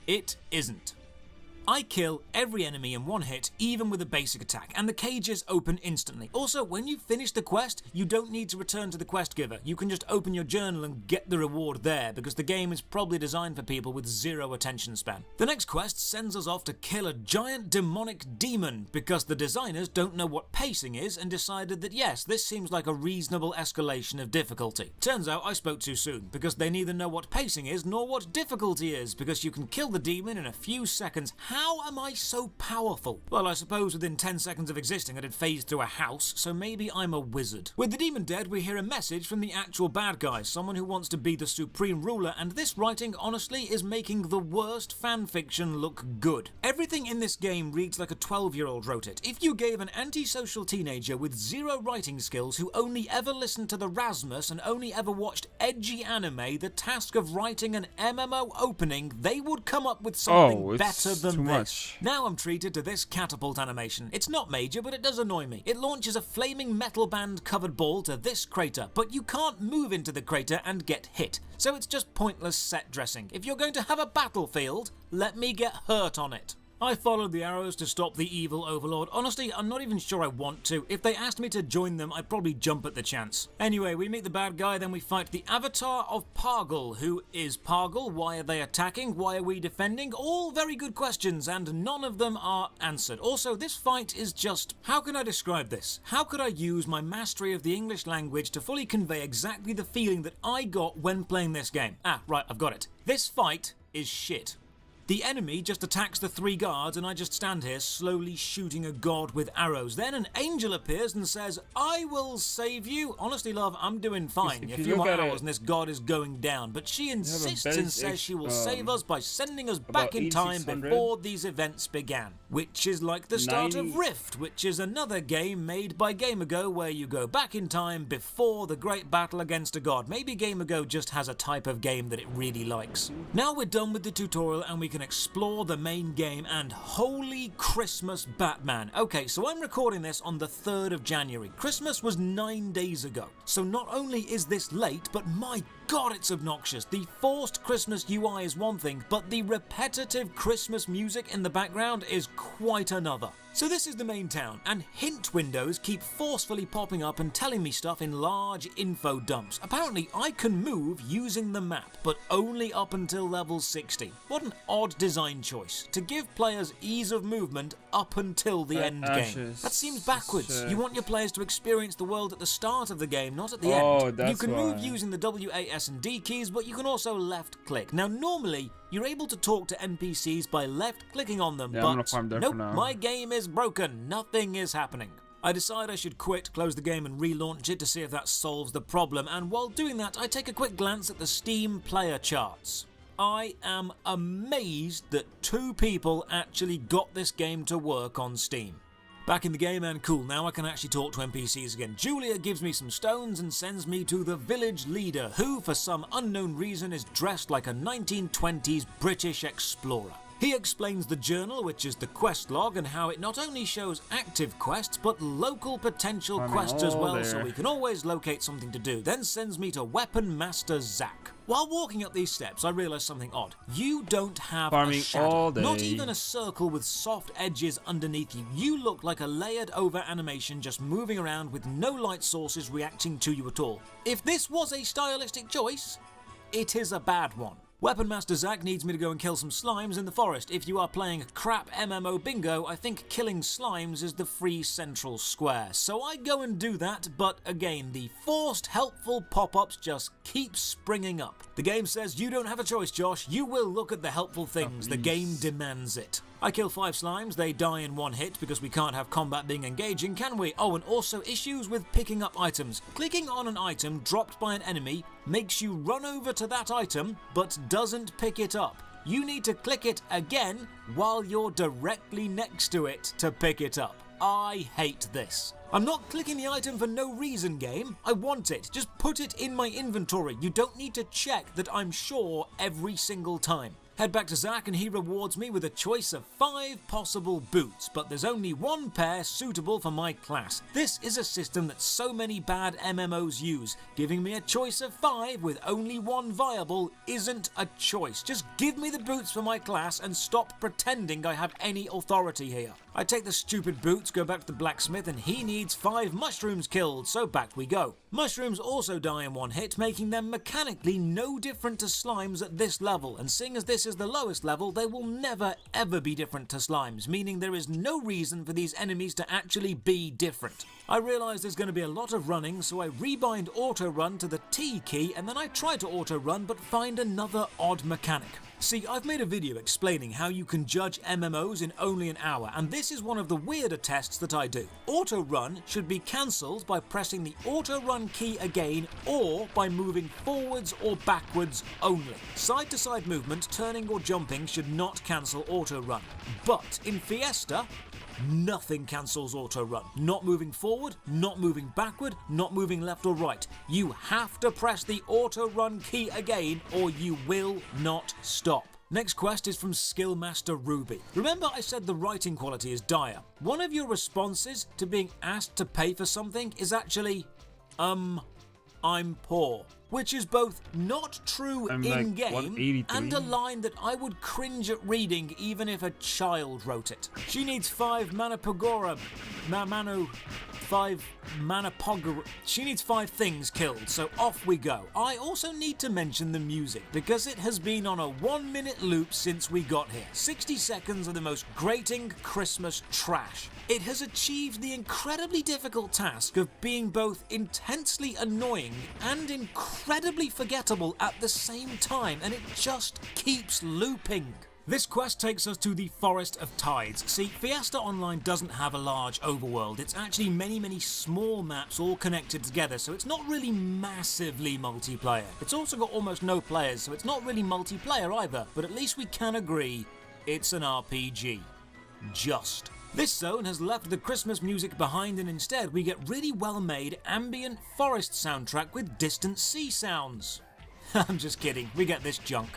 It isn't. I kill every enemy in one hit, even with a basic attack, and the cages open instantly. Also, when you finish the quest, you don't need to return to the quest giver. You can just open your journal and get the reward there, because the game is probably designed for people with zero attention span. The next quest sends us off to kill a giant demonic demon, because the designers don't know what pacing is and decided that yes, this seems like a reasonable escalation of difficulty. Turns out I spoke too soon, because they neither know what pacing is nor what difficulty is, because you can kill the demon in a few seconds. How am I so powerful? Well, I suppose within 10 seconds of existing I did phase through a house, so maybe I'm a wizard. With the demon dead, we hear a message from the actual bad guy, someone who wants to be the supreme ruler, and this writing honestly is making the worst fanfiction look good. Everything in this game reads like a 12-year-old wrote it. If you gave an antisocial teenager with zero writing skills who only ever listened to the Rasmus and only ever watched edgy anime the task of writing an MMO opening, they would come up with something better than this. Now I'm treated to this catapult animation. It's not major, but it does annoy me. It launches a flaming metal band covered ball to this crater, but you can't move into the crater and get hit. So it's just pointless set dressing. If you're going to have a battlefield, let me get hurt on it. I followed the arrows to stop the evil overlord. Honestly, I'm not even sure I want to. If they asked me to join them, I'd probably jump at the chance. Anyway, we meet the bad guy, then we fight the avatar of Pargle. Who is Pargle? Why are they attacking? Why are we defending? All very good questions, and none of them are answered. Also, this fight is just... how can I describe this? How could I use my mastery of the English language to fully convey exactly the feeling that I got when playing this game? Ah, right, I've got it. This fight is shit. The enemy just attacks the 3 guards and I just stand here slowly shooting a god with arrows. Then an angel appears and says, I will save you. Honestly, love, I'm doing fine. A few more hours and this god is going down. But she insists and says she will save us by sending us back in time before these events began. Which is like the start of Rift, which is another game made by Game Ago where you go back in time before the great battle against a god. Maybe Game Ago just has a type of game that it really likes. Now we're done with the tutorial and we can explore the main game, and holy Christmas Batman. Okay, so I'm recording this on the 3rd of January. Christmas was 9 days ago. So not only is this late, but my God, it's obnoxious. The forced Christmas UI is one thing, but the repetitive Christmas music in the background is quite another. So this is the main town, and hint windows keep forcefully popping up and telling me stuff in large info dumps. Apparently, I can move using the map, but only up until level 60. What an odd design choice, to give players ease of movement up until the end game. That seems backwards. You want your players to experience the world at the start of the game, not at the end. You can move using the W, A, S and D keys, but you can also left click. Now normally, you're able to talk to NPCs by left-clicking on them, but nope, my game is broken. Nothing is happening. I decide I should quit, close the game and relaunch it to see if that solves the problem, and while doing that, I take a quick glance at the Steam player charts. I am amazed that 2 people actually got this game to work on Steam. Back in the game, and cool, now I can actually talk to NPCs again. Julia gives me some stones and sends me to the village leader, who for some unknown reason is dressed like a 1920s British explorer. He explains the journal, which is the quest log, and how it not only shows active quests, but local potential quests as well, so we can always locate something to do, then sends me to Weapon Master Zach. While walking up these steps, I realise something odd. You don't have a shadow, not even a circle with soft edges underneath you. You look like a layered over animation just moving around with no light sources reacting to you at all. If this was a stylistic choice, it is a bad one. Weapon Master Zach needs me to go and kill some slimes in the forest. If you are playing crap MMO bingo, I think killing slimes is the free central square. So I go and do that, but again, the forced helpful pop-ups just keep springing up. The game says you don't have a choice, Josh. You will look at the helpful things. The game demands it. I kill 5 slimes, they die in 1 hit because we can't have combat being engaging, can we? Oh, and also issues with picking up items. Clicking on an item dropped by an enemy makes you run over to that item, but doesn't pick it up. You need to click it again while you're directly next to it to pick it up. I hate this. I'm not clicking the item for no reason, game. I want it. Just put it in my inventory. You don't need to check that I'm sure every single time. Head back to Zach and he rewards me with a choice of 5 possible boots, but there's only 1 pair suitable for my class. This is a system that so many bad MMOs use. Giving me a choice of 5 with only 1 viable isn't a choice. Just give me the boots for my class and stop pretending I have any authority here. I take the stupid boots, go back to the blacksmith, and he needs 5 mushrooms killed, so back we go. Mushrooms also die in 1 hit, making them mechanically no different to slimes at this level, and seeing as this is the lowest level, they will never ever be different to slimes, meaning there is no reason for these enemies to actually be different. I realise there's going to be a lot of running, so I rebind auto run to the T key, and then I try to auto run but find another odd mechanic. See, I've made a video explaining how you can judge MMOs in only an hour, and this is one of the weirder tests that I do. Auto run should be cancelled by pressing the auto run key again, or by moving forwards or backwards only. Side to side movement, turning or jumping should not cancel auto run. But in Fiesta, nothing cancels auto run. Not moving forward, not moving backward, not moving left or right. You have to press the auto run key again or you will not stop. Next quest is from Skillmaster Ruby. Remember I said the writing quality is dire. One of your responses to being asked to pay for something is actually, I'm poor. Which is both not true in-game and a line that I would cringe at reading even if a child wrote it. She needs 5 she needs 5 things killed, so off we go. I also need to mention the music, because it has been on a 1-minute loop since we got here. 60 seconds of the most grating Christmas trash. It has achieved the incredibly difficult task of being both intensely annoying and incredibly forgettable at the same time, and it just keeps looping. This quest takes us to the Forest of Tides. See, Fiesta Online doesn't have a large overworld. It's actually many small maps all connected together, so it's not really massively multiplayer. It's also got almost no players, so it's not really multiplayer either, but at least we can agree it's an RPG. Just. This zone has left the Christmas music behind, and instead we get really well-made ambient forest soundtrack with distant sea sounds. I'm just kidding, we get this junk.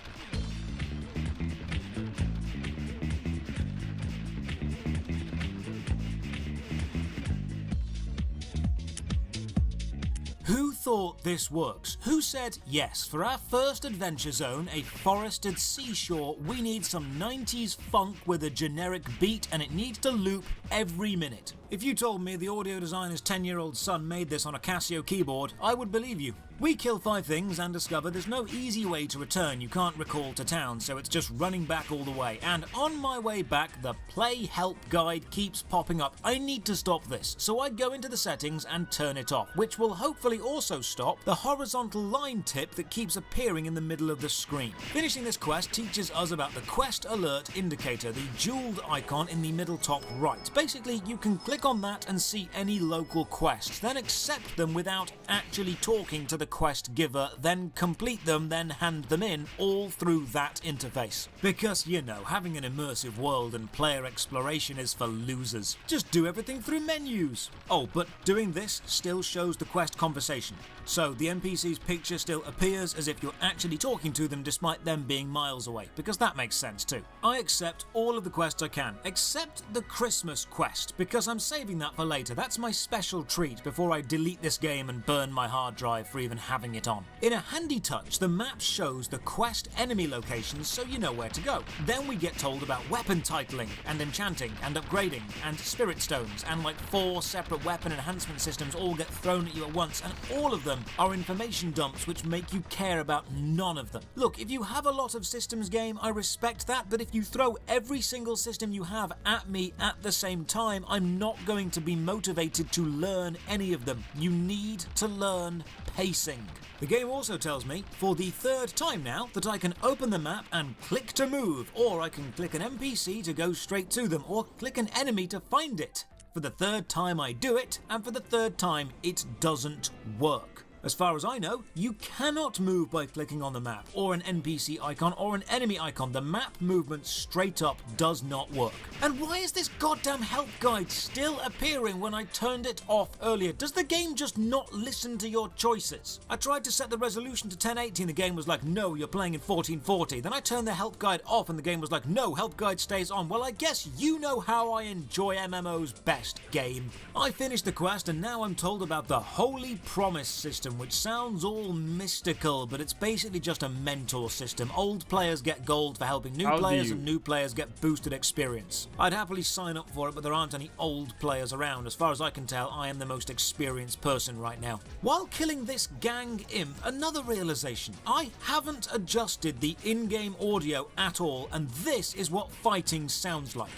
Who thought this works? Who said, yes, for our first adventure zone, a forested seashore, we need some 90s funk with a generic beat and it needs to loop every minute? If you told me the audio designer's 10-year-old son made this on a Casio keyboard, I would believe you. We kill 5 things and discover there's no easy way to return. You can't recall to town, so it's just running back all the way. And on my way back, the play help guide keeps popping up. I need to stop this, so I go into the settings and turn it off, which will hopefully also stop the horizontal line tip that keeps appearing in the middle of the screen. Finishing this quest teaches us about the quest alert indicator, the jeweled icon in the middle top right. Basically, you can click on that and see any local quests, then accept them without actually talking to the quest giver, then complete them, then hand them in, all through that interface. Because, you know, having an immersive world and player exploration is for losers. Just do everything through menus. Oh, but doing this still shows the quest conversation. So the NPC's picture still appears as if you're actually talking to them despite them being miles away, because that makes sense too. I accept all of the quests I can, except the Christmas quest, because I'm saving that for later. That's my special treat before I delete this game and burn my hard drive for even having it on. In a handy touch, the map shows the quest enemy locations so you know where to go. Then we get told about weapon titling and enchanting and upgrading and spirit stones, and like 4 separate weapon enhancement systems all get thrown at you at once, and all of them are information dumps which make you care about none of them. Look, if you have a lot of systems game, I respect that, but if you throw every single system you have at me at the same time, I'm not going to be motivated to learn any of them. You need to learn pacing. The game also tells me, for the 3rd time now, that I can open the map and click to move, or I can click an NPC to go straight to them, or click an enemy to find it. For the 3rd time I do it, and for the 3rd time it doesn't work. As far as I know, you cannot move by clicking on the map, or an NPC icon, or an enemy icon. The map movement straight up does not work. And why is this goddamn help guide still appearing when I turned it off earlier? Does the game just not listen to your choices? I tried to set the resolution to 1080 and the game was like, no, you're playing in 1440. Then I turned the help guide off and the game was like, no, help guide stays on. Well, I guess you know how I enjoy MMOs best, game. I finished the quest and now I'm told about the Holy Promise system, which sounds all mystical, but it's basically just a mentor system. Old players get gold for helping new players and new players get boosted experience. I'd happily sign up for it, but there aren't any old players around. As far as I can tell, I am the most experienced person right now. While killing this gang imp, another realization. I haven't adjusted the in-game audio at all, and this is what fighting sounds like.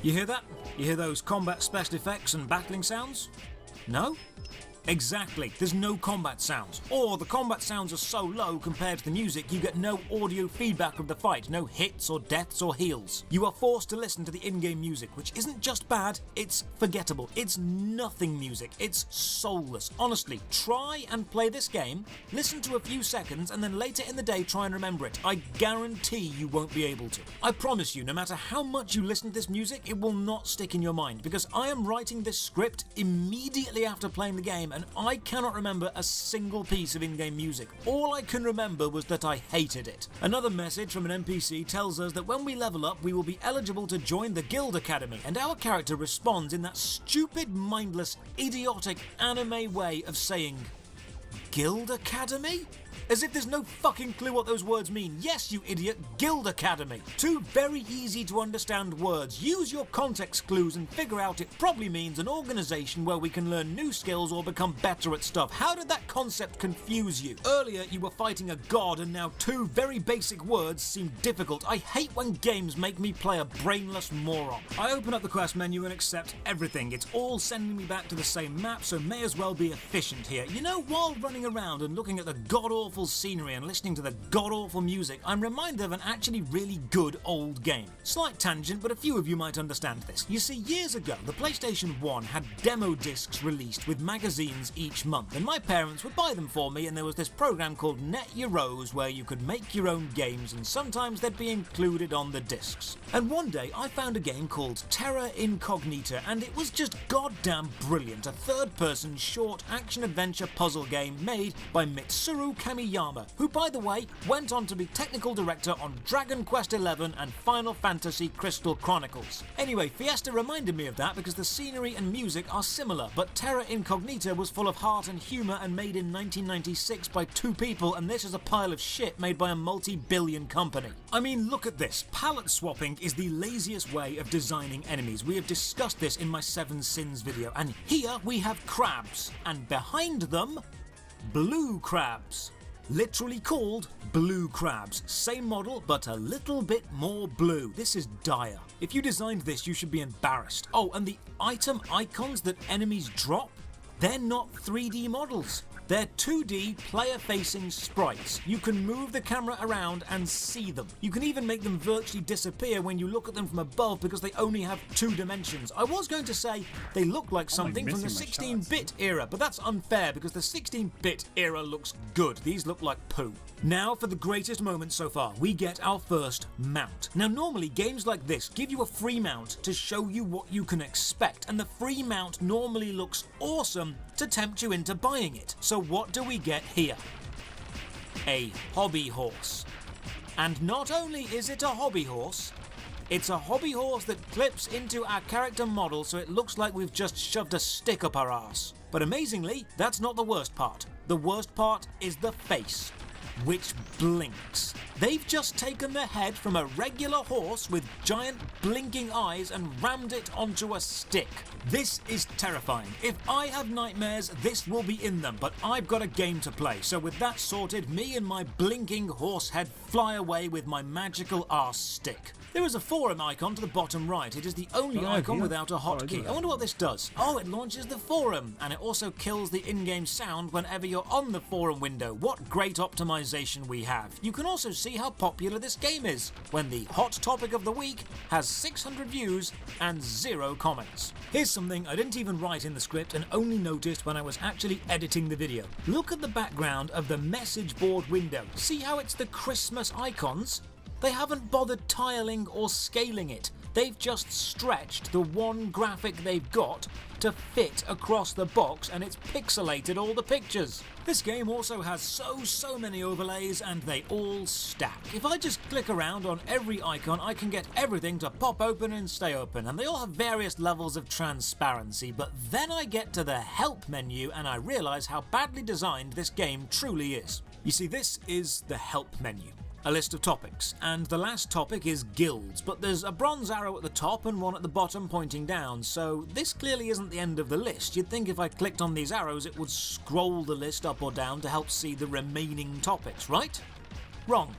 You hear that? You hear those combat special effects and battling sounds? No? Exactly, there's no combat sounds. Or the combat sounds are so low compared to the music you get no audio feedback of the fight, no hits or deaths or heals. You are forced to listen to the in-game music, which isn't just bad, it's forgettable. It's nothing music, it's soulless. Honestly, try and play this game, listen to a few seconds, and then later in the day try and remember it. I guarantee you won't be able to. I promise you, no matter how much you listen to this music, it will not stick in your mind, because I am writing this script immediately after playing the game, and I cannot remember a single piece of in-game music. All I can remember was that I hated it. Another message from an NPC tells us that when we level up, we will be eligible to join the Guild Academy, and our character responds in that stupid, mindless, idiotic anime way of saying, Guild Academy? As if there's no fucking clue what those words mean. Yes, you idiot, Guild Academy. Two very easy to understand words. Use your context clues and figure out it probably means an organization where we can learn new skills or become better at stuff. How did that concept confuse you? Earlier you were fighting a god and now two very basic words seem difficult. I hate when games make me play a brainless moron. I open up the quest menu and accept everything. It's all sending me back to the same map, so may as well be efficient here. You know, while running around and looking at the god-awful scenery and listening to the god-awful music, I'm reminded of an actually really good old game. Slight tangent, but a few of you might understand this. You see, years ago, the PlayStation 1 had demo discs released with magazines each month, and my parents would buy them for me, and there was this program called Net Your Rose where you could make your own games, and sometimes they'd be included on the discs. And one day, I found a game called Terra Incognita, and it was just goddamn brilliant. A third-person, short, action-adventure puzzle game made by Mitsuru Kamiyama, who, by the way, went on to be technical director on Dragon Quest XI and Final Fantasy Crystal Chronicles. Anyway, Fiesta reminded me of that because the scenery and music are similar, but Terra Incognita was full of heart and humour and made in 1996 by two people, and this is a pile of shit made by a multi-billion company. I mean, look at this. Palette swapping is the laziest way of designing enemies. We have discussed this in my 7 Sins video, and here we have crabs, and behind them, blue crabs. Literally called blue crabs. Same model, but a little bit more blue. This is dire. If you designed this, you should be embarrassed. Oh, and the item icons that enemies drop, they're not 3D models. They're 2D player-facing sprites. You can move the camera around and see them. You can even make them virtually disappear when you look at them from above because they only have 2 dimensions. I was going to say they look like something from the 16-bit era, but that's unfair because the 16-bit era looks good. These look like poo. Now for the greatest moment so far, we get our first mount. Now normally games like this give you a free mount to show you what you can expect, and the free mount normally looks awesome to tempt you into buying it. So what do we get here? A hobby horse. And not only is it a hobby horse, it's a hobby horse that clips into our character model so it looks like we've just shoved a stick up our arse. But amazingly, that's not the worst part. The worst part is the face, which blinks. They've just taken the head from a regular horse with giant blinking eyes and rammed it onto a stick. This is terrifying. If I have nightmares, this will be in them, but I've got a game to play. So with that sorted, me and my blinking horse head fly away with my magical arse stick. There is a forum icon to the bottom right. It is the only icon without a hotkey. I wonder what this does. Oh, it launches the forum, and it also kills the in-game sound whenever you're on the forum window. What great optimization. randomization we have. You can also see how popular this game is, when the hot topic of the week has 600 views and 0 comments. Here's something I didn't even write in the script and only noticed when I was actually editing the video. Look at the background of the message board window. See how it's the Christmas icons? They haven't bothered tiling or scaling it. They've just stretched the one graphic they've got to fit across the box, and it's pixelated all the pictures. This game also has so many overlays, and they all stack. If I just click around on every icon, I can get everything to pop open and stay open, and they all have various levels of transparency. But then I get to the help menu and I realise how badly designed this game truly is. You see, this is the help menu. A list of topics, and the last topic is guilds, but there's a bronze arrow at the top and one at the bottom pointing down, so this clearly isn't the end of the list. You'd think if I clicked on these arrows it would scroll the list up or down to help see the remaining topics, right? Wrong.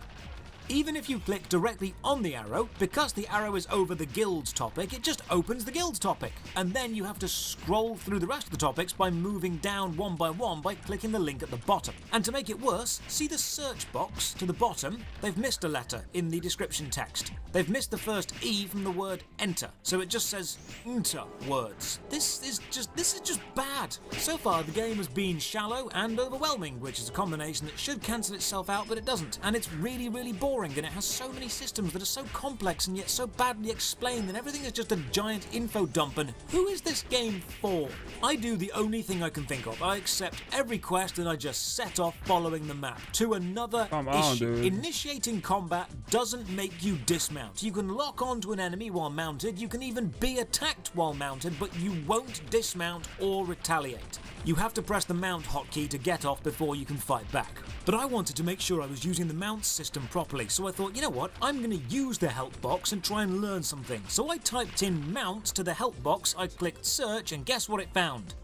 Even if you click directly on the arrow, because the arrow is over the guilds topic, it just opens the guilds topic. And then you have to scroll through the rest of the topics by moving down one by one by clicking the link at the bottom. And to make it worse, see the search box to the bottom? They've missed a letter in the description text. They've missed the first E from the word enter, so it just says enter words. This is just bad. So far the game has been shallow and overwhelming, which is a combination that should cancel itself out, but it doesn't. And it's really boring, and it has so many systems that are so complex and yet so badly explained, and everything is just a giant info dump. And who is this game for? I do the only thing I can think of. I accept every quest and I just set off following the map to another issue. Dude. Initiating combat doesn't make you dismount. You can lock onto an enemy while mounted, you can even be attacked while mounted, but you won't dismount or retaliate. You have to press the mount hotkey to get off before you can fight back. But I wanted to make sure I was using the mount system properly, so I thought, you know what, I'm going to use the help box and try and learn something. So I typed in mount to the help box, I clicked search, and guess what it found?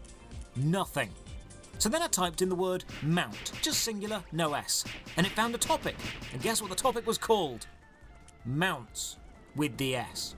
Nothing. So then I typed in the word mount, just singular, no S, and it found a topic. And guess what the topic was called? Mounts with the S.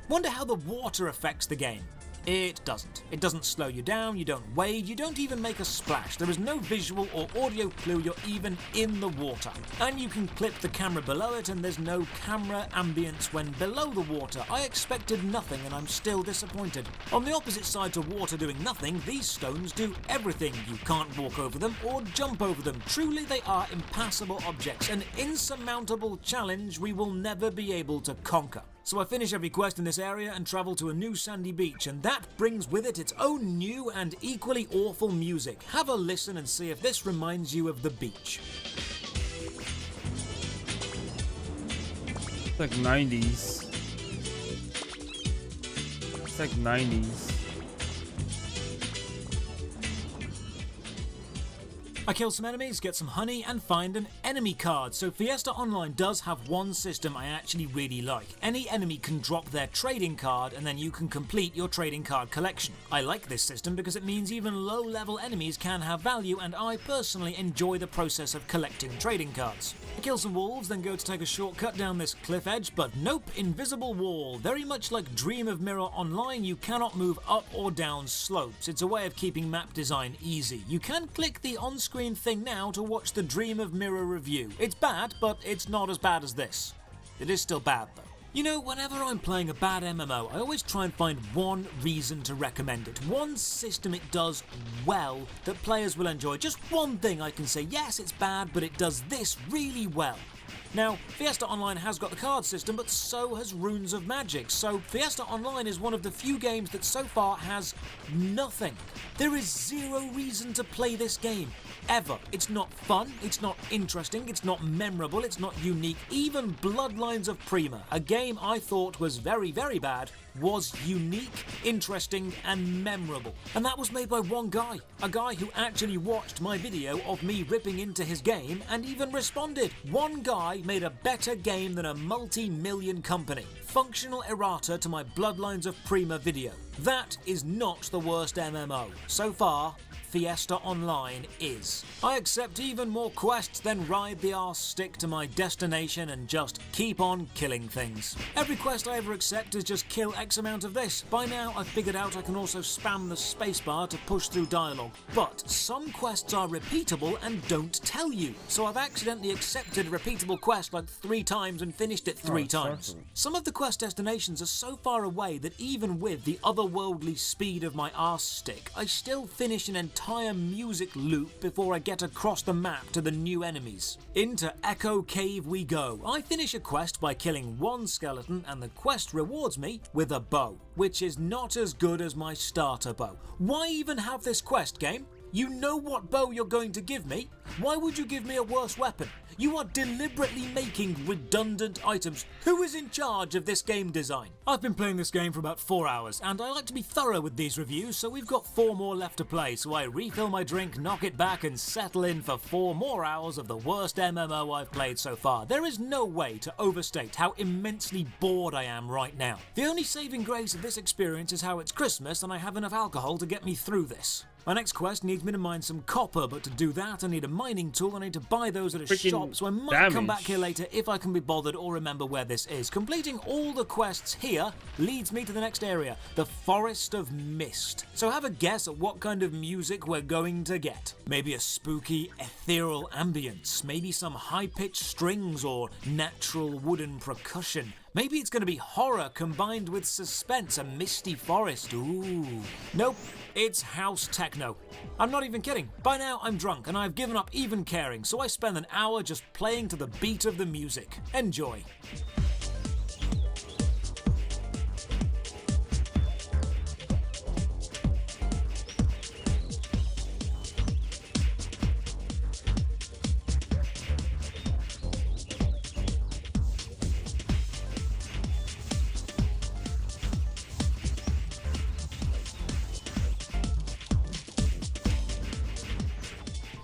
Wonder how the water affects the game. It doesn't. It doesn't slow you down, you don't wade, you don't even make a splash. There is no visual or audio clue you're even in the water. And you can clip the camera below it, and there's no camera ambience when below the water. I expected nothing, and I'm still disappointed. On the opposite side to water doing nothing, these stones do everything. You can't walk over them or jump over them. Truly, they are impassable objects, an insurmountable challenge we will never be able to conquer. So I finish every quest in this area and travel to a new sandy beach, and that brings with it its own new and equally awful music. Have a listen and see if this reminds you of the beach. It's like 90s. It's like 90s. I kill some enemies, get some honey, and find an enemy card. So Fiesta Online does have one system I actually really like. Any enemy can drop their trading card, and then you can complete your trading card collection. I like this system because it means even low-level enemies can have value, and I personally enjoy the process of collecting trading cards. I kill some wolves, then go to take a shortcut down this cliff edge, but nope, invisible wall. Very much like Dream of Mirror Online, you cannot move up or down slopes. It's a way of keeping map design easy. You can click the on-screen thing now to watch the Dream of Mirror review. It's bad, but it's not as bad as this. It is still bad though. You know, whenever I'm playing a bad MMO, I always try and find one reason to recommend it. One system it does well that players will enjoy. Just one thing I can say, yes, it's bad, but it does this really well. Now, Fiesta Online has got the card system, but so has Runes of Magic, so Fiesta Online is one of the few games that so far has nothing. There is zero reason to play this game, ever. It's not fun, it's not interesting, it's not memorable, it's not unique. Even Bloodlines of Prima, a game I thought was very bad, was unique, interesting, and memorable. And that was made by one guy. A guy who actually watched my video of me ripping into his game and even responded. One guy made a better game than a multi-million company. Functional errata to my Bloodlines of Prima video. That is not the worst MMO. So far, fiesta online is. I accept even more quests than ride the arse stick to my destination and just keep on killing things. Every quest I ever accept is just kill X amount of this. By now I've figured out I can also spam the spacebar to push through dialogue. But some quests are repeatable and don't tell you. So I've accidentally accepted a repeatable quest like 3 times and finished it 3 times. Some of the quest destinations are so far away that even with the otherworldly speed of my arse stick, I still finish an entire music loop before I get across the map to the new enemies. Into Echo Cave we go. I finish a quest by killing 1 skeleton and the quest rewards me with a bow, which is not as good as my starter bow. Why even have this quest, game? You know what bow you're going to give me. Why would you give me a worse weapon? You are deliberately making redundant items. Who is in charge of this game design? I've been playing this game for about 4 hours, and I like to be thorough with these reviews, so we've got 4 more left to play, so I refill my drink, knock it back, and settle in for 4 more hours of the worst MMO I've played so far. There is no way to overstate how immensely bored I am right now. The only saving grace of this experience is how it's Christmas and I have enough alcohol to get me through this. My next quest needs me to mine some copper, but to do that I need a mining tool. I need to buy those at a shop, so I might come back here later if I can be bothered or remember where this is. Completing all the quests here leads me to the next area, the Forest of Mist. So have a guess at what kind of music we're going to get. Maybe a spooky, ethereal ambience, maybe some high-pitched strings or natural wooden percussion. Maybe it's going to be horror combined with suspense, a misty forest. Ooh. Nope, it's house techno. I'm not even kidding. By now I'm drunk and I've given up even caring, so I spend an hour just playing to the beat of the music. Enjoy.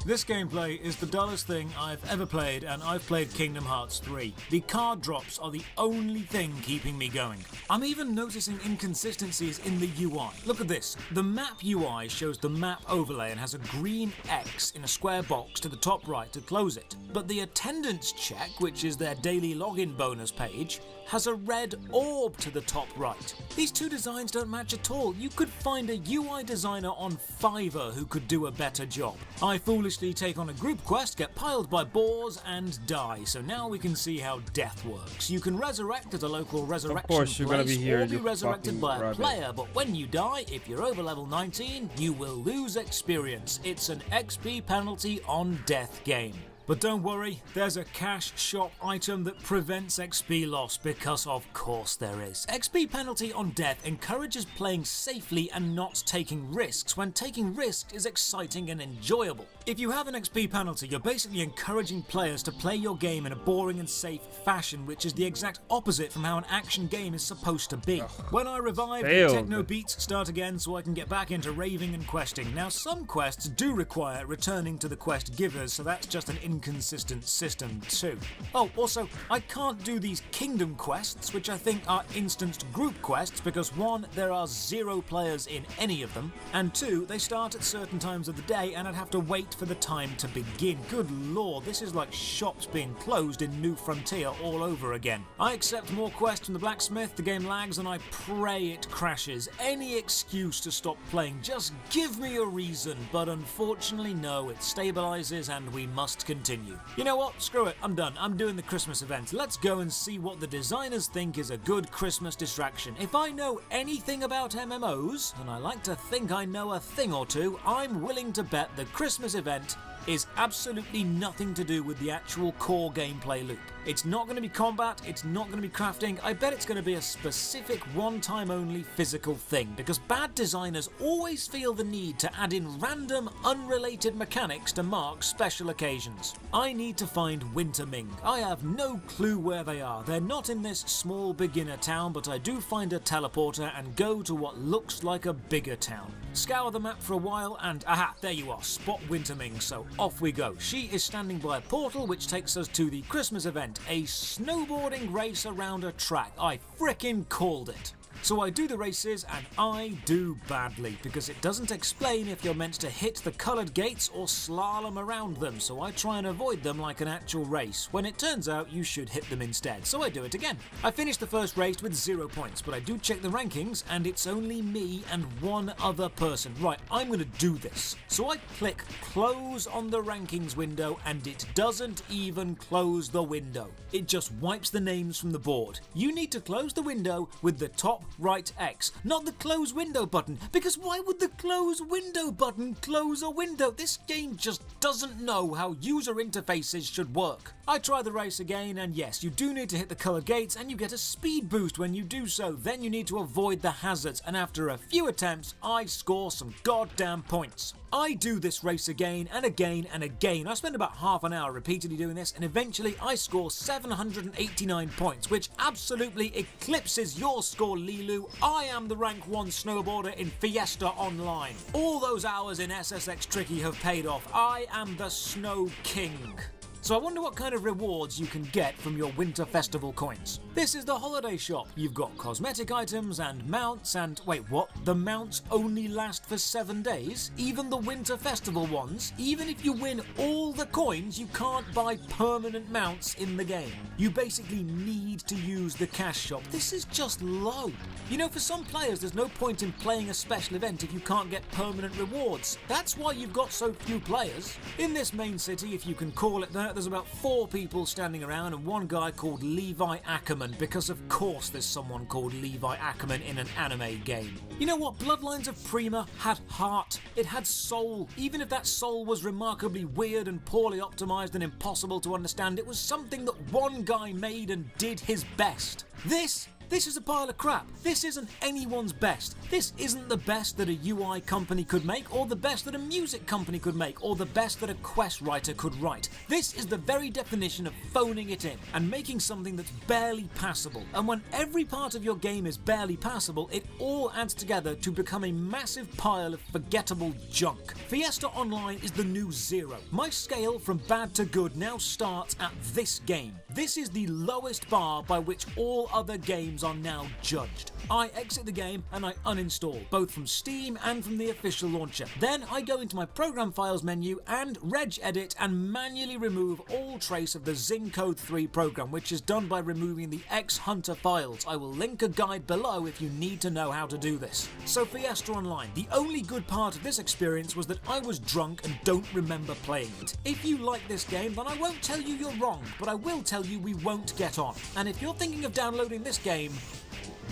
This gameplay is the dullest thing I've ever played, and I've played Kingdom Hearts 3. The card drops are the only thing keeping me going. I'm even noticing inconsistencies in the UI. Look at this. The map UI shows the map overlay and has a green X in a square box to the top right to close it. But the attendance check, which is their daily login bonus page, has a red orb to the top right. These 2 designs don't match at all. You could find a UI designer on Fiverr who could do a better job. I foolishly take on a group quest, get piled by boars, and die. So now we can see how death works. You can resurrect at a local resurrection place or be resurrected by a player, but when you die, if you're over level 19, you will lose experience. It's an XP penalty on death game. But don't worry, there's a cash shop item that prevents XP loss, because of course there is. XP penalty on death encourages playing safely and not taking risks, when taking risks is exciting and enjoyable. If you have an XP penalty, you're basically encouraging players to play your game in a boring and safe fashion, which is the exact opposite from how an action game is supposed to be. When I revive, the techno beats start again so I can get back into raving and questing. Now some quests do require returning to the quest givers, so that's just an inconsistent system too. Oh, also, I can't do these kingdom quests, which I think are instanced group quests, because 1, there are 0 players in any of them, and 2, they start at certain times of the day and I'd have to wait for the time to begin. Good lord, this is like shops being closed in New Frontier all over again. I accept more quests from the blacksmith, the game lags, and I pray it crashes. Any excuse to stop playing, just give me a reason, but unfortunately no, it stabilizes and we must continue. You know what, screw it, I'm done. I'm doing the Christmas event. Let's go and see what the designers think is a good Christmas distraction. If I know anything about MMOs, and I like to think I know a thing or two, I'm willing to bet the Christmas event is absolutely nothing to do with the actual core gameplay loop. It's not going to be combat, it's not going to be crafting, I bet it's going to be a specific one-time only physical thing, because bad designers always feel the need to add in random, unrelated mechanics to mark special occasions. I need to find Winterming. I have no clue where they are. They're not in this small beginner town, but I do find a teleporter and go to what looks like a bigger town. Scour the map for a while and aha, there you are, spot Winterming, so off we go. She is standing by a portal which takes us to the Christmas event, a snowboarding race around a track. I frickin' called it. So I do the races and I do badly because it doesn't explain if you're meant to hit the coloured gates or slalom around them, so I try and avoid them like an actual race, when it turns out you should hit them instead, so I do it again. I finished the first race with 0 points, but I do check the rankings and it's only me and one other person. Right, I'm going to do this. So I click close on the rankings window and it doesn't even close the window. It just wipes the names from the board. You need to close the window with the top right X, not the close window button, because why would the close window button close a window? This game just doesn't know how user interfaces should work. I try the race again, and yes, you do need to hit the colour gates and you get a speed boost when you do so. Then you need to avoid the hazards, and after a few attempts I score some goddamn points. I do this race again and again and again. I spend about half an hour repeatedly doing this, and eventually I score 789 points, which absolutely eclipses your score, Lilu. I am the rank 1 snowboarder in Fiesta Online. All those hours in SSX Tricky have paid off. I am the Snow King. So I wonder what kind of rewards you can get from your Winter Festival coins. This is the holiday shop. You've got cosmetic items and mounts and... wait, what? The mounts only last for 7 days? Even the Winter Festival ones? Even if you win all the coins, you can't buy permanent mounts in the game. You basically need to use the cash shop. This is just low. You know, for some players, there's no point in playing a special event if you can't get permanent rewards. That's why you've got so few players. In this main city, if you can call it that, there's about 4 people standing around and one guy called Levi Ackerman, because of course there's someone called Levi Ackerman in an anime game. You know what? Bloodlines of Prima had heart. It had soul. Even if that soul was remarkably weird and poorly optimized and impossible to understand, it was something that one guy made and did his best. This is a pile of crap. This isn't anyone's best. This isn't the best that a UI company could make, or the best that a music company could make, or the best that a quest writer could write. This is the very definition of phoning it in and making something that's barely passable. And when every part of your game is barely passable, it all adds together to become a massive pile of forgettable junk. Fiesta Online is the new 0. My scale from bad to good now starts at this game. This is the lowest bar by which all other games are now judged. I exit the game and I uninstall, both from Steam and from the official launcher. Then I go into my program files menu and regedit and manually remove all trace of the Zingcode 3 program, which is done by removing the X-Hunter files. I will link a guide below if you need to know how to do this. So Fiesta Online, the only good part of this experience was that I was drunk and don't remember playing it. If you like this game, then I won't tell you you're wrong, but I will tell you we won't get on. And if you're thinking of downloading this game,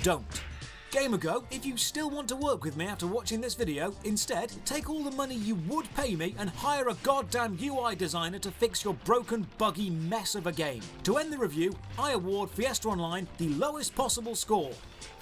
don't. Gamergo, if you still want to work with me after watching this video, instead, take all the money you would pay me and hire a goddamn UI designer to fix your broken, buggy mess of a game. To end the review, I award Fiesta Online the lowest possible score.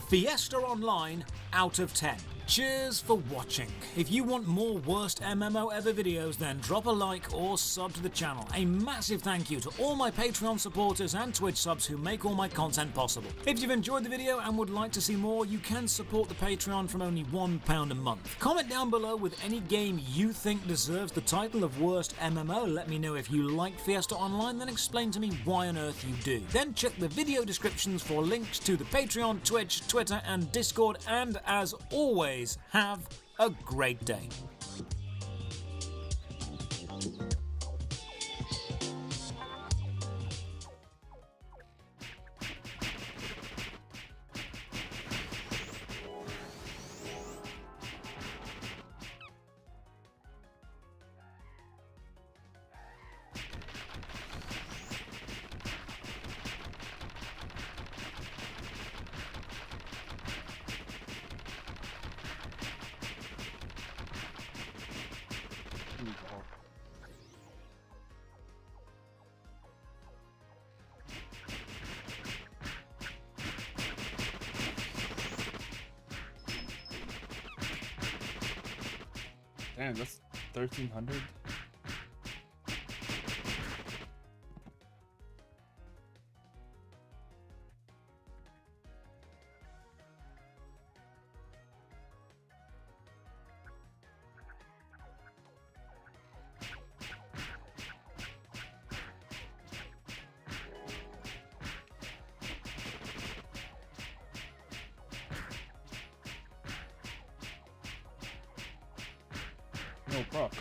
Fiesta Online out of 10. Cheers for watching. If you want more worst MMO ever videos, then drop a like or sub to the channel. A massive thank you to all my Patreon supporters and Twitch subs who make all my content possible. If you've enjoyed the video and would like to see more, you can support the Patreon from only £1 a month. Comment down below with any game you think deserves the title of worst MMO. Let me know if you like Fiesta Online, then explain to me why on earth you do. Then check the video descriptions for links to the Patreon, Twitch, Twitter and Discord, and as always, have a great day. Damn, that's 1,300. Oh, fuck.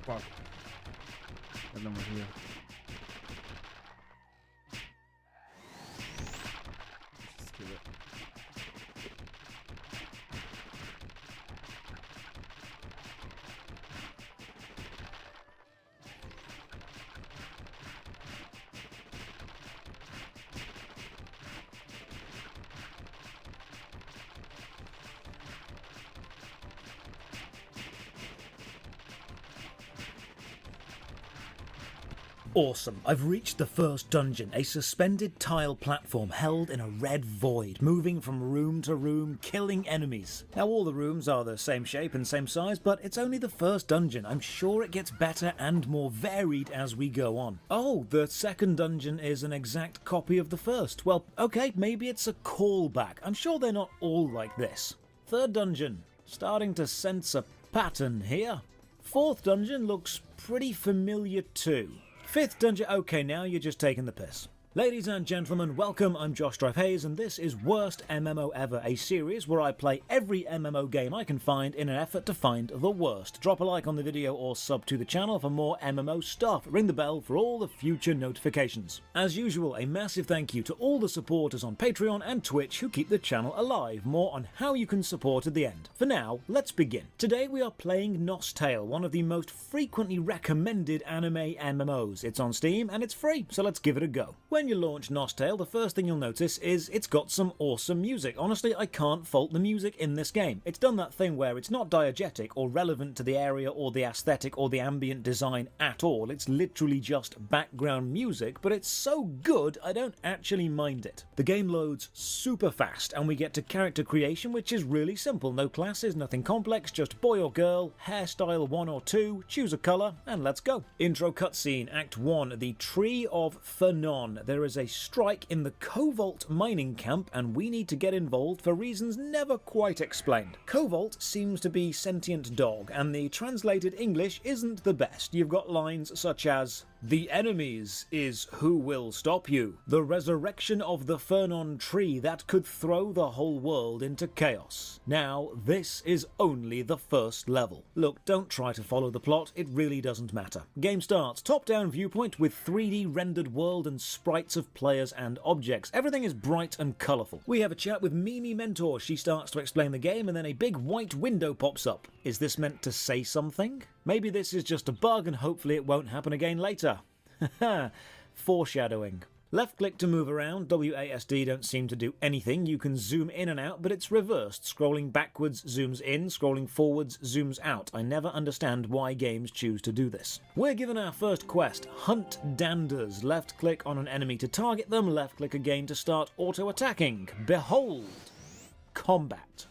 Fuck. And then we're here. Let's just kill it. Awesome. I've reached the first dungeon, a suspended tile platform held in a red void, moving from room to room, killing enemies. Now all the rooms are the same shape and same size, but it's only the first dungeon. I'm sure it gets better and more varied as we go on. Oh, the second dungeon is an exact copy of the first. Well, okay, maybe it's a callback. I'm sure they're not all like this. Third dungeon. Starting to sense a pattern here. Fourth dungeon looks pretty familiar too. Fifth dungeon, okay, now you're just taking the piss. Ladies and gentlemen, welcome, I'm Josh Drive Hayes, and this is Worst MMO Ever, a series where I play every MMO game I can find in an effort to find the worst. Drop a like on the video or sub to the channel for more MMO stuff. Ring the bell for all the future notifications. As usual, a massive thank you to all the supporters on Patreon and Twitch who keep the channel alive. More on how you can support at the end. For now, let's begin. Today we are playing Nostale, one of the most frequently recommended anime MMOs. It's on Steam and it's free, so let's give it a go. When you launch Nostale, the first thing you'll notice is it's got some awesome music. Honestly, I can't fault the music in this game. It's done that thing where it's not diegetic or relevant to the area or the aesthetic or the ambient design at all. It's literally just background music, but it's so good I don't actually mind it. The game loads super fast and we get to character creation, which is really simple. No classes, nothing complex, just boy or girl, hairstyle 1 or 2, choose a colour, and let's go. Intro cutscene, Act 1, the Tree of Fanon. There is a strike in the Cobalt mining camp and we need to get involved for reasons never quite explained. Cobalt seems to be sentient dog and the translated English isn't the best. You've got lines such as, "The enemies is who will stop you. The resurrection of the Fernon tree that could throw the whole world into chaos. Now, this is only the first level." Look, don't try to follow the plot, it really doesn't matter. Game starts, top-down viewpoint with 3D rendered world and sprites of players and objects. Everything is bright and colourful. We have a chat with Mimi Mentor. She starts to explain the game and then a big white window pops up. Is this meant to say something? Maybe this is just a bug and hopefully it won't happen again later. Haha, foreshadowing. Left click to move around, WASD don't seem to do anything. You can zoom in and out, but it's reversed. Scrolling backwards zooms in, scrolling forwards zooms out. I never understand why games choose to do this. We're given our first quest, Hunt Danders. Left click on an enemy to target them, left click again to start auto-attacking. Behold, combat.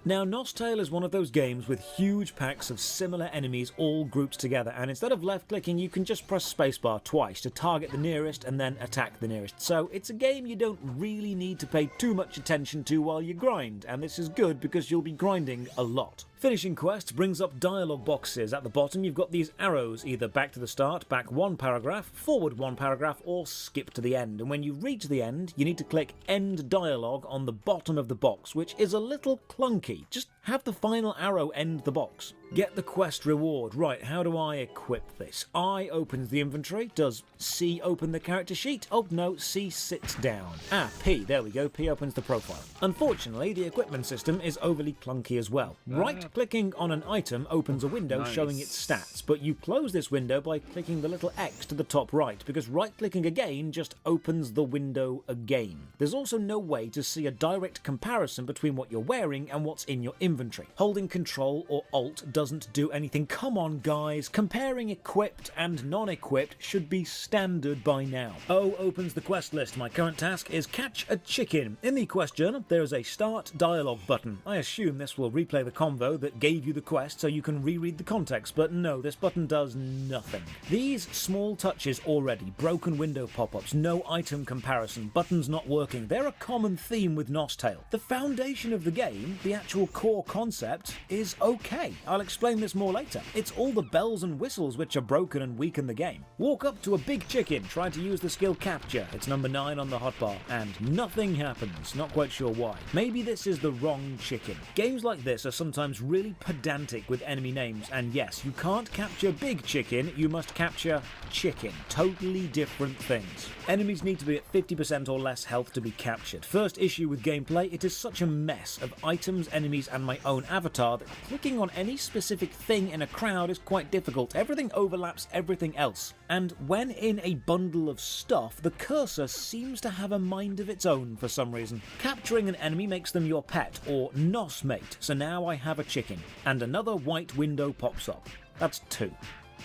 Now, Nostale is one of those games with huge packs of similar enemies all grouped together, and instead of left-clicking, you can just press spacebar twice to target the nearest and then attack the nearest. So it's a game you don't really need to pay too much attention to while you grind, and this is good because you'll be grinding a lot. Finishing quests brings up dialogue boxes. At the bottom you've got these arrows, either back to the start, back one paragraph, forward one paragraph, or skip to the end. And when you reach the end, you need to click End Dialogue on the bottom of the box, which is a little clunky. Just have the final arrow end the box. Get the quest reward. Right, how do I equip this? I opens the inventory. Does C open the character sheet? Oh no, C sits down. Ah, P, there we go, P opens the profile. Unfortunately, the equipment system is overly clunky as well. Right-clicking on an item opens a window showing its stats, but you close this window by clicking the little X to the top right, because right-clicking again just opens the window again. There's also no way to see a direct comparison between what you're wearing and what's in your inventory. Holding Control or Alt doesn't do anything. Come on, guys. Comparing equipped and non-equipped should be standard by now. O opens the quest list. My current task is catch a chicken. In the quest journal, there is a Start Dialogue button. I assume this will replay the convo that gave you the quest so you can reread the context, but no, this button does nothing. These small touches already, broken window pop-ups, no item comparison, buttons not working, they're a common theme with Nostale. The foundation of the game, the actual core concept, is okay. I'll explain this more later. It's all the bells and whistles which are broken and weaken the game. Walk up to a big chicken, try to use the skill Capture. It's number 9 on the hotbar, and nothing happens. Not quite sure why. Maybe this is the wrong chicken. Games like this are sometimes really pedantic with enemy names, and yes, you can't capture big chicken, you must capture chicken. Totally different things. Enemies need to be at 50% or less health to be captured. First issue with gameplay, it is such a mess of items, enemies, and my own avatar that clicking on any specific thing in a crowd is quite difficult. Everything overlaps everything else. And when in a bundle of stuff, the cursor seems to have a mind of its own for some reason. Capturing an enemy makes them your pet, or NOS mate, so now I have a chicken. And another white window pops up. That's 2.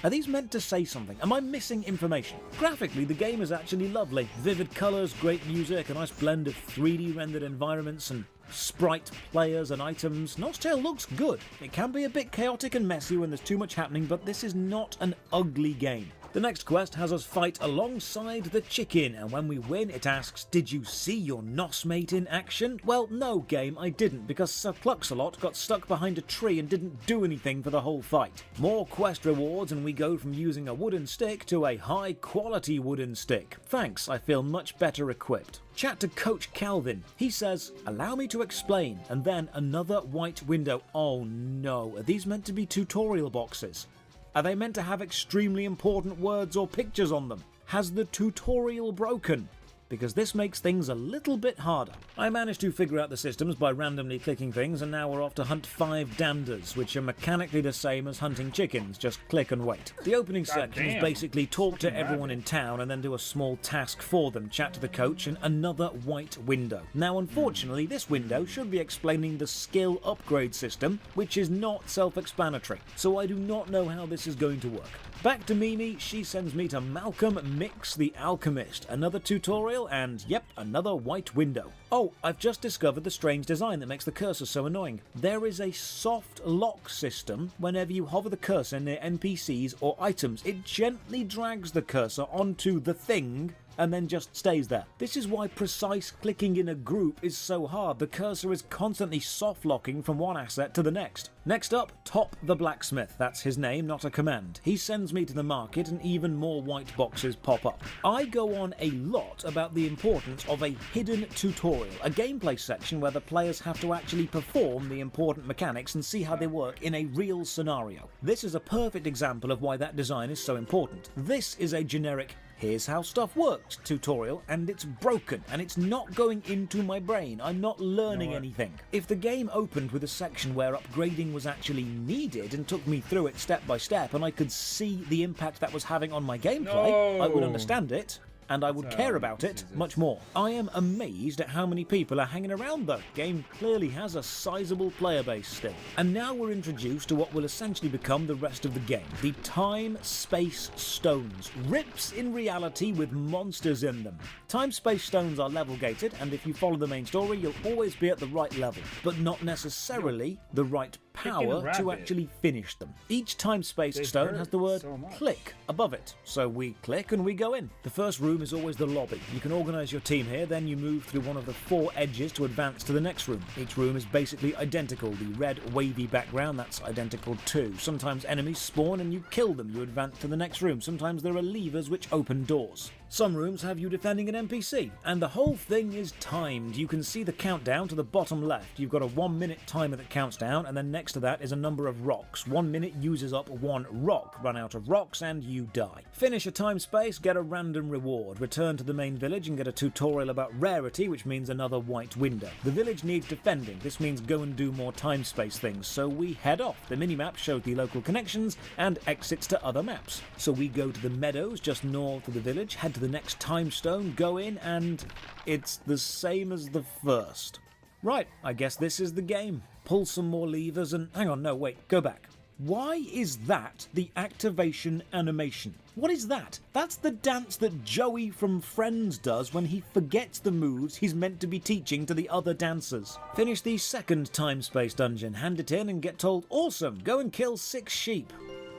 Are these meant to say something? Am I missing information? Graphically, the game is actually lovely. Vivid colours, great music, a nice blend of 3D rendered environments and sprite players and items. Nostale looks good. It can be a bit chaotic and messy when there's too much happening, but this is not an ugly game. The next quest has us fight alongside the chicken, and when we win it asks, did you see your NOS mate in action? Well, no game, I didn't, because Sir Cluxalot got stuck behind a tree and didn't do anything for the whole fight. More quest rewards, and we go from using a wooden stick to a high quality wooden stick. Thanks, I feel much better equipped. Chat to Coach Calvin. He says, allow me to explain, and then another white window. Oh no, are these meant to be tutorial boxes? Are they meant to have extremely important words or pictures on them? Has the tutorial broken? Because this makes things a little bit harder. I managed to figure out the systems by randomly clicking things, and now we're off to hunt 5 danders, which are mechanically the same as hunting chickens, just click and wait. The opening section is basically talk to everyone in town and then do a small task for them, chat to the coach, and another white window. Now unfortunately this window should be explaining the skill upgrade system, which is not self-explanatory, so I do not know how this is going to work. Back to Mimi, she sends me to Malcolm Mix the Alchemist, another tutorial, and yep, another white window. Oh, I've just discovered the strange design that makes the cursor so annoying. There is a soft lock system whenever you hover the cursor near NPCs or items. It gently drags the cursor onto the thing and then just stays there. This is why precise clicking in a group is so hard. The cursor is constantly soft locking from one asset to the next. Next up, Top the Blacksmith. That's his name, not a command. He sends me to the market and even more white boxes pop up. I go on a lot about the importance of a hidden tutorial, a gameplay section where the players have to actually perform the important mechanics and see how they work in a real scenario. This is a perfect example of why that design is so important. This is a generic here's how stuff works tutorial, and it's broken, and it's not going into my brain. I'm not learning anything. If the game opened with a section where upgrading was actually needed and took me through it step by step, and I could see the impact that was having on my gameplay, I would understand it. and I would care about it much more. I am amazed at how many people are hanging around though. Game clearly has a sizable player base still. And now we're introduced to what will essentially become the rest of the game. The time-space stones. Rips in reality with monsters in them. Time-space stones are level-gated, and if you follow the main story, you'll always be at the right level, but not necessarily the right power to actually finish them. Each time-space stone has the word click above it, so we click and we go in. The first room is always the lobby. You can organise your team here, then you move through one of the 4 edges to advance to the next room. Each room is basically identical. The red wavy background, that's identical too. Sometimes enemies spawn and you kill them. You advance to the next room. Sometimes there are levers which open doors. Some rooms have you defending an NPC, and the whole thing is timed. You can see the countdown to the bottom left. You've got a 1-minute timer that counts down, and then next to that is a number of rocks. 1 minute uses up 1 rock. Run out of rocks and you die. Finish a time space, get a random reward. Return to the main village and get a tutorial about rarity, which means another white window. The village needs defending. This means go and do more time space things, so we head off. The minimap shows the local connections and exits to other maps. So we go to the meadows just north of the village, head to the next time stone, go in, and it's the same as the first. Right, I guess this is the game. Pull some more levers and... hang on, no, wait, go back. Why is that the activation animation? What is that? That's the dance that Joey from Friends does when he forgets the moves he's meant to be teaching to the other dancers. Finish the second time-space dungeon, hand it in and get told, awesome, go and kill 6 sheep.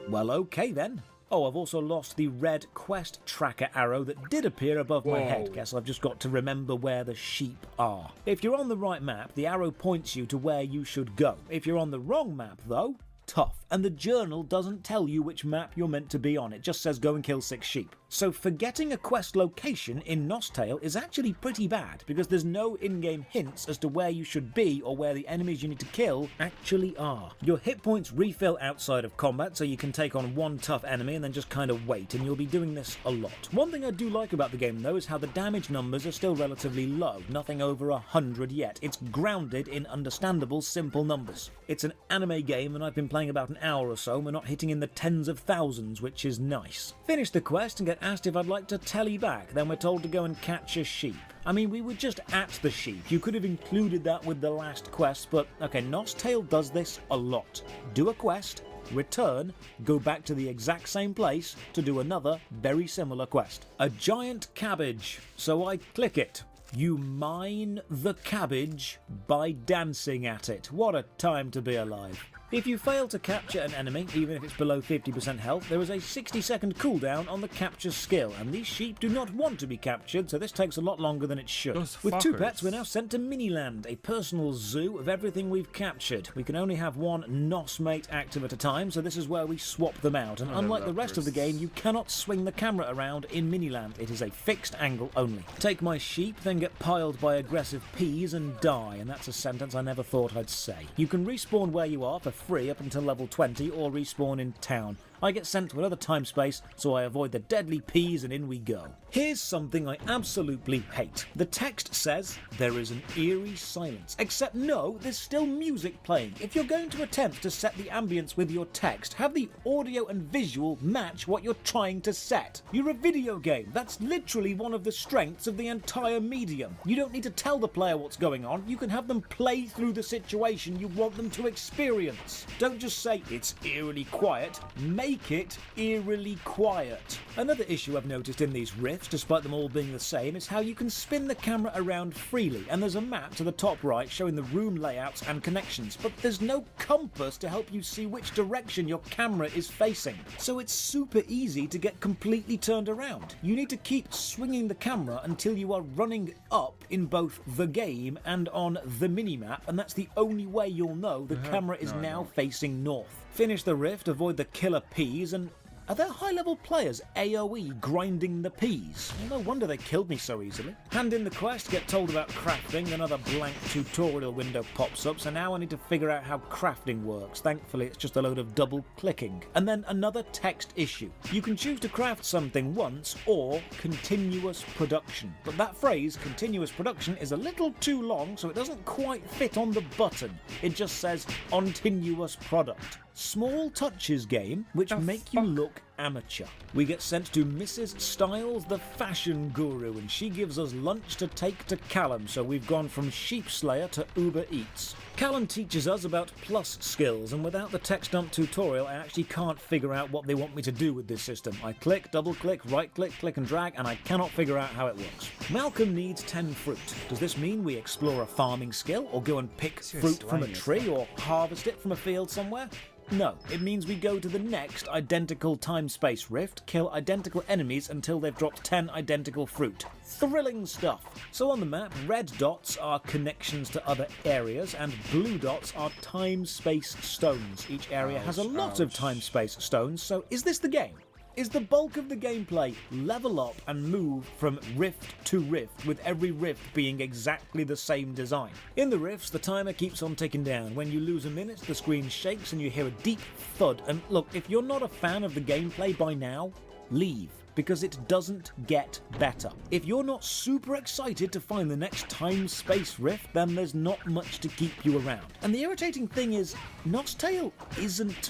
Well, okay then. Oh, I've also lost the red quest tracker arrow that did appear above my head. Guess I've just got to remember where the sheep are. If you're on the right map, the arrow points you to where you should go. If you're on the wrong map, though, tough. And the journal doesn't tell you which map you're meant to be on. It just says go and kill 6 sheep. So forgetting a quest location in Nostale is actually pretty bad, because there's no in-game hints as to where you should be or where the enemies you need to kill actually are. Your hit points refill outside of combat, so you can take on 1 tough enemy and then just kind of wait, and you'll be doing this a lot. One thing I do like about the game though is how the damage numbers are still relatively low, nothing over 100 yet. It's grounded in understandable, simple numbers. It's an anime game and I've been playing about an hour or so, and we're not hitting in the tens of thousands, which is nice. Finish the quest and get asked if I'd like to telly back, then we're told to go and catch a sheep. I mean, we were just at the sheep. You could have included that with the last quest, but okay, Nostale does this a lot. Do a quest, return, go back to the exact same place to do another very similar quest. A giant cabbage, so I click it. You mine the cabbage by dancing at it. What a time to be alive. If you fail to capture an enemy, even if it's below 50% health, there is a 60-second cooldown on the capture skill, and these sheep do not want to be captured, so this takes a lot longer than it should. With 2 pets, we're now sent to Miniland, a personal zoo of everything we've captured. We can only have 1 NOS mate active at a time, so this is where we swap them out, and unlike the rest of the game, you cannot swing the camera around in Miniland. It is a fixed angle only. Take my sheep, then get piled by aggressive peas and die, and that's a sentence I never thought I'd say. You can respawn where you are for free up until level 20 or respawn in town. I get sent to another time space, so I avoid the deadly peas and in we go. Here's something I absolutely hate. The text says there is an eerie silence, except no, there's still music playing. If you're going to attempt to set the ambience with your text, have the audio and visual match what you're trying to set. You're a video game. That's literally one of the strengths of the entire medium. You don't need to tell the player what's going on. You can have them play through the situation you want them to experience. Don't just say it's eerily quiet. Make it eerily quiet. Another issue I've noticed in these riffs, despite them all being the same, is how you can spin the camera around freely, and there's a map to the top right showing the room layouts and connections, but there's no compass to help you see which direction your camera is facing, so it's super easy to get completely turned around. You need to keep swinging the camera until you are running up in both the game and on the minimap, and that's the only way you'll know the camera is now facing north. Finish the rift, avoid the killer peas, and are there high-level players AoE grinding the peas? No wonder they killed me so easily. Hand in the quest, get told about crafting, another blank tutorial window pops up, so now I need to figure out how crafting works. Thankfully, it's just a load of double-clicking. And then another text issue. You can choose to craft something once, or continuous production. But that phrase, continuous production, is a little too long, so it doesn't quite fit on the button. It just says, continuous product. Small touches game, which make you look amateur. We get sent to Mrs. Styles, the fashion guru, and she gives us lunch to take to Callum, so we've gone from sheep slayer to Uber Eats. Callum teaches us about plus skills, and without the text dump tutorial, I actually can't figure out what they want me to do with this system. I click, double click, right click, click and drag, and I cannot figure out how it works. Malcolm needs 10 fruit. Does this mean we explore a farming skill, or go and pick fruit from a tree, or harvest it from a field somewhere? No, it means we go to the next identical time-space rift, kill identical enemies until they've dropped 10 identical fruit. Thrilling stuff. So on the map, red dots are connections to other areas, and blue dots are time-space stones. Each area has a lot of time-space stones, so is this the game? Is the bulk of the gameplay level up and move from rift to rift, with every rift being exactly the same design? In the rifts, the timer keeps on ticking down. When you lose a minute, the screen shakes and you hear a deep thud. And look, if you're not a fan of the gameplay by now, leave, because it doesn't get better. If you're not super excited to find the next time-space rift, then there's not much to keep you around. And the irritating thing is, Knot's Tale isn't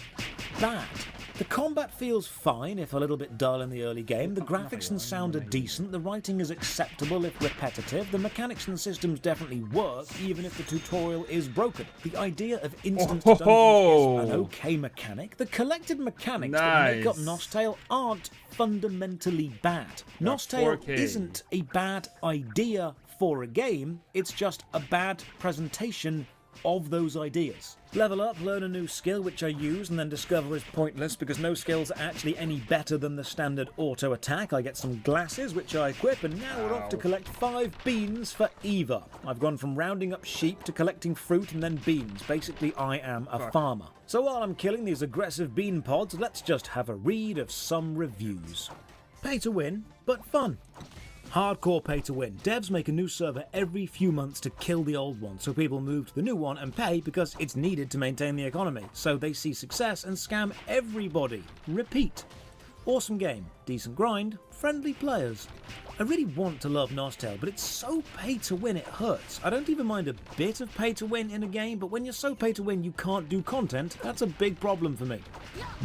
bad. The combat feels fine, if a little bit dull in the early game. The graphics and sound are decent. The writing is acceptable, if repetitive. The mechanics and systems definitely work, even if the tutorial is broken. The idea of instant dungeons is an okay mechanic. The collected mechanics that make up Knot's Tale aren't fundamentally bad. Knot's Tale isn't a bad idea for a game, it's just a bad presentation of those ideas. Level up, learn a new skill which I use and then discover is pointless because no skills are actually any better than the standard auto attack. I get some glasses which I equip, and now we're off to collect 5 beans for Eva. I've gone from rounding up sheep to collecting fruit and then beans. Basically, I am a farmer. So while I'm killing these aggressive bean pods, let's just have a read of some reviews. Pay to win, but fun. Hardcore pay to win. Devs make a new server every few months to kill the old one, so people move to the new one and pay because it's needed to maintain the economy. So they see success and scam everybody. Repeat. Awesome game, decent grind, friendly players. I really want to love Knot's Tale, but it's so pay to win it hurts. I don't even mind a bit of pay to win in a game, but when you're so pay to win you can't do content, that's a big problem for me.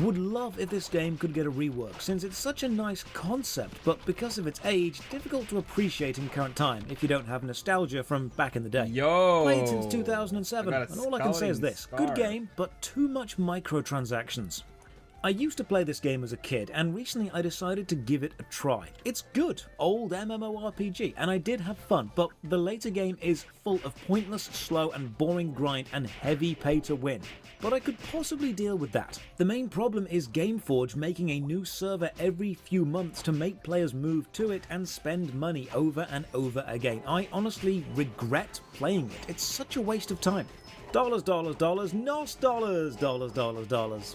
Would love if this game could get a rework, since it's such a nice concept, but because of its age, difficult to appreciate in current time if you don't have nostalgia from back in the day. Played since 2007, and all I can say is this: good game, but too much microtransactions. I used to play this game as a kid, and recently I decided to give it a try. It's good, old MMORPG, and I did have fun, but the later game is full of pointless, slow and boring grind and heavy pay to win. But I could possibly deal with that. The main problem is Gameforge making a new server every few months to make players move to it and spend money over and over again. I honestly regret playing it. It's such a waste of time. Dollars, dollars, dollars, NOS dollars, dollars, dollars, dollars.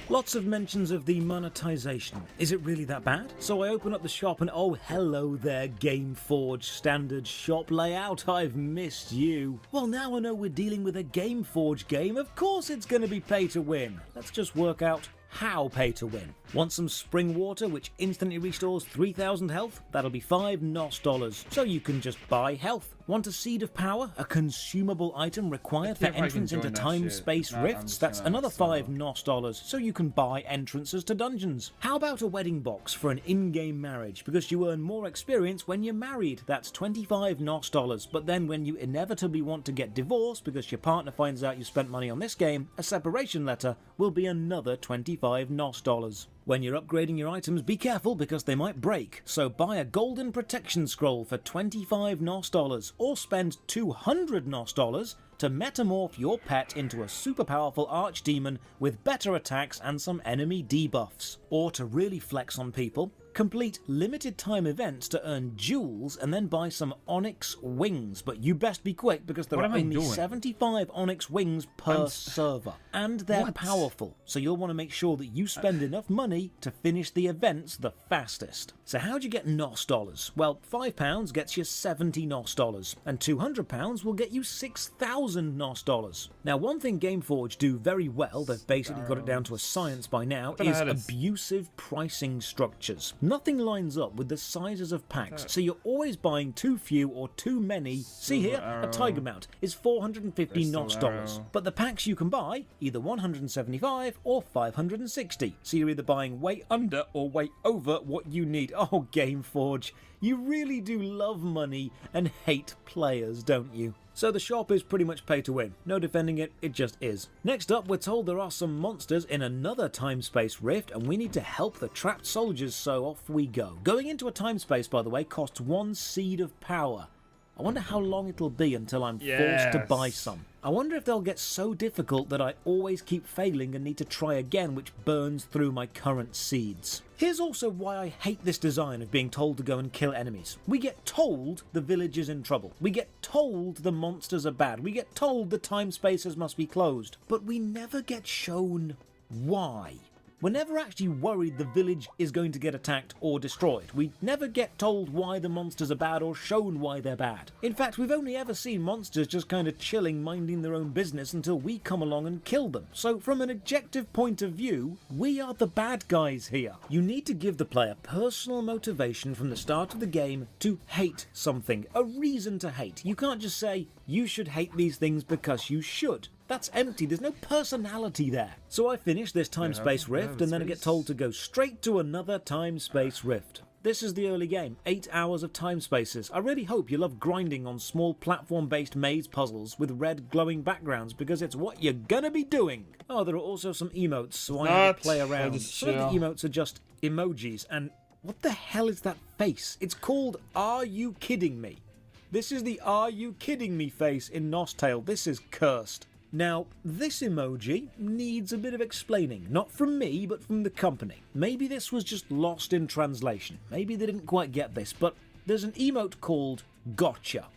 Lots of mentions of the monetization. Is it really that bad? So I open up the shop and oh hello there, Gameforge standard shop layout, I've missed you. Well, now I know we're dealing with a Gameforge game, of course it's gonna be pay to win. Let's just work out how pay to win. Want some spring water which instantly restores 3,000 health? That'll be 5 NOS dollars, so you can just buy health. Want a seed of power? A consumable item required for entrance into time-space rifts? That's another 5 NOS dollars, so you can buy entrances to dungeons. How about a wedding box for an in-game marriage? Because you earn more experience when you're married. That's 25 NOS dollars, but then when you inevitably want to get divorced because your partner finds out you spent money on this game, a separation letter will be another 25 NOS dollars. When you're upgrading your items, be careful because they might break, so buy a golden protection scroll for 25 NOS dollars, or spend 200 NOS dollars to metamorph your pet into a super powerful archdemon with better attacks and some enemy debuffs. Or to really flex on people, complete limited time events to earn jewels and then buy some onyx wings, but you best be quick because there are only 75 onyx wings per server, and they're powerful, so you'll want to make sure that you spend enough money to finish the events the fastest. So how do you get NOS dollars? Well, £5 gets you 70 NOS dollars, and £200 will get you 6,000 NOS dollars. Now, one thing Gameforge do very well, they've basically got it down to a science by now, is abusive pricing structures. Nothing lines up with the sizes of packs, so you're always buying too few or too many. See here, a tiger mount is 450 NOS dollars, but the packs you can buy, either 175 or 560, so you're either buying way under or way over what you need. Oh, Gameforge, you really do love money and hate players, don't you? So the shop is pretty much pay to win. No defending it, it just is. Next up, we're told there are some monsters in another time-space rift and we need to help the trapped soldiers, so off we go. Going into a time-space, by the way, costs 1 seed of power. I wonder how long it'll be until I'm forced to buy some. I wonder if they'll get so difficult that I always keep failing and need to try again, which burns through my current seeds. Here's also why I hate this design of being told to go and kill enemies. We get told the village is in trouble. We get told the monsters are bad. We get told the time spaces must be closed. But we never get shown why. We're never actually worried the village is going to get attacked or destroyed. We never get told why the monsters are bad or shown why they're bad. In fact, we've only ever seen monsters just kind of chilling, minding their own business until we come along and kill them. So from an objective point of view, we are the bad guys here. You need to give the player personal motivation from the start of the game to hate something, a reason to hate. You can't just say, you should hate these things because you should. That's empty, there's no personality there. So I finish this time-space rift and then I get told to go straight to another time-space rift. This is the early game, 8 hours of time spaces. I really hope you love grinding on small platform-based maze puzzles with red glowing backgrounds because it's what you're gonna be doing. Oh, there are also some emotes, so I have to play around. Some of the emotes are just emojis, and what the hell is that face? It's called Are You Kidding Me? This is the Are You Kidding Me face in Nostale. This is cursed. Now, this emoji needs a bit of explaining, not from me, but from the company. Maybe this was just lost in translation. Maybe they didn't quite get this, but there's an emote called Gotcha.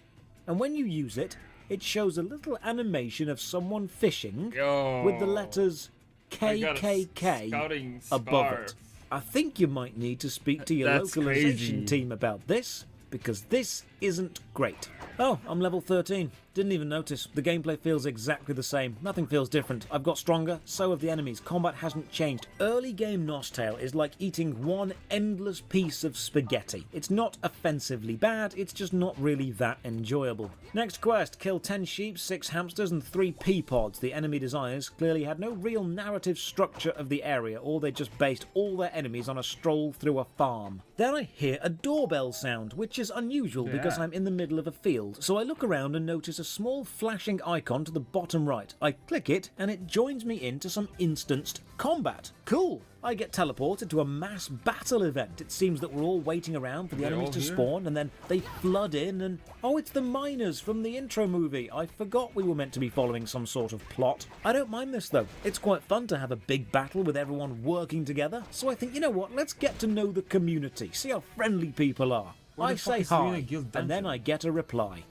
And when you use it, it shows a little animation of someone fishing with the letters KKK above it. I think you might need to speak to your localization team about this, because this isn't great. Oh, I'm level 13. Didn't even notice. The gameplay feels exactly the same. Nothing feels different. I've got stronger, so have the enemies. Combat hasn't changed. Early game Nostale is like eating one endless piece of spaghetti. It's not offensively bad, it's just not really that enjoyable. Next quest, kill 10 sheep, 6 hamsters and 3 pea pods. The enemy desires clearly had no real narrative structure of the area, or they just based all their enemies on a stroll through a farm. Then I hear a doorbell sound, which is unusual because I'm in the middle of a field, so I look around and notice a small flashing icon to the bottom right. I click it and it joins me into some instanced combat. Cool! I get teleported to a mass battle event. It seems that we're all waiting around for the enemies to spawn and then they flood in and... Oh, it's the miners from the intro movie. I forgot we were meant to be following some sort of plot. I don't mind this though. It's quite fun to have a big battle with everyone working together. So I think, you know what, let's get to know the community, see how friendly people are. I say hi, and then I get a reply.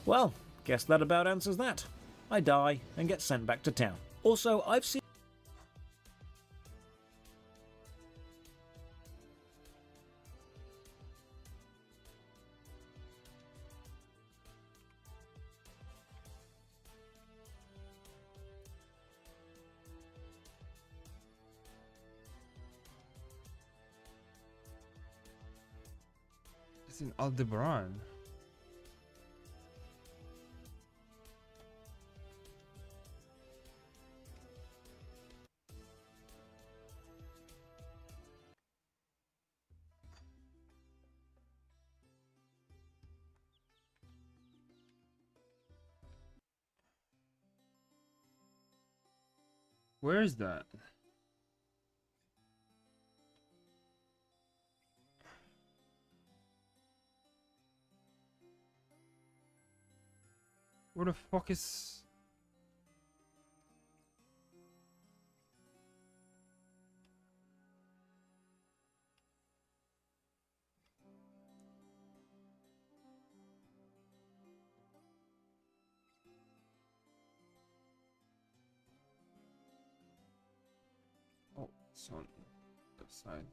Well, guess that about answers that. I die and get sent back to town. Also, I've seen... It's in Aldebaran. Where is that? Where the fuck is... Oh, it's on the side.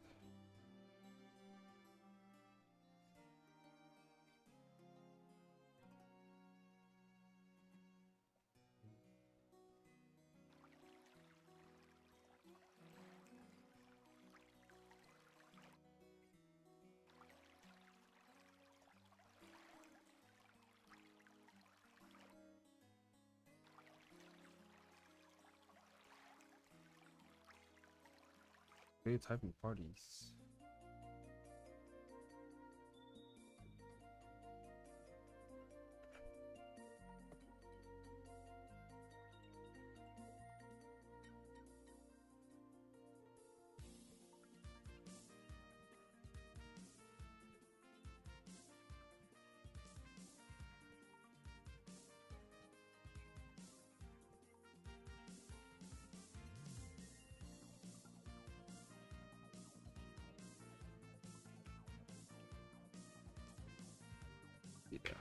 They typing parties. Yeah.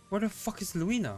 Where the fuck is Luina?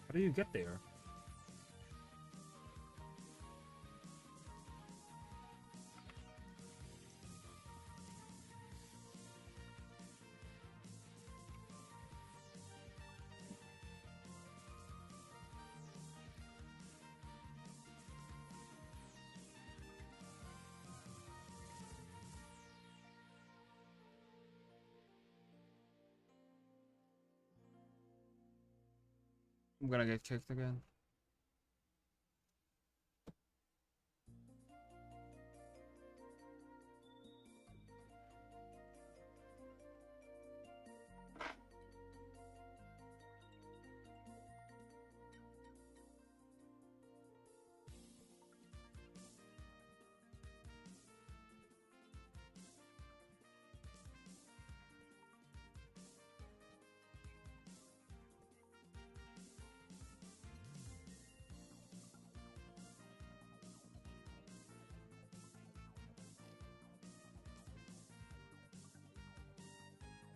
How do you get there? I'm gonna get kicked again.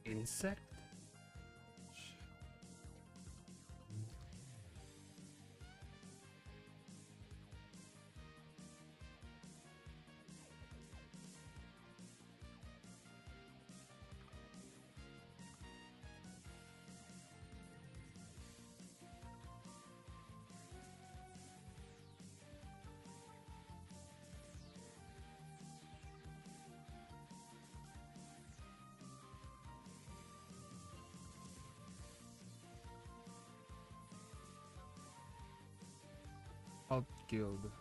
Insect? Alt Guild.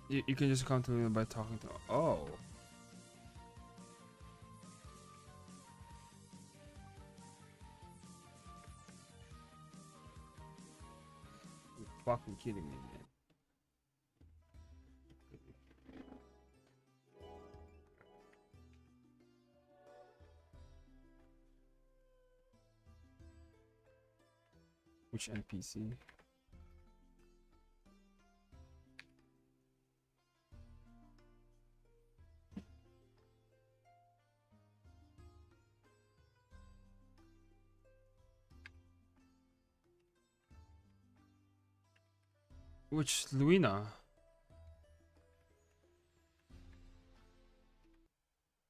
You can just come to me by talking to. Oh. fucking kidding me, man? Which NPC? Which Luina?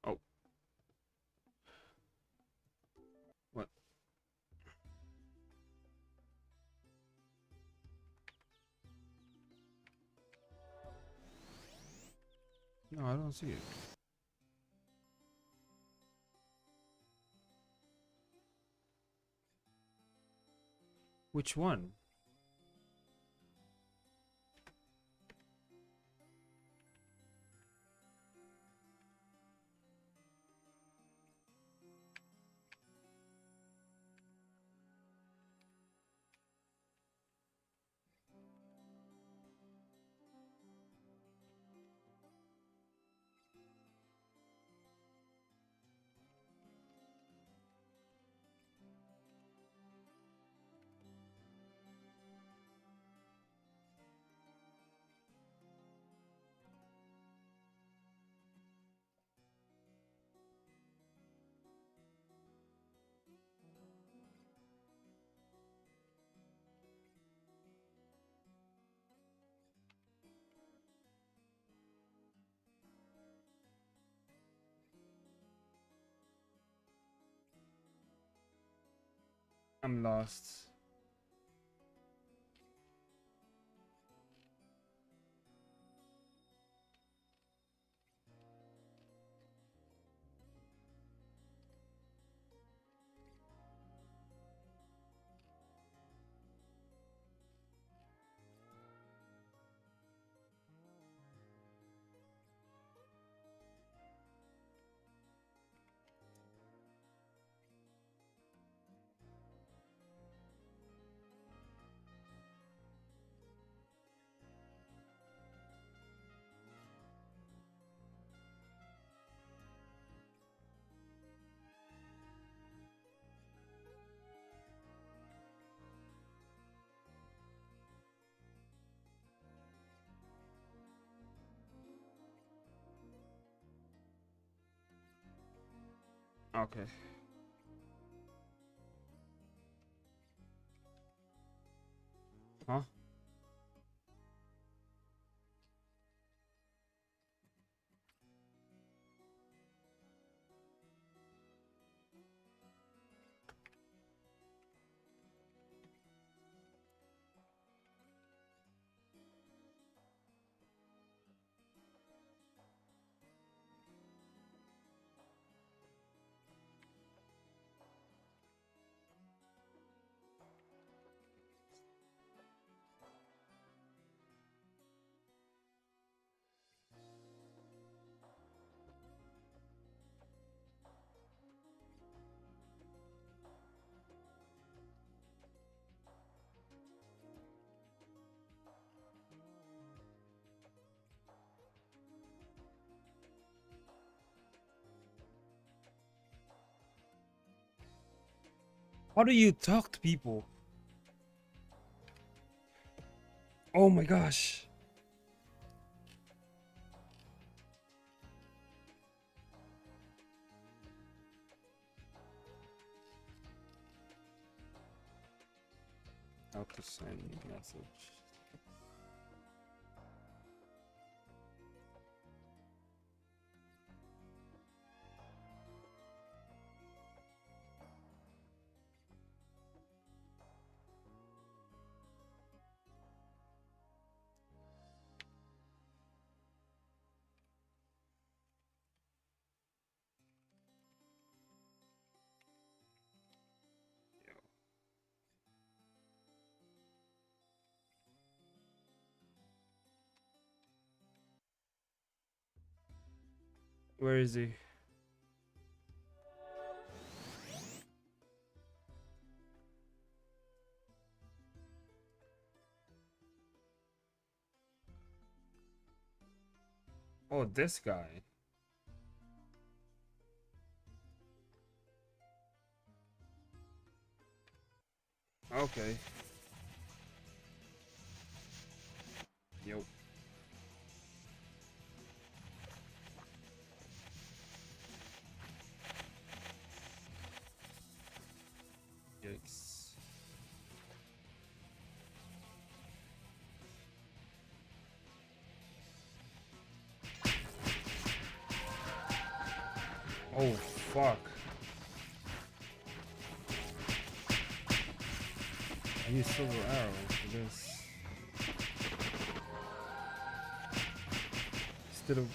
Oh. What? No, I don't see it. Which one? I'm lost. Okay. Huh? How do you talk to people? Oh my gosh. How to send message. Where is he? Oh, this guy. Okay. Yo. Yikes. Oh, fuck. I use silver arrow for this. Instead of...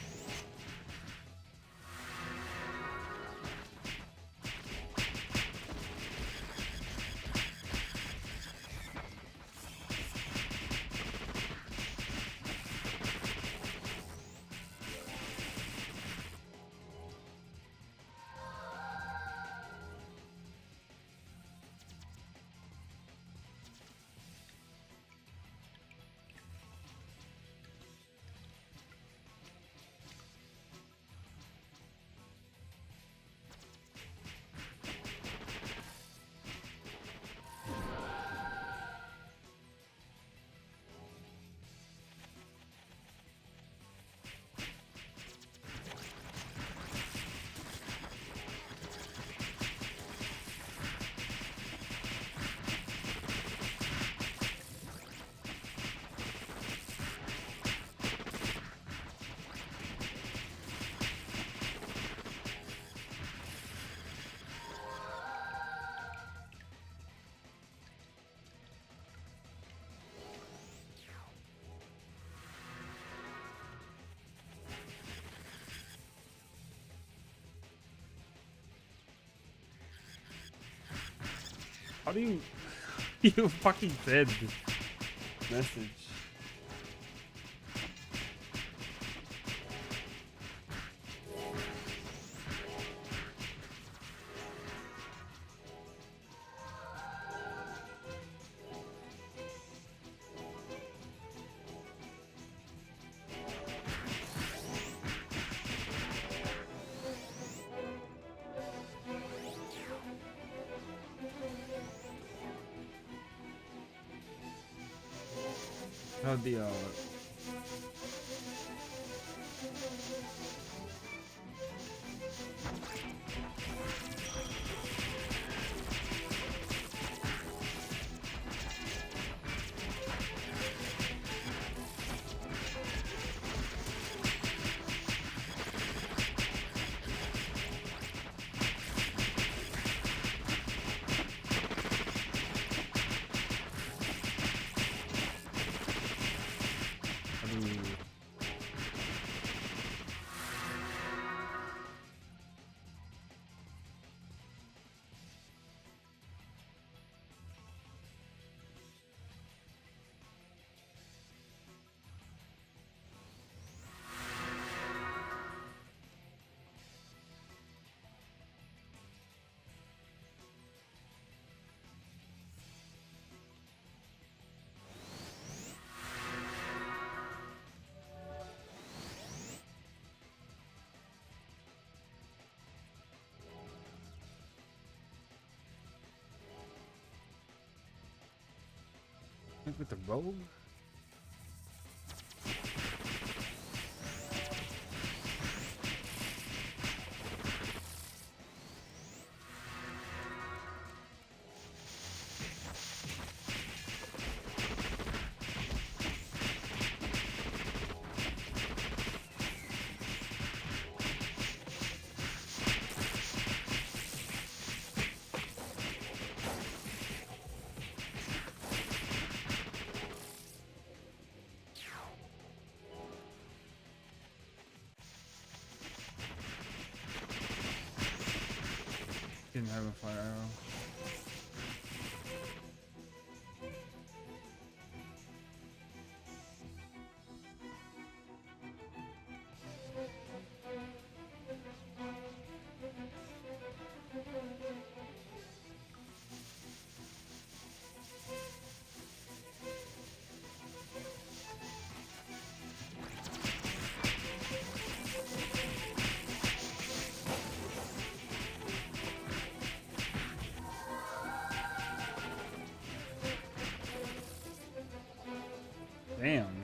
How do you... you fucking said message. How the with the rogue? Didn't have a fire arrow. Damn.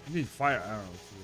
You need fire arrows, dude.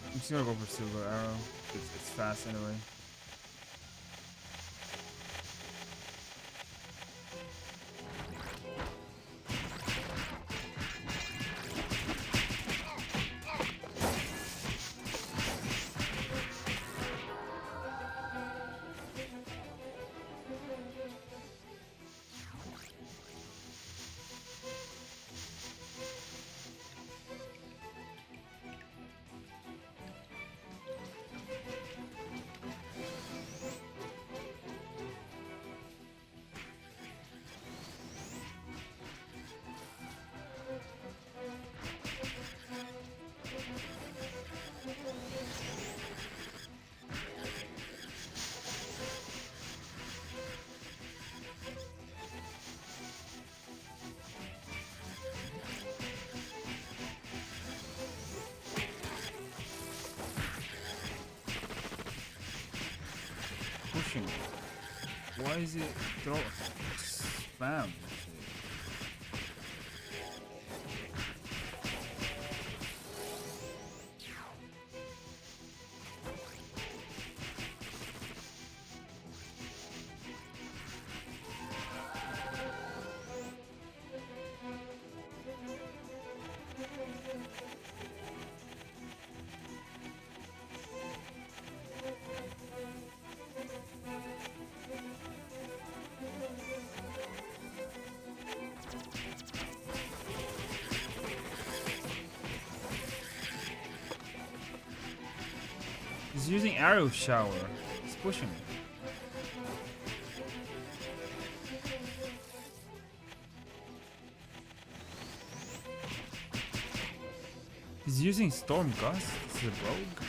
I'm just gonna go for silver arrow. It's fast anyway. is it throw spam? He's using arrow shower. He's pushing. He's using storm gust. This is a rogue.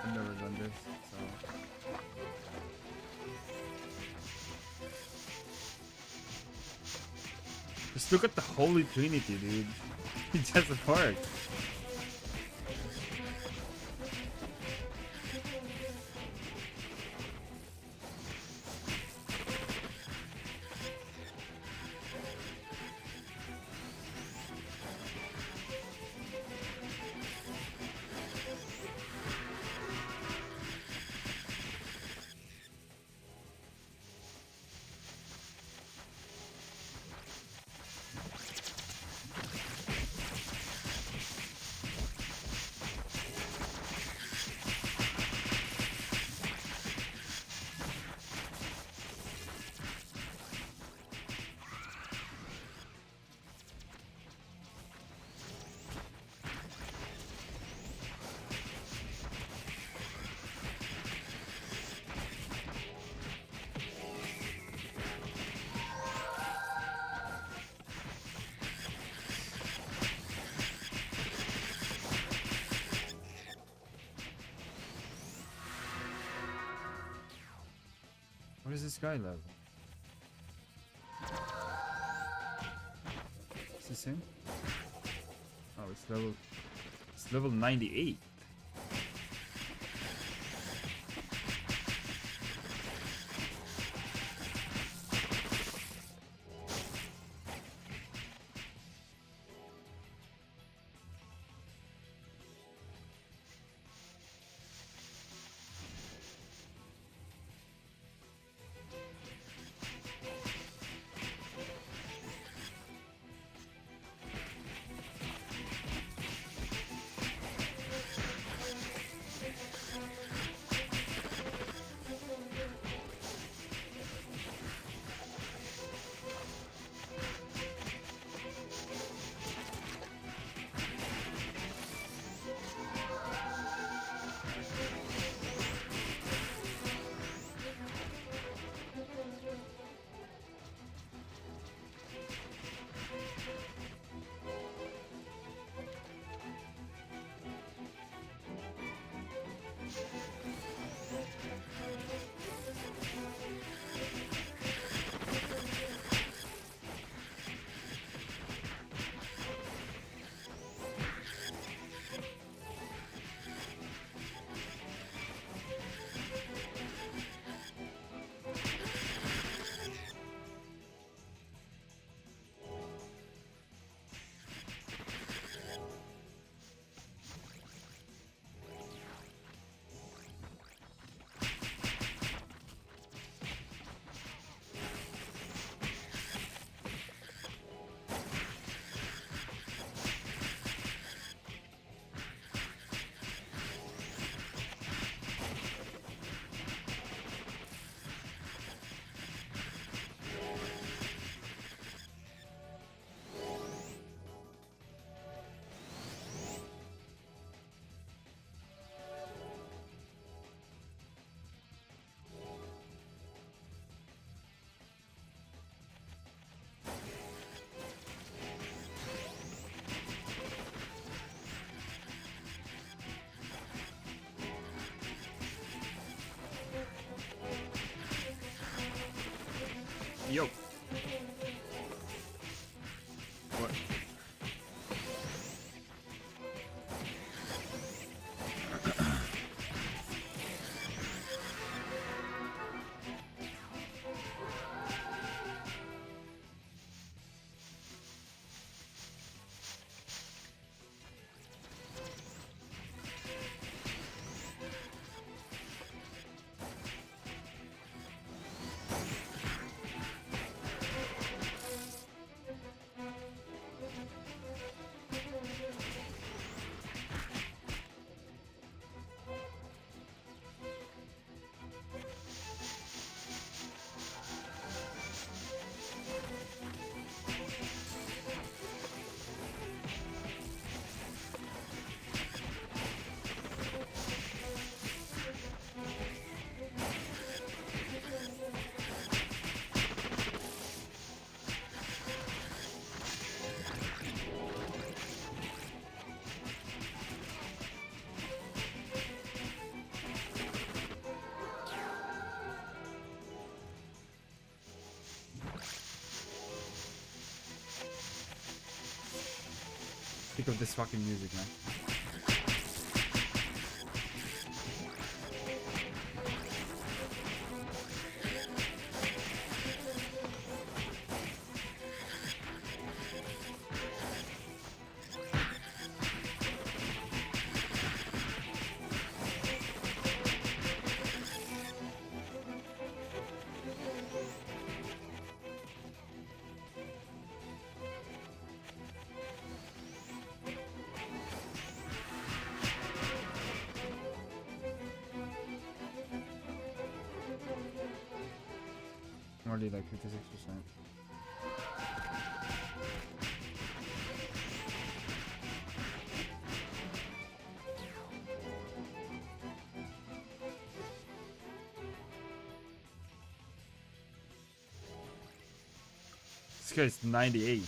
I've never done this, so. Just look at the Holy Trinity, dude. It just worked. What is this guy level? Is this him? Oh, it's level 98. sick of this fucking music, man. Already like 56%. This guy's 98.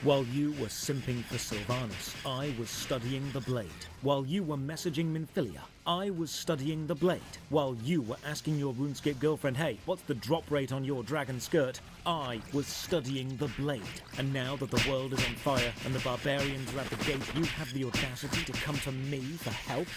While you were simping for Sylvanas, I was studying the blade. While you were messaging Minfilia, I was studying the blade. While you were asking your RuneScape girlfriend, hey, what's the drop rate on your dragon skirt? I was studying the blade. And now that the world is on fire and the barbarians are at the gate, you have the audacity to come to me for help?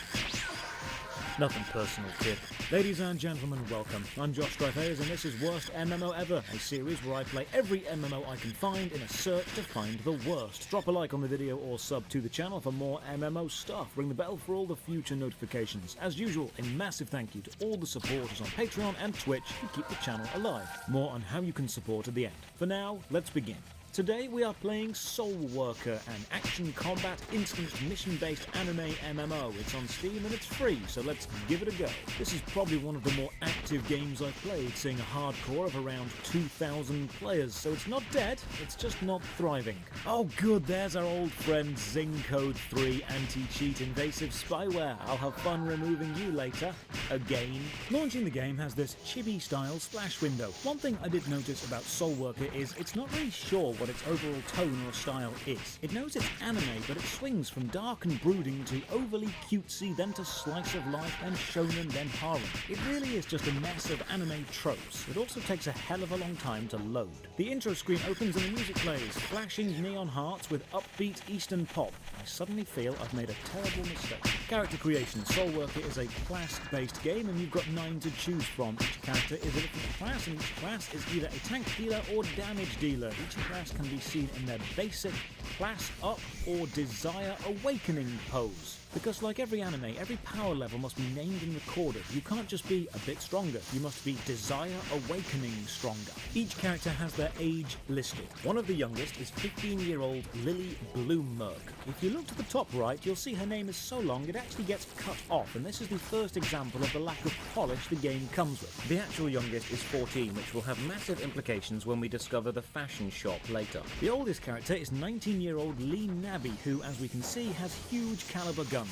Nothing personal, kid. Ladies and gentlemen, welcome. I'm Josh Dreyfus, and this is Worst MMO Ever, a series where I play every MMO I can find in a search to find the worst. Drop a like on the video or sub to the channel for more MMO stuff. Ring the bell for all the future notifications. As usual, a massive thank you to all the supporters on Patreon and Twitch who keep the channel alive. More on how you can support at the end. For now, let's begin. Today we are playing Soul Worker, an action combat instant mission-based anime MMO. It's on Steam and it's free, so let's give it a go. This is probably one of the more active games I've played, seeing a hardcore of around 2,000 players, so it's not dead, it's just not thriving. Oh good, there's our old friend Zing Code 3 anti-cheat invasive spyware. I'll have fun removing you later. Again. Launching the game has this chibi-style splash window. One thing I did notice about Soul Worker is it's not really sure what its overall tone or style is. It knows it's anime, but it swings from dark and brooding to overly cutesy, then to slice of life, then shonen, then harem. It really is just a mess of anime tropes. It also takes a hell of a long time to load. The intro screen opens and the music plays, flashing neon hearts with upbeat Eastern pop. I suddenly feel I've made a terrible mistake. Character creation. Soul Worker is a class-based game and you've got 9 to choose from. Each character is a different class and each class is either a tank healer or damage dealer. Each class can be seen in their basic class up or desire awakening pose. Because like every anime, every power level must be named and recorded. You can't just be a bit stronger, you must be desire awakening stronger. Each character has their age listed. One of the youngest is 15-year-old Lily Bloomberg. If you look to the top right, you'll see her name is so long it actually gets cut off, and this is the first example of the lack of polish the game comes with. The actual youngest is 14, which will have massive implications when we discover the fashion shop later. The oldest character is 19-year-old Lee Nabby, who, as we can see, has huge caliber guns.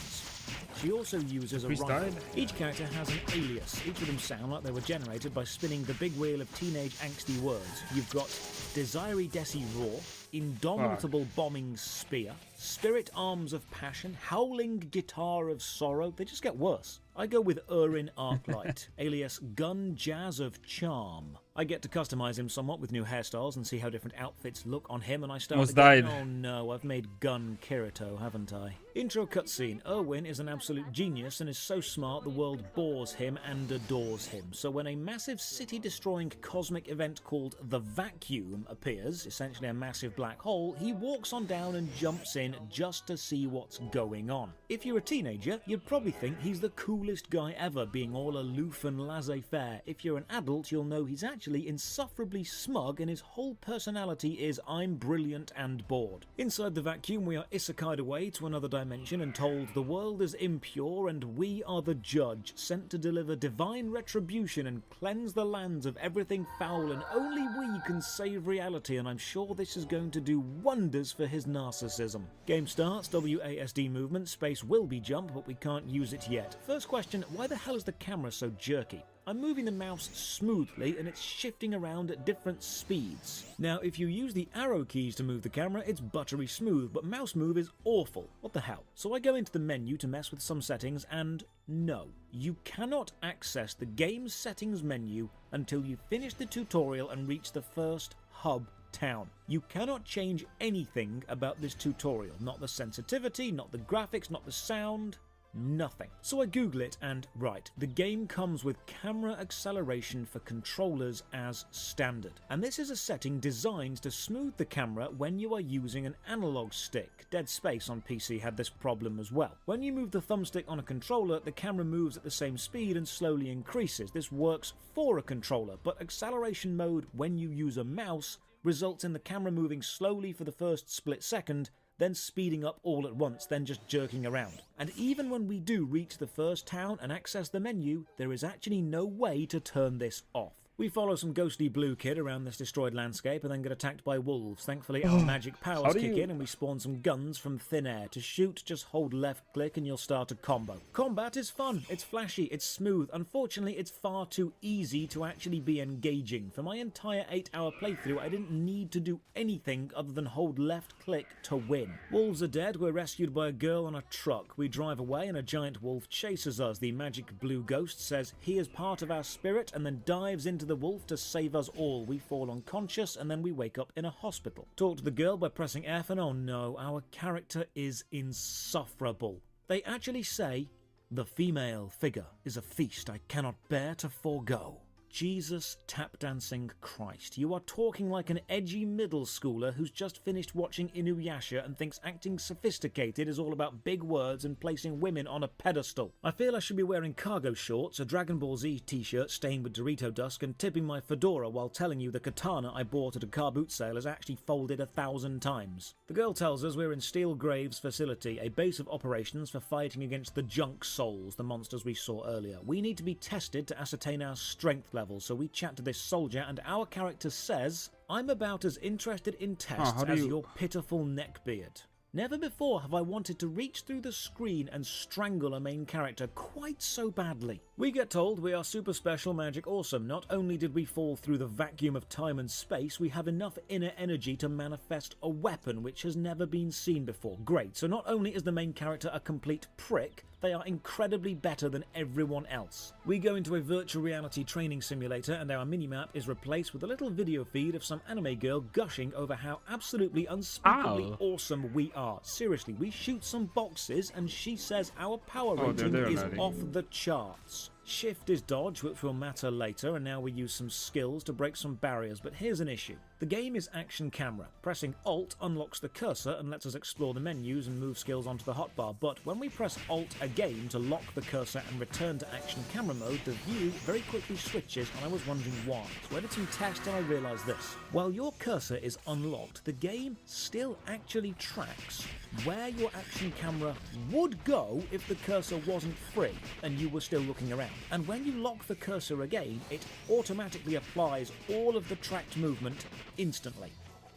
She also uses a rifle. Each character has an alias. Each of them sound like they were generated by spinning the big wheel of teenage angsty words. You've got Desiree Desi Raw, Indomitable Bombing Spear, Spirit Arms of Passion, Howling Guitar of Sorrow. They just get worse. I go with Urin Arclight, alias Gun Jazz of Charm. I get to customize him somewhat with new hairstyles and see how different outfits look on him, and I start thinking, oh no, I've made Gun Kirito, haven't I? Intro cutscene. Erwin is an absolute genius and is so smart the world bores him and adores him. So when a massive city-destroying cosmic event called the Vacuum appears, essentially a massive black hole, he walks on down and jumps in just to see what's going on. If you're a teenager, you'd probably think he's the coolest guy ever, being all aloof and laissez-faire. If you're an adult, you'll know he's actually insufferably smug and his whole personality is I'm brilliant and bored. Inside the vacuum, we are isekai'd away to another dimension and told the world is impure and we are the judge, sent to deliver divine retribution and cleanse the lands of everything foul, and only we can save reality, and I'm sure this is going to do wonders for his narcissism. Game starts, WASD movement, space will be jump, but we can't use it yet. First question, why the hell is the camera so jerky? I'm moving the mouse smoothly and it's shifting around at different speeds. Now, if you use the arrow keys to move the camera, it's buttery smooth, but mouse move is awful. What the hell? So I go into the menu to mess with some settings, and no, you cannot access the game's settings menu until you finish the tutorial and reach the first hub town. You cannot change anything about this tutorial. Not the sensitivity, not the graphics, not the sound. Nothing. So I Google it and right, the game comes with camera acceleration for controllers as standard. And this is a setting designed to smooth the camera when you are using an analog stick. Dead Space on PC had this problem as well. When you move the thumbstick on a controller, the camera moves at the same speed and slowly increases. This works for a controller, but acceleration mode when you use a mouse results in the camera moving slowly for the first split second, then speeding up all at once, then just jerking around. And even when we do reach the first town and access the menu, there is actually no way to turn this off. We follow some ghostly blue kid around this destroyed landscape and then get attacked by wolves. Thankfully, our magic powers kick in and we spawn some guns from thin air. To shoot, just hold left click and you'll start a combo. Combat is fun, it's flashy, it's smooth. Unfortunately, it's far too easy to actually be engaging. For my entire 8-hour playthrough, I didn't need to do anything other than hold left click to win. Wolves are dead, we're rescued by a girl on a truck. We drive away and a giant wolf chases us. The magic blue ghost says he is part of our spirit and then dives into the wolf to save us all. We fall unconscious and then we wake up in a hospital. Talk to the girl by pressing F and oh no, our character is insufferable. They actually say, the female figure is a feast I cannot bear to forego. Jesus tap dancing Christ. You are talking like an edgy middle schooler who's just finished watching Inuyasha and thinks acting sophisticated is all about big words and placing women on a pedestal. I feel I should be wearing cargo shorts, a Dragon Ball Z t-shirt stained with Dorito dust, and tipping my fedora while telling you the katana I bought at a car boot sale is actually folded 1,000 times. The girl tells us we're in Steel Graves facility, a base of operations for fighting against the junk souls, the monsters we saw earlier. We need to be tested to ascertain our strength level. So we chat to this soldier and our character says, I'm about as interested in tests as your pitiful neckbeard. Never before have I wanted to reach through the screen and strangle a main character quite so badly. We get told we are super special magic awesome. Not only did we fall through the vacuum of time and space, we have enough inner energy to manifest a weapon which has never been seen before. Great, so not only is the main character a complete prick, they are incredibly better than everyone else. We go into a virtual reality training simulator and our minimap is replaced with a little video feed of some anime girl gushing over how absolutely unspeakably awesome we are. Seriously, we shoot some boxes and she says our power rating is off the charts. Shift is dodge, which will matter later, and now we use some skills to break some barriers, but here's an issue. The game is action camera. Pressing Alt unlocks the cursor and lets us explore the menus and move skills onto the hotbar, but when we press Alt again to lock the cursor and return to action camera mode, the view very quickly switches and I was wondering why. So I did some tests and I realised this. While your cursor is unlocked, the game still actually tracks where your action camera would go if the cursor wasn't free and you were still looking around. And when you lock the cursor again, it automatically applies all of the tracked movement instantly.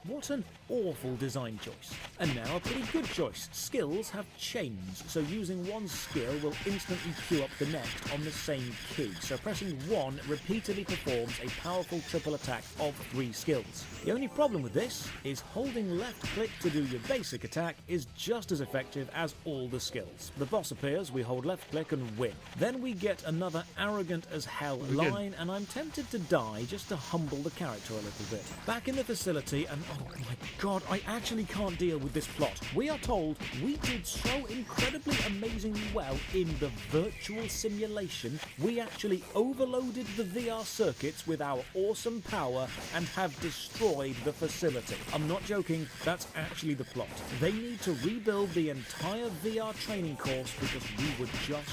What an awful design choice. And now a pretty good choice. Skills have chains, so using one skill will instantly queue up the next on the same key. So pressing 1 repeatedly performs a powerful triple attack of 3 skills. The only problem with this is holding left click to do your basic attack is just as effective as all the skills. The boss appears, we hold left click and win. Then we get another arrogant as hell line and I'm tempted to die just to humble the character a little bit. Back in the facility and oh my god, I actually can't deal with this plot. We are told we did so incredibly amazingly well in the virtual simulation, we actually overloaded the VR circuits with our awesome power and have destroyed the facility. I'm not joking, that's actually the plot. They need to rebuild the entire VR training course because we were just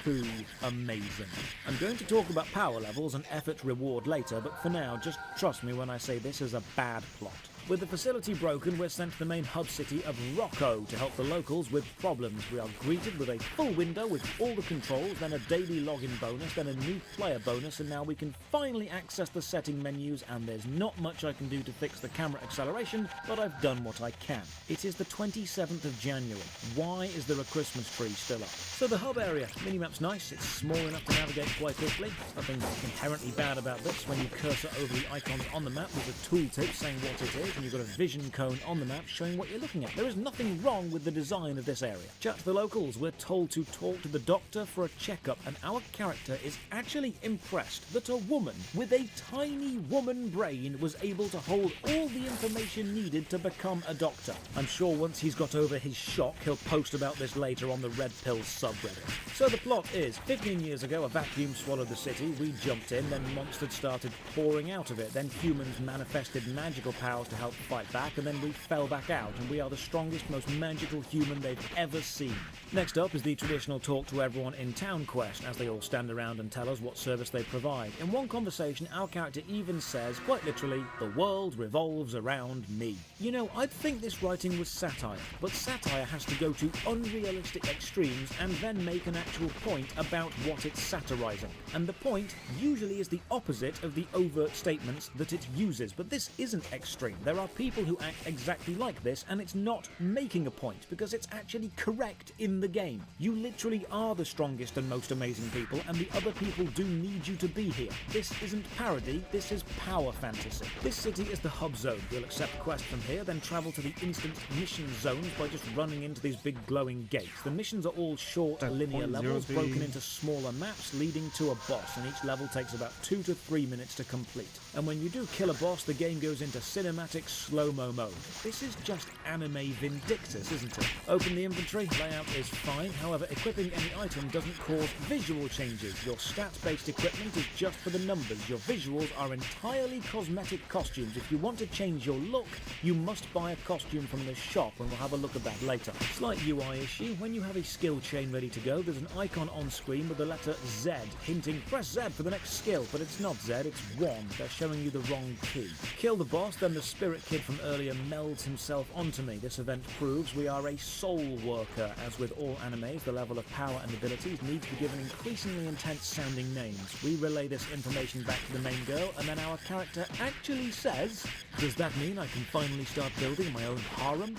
too amazing. I'm going to talk about power levels and effort reward later, but for now, just trust me when I say this is a bad plot. With the facility broken, we're sent to the main hub city of Rocco to help the locals with problems. We are greeted with a full window with all the controls, then a daily login bonus, then a new player bonus, and now we can finally access the setting menus, and there's not much I can do to fix the camera acceleration, but I've done what I can. It is the 27th of January. Why is there a Christmas tree still up? So the hub area, minimap's nice, it's small enough to navigate quite quickly. Nothing inherently bad about this. When you cursor over the icons on the map, there's a tooltip saying what it is, and you've got a vision cone on the map showing what you're looking at. There is nothing wrong with the design of this area. Chat to the locals, we're told to talk to the doctor for a checkup, and our character is actually impressed that a woman with a tiny woman brain was able to hold all the information needed to become a doctor. I'm sure once he's got over his shock, he'll post about this later on the Red Pill subreddit. So the plot is, 15 years ago, a vacuum swallowed the city, we jumped in, then monsters started pouring out of it, then humans manifested magical powers to help fight back, and then we fell back out, and we are the strongest, most magical human they've ever seen. Next up is the traditional talk to everyone in town quest, as they all stand around and tell us what service they provide. In one conversation, our character even says, quite literally, "The world revolves around me." You know, I'd think this writing was satire, but satire has to go to unrealistic extremes and then make an actual point about what it's satirizing. And the point usually is the opposite of the overt statements that it uses, but this isn't extreme. There are people who act exactly like this, and it's not making a point, because it's actually correct in the game. You literally are the strongest and most amazing people, and the other people do need you to be here. This isn't parody, this is power fantasy. This city is the hub zone. You'll accept quests from here, then travel to the instant mission zones by just running into these big glowing gates. The missions are all short, linear levels, broken into smaller maps, leading to a boss, and each level takes about 2 to 3 minutes to complete. And when you do kill a boss, the game goes into cinematic slow-mo mode. This is just anime Vindictus, isn't it? Open the inventory, layout is fine, however equipping any item doesn't cause visual changes. Your stat-based equipment is just for the numbers. Your visuals are entirely cosmetic costumes. If you want to change your look, you must buy a costume from the shop, and we'll have a look at that later. Slight UI issue, when you have a skill chain ready to go, there's an icon on screen with the letter Z, hinting press Z for the next skill, but it's not Z, it's 1. They're showing you the wrong key. Kill the boss, then the spirit kid from earlier melds himself onto me. This event proves we are a soul worker. As with all animes, the level of power and abilities need to be given increasingly intense sounding names. We relay this information back to the main girl, and then our character actually says, "Does that mean I can finally start building my own harem?"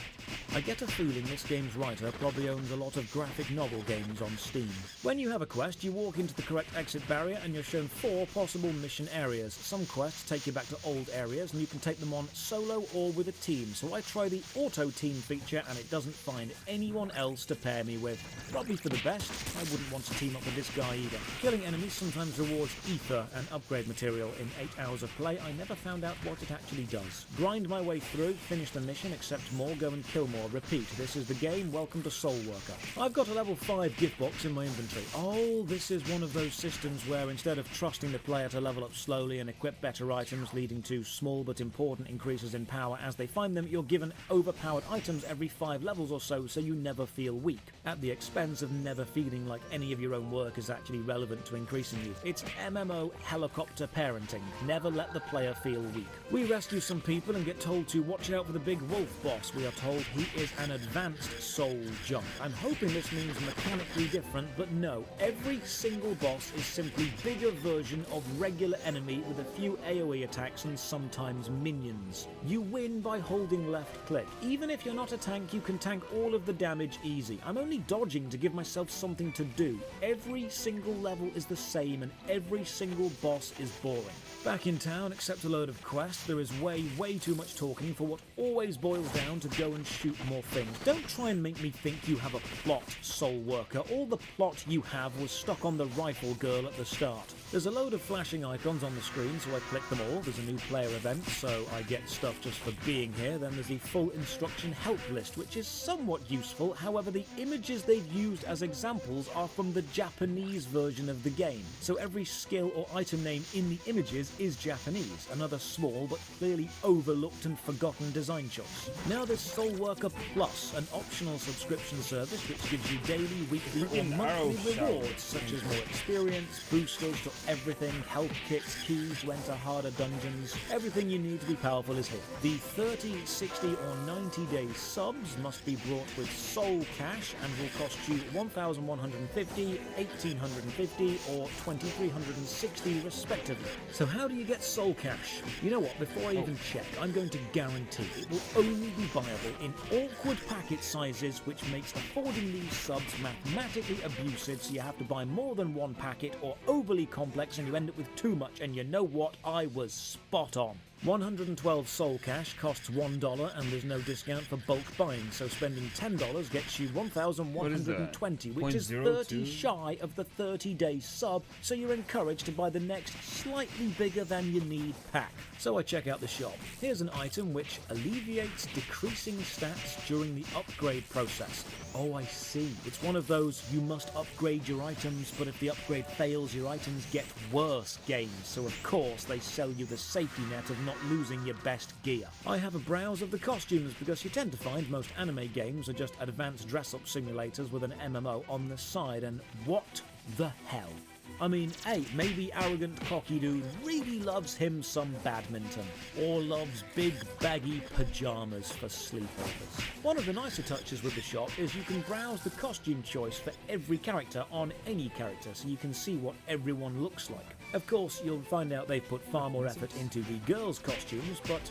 I get a feeling this game's writer probably owns a lot of graphic novel games on Steam. When you have a quest, you walk into the correct exit barrier and you're shown 4 possible mission areas. Some quests take you back to old areas, and you can take them on solo or with a team, so I try the auto team feature and it doesn't find anyone else to pair me with. Probably for the best. I wouldn't want to team up with this guy either. Killing enemies sometimes rewards ether and upgrade material. In 8 hours of play, I never found out what it actually does. Grind my way through, finish the mission, accept more, go and kill more, repeat. This is the game, welcome to Soul Worker. I've got a level 5 gift box in my inventory. Oh, this is one of those systems where instead of trusting the player to level up slowly and equip better items, leading to small but important increases in power as they find them, you're given overpowered items every 5 levels or so you never feel weak, at the expense of never feeling like any of your own work is actually relevant to increasing you. It's MMO helicopter parenting. Never let the player feel weak. We rescue some people and get told to watch out for the big wolf boss. We are told he is an advanced soul junk. I'm hoping this means mechanically different, but no. Every single boss is simply bigger version of regular enemy with a few AoE attacks and sometimes minions. You win by holding left click. Even if you're not a tank, you can tank all of the damage easy. I'm only dodging to give myself something to do. Every single level is the same and every single boss is boring. Back in town, accept a load of quests. There is way too much talking for what always boils down to go and shoot more things. Don't try and make me think you have a plot, Soul Worker. All the plot you have was stuck on the rifle girl at the start. There's a load of flashing icons on the screen, so I click them all. There's a new player event, so I get stuff just for being here. Then there's the full instruction help list, which is somewhat useful. However, the images they've used as examples are from the Japanese version of the game, so every skill or item name in the images is Japanese. Another small but clearly overlooked and forgotten design choice. Now this Soul Worker Shulker Plus, an optional subscription service which gives you daily, weekly, or Freaking monthly arrow rewards such as more experience, boosters to everything, health kits, keys to enter harder dungeons. Everything you need to be powerful is here. The 30, 60, or 90 day subs must be brought with Soul Cash and will cost you 1,150, 1,850, or 2,360 respectively. So how do you get Soul Cash? You know what, before I even check, I'm going to guarantee it will only be viable in awkward packet sizes, which makes affording these subs mathematically abusive, so you have to buy more than one packet, or overly complex and you end up with too much, and you know what? I was spot on. 112 Soul Cash costs $1 and there's no discount for bulk buying, so spending $10 gets you 1,120, which is 30 shy of the 30-day sub, so you're encouraged to buy the next slightly bigger than you need pack. So I check out the shop. Here's an item which alleviates decreasing stats during the upgrade process. Oh, I see. It's one of those you must upgrade your items, but if the upgrade fails, your items get worse games, so of course they sell you the safety net of not losing your best gear. I have a browse of the costumes because you tend to find most anime games are just advanced dress-up simulators with an MMO on the side, and what the hell? I mean, hey, maybe arrogant cocky dude really loves him some badminton, or loves big baggy pajamas for sleepovers. One of the nicer touches with the shop is you can browse the costume choice for every character on any character, so you can see what everyone looks like. Of course, you'll find out they've put far more effort into the girls' costumes, but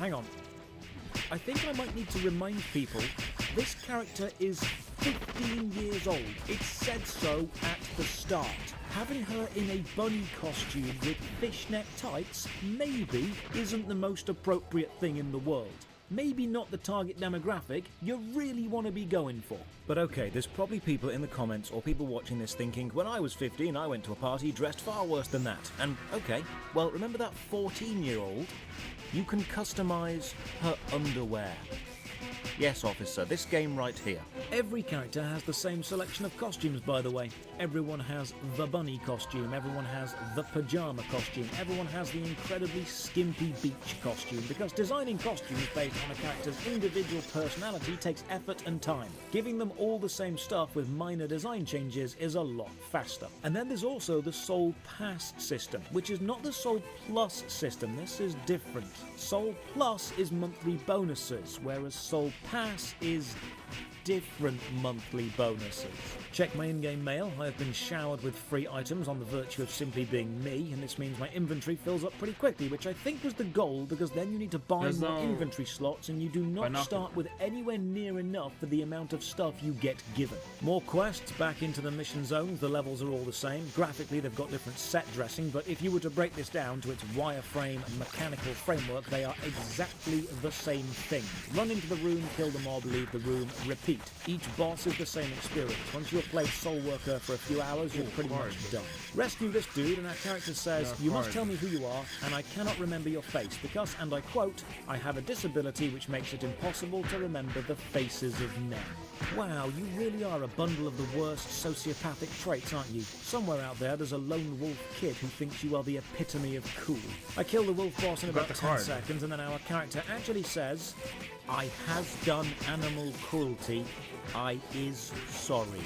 hang on. I think I might need to remind people, this character is 15 years old. It said so at the start. Having her in a bunny costume with fishnet tights maybe isn't the most appropriate thing in the world. Maybe not the target demographic you really want to be going for. But okay, there's probably people in the comments or people watching this thinking, when I was 15 I went to a party dressed far worse than that. And okay, well remember that 14-year-old? You can customize her underwear. Yes, officer, this game right here. Every character has the same selection of costumes, by the way. Everyone has the bunny costume, everyone has the pajama costume, everyone has the incredibly skimpy beach costume, because designing costumes based on a character's individual personality takes effort and time. Giving them all the same stuff with minor design changes is a lot faster. And then there's also the Soul Pass system, which is not the Soul Plus system. This is different. Soul Plus is monthly bonuses, whereas Soul Pass is different monthly bonuses. Check my in-game mail. I have been showered with free items on the virtue of simply being me, and this means my inventory fills up pretty quickly, which I think was the goal, because then you need to buy more inventory slots and you do not start with anywhere near enough for the amount of stuff you get given. More quests back into the mission zones. The levels are all the same. Graphically they've got different set dressing, but if you were to break this down to its wireframe mechanical framework, they are exactly the same thing. Run into the room, kill the mob, leave the room, repeat. Each boss is the same experience. Once you've played Soul Worker for a few hours, you're pretty much done. Rescue this dude, and our character says, "You must tell me who you are, and I cannot remember your face, because," and I quote, "I have a disability which makes it impossible to remember the faces of men." Wow, you really are a bundle of the worst sociopathic traits, aren't you? Somewhere out there's a lone wolf kid who thinks you are the epitome of cool. I kill the wolf boss in about 10 seconds, and then our character actually says, "I has done animal cruelty. I is sorry."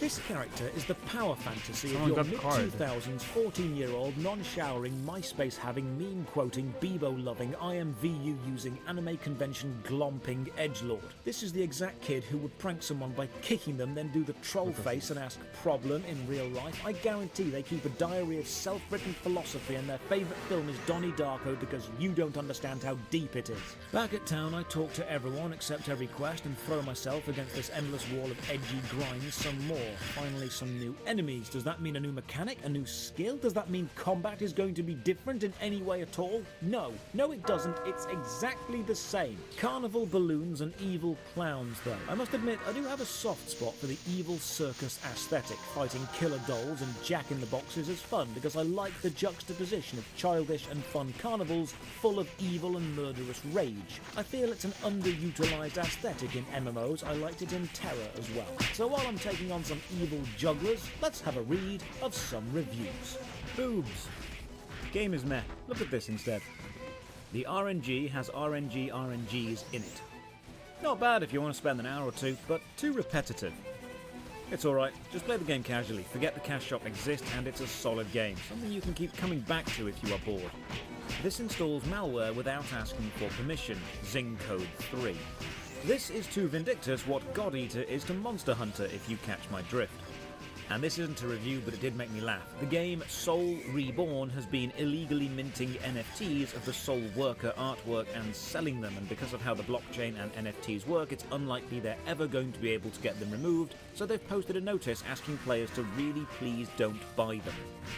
This character is the power fantasy of your mid-2000s 14-year-old non-showering, MySpace-having, meme-quoting, Bebo-loving, IMVU-using, anime convention glomping edgelord. This is the exact kid who would prank someone by kicking them, then do the troll face and ask problem in real life. I guarantee they keep a diary of self-written philosophy, and their favourite film is Donnie Darko because you don't understand how deep it is. Back at town, I talk to everyone, accept every quest, and throw myself against this endless wall of edgy grinds some more. Finally, some new enemies. Does that mean a new mechanic? A new skill? Does that mean combat is going to be different in any way at all? No. No, it doesn't. It's exactly the same. Carnival balloons and evil clowns, though. I must admit, I do have a soft spot for the evil circus aesthetic. Fighting killer dolls and jack-in-the-boxes is fun because I like the juxtaposition of childish and fun carnivals full of evil and murderous rage. I feel it's an underutilized aesthetic in MMOs. I liked it in Terror as well. So while I'm taking on some evil jugglers, let's have a read of some reviews. Boobs. Game is meh. Look at this instead. The RNG has RNGs in it. Not bad if you want to spend an hour or two, but too repetitive. It's alright, just play the game casually, forget the cash shop exists, and it's a solid game, something you can keep coming back to if you are bored. This installs malware without asking for permission, Zing Code 3. This is to Vindictus what God Eater is to Monster Hunter, if you catch my drift. And this isn't a review, but it did make me laugh. The game Soul Reborn has been illegally minting NFTs of the Soul Worker artwork and selling them, and because of how the blockchain and NFTs work, it's unlikely they're ever going to be able to get them removed, so they've posted a notice asking players to really please don't buy them.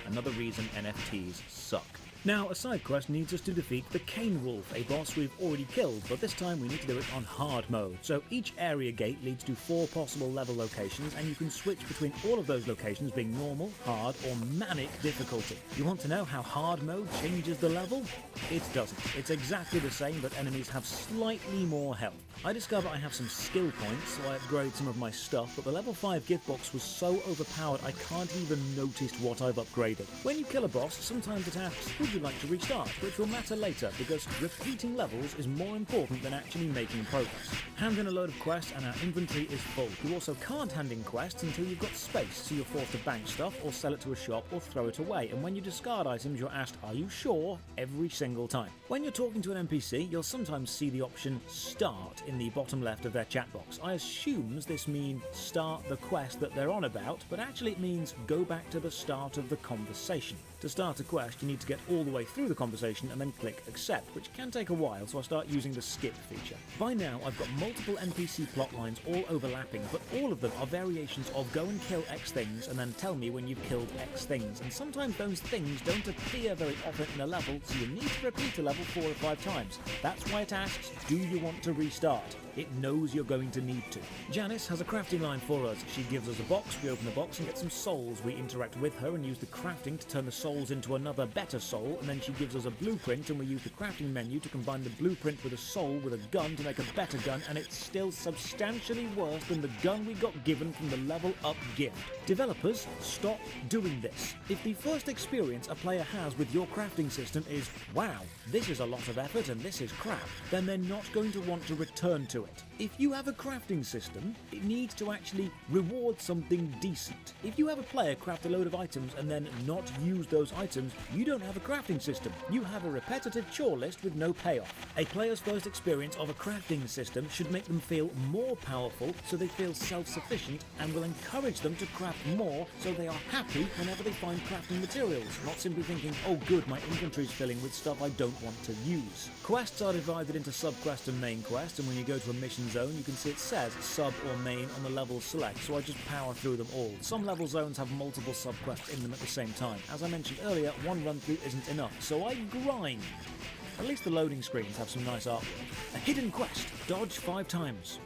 Another reason NFTs suck. Now, a side quest needs us to defeat the Cane Wolf, a boss we've already killed, but this time we need to do it on hard mode. So each area gate leads to 4 possible level locations, and you can switch between all of those locations being normal, hard, or manic difficulty. You want to know how hard mode changes the level? It doesn't. It's exactly the same, but enemies have slightly more health. I discover I have some skill points, so I upgrade some of my stuff, but the level 5 gift box was so overpowered I can't even notice what I've upgraded. When you kill a boss, sometimes it asks, would you like to restart, which will matter later because repeating levels is more important than actually making progress. Hand in a load of quests and our inventory is full. You also can't hand in quests until you've got space, so you're forced to bank stuff or sell it to a shop or throw it away, and when you discard items you're asked, are you sure, every single time. When you're talking to an NPC, you'll sometimes see the option start in the bottom left of their chat box. I assume this means start the quest that they're on about, but actually it means go back to the start of the conversation. To start a quest, you need to get all the way through the conversation and then click accept, which can take a while, so I start using the skip feature. By now, I've got multiple NPC plot lines all overlapping, but all of them are variations of go and kill X things and then tell me when you've killed X things, and sometimes those things don't appear very often in a level, so you need to repeat a level 4 or 5 times. That's why it asks, do you want to restart? It knows you're going to need to. Janice has a crafting line for us. She gives us a box, we open the box and get some souls. We interact with her and use the crafting to turn the souls into another better soul, and then she gives us a blueprint and we use the crafting menu to combine the blueprint with a soul with a gun to make a better gun, and it's still substantially worse than the gun we got given from the level up gift. Developers, stop doing this. If the first experience a player has with your crafting system is, wow, this is a lot of effort and this is crap, then they're not going to want to return to it. If you have a crafting system, it needs to actually reward something decent. If you have a player craft a load of items and then not use those items, you don't have a crafting system. You have a repetitive chore list with no payoff. A player's first experience of a crafting system should make them feel more powerful so they feel self-sufficient, and will encourage them to craft more so they are happy whenever they find crafting materials, not simply thinking, oh good, my inventory's filling with stuff I don't want to use. Quests are divided into sub-quest and main quest, and when you go to a mission zone, you can see it says sub or main on the level select, so I just power through them all. Some level zones have multiple sub-quests in them at the same time. As I mentioned earlier, one run-through isn't enough, so I grind. At least the loading screens have some nice artwork. A hidden quest, dodge 5 times.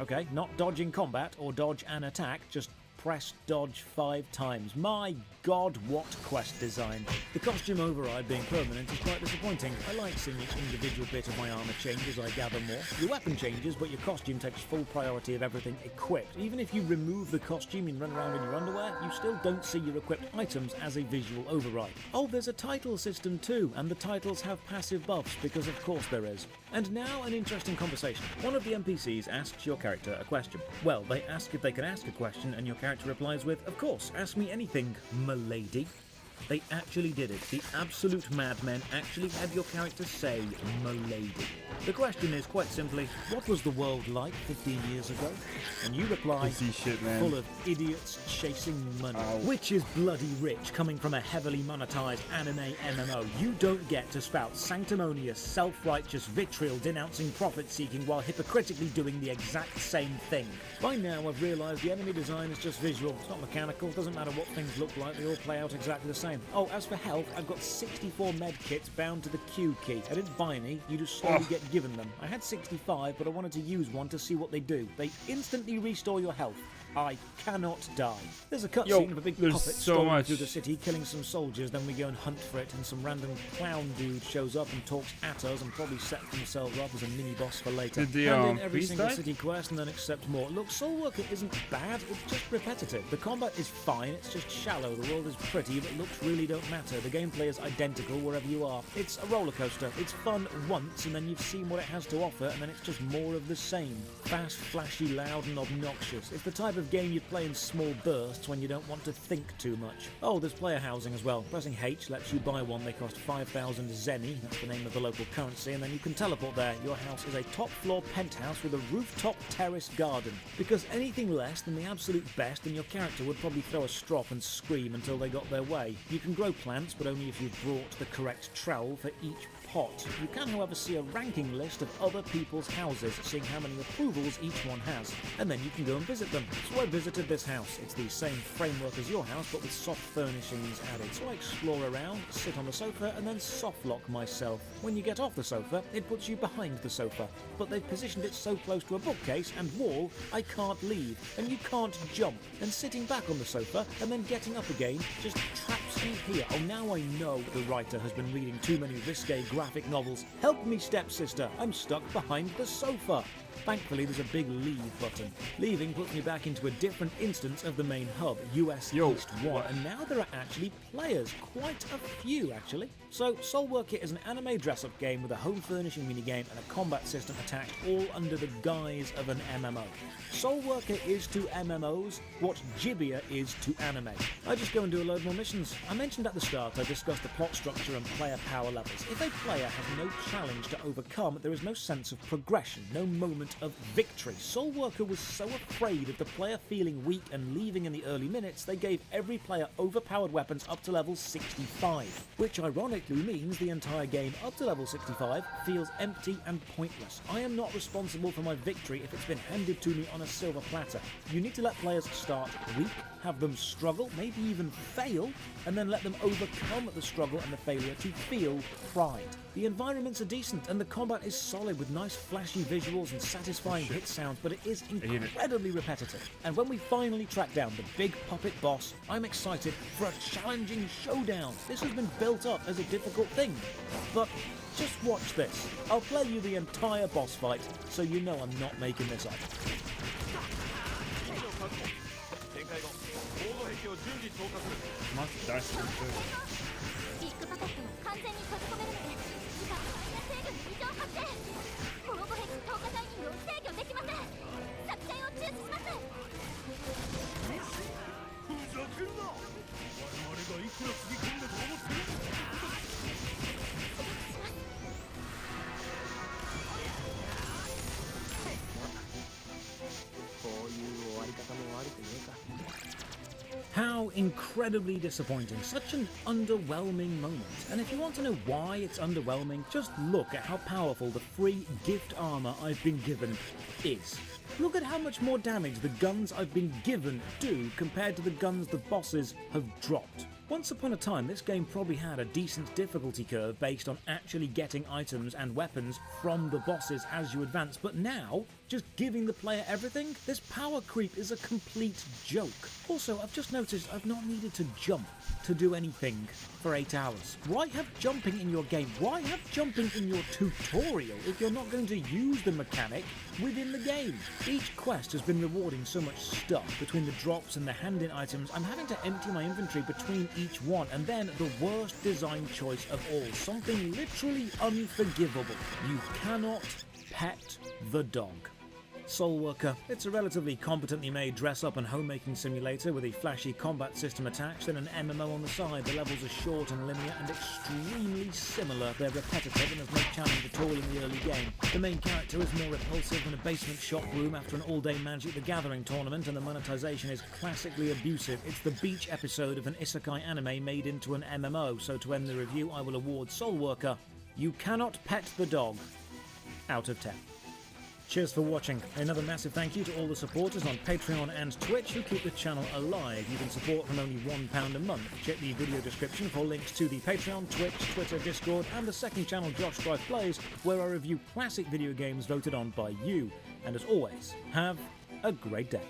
Okay, not dodge in combat or dodge an attack, just press dodge 5 times. My god, what quest design. The costume override being permanent is quite disappointing. I like seeing each individual bit of my armor change as I gather more. Your weapon changes, but your costume takes full priority of everything equipped. Even if you remove the costume and run around in your underwear, you still don't see your equipped items as a visual override. Oh, there's a title system too, and the titles have passive buffs, because of course there is. And now an interesting conversation. One of the NPCs asks your character a question. Well, they ask if they can ask a question, and your character replies with, of course, ask me anything, m'lady. They actually did it. The absolute madmen actually had your character say m'lady. The question is quite simply, what was the world like 15 years ago? And you reply, shit, man. Full of idiots chasing money. Which is bloody rich, coming from a heavily monetized anime MMO. You don't get to spout sanctimonious, self-righteous vitriol denouncing profit-seeking while hypocritically doing the exact same thing. By now I've realised the enemy design is just visual, it's not mechanical, doesn't matter what things look like, they all play out exactly the same. Oh, as for health, I've got 64 med kits bound to the Q key. I didn't buy any, you just slowly get given them. I had 65, but I wanted to use one to see what they do. They instantly restore your health. I cannot die. There's a Yo, cutscene of a big there's puppet so storming much. through the city, killing some soldiers, then we go and hunt for it, and some random clown dude shows up and talks at us and probably sets themselves up as a mini-boss for later. Did the, Hand in every priest single die? city quest and then accept more. Look, Soulworker isn't bad, it's just repetitive. The combat is fine, it's just shallow, the world is pretty, but looks really don't matter. The gameplay is identical wherever you are. It's a roller coaster. It's fun once, and then you've seen what it has to offer, and then it's just more of the same. Fast, flashy, loud, and obnoxious. It's the type of game you play in small bursts when you don't want to think too much. Oh, there's player housing as well. Pressing H lets you buy one. They cost 5,000 zenny, that's the name of the local currency, and then you can teleport there. Your house is a top-floor penthouse with a rooftop terrace garden. Because anything less than the absolute best, and your character would probably throw a strop and scream until they got their way. You can grow plants, but only if you've brought the correct trowel for each pot. You can, however, see a ranking list of other people's houses, seeing how many approvals each one has, and then you can go and visit them. So I visited this house. It's the same framework as your house, but with soft furnishings added. So I explore around, sit on the sofa, and then soft lock myself. When you get off the sofa, it puts you behind the sofa, but they've positioned it so close to a bookcase and wall, I can't leave, and you can't jump. And sitting back on the sofa, and then getting up again, just traps you here. Oh, now I know the writer has been reading too many risque graphic novels. Help me, stepsister. I'm stuck behind the sofa. Thankfully, there's a big leave button. Leaving puts me back into a different instance of the main hub, US East 1, and now there are actually players. Quite a few, actually. So, Soulworker is an anime dress-up game with a home furnishing minigame and a combat system attached, all under the guise of an MMO. Soulworker is to MMOs what Gibeah is to anime. I just go and do a load more missions. I mentioned at the start I discussed the plot structure and player power levels. If a player has no challenge to overcome, there is no sense of progression, no moment of victory. Soulworker was so afraid of the player feeling weak and leaving in the early minutes, they gave every player overpowered weapons up to level 65, which ironically means the entire game up to level 65 feels empty and pointless. I am not responsible for my victory if it's been handed to me on a silver platter. You need to let players start weak, have them struggle, maybe even fail, and then let them overcome the struggle and the failure to feel pride. The environments are decent and the combat is solid with nice flashy visuals and satisfying hit sounds, but it is incredibly repetitive. And when we finally track down the big puppet boss, I'm excited for a challenging showdown. This has been built up as a difficult thing, but just watch this. I'll play you the entire boss fight so you know I'm not making this up. Must die so good. ビッグパペットを完全に閉じ込めるので時間の間制御に異常発生防護壁透過タイミングを制御できません作戦を中止しますふざけるな我々がいくらつぎ込んだと思ってるこういう終わり方も悪くねえか How incredibly disappointing. Such an underwhelming moment. And if you want to know why it's underwhelming, just look at how powerful the free gift armor I've been given is. Look at how much more damage the guns I've been given do compared to the guns the bosses have dropped. Once upon a time, this game probably had a decent difficulty curve based on actually getting items and weapons from the bosses as you advance, but now, just giving the player everything? This power creep is a complete joke. Also, I've just noticed I've not needed to jump to do anything for 8 hours. Why have jumping in your game? Why have jumping in your tutorial if you're not going to use the mechanic within the game? Each quest has been rewarding so much stuff between the drops and the hand-in items. I'm having to empty my inventory between each one, and then the worst design choice of all, something literally unforgivable. You cannot pet the dog. Soulworker. It's a relatively competently made dress-up and homemaking simulator with a flashy combat system attached and an MMO on the side. The levels are short and linear and extremely similar. They're repetitive and there's no challenge at all in the early game. The main character is more repulsive than a basement shop room after an all-day Magic the Gathering tournament, and the monetization is classically abusive. It's the beach episode of an isekai anime made into an MMO, so to end the review I will award Soulworker You Cannot Pet the Dog out of 10. Cheers for watching. Another massive thank you to all the supporters on Patreon and Twitch who keep the channel alive. You can support from only £1 a month. Check the video description for links to the Patreon, Twitch, Twitter, Discord, and the second channel Josh Drive Plays, where I review classic video games voted on by you. And as always, have a great day.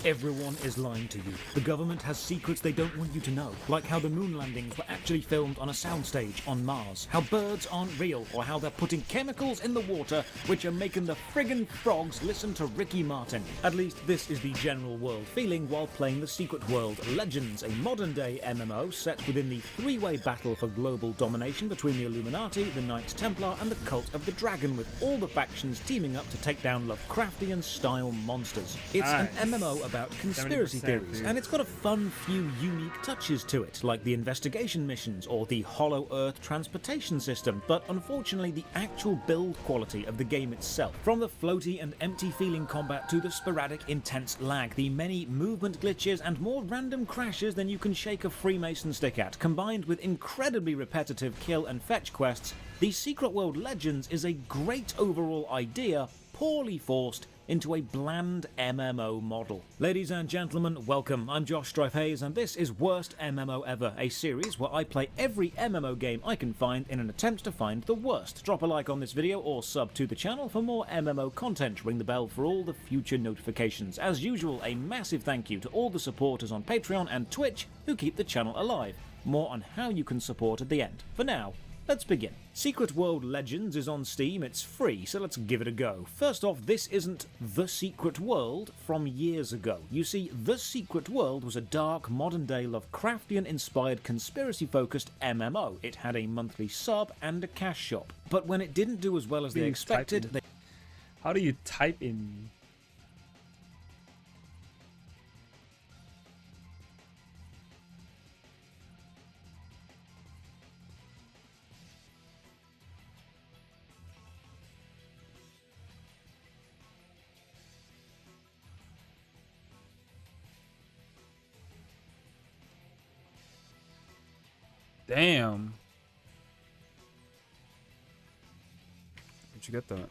Everyone is lying to you. The government has secrets they don't want you to know, like how the moon landings were actually filmed on a soundstage on Mars, how birds aren't real, or how they're putting chemicals in the water which are making the friggin' frogs listen to Ricky Martin. At least this is the general world feeling while playing the Secret World Legends, a modern-day MMO set within the three-way battle for global domination between the Illuminati, the Knights Templar, and the Cult of the Dragon, with all the factions teaming up to take down Lovecraftian-style monsters. It's an MMO about conspiracy theories, and it's got a fun few unique touches to it, like the investigation missions or the Hollow Earth transportation system, but unfortunately the actual build quality of the game itself, from the floaty and empty feeling combat to the sporadic intense lag, the many movement glitches and more random crashes than you can shake a Freemason stick at, combined with incredibly repetitive kill and fetch quests, the Secret World Legends is a great overall idea, poorly forced into a bland MMO model. Ladies and gentlemen, welcome. I'm Josh Strife-Hayes, and this is Worst MMO Ever, a series where I play every MMO game I can find in an attempt to find the worst. Drop a like on this video or sub to the channel for more MMO content. Ring the bell for all the future notifications. As usual, a massive thank you to all the supporters on Patreon and Twitch who keep the channel alive. More on how you can support at the end. For now, let's begin. Secret World Legends is on Steam, it's free, so let's give it a go. First off, this isn't The Secret World from years ago. You see, The Secret World was a dark, modern-day Lovecraftian-inspired, conspiracy-focused MMO. It had a monthly sub and a cash shop. But when it didn't do as well as they expected, How do you type in? Damn. Where'd you get that?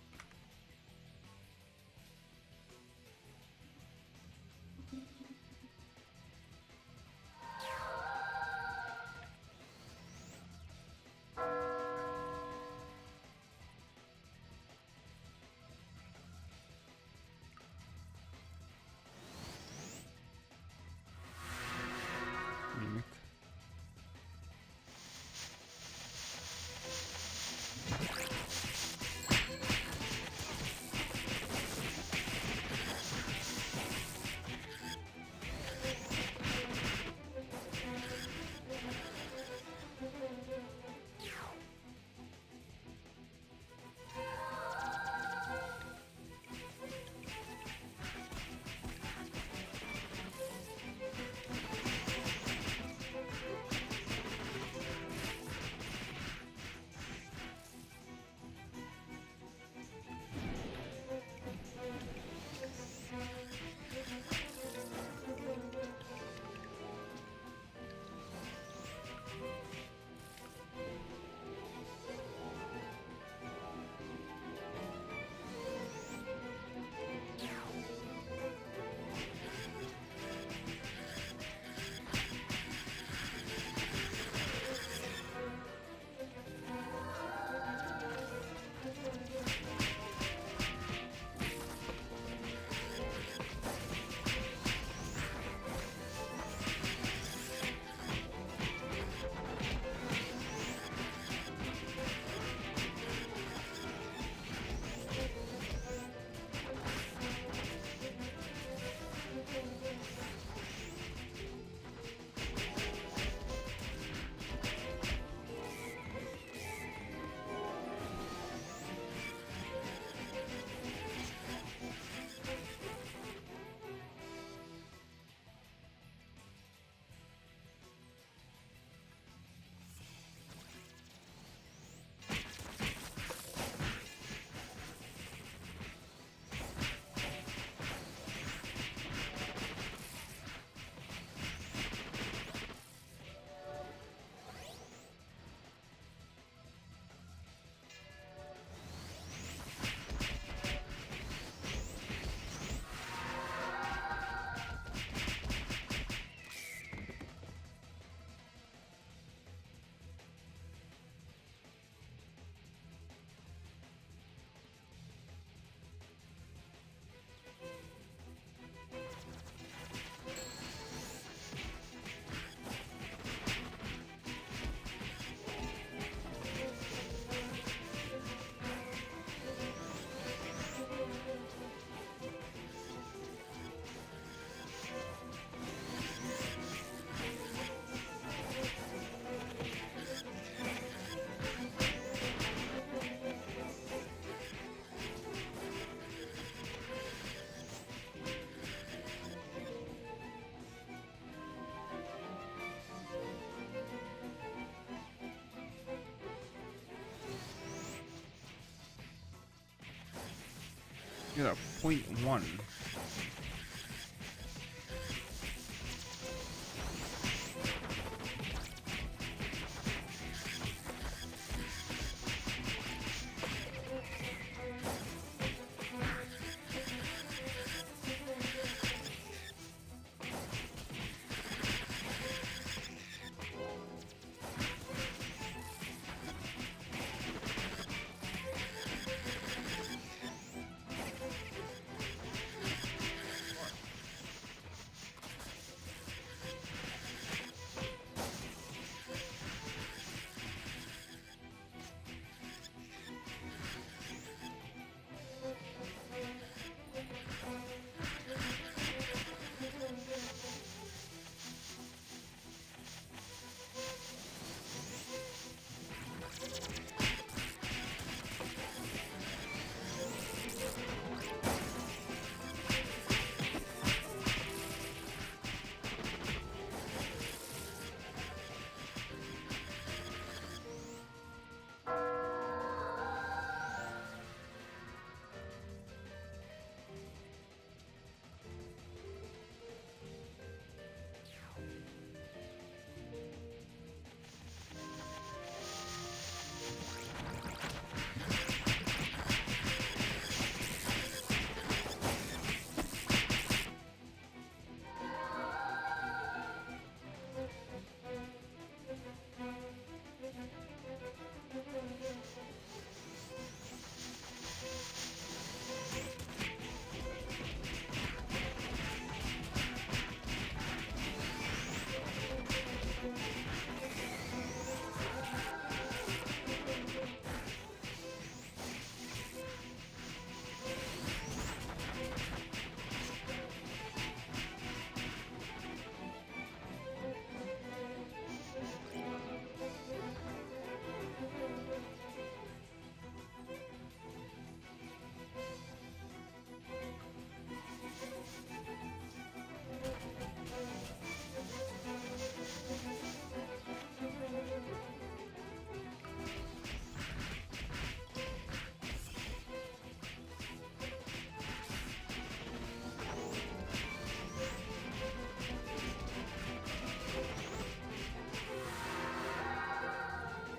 Get a 0.1.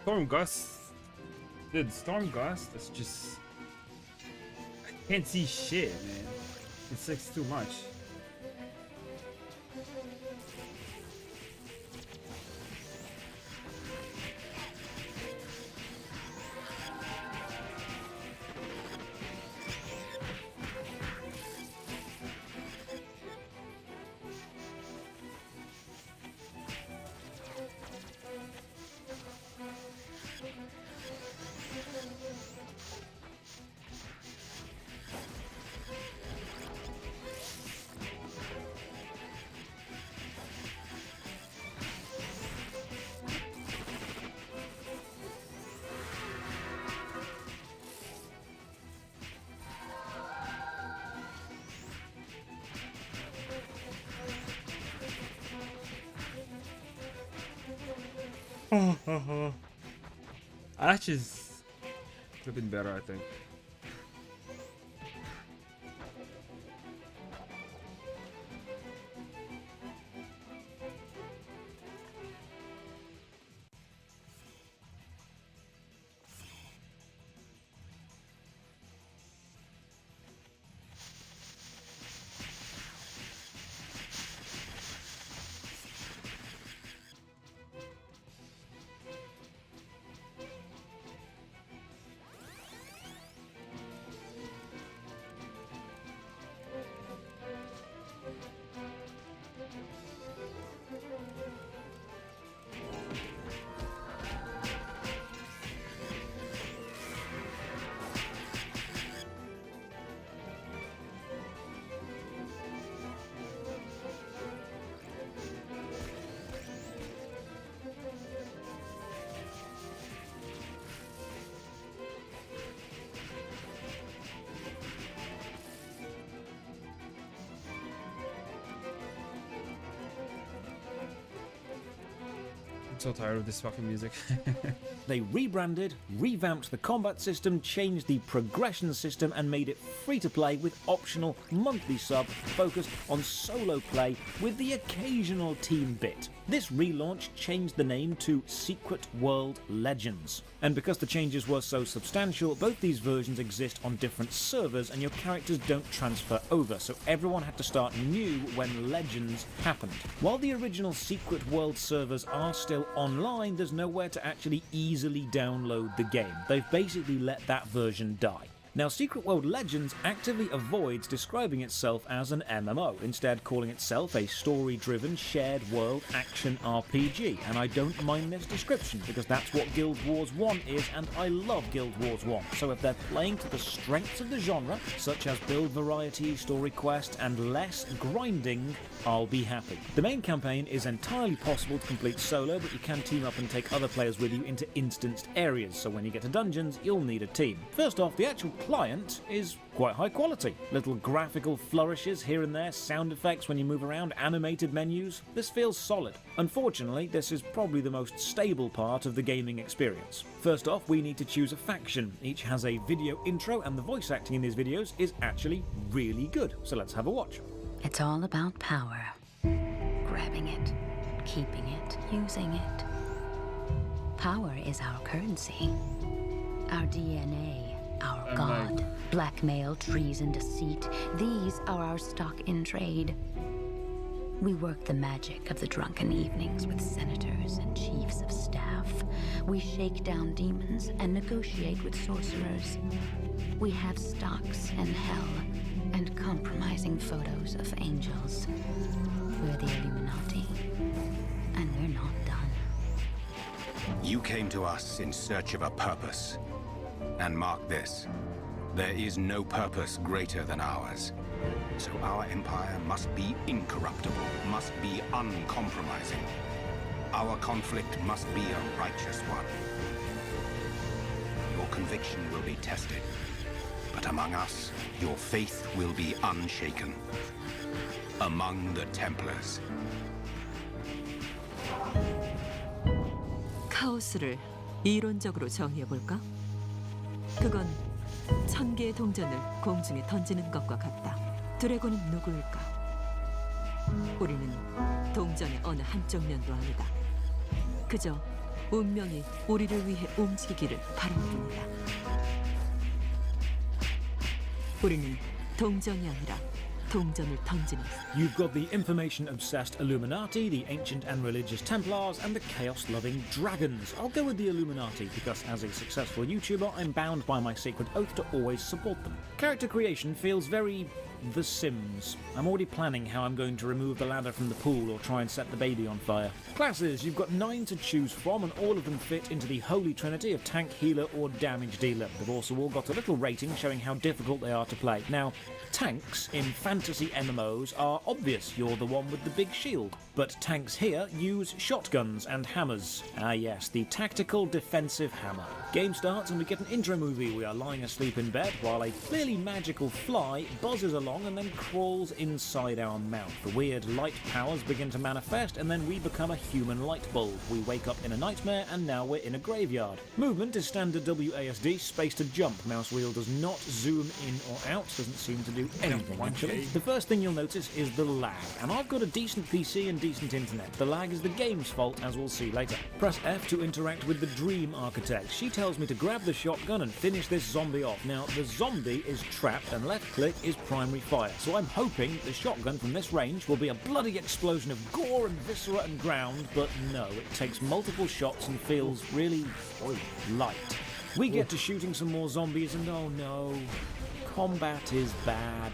Storm Gust. Dude, Storm Gust is just... I can't see shit, man. It's like too much. Ashes could have been better, I think. so tired of this fucking music. They rebranded, revamped the combat system, changed the progression system, and made it free to play with optional monthly sub focused on solo play with the occasional team bit. This relaunch changed the name to Secret World Legends. And because the changes were so substantial, both these versions exist on different servers and your characters don't transfer over, so everyone had to start new when Legends happened. While the original Secret World servers are still online, there's nowhere to actually easily download the game. They've basically let that version die. Now, Secret World Legends actively avoids describing itself as an MMO, instead calling itself a story-driven, shared world action RPG, and I don't mind this description, because that's what Guild Wars 1 is, and I love Guild Wars 1, so if they're playing to the strengths of the genre, such as build variety, story quest, and less grinding, I'll be happy. The main campaign is entirely possible to complete solo, but you can team up and take other players with you into instanced areas, so when you get to dungeons, you'll need a team. First off, the actual client is quite high quality. Little graphical flourishes here and there, sound effects when you move around, animated menus. This feels solid. Unfortunately, this is probably the most stable part of the gaming experience. First off, we need to choose a faction. Each has a video intro, and the voice acting in these videos is actually really good. So let's have a watch. It's all about power. Grabbing it, keeping it, using it. Power is our currency. Our DNA. Our god. Blackmail, treason, deceit. These are our stock in trade. We work the magic of the drunken evenings with senators and chiefs of staff. We shake down demons and negotiate with sorcerers. We have stocks in hell and compromising photos of angels. We're the Illuminati, and we're not done. You came to us in search of a purpose. And mark this, there is no purpose greater than ours. So our empire must be incorruptible, must be uncompromising. Our conflict must be a righteous one. Your conviction will be tested, but among us, your faith will be unshaken. Among the Templars. 카오스를 이론적으로 정의해볼까? 그건 1000개의 동전을 공중에 던지는 것과 같다. 드래곤은 누구일까? 우리는 동전의 어느 한쪽 면도 아니다. 그저 운명이 우리를 위해 움직이기를 바랄 뿐이다. 우리는 동전이 아니라 동전을 던지는. You've got the information-obsessed Illuminati, the ancient and religious Templars, and the chaos-loving dragons. I'll go with the Illuminati because as a successful YouTuber, I'm bound by my sacred oath to always support them. Character creation feels very The Sims. I'm already planning how I'm going to remove the ladder from the pool or try and set the baby on fire. Classes, you've got 9 to choose from and all of them fit into the holy trinity of tank, healer or damage dealer. They've also all got a little rating showing how difficult they are to play. Now, tanks in fantasy MMOs are obvious, you're the one with the big shield. But tanks here use shotguns and hammers. Ah yes, the tactical defensive hammer. Game starts and we get an intro movie. We are lying asleep in bed while a clearly magical fly buzzes along and then crawls inside our mouth. The weird light powers begin to manifest and then we become a human light bulb. We wake up in a nightmare and now we're in a graveyard. Movement is standard WASD, space to jump. Mouse wheel does not zoom in or out, doesn't seem to do anything actually. The first thing you'll notice is the lag, and I've got a decent PC and decent internet. The lag is the game's fault, as we'll see later. Press F to interact with the Dream Architect. She tells me to grab the shotgun and finish this zombie off. Now, the zombie is trapped and left click is primary fire, so I'm hoping the shotgun from this range will be a bloody explosion of gore and viscera and ground, but no, it takes multiple shots and feels really light. We get to shooting some more zombies and oh no, combat is bad.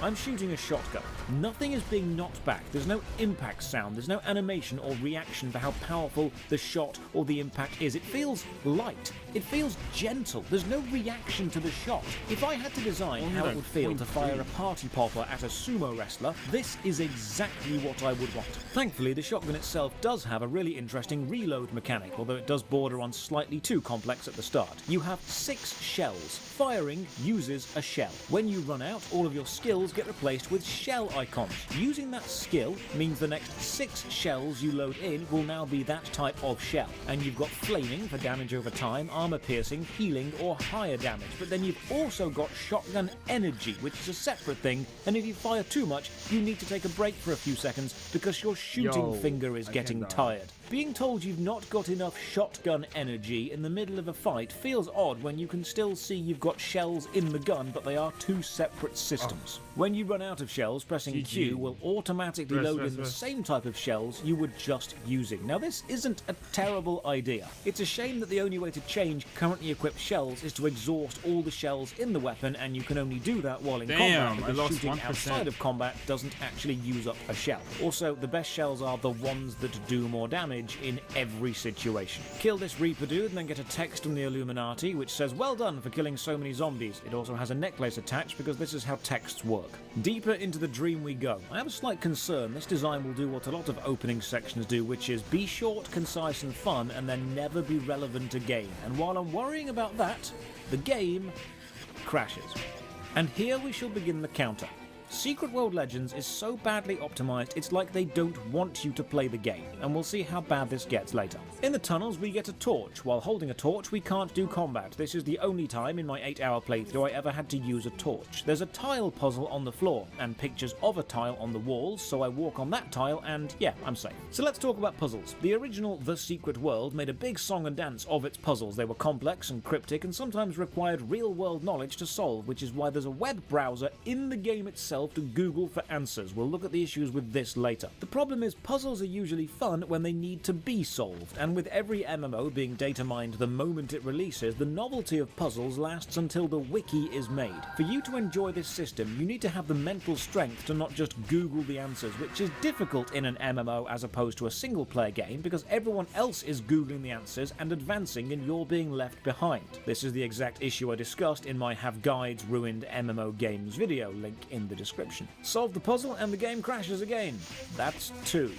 I'm shooting a shotgun. Nothing is being knocked back. There's no impact sound. There's no animation or reaction for how powerful the shot or the impact is. It feels light. It feels gentle. There's no reaction to the shot. If I had to design how it would feel to fire a party popper at a sumo wrestler, this is exactly what I would want. Thankfully, the shotgun itself does have a really interesting reload mechanic, although it does border on slightly too complex at the start. You have 6 shells. Firing uses a shell. When you run out, all of your skills get replaced with shell icons. Using that skill means the next 6 shells you load in will now be that type of shell. And you've got flaming for damage over time, armor piercing, healing, or higher damage. But then you've also got shotgun energy, which is a separate thing, and if you fire too much, you need to take a break for a few seconds because your shooting finger is getting tired. Being told you've not got enough shotgun energy in the middle of a fight feels odd when you can still see you've got shells in the gun, but they are 2 separate systems. When you run out of shells, pressing Q will automatically load in the same type of shells you were just using. Now this isn't a terrible idea. It's a shame that the only way to change currently equipped shells is to exhaust all the shells in the weapon, and you can only do that while in combat because shooting outside of combat doesn't actually use up a shell. Also, the best shells are the ones that do more damage in every situation. Kill this Reaper dude and then get a text from the Illuminati which says, "Well done for killing so many zombies." It also has a necklace attached because this is how texts work. Deeper into the dream we go. I have a slight concern this design will do what a lot of opening sections do, which is be short, concise and fun and then never be relevant again. And while I'm worrying about that, the game crashes. And here we shall begin the counter. Secret World Legends is so badly optimized it's like they don't want you to play the game, and we'll see how bad this gets later. In the tunnels we get a torch. While holding a torch we can't do combat. This is the only time in my 8-hour playthrough I ever had to use a torch. There's a tile puzzle on the floor, and pictures of a tile on the walls, so I walk on that tile and yeah, I'm safe. So let's talk about puzzles. The original The Secret World made a big song and dance of its puzzles. They were complex and cryptic and sometimes required real-world knowledge to solve, which is why there's a web browser in the game itself to Google for answers. We'll look at the issues with this later. The problem is puzzles are usually fun when they need to be solved, and with every MMO being data mined the moment it releases, the novelty of puzzles lasts until the wiki is made. For you to enjoy this system, you need to have the mental strength to not just Google the answers, which is difficult in an MMO as opposed to a single-player game because everyone else is Googling the answers and advancing and you're being left behind. This is the exact issue I discussed in my Have Guides Ruined MMO Games video, link in the description. Solve the puzzle and the game crashes again. That's 2.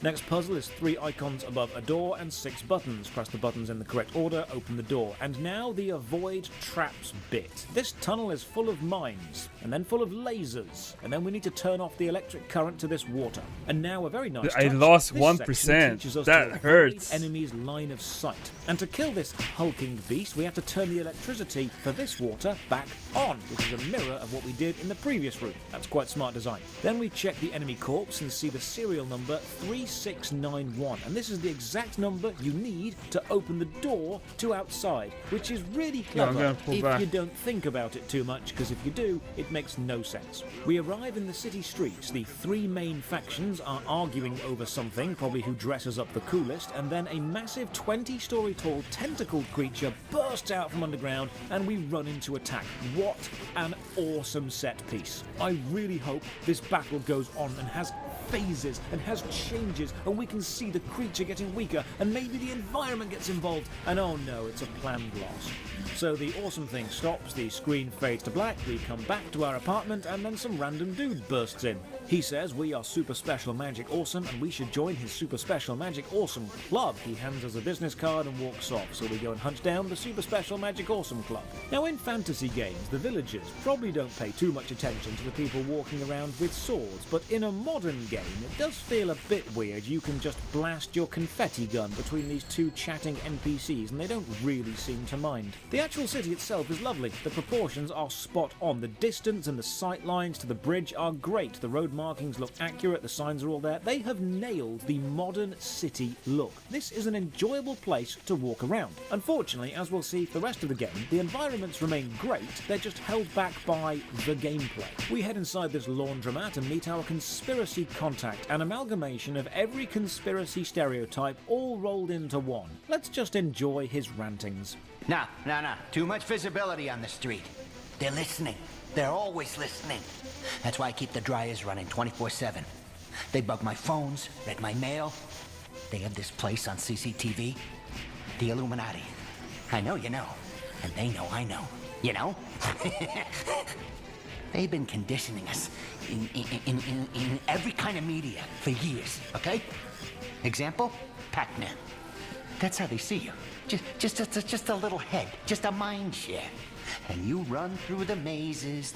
Next puzzle is 3 icons above a door and 6 buttons. Press the buttons in the correct order, open the door. And now the avoid traps bit. This tunnel is full of mines, and then full of lasers, and then we need to turn off the electric current to this water. And now a very nice touch. I lost This 1%. section teaches us That to avoid hurts. enemies' line of sight. And to kill this hulking beast, we have to turn the electricity for this water back on, which is a mirror of what we did in the previous room. That's quite smart design. Then we check the enemy corpse and see the serial number 3691, and this is the exact number you need to open the door to outside, which is really clever if you don't think about it too much, because if you do, it makes no sense. We arrive in the city streets. The 3 main factions are arguing over something, probably who dresses up the coolest, and then a massive 20-story tall tentacled creature bursts out from underground and we run into attack. What an awesome set piece. I really hope this battle goes on and has phases and has changes, and we can see the creature getting weaker, and maybe the environment gets involved, and oh no, it's a planned loss. So the awesome thing stops, the screen fades to black, we come back to our apartment, and then some random dude bursts in. He says we are Super Special Magic Awesome and we should join his Super Special Magic Awesome Club. He hands us a business card and walks off, so we go and hunt down the Super Special Magic Awesome Club. Now in fantasy games, the villagers probably don't pay too much attention to the people walking around with swords, but in a modern game it does feel a bit weird. You can just blast your confetti gun between these 2 chatting NPCs and they don't really seem to mind. The actual city itself is lovely. The proportions are spot on. The distance and the sight lines to the bridge are great. The road markings look accurate, the signs are all there. They have nailed the modern city look. This is an enjoyable place to walk around. Unfortunately, as we'll see for the rest of the game, the environments remain great, they're just held back by the gameplay. We head inside this laundromat and meet our conspiracy contact, an amalgamation of every conspiracy stereotype all rolled into one. Let's just enjoy his rantings. No. Too much visibility on the street. They're listening. They're always listening. That's why I keep the dryers running 24/7. They bug my phones, read my mail. They have this place on CCTV. The Illuminati. I know you know. And they know I know. You know? They've been conditioning us in every kind of media for years, okay? Example? Pac-Man. That's how they see you. Just a little head. Just a mind share. and you run through the mazes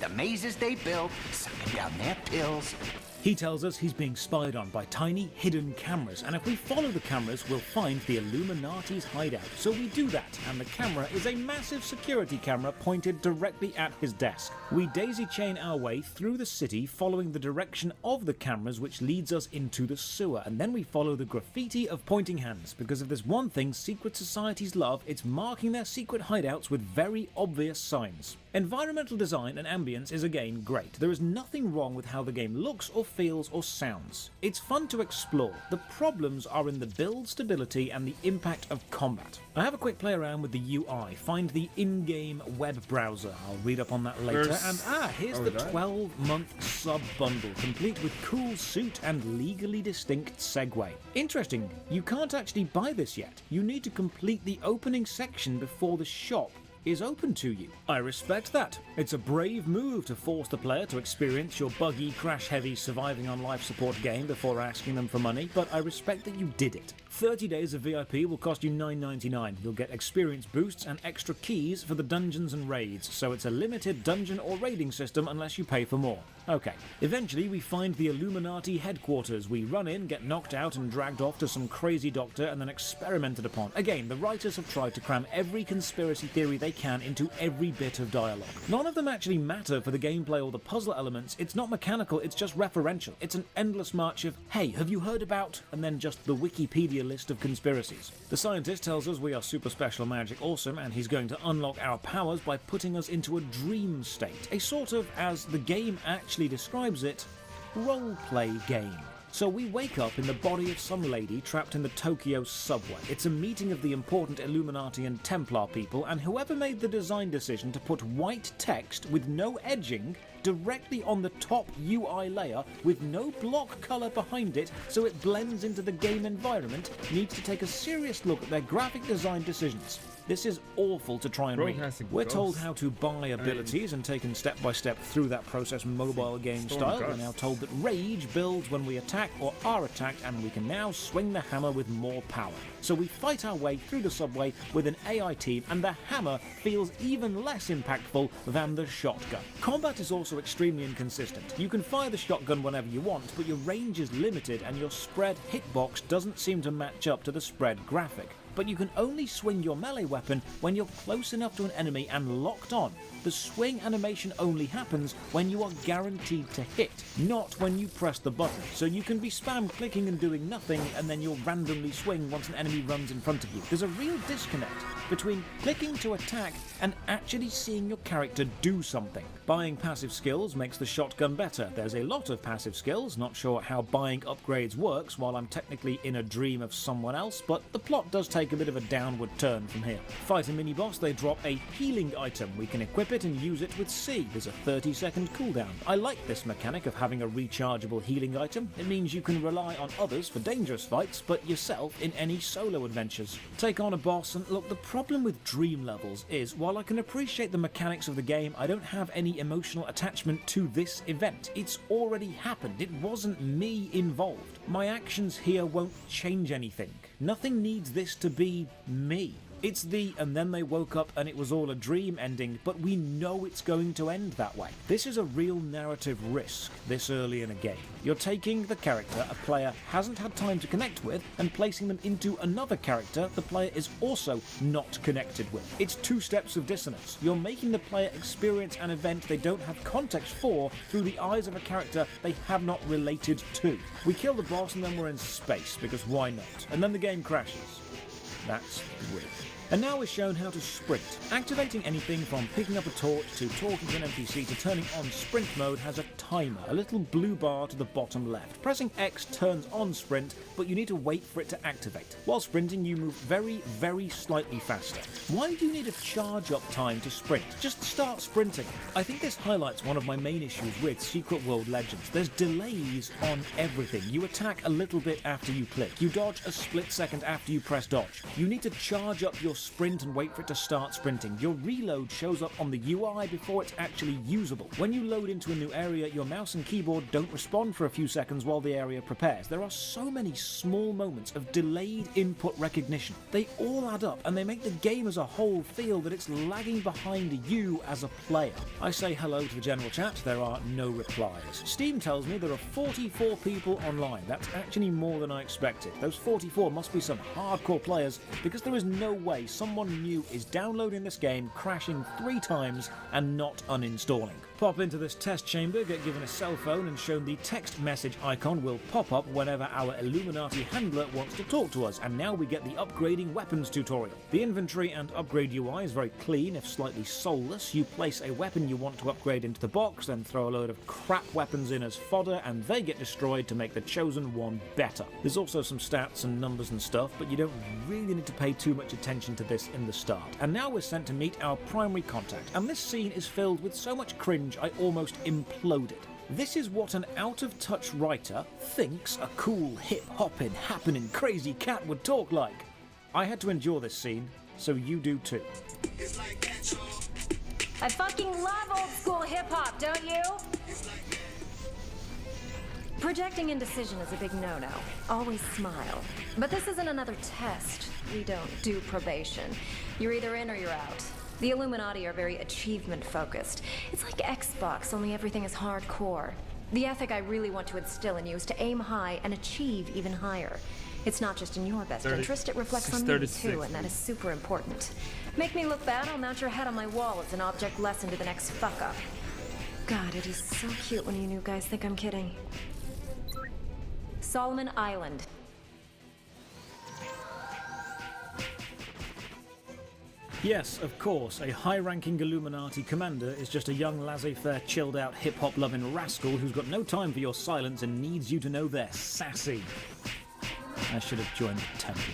they built, sucking down their pills. He tells us he's being spied on by tiny, hidden cameras, and if we follow the cameras, we'll find the Illuminati's hideout. So we do that, and the camera is a massive security camera pointed directly at his desk. We daisy-chain our way through the city, following the direction of the cameras, which leads us into the sewer, and then we follow the graffiti of pointing hands, because if there's one thing secret societies love, it's marking their secret hideouts with very obvious signs. Environmental design and ambience is again great. There is nothing wrong with how the game looks or feels or sounds. It's fun to explore. The problems are in the build stability and the impact of combat. I have a quick play around with the UI, find the in-game web browser. I'll read up on that later. And here's the 12-month sub-bundle, complete with cool suit and legally distinct segue. Interesting, you can't actually buy this yet. You need to complete the opening section before the shop is open to you. I respect that. It's a brave move to force the player to experience your buggy, crash-heavy, surviving on life support game before asking them for money, but I respect that you did it. 30 days of VIP will cost you $9.99. You'll get experience boosts and extra keys for the dungeons and raids, so it's a limited dungeon or raiding system unless you pay for more. Okay, eventually we find the Illuminati headquarters. We run in, get knocked out and dragged off to some crazy doctor and then experimented upon. Again, the writers have tried to cram every conspiracy theory they can into every bit of dialogue. None of them actually matter for the gameplay or the puzzle elements. It's not mechanical, it's just referential. It's an endless march of, hey, have you heard about, and then just the Wikipedia list of conspiracies. The scientist tells us we are super special magic awesome, and he's going to unlock our powers by putting us into a dream state. A sort of, as the game actually describes it, role-play game. So we wake up in the body of some lady trapped in the Tokyo subway. It's a meeting of the important Illuminati and Templar people, and whoever made the design decision to put white text with no edging directly on the top UI layer with no block color behind it so it blends into the game environment needs to take a serious look at their graphic design decisions. This is awful to try and read. We're told how to buy abilities and taken step by step through that process mobile game style. We're now told that rage builds when we attack or are attacked, and we can now swing the hammer with more power. So we fight our way through the subway with an AI team, and the hammer feels even less impactful than the shotgun. Combat is also extremely inconsistent. You can fire the shotgun whenever you want, but your range is limited and your spread hitbox doesn't seem to match up to the spread graphic. But you can only swing your melee weapon when you're close enough to an enemy and locked on. The swing animation only happens when you are guaranteed to hit, not when you press the button. So you can be spam clicking and doing nothing, and then you'll randomly swing once an enemy runs in front of you. There's a real disconnect between clicking to attack and actually seeing your character do something. Buying passive skills makes the shotgun better. There's a lot of passive skills, not sure how buying upgrades works while I'm technically in a dream of someone else, but the plot does take a bit of a downward turn from here. Fight a mini-boss, they drop a healing item. We can equip it and use it with C. There's a 30-second cooldown. I like this mechanic of having a rechargeable healing item. It means you can rely on others for dangerous fights, but yourself in any solo adventures. Take on a boss, and look, the problem with dream levels is, while I can appreciate the mechanics of the game, I don't have any emotional attachment to this event. It's already happened. It wasn't me involved. My actions here won't change anything. Nothing needs this to be me. It's the and then they woke up and it was all a dream ending, but we know it's going to end that way. This is a real narrative risk this early in a game. You're taking the character a player hasn't had time to connect with and placing them into another character the player is also not connected with. It's two steps of dissonance. You're making the player experience an event they don't have context for through the eyes of a character they have not related to. We kill the boss and then we're in space, because why not? And then the game crashes. That's weird. And now we're shown how to sprint. Activating anything from picking up a torch to talking to an NPC to turning on sprint mode has a timer, a little blue bar to the bottom left. Pressing X turns on sprint, but you need to wait for it to activate. While sprinting, you move very, very slightly faster. Why do you need a charge up time to sprint? Just start sprinting. I think this highlights one of my main issues with Secret World Legends. There's delays on everything. You attack a little bit after you click. You dodge a split second after you press dodge. You need to charge up your your sprint and wait for it to start sprinting. Your reload shows up on the UI before it's actually usable. When you load into a new area, your mouse and keyboard don't respond for a few seconds while the area prepares. There are so many small moments of delayed input recognition. They all add up and they make the game as a whole feel that it's lagging behind you as a player. I say hello to the general chat, there are no replies. Steam tells me there are 44 people online. That's actually more than I expected. Those 44 must be some hardcore players, because there is no way someone new is downloading this game, crashing 3 times and not uninstalling. Pop into this test chamber, get given a cell phone and shown the text message icon will pop up whenever our Illuminati handler wants to talk to us, and now we get the upgrading weapons tutorial. The inventory and upgrade UI is very clean, if slightly soulless. You place a weapon you want to upgrade into the box, then throw a load of crap weapons in as fodder, and they get destroyed to make the chosen one better. There's also some stats and numbers and stuff, but you don't really need to pay too much attention to this in the start. And now we're sent to meet our primary contact, and this scene is filled with so much cringe I almost imploded. This is what an out-of-touch writer thinks a cool, hip-hopping, happening, crazy cat would talk like. I had to endure this scene, so you do too. I fucking love old school hip-hop, don't you? Projecting indecision is a big no-no. Always smile. But this isn't another test. We don't do probation. You're either in or you're out. The Illuminati are very achievement-focused. It's like Xbox, only everything is hardcore. The ethic I really want to instill in you is to aim high and achieve even higher. It's not just in your best interest, it reflects on me too, and that is super important. Make me look bad, I'll mount your head on my wall as an object lesson to the next fuck-up. God, it is so cute when you new guys think I'm kidding. Solomon Island. Yes, of course, a high-ranking Illuminati commander is just a young laissez-faire, chilled-out, hip-hop-loving rascal who's got no time for your silence and needs you to know they're sassy. I should have joined the Templars.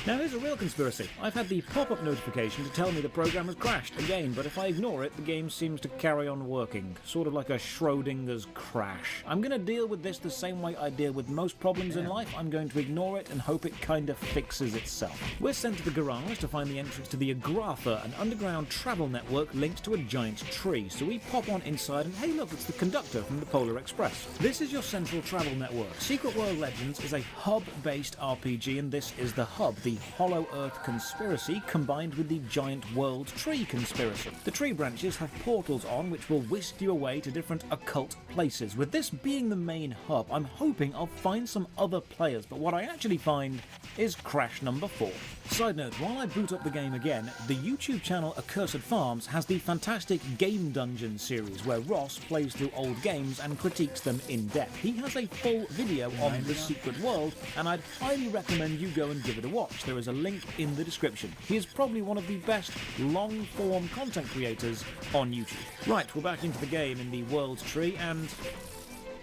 Now here's a real conspiracy. I've had the pop-up notification to tell me the program has crashed again, but if I ignore it, the game seems to carry on working. Sort of like a Schrodinger's crash. I'm going to deal with this the same way I deal with most problems in life. I'm going to ignore it and hope it kind of fixes itself. We're sent to the garage to find the entrance to the Agrapha, an underground travel network linked to a giant tree. So we pop on inside and hey look, it's the conductor from the Polar Express. This is your central travel network. Secret World Legends is a hub-based RPG, and this is the hub, the Hollow Earth Conspiracy combined with the Giant World Tree Conspiracy. The tree branches have portals on which will whisk you away to different occult places. With this being the main hub, I'm hoping I'll find some other players, but what I actually find is crash number 4. Side note, while I boot up the game again, the YouTube channel Accursed Farms has the fantastic Game Dungeon series where Ross plays through old games and critiques them in depth. He has a full video on the Secret World, and I'd highly recommend you go and give it a watch. There is a link in the description. He is probably one of the best long-form content creators on YouTube. Right, we're back into the game in the World Tree, and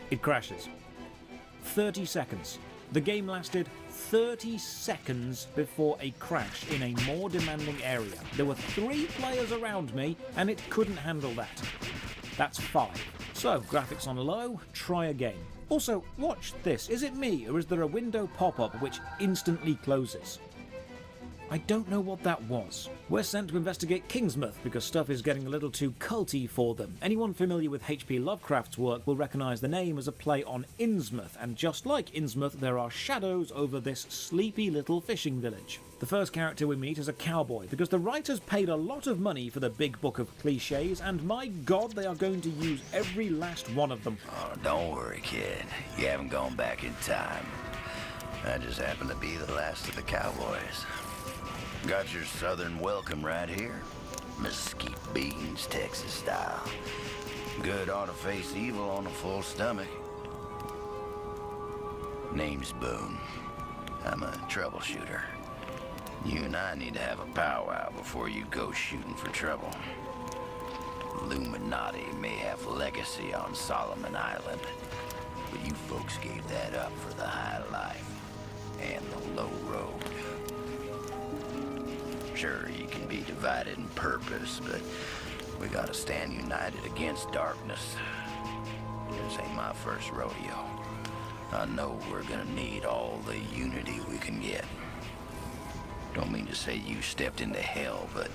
it crashes. 30 seconds. The game lasted 30 seconds before a crash in a more demanding area. There were 3 players around me, and it couldn't handle that. That's 5. So, graphics on low, try again. Also, watch this. Is it me, or is there a window pop-up which instantly closes? I don't know what that was. We're sent to investigate Kingsmouth because stuff is getting a little too culty for them. Anyone familiar with H.P. Lovecraft's work will recognise the name as a play on Innsmouth, and just like Innsmouth, there are shadows over this sleepy little fishing village. The first character we meet is a cowboy, because the writers paid a lot of money for the big book of cliches, and my god, they are going to use every last one of them. Oh, don't worry, kid. You haven't gone back in time. I just happen to be the last of the cowboys. Got your southern welcome right here. Mesquite beans, Texas style. Good ought to face evil on a full stomach. Name's Boone. I'm a troubleshooter. You and I need to have a powwow before you go shooting for trouble. Illuminati may have legacy on Solomon Island, but you folks gave that up for the high life and the low road. Sure, you can be divided in purpose, but we gotta stand united against darkness. This ain't my first rodeo. I know we're gonna need all the unity we can get. Don't mean to say you stepped into hell, but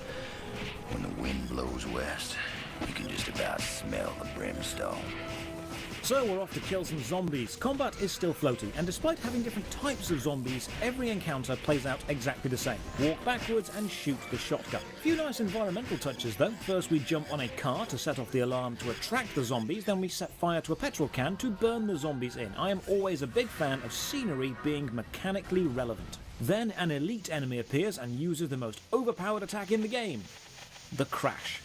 when the wind blows west, you can just about smell the brimstone. So we're off to kill some zombies. Combat is still floating, and despite having different types of zombies, every encounter plays out exactly the same. Walk backwards and shoot the shotgun. A few nice environmental touches though. First we jump on a car to set off the alarm to attract the zombies, then we set fire to a petrol can to burn the zombies in. I am always a big fan of scenery being mechanically relevant. Then an elite enemy appears and uses the most overpowered attack in the game. The crash.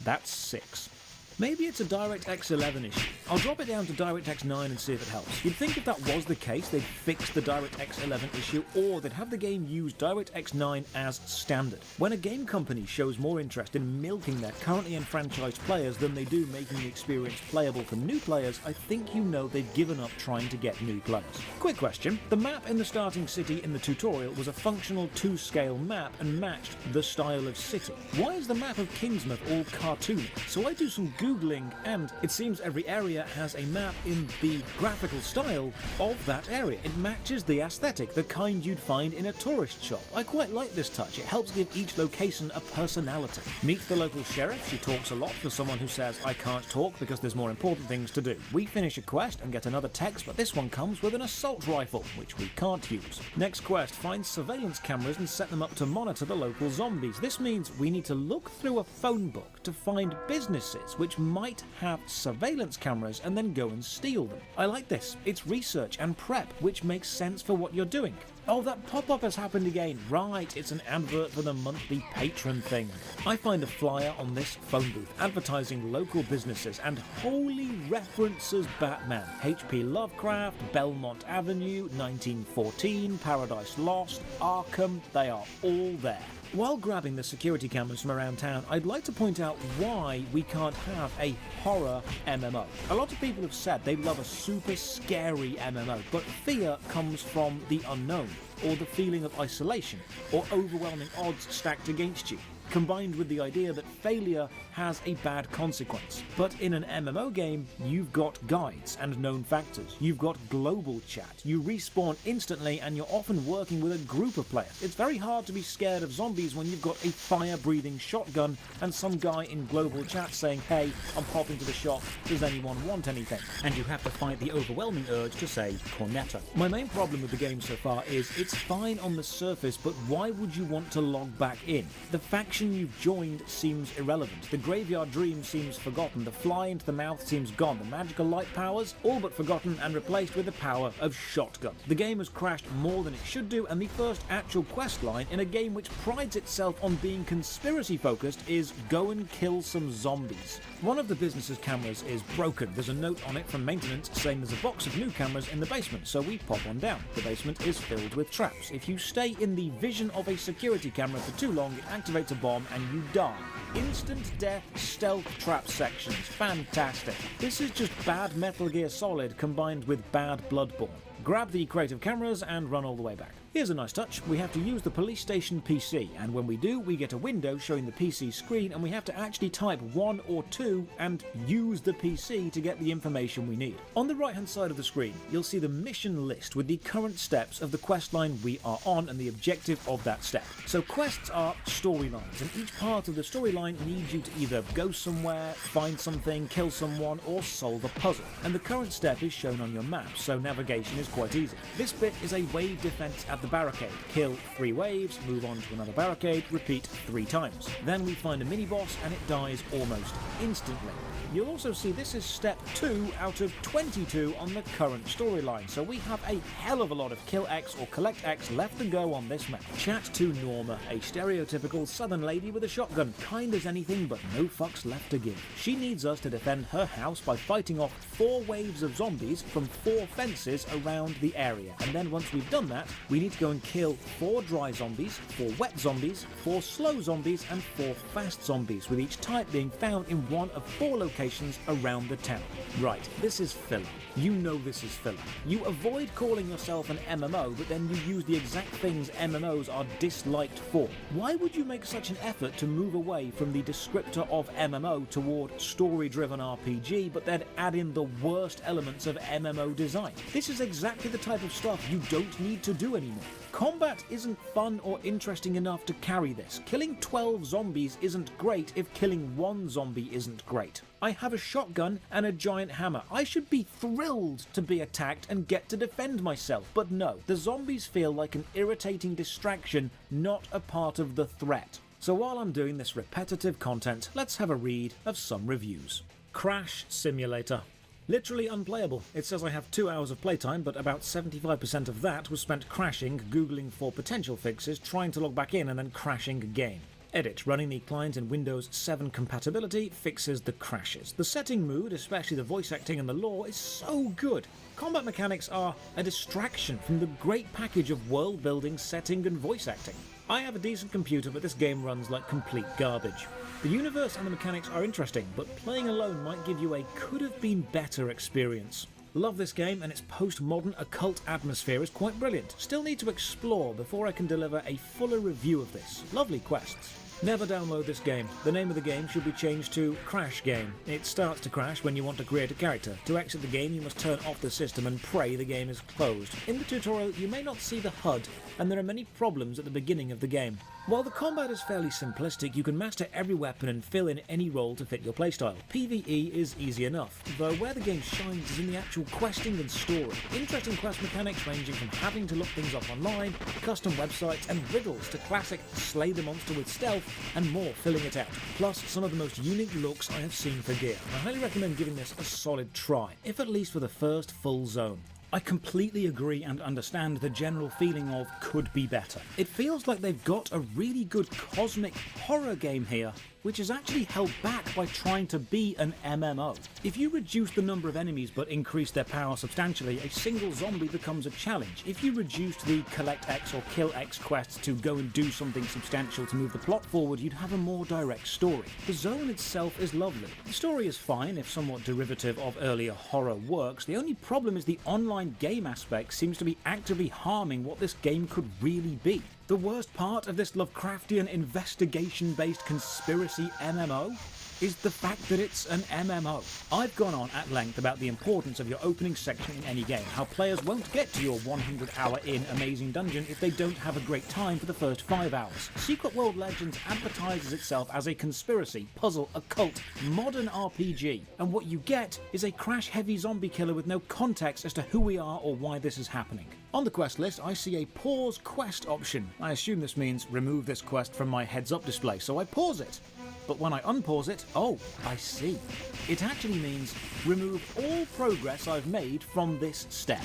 That's 6. Maybe it's a DirectX 11 issue. I'll drop it down to DirectX 9 and see if it helps. You'd think if that was the case, they'd fix the DirectX 11 issue, or they'd have the game use DirectX 9 as standard. When a game company shows more interest in milking their currently enfranchised players than they do making the experience playable for new players, I think you know they've given up trying to get new players. Quick question. The map in the starting city in the tutorial was a functional 2-scale map and matched the style of city. Why is the map of Kingsmouth all cartoony? So I do some Googling, and it seems every area has a map in the graphical style of that area. It matches the aesthetic, the kind you'd find in a tourist shop. I quite like this touch. It helps give each location a personality. Meet the local sheriff. She talks a lot for someone who says, I can't talk because there's more important things to do. We finish a quest and get another text, but this one comes with an assault rifle, which we can't use. Next quest, find surveillance cameras and set them up to monitor the local zombies. This means we need to look through a phone book to find businesses which might have surveillance cameras and then go and steal them. I like this. It's research and prep, which makes sense for what you're doing. Oh, that pop-up has happened again. Right, it's an advert for the monthly patron thing. I find a flyer on this phone booth advertising local businesses and wholly references Batman. H.P. Lovecraft, Belmont Avenue, 1914, Paradise Lost, Arkham, they are all there. While grabbing the security cameras from around town, I'd like to point out why we can't have a horror MMO. A lot of people have said they love a super scary MMO, but fear comes from the unknown, or the feeling of isolation, or overwhelming odds stacked against you, combined with the idea that failure has a bad consequence. But in an MMO game, you've got guides and known factors. You've got global chat. You respawn instantly and you're often working with a group of players. It's very hard to be scared of zombies when you've got a fire-breathing shotgun and some guy in global chat saying, hey, I'm popping to the shop, does anyone want anything? And you have to fight the overwhelming urge to say Cornetto. My main problem with the game so far is it's fine on the surface, but why would you want to log back in? The faction you've joined seems irrelevant. The graveyard dream seems forgotten. The fly into the mouth seems gone. The magical light powers, all but forgotten and replaced with the power of shotgun. The game has crashed more than it should do, and the first actual quest line in a game which prides itself on being conspiracy focused is go and kill some zombies. One of the business's cameras is broken. There's a note on it from maintenance saying there's a box of new cameras in the basement, so we pop one down. The basement is filled with traps. If you stay in the vision of a security camera for too long, it activates a bomb and you die. Instant death stealth trap sections. Fantastic. This is just bad Metal Gear Solid combined with bad Bloodborne. Grab the creative cameras and run all the way back. Here's a nice touch. We have to use the police station PC, and when we do, we get a window showing the PC screen, and we have to actually type 1 or 2 and use the PC to get the information we need. On the right hand side of the screen, you'll see the mission list with the current steps of the quest line we are on and the objective of that step. So quests are storylines, and each part of the storyline needs you to either go somewhere, find something, kill someone, or solve a puzzle. And the current step is shown on your map, so navigation is quite easy. This bit is a wave defense at the barricade. Kill 3 waves, move on to another barricade, repeat 3 times. Then we find a mini-boss and it dies almost instantly. You'll also see this is step 2 out of 22 on the current storyline, so we have a hell of a lot of kill X or collect X left to go on this map. Chat to Norma, a stereotypical southern lady with a shotgun, kind as anything but no fucks left to give. She needs us to defend her house by fighting off 4 waves of zombies from 4 fences around the area, and then once we've done that, we need to go and kill 4 dry zombies, 4 wet zombies, 4 slow zombies, and 4 fast zombies, with each type being found in one of 4 locations locations around the town. Right, this is filler. You know this is filler. You avoid calling yourself an MMO, but then you use the exact things MMOs are disliked for. Why would you make such an effort to move away from the descriptor of MMO toward story-driven RPG, but then add in the worst elements of MMO design? This is exactly the type of stuff you don't need to do anymore. Combat isn't fun or interesting enough to carry this. Killing 12 zombies isn't great if killing one zombie isn't great. I have a shotgun and a giant hammer. I should be thrilled to be attacked and get to defend myself. But no, the zombies feel like an irritating distraction, not a part of the threat. So while I'm doing this repetitive content, let's have a read of some reviews. Crash Simulator. Literally unplayable. It says I have 2 hours of playtime, but about 75% of that was spent crashing, googling for potential fixes, trying to log back in and then crashing again. Edit. Running the client in Windows 7 compatibility fixes the crashes. The setting mood, especially the voice acting and the lore, is so good. Combat mechanics are a distraction from the great package of world building, setting and voice acting. I have a decent computer, but this game runs like complete garbage. The universe and the mechanics are interesting, but playing alone might give you a could-have-been-better experience. Love this game, and its post-modern occult atmosphere is quite brilliant. Still need to explore before I can deliver a fuller review of this. Lovely quests. Never download this game. The name of the game should be changed to Crash Game. It starts to crash when you want to create a character. To exit the game, you must turn off the system and pray the game is closed. In the tutorial, you may not see the HUD, and there are many problems at the beginning of the game. While the combat is fairly simplistic, you can master every weapon and fill in any role to fit your playstyle. PvE is easy enough, though where the game shines is in the actual questing and story. Interesting quest mechanics ranging from having to look things up online, custom websites and riddles to classic slay the monster with stealth and more filling it out. Plus some of the most unique looks I have seen for gear. I highly recommend giving this a solid try, if at least for the first full zone. I completely agree and understand the general feeling of could be better. It feels like they've got a really good cosmic horror game here, which is actually held back by trying to be an MMO. If you reduce the number of enemies but increase their power substantially, a single zombie becomes a challenge. If you reduced the collect X or kill X quests to go and do something substantial to move the plot forward, you'd have a more direct story. The zone itself is lovely. The story is fine, if somewhat derivative of earlier horror works. The only problem is the online game aspect seems to be actively harming what this game could really be. The worst part of this Lovecraftian investigation-based conspiracy MMO is the fact that it's an MMO. I've gone on at length about the importance of your opening section in any game, how players won't get to your 100-hour-in amazing dungeon if they don't have a great time for the first 5 hours. Secret World Legends advertises itself as a conspiracy, puzzle, occult, modern RPG, and what you get is a crash-heavy zombie killer with no context as to who we are or why this is happening. On the quest list, I see a pause quest option. I assume this means remove this quest from my heads-up display, so I pause it. But when I unpause it, oh, I see. It actually means remove all progress I've made from this step.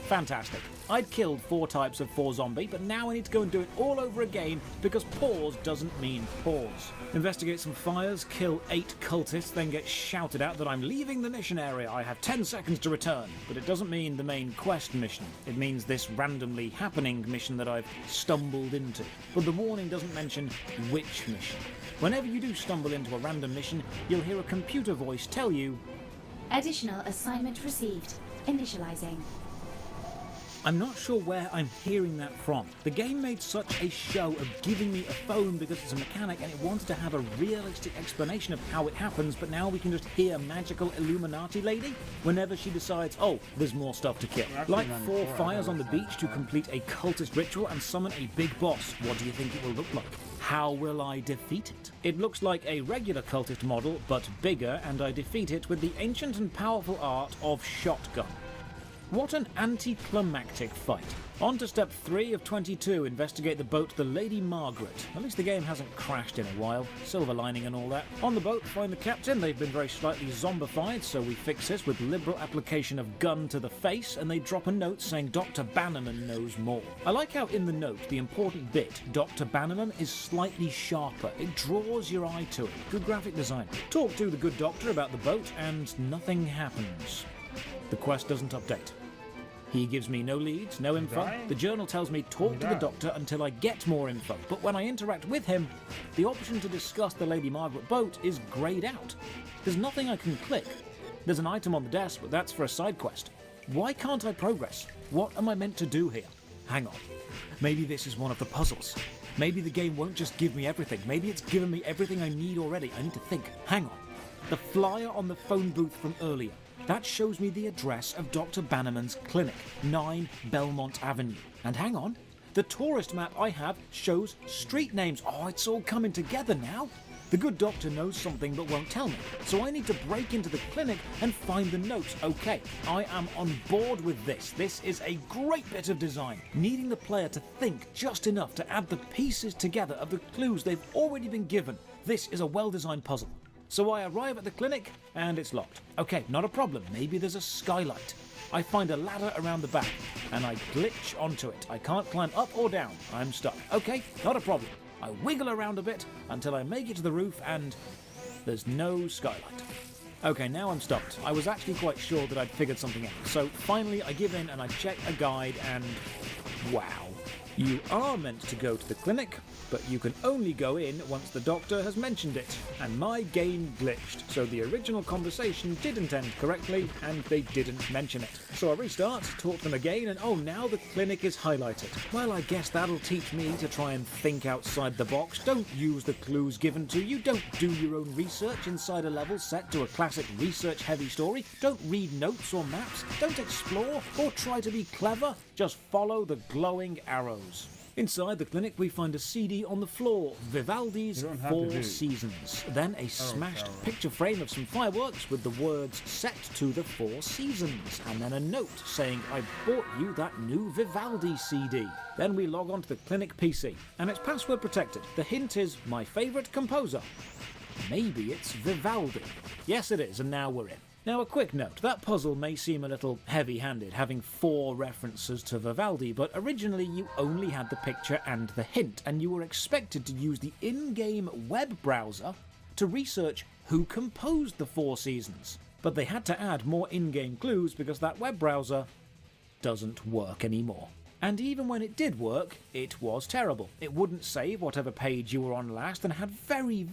Fantastic. I'd killed 4 types of 4 zombie, but now I need to go and do it all over again because pause doesn't mean pause. Investigate some fires, kill 8 cultists, then get shouted at that I'm leaving the mission area. I have 10 seconds to return. But it doesn't mean the main quest mission. It means this randomly happening mission that I've stumbled into. But the warning doesn't mention which mission. Whenever you do stumble into a random mission, you'll hear a computer voice tell you, "Additional assignment received. Initializing." I'm not sure where I'm hearing that from. The game made such a show of giving me a phone because it's a mechanic and it wanted to have a realistic explanation of how it happens, but now we can just hear magical Illuminati lady whenever she decides, oh, there's more stuff to kill. Like 4 fires on the beach to complete a cultist ritual and summon a big boss. What do you think it will look like? How will I defeat it? It looks like a regular cultist model, but bigger, and I defeat it with the ancient and powerful art of shotgun. What an anticlimactic fight. On to step 3 of 22, investigate the boat the Lady Margaret. At least the game hasn't crashed in a while. Silver lining and all that. On the boat, find the captain. They've been very slightly zombified, so we fix this with liberal application of gun to the face, and they drop a note saying Dr. Bannerman knows more. I like how in the note, the important bit, Dr. Bannerman, is slightly sharper. It draws your eye to it. Good graphic design. Talk to the good doctor about the boat, and nothing happens. The quest doesn't update. He gives me no leads, no info. die? The journal tells me talk to the doctor until I get more info. But when I interact with him, the option to discuss the Lady Margaret boat is greyed out. There's nothing I can click. There's an item on the desk, but that's for a side quest. Why can't I progress? What am I meant to do here? Hang on. Maybe this is one of the puzzles. Maybe the game won't just give me everything. Maybe it's given me everything I need already. I need to think. Hang on. The flyer on the phone booth from earlier. That shows me the address of Dr. Bannerman's clinic, 9 Belmont Avenue. And hang on. The tourist map I have shows street names. Oh, it's all coming together now. The good doctor knows something but won't tell me, so I need to break into the clinic and find the notes. Okay, I am on board with this. This is a great bit of design, needing the player to think just enough to add the pieces together of the clues they've already been given. This is a well-designed puzzle. So I arrive at the clinic and it's locked. Okay, not a problem. Maybe there's a skylight. I find a ladder around the back and I glitch onto it. I can't climb up or down. I'm stuck. Okay, not a problem. I wiggle around a bit until I make it to the roof and there's no skylight. Okay, now I'm stopped. I was actually quite sure that I'd figured something out. So finally I give in and I check a guide and wow. You are meant to go to the clinic, but you can only go in once the doctor has mentioned it. And my game glitched, so the original conversation didn't end correctly, and they didn't mention it. So I restart, talk to them again, and oh, now the clinic is highlighted. Well, I guess that'll teach me to try and think outside the box. Don't use the clues given to you. Don't do your own research inside a level set to a classic research-heavy story. Don't read notes or maps. Don't explore or try to be clever. Just follow the glowing arrows. Inside the clinic we find a CD on the floor, Vivaldi's Four Seasons. Then a smashed picture frame of some fireworks with the words set to the Four Seasons. And then a note saying, I bought you that new Vivaldi CD. Then we log on to the clinic PC and it's password protected. The hint is my favourite composer. Maybe it's Vivaldi. Yes it is, and now we're in. Now a quick note, that puzzle may seem a little heavy-handed, having 4 references to Vivaldi, but originally you only had the picture and the hint, and you were expected to use the in-game web browser to research who composed the Four Seasons. But they had to add more in-game clues because that web browser doesn't work anymore. And even when it did work, it was terrible. It wouldn't save whatever page you were on last and had very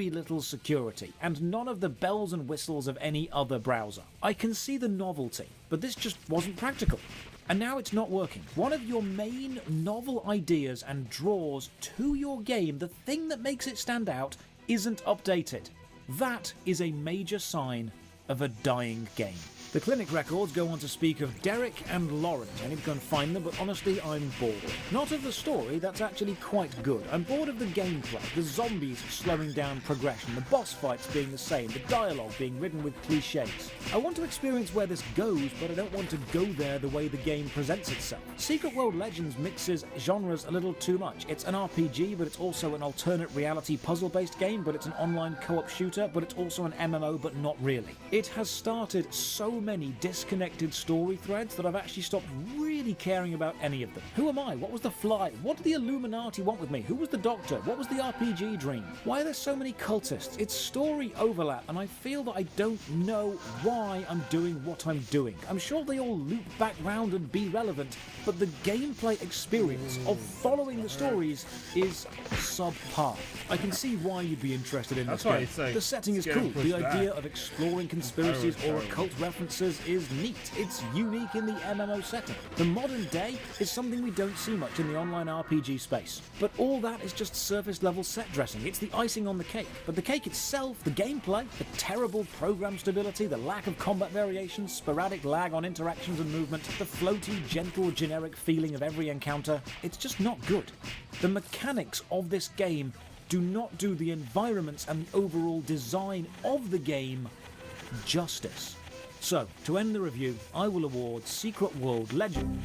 little security, and none of the bells and whistles of any other browser. I can see the novelty, but this just wasn't practical. And now it's not working. One of your main novel ideas and draws to your game, the thing that makes it stand out, isn't updated. That is a major sign of a dying game. The clinic records go on to speak of Derek and Lauren. I need to go and find them, but honestly, I'm bored. Not of the story, that's actually quite good. I'm bored of the gameplay, the zombies slowing down progression, the boss fights being the same, the dialogue being ridden with cliches. I want to experience where this goes, but I don't want to go there the way the game presents itself. Secret World Legends mixes genres a little too much. It's an RPG, but it's also an alternate reality puzzle-based game, but it's an online co-op shooter, but it's also an MMO, but not really. It has started so many disconnected story threads that I've actually stopped really caring about any of them. Who am I? What was the fly? What did the Illuminati want with me? Who was the doctor? What was the RPG dream? Why are there so many cultists? It's story overlap, and I feel that I don't know why I'm doing what I'm doing. I'm sure they all loop back round and be relevant, but the gameplay experience of following the stories is subpar. I can see why you'd be interested in this game. The setting is cool. The idea of exploring conspiracies or occult references is neat. It's unique in the MMO setting. The modern day is something we don't see much in the online RPG space. But all that is just surface level set dressing. It's the icing on the cake. But the cake itself, the gameplay, the terrible program stability, the lack of combat variations, sporadic lag on interactions and movement, the floaty, gentle, generic feeling of every encounter, it's just not good. The mechanics of this game do not do the environments and the overall design of the game justice. So, to end the review, I will award Secret World Legend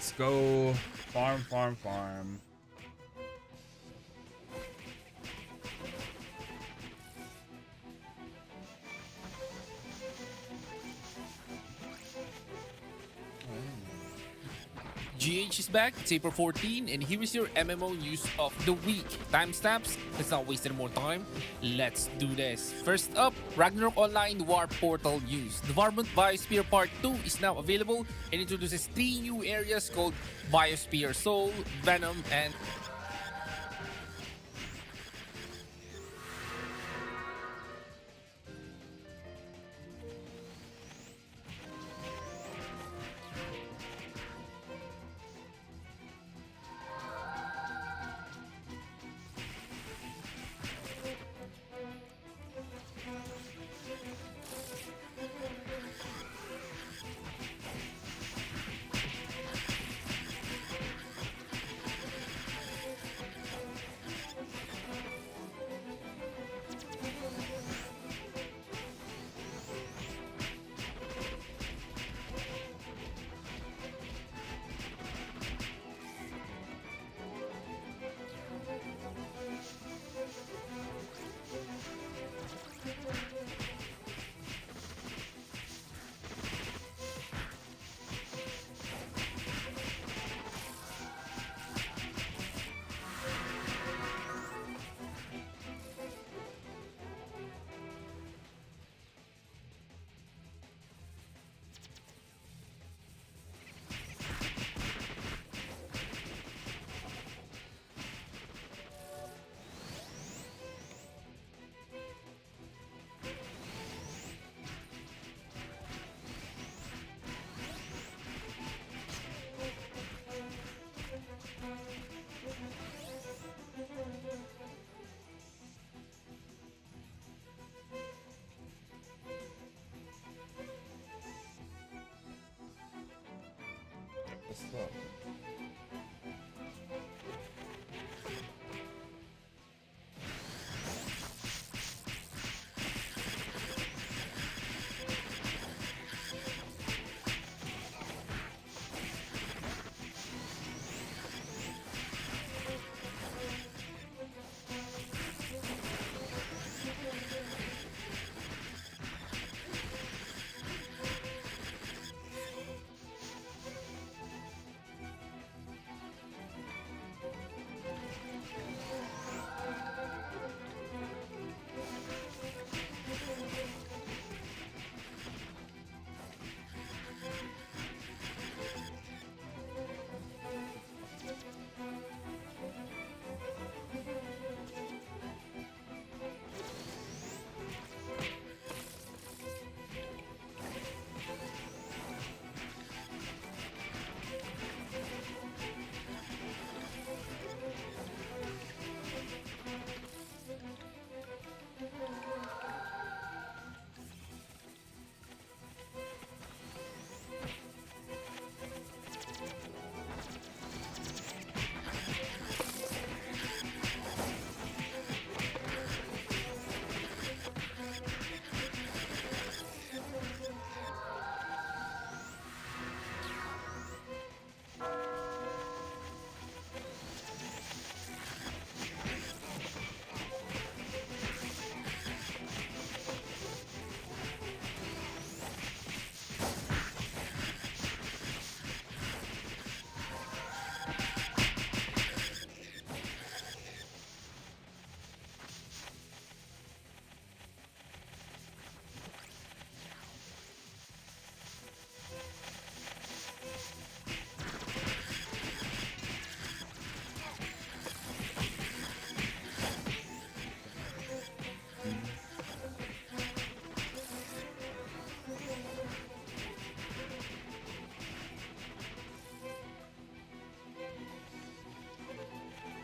Let's go farm, farm, farm. GH is back, it's April 14, and here is your MMO news of the week. Timestamps, let's not waste any more time. Let's do this. First up, Ragnarok Online War Portal news. The Varmint Biosphere Part 2 is now available and introduces 3 new areas called Biosphere Soul, Venom, and What's up?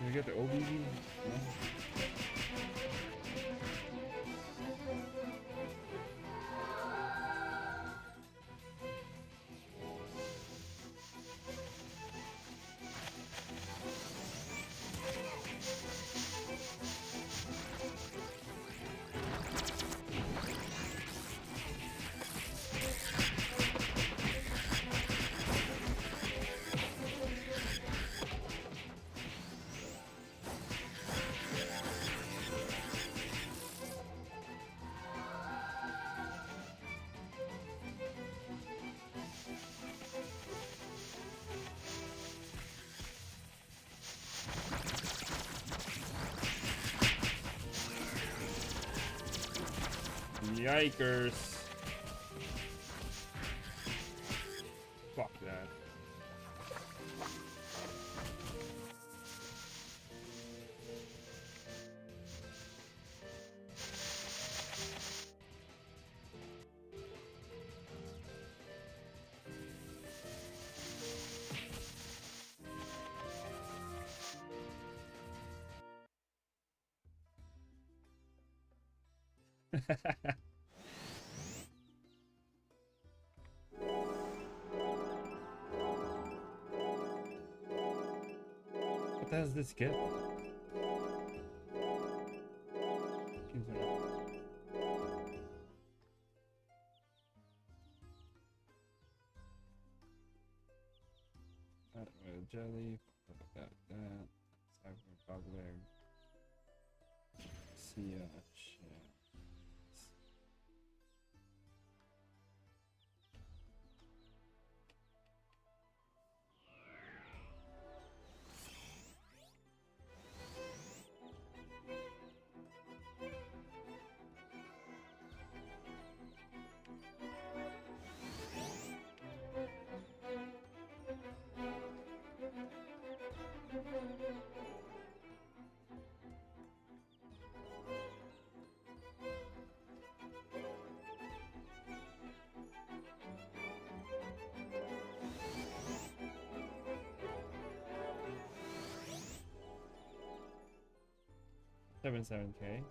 Can we get the OBV? No? Yikers. Fuck that. What does this get? Oil jelly, that, cyber bugler, sea shit. 7K.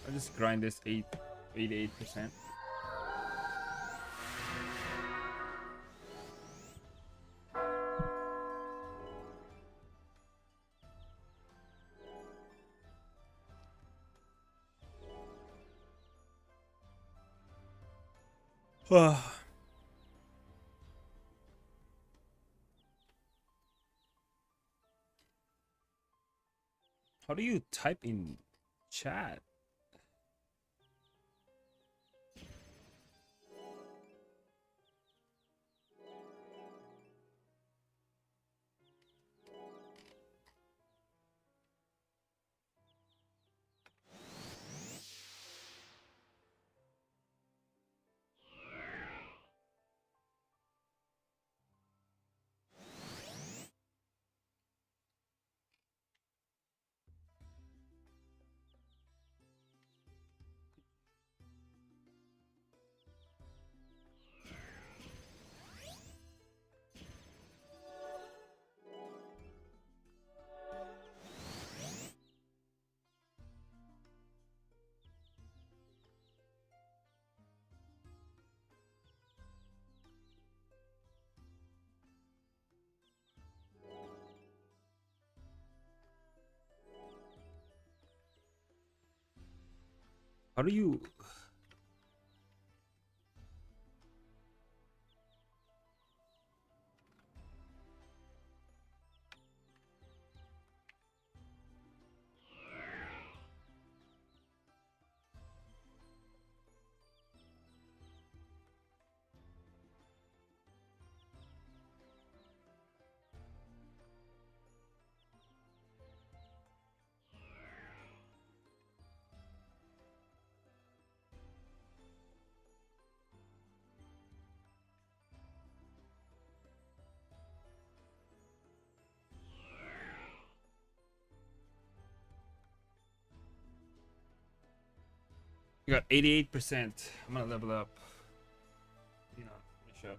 I'll just grind this 88%. How do you type in chat? How do you... You got 88%. I'm gonna level up. You know, finish up.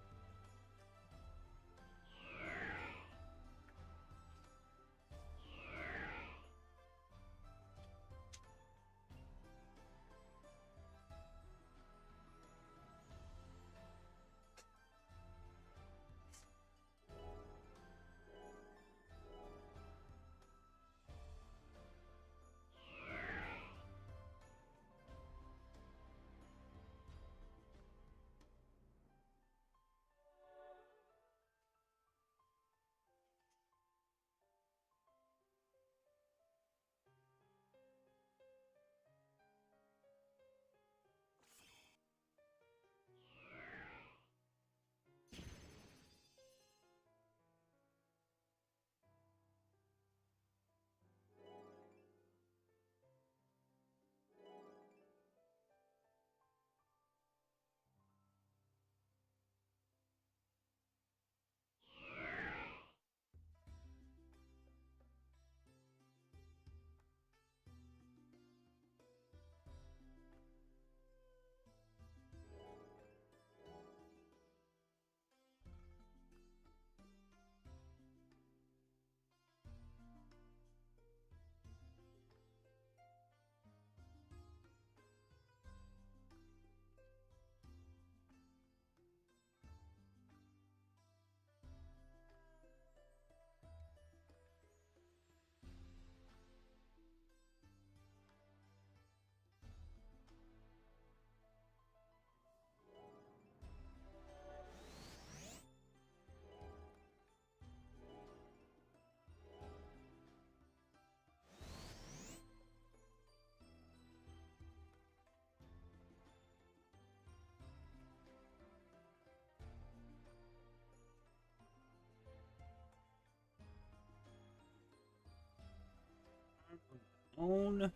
own.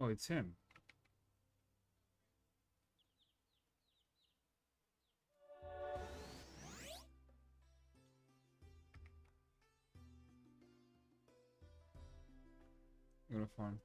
Oh, it's him. Gonna find.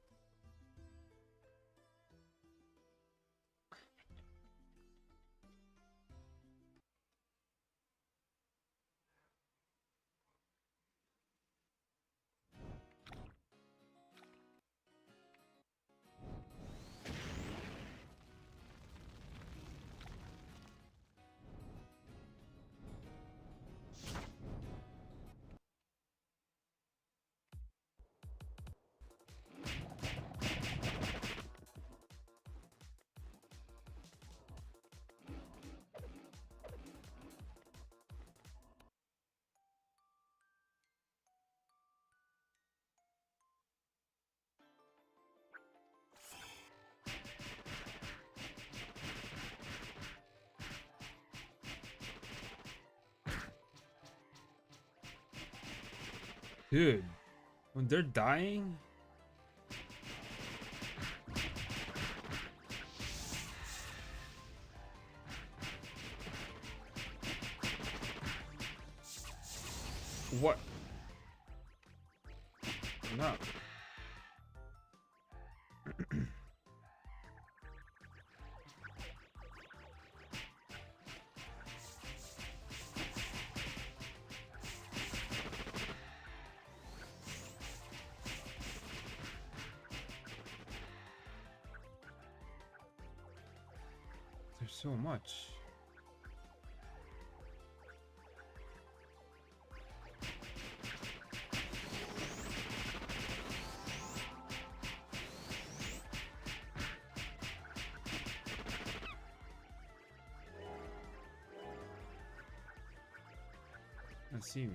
Dude, when they're dying. What? No. There's so much. I see me.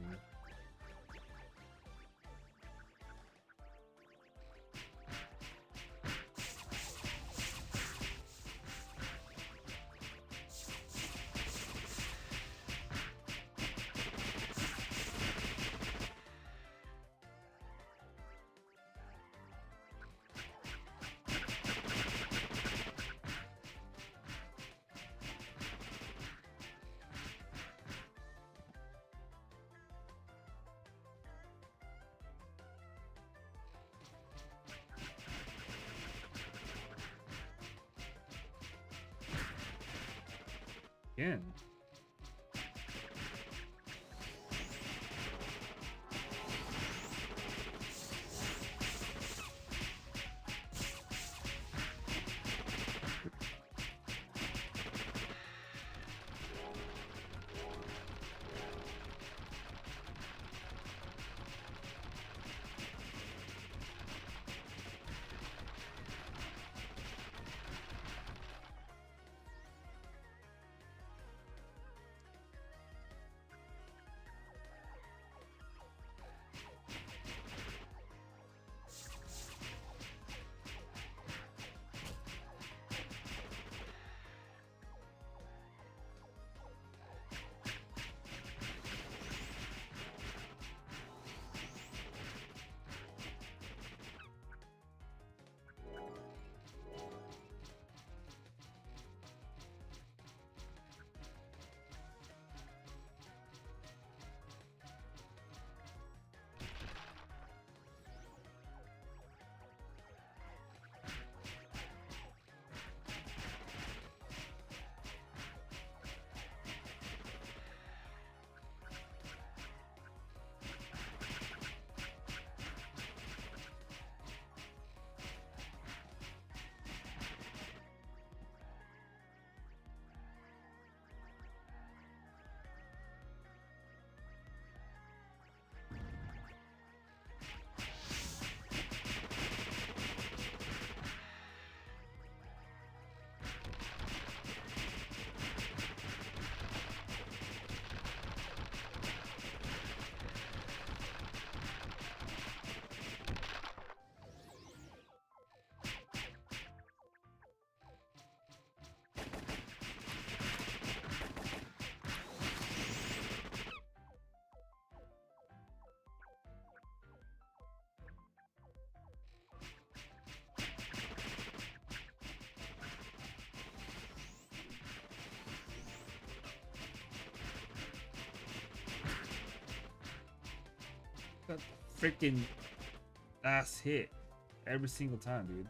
Again. freaking ass hit every single time, dude.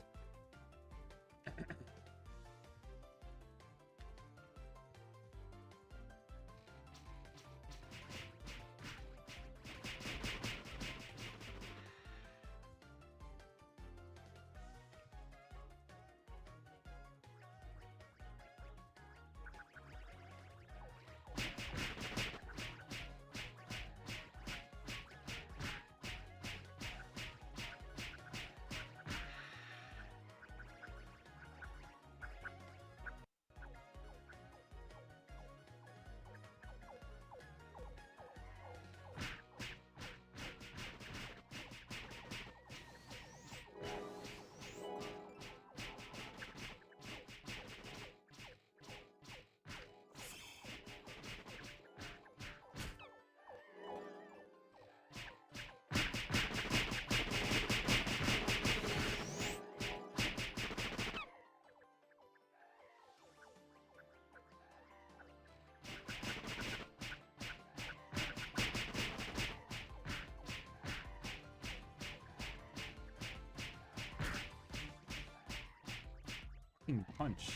Punch.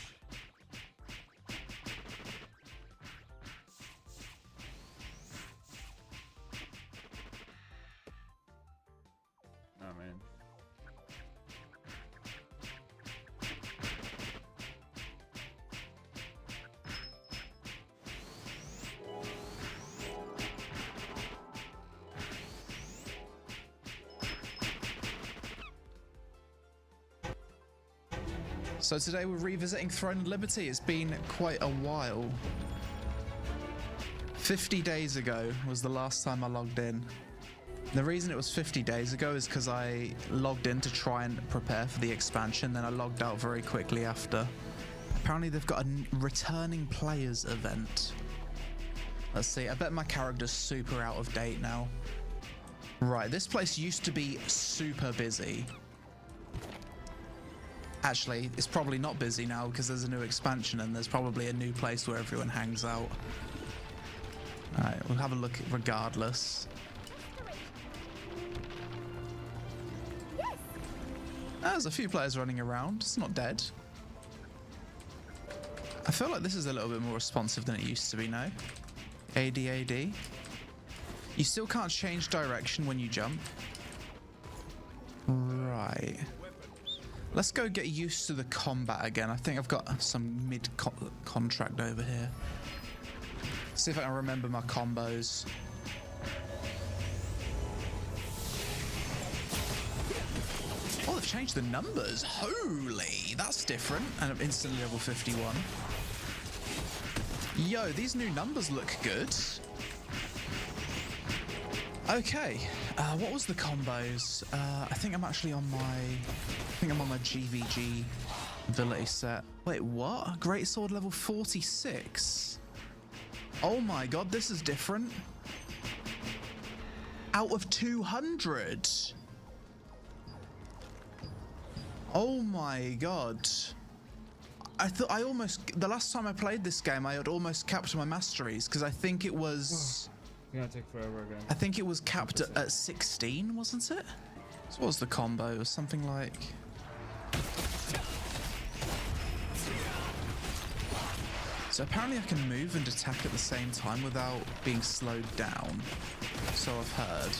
Oh man. So today we're revisiting Throne of Liberty. It's been quite a while. 50 days ago was the last time I logged in. The reason it was 50 days ago is because I logged in to try and prepare for the expansion, then I logged out very quickly after. Apparently they've got a returning players event. Let's see, I bet my character's super out of date now. Right, this place used to be super busy. Actually, it's probably not busy now because there's a new expansion and there's probably a new place where everyone hangs out. Alright, we'll have a look regardless. There's a few players running around. It's not dead. I feel like this is a little bit more responsive than it used to be now. AD. You still can't change direction when you jump. Right. Let's go get used to the combat again. I think I've got some mid-contract over here. See if I can remember my combos. Oh, they've changed the numbers. Holy, that's different. And I'm instantly level 51. Yo, these new numbers look good. Okay, what was the combos? I think I'm actually on my... I think I'm on my GVG ability set. Wait, what? Greatsword level 46? Oh my god, this is different. Out of 200? Oh my god. I thought I almost... The last time I played this game, I had almost capped my masteries, because I think it was... It's gonna take forever again. I think it was capped at 16, wasn't it? So what was the combo? It was something like... So apparently I can move and attack at the same time without being slowed down. So I've heard.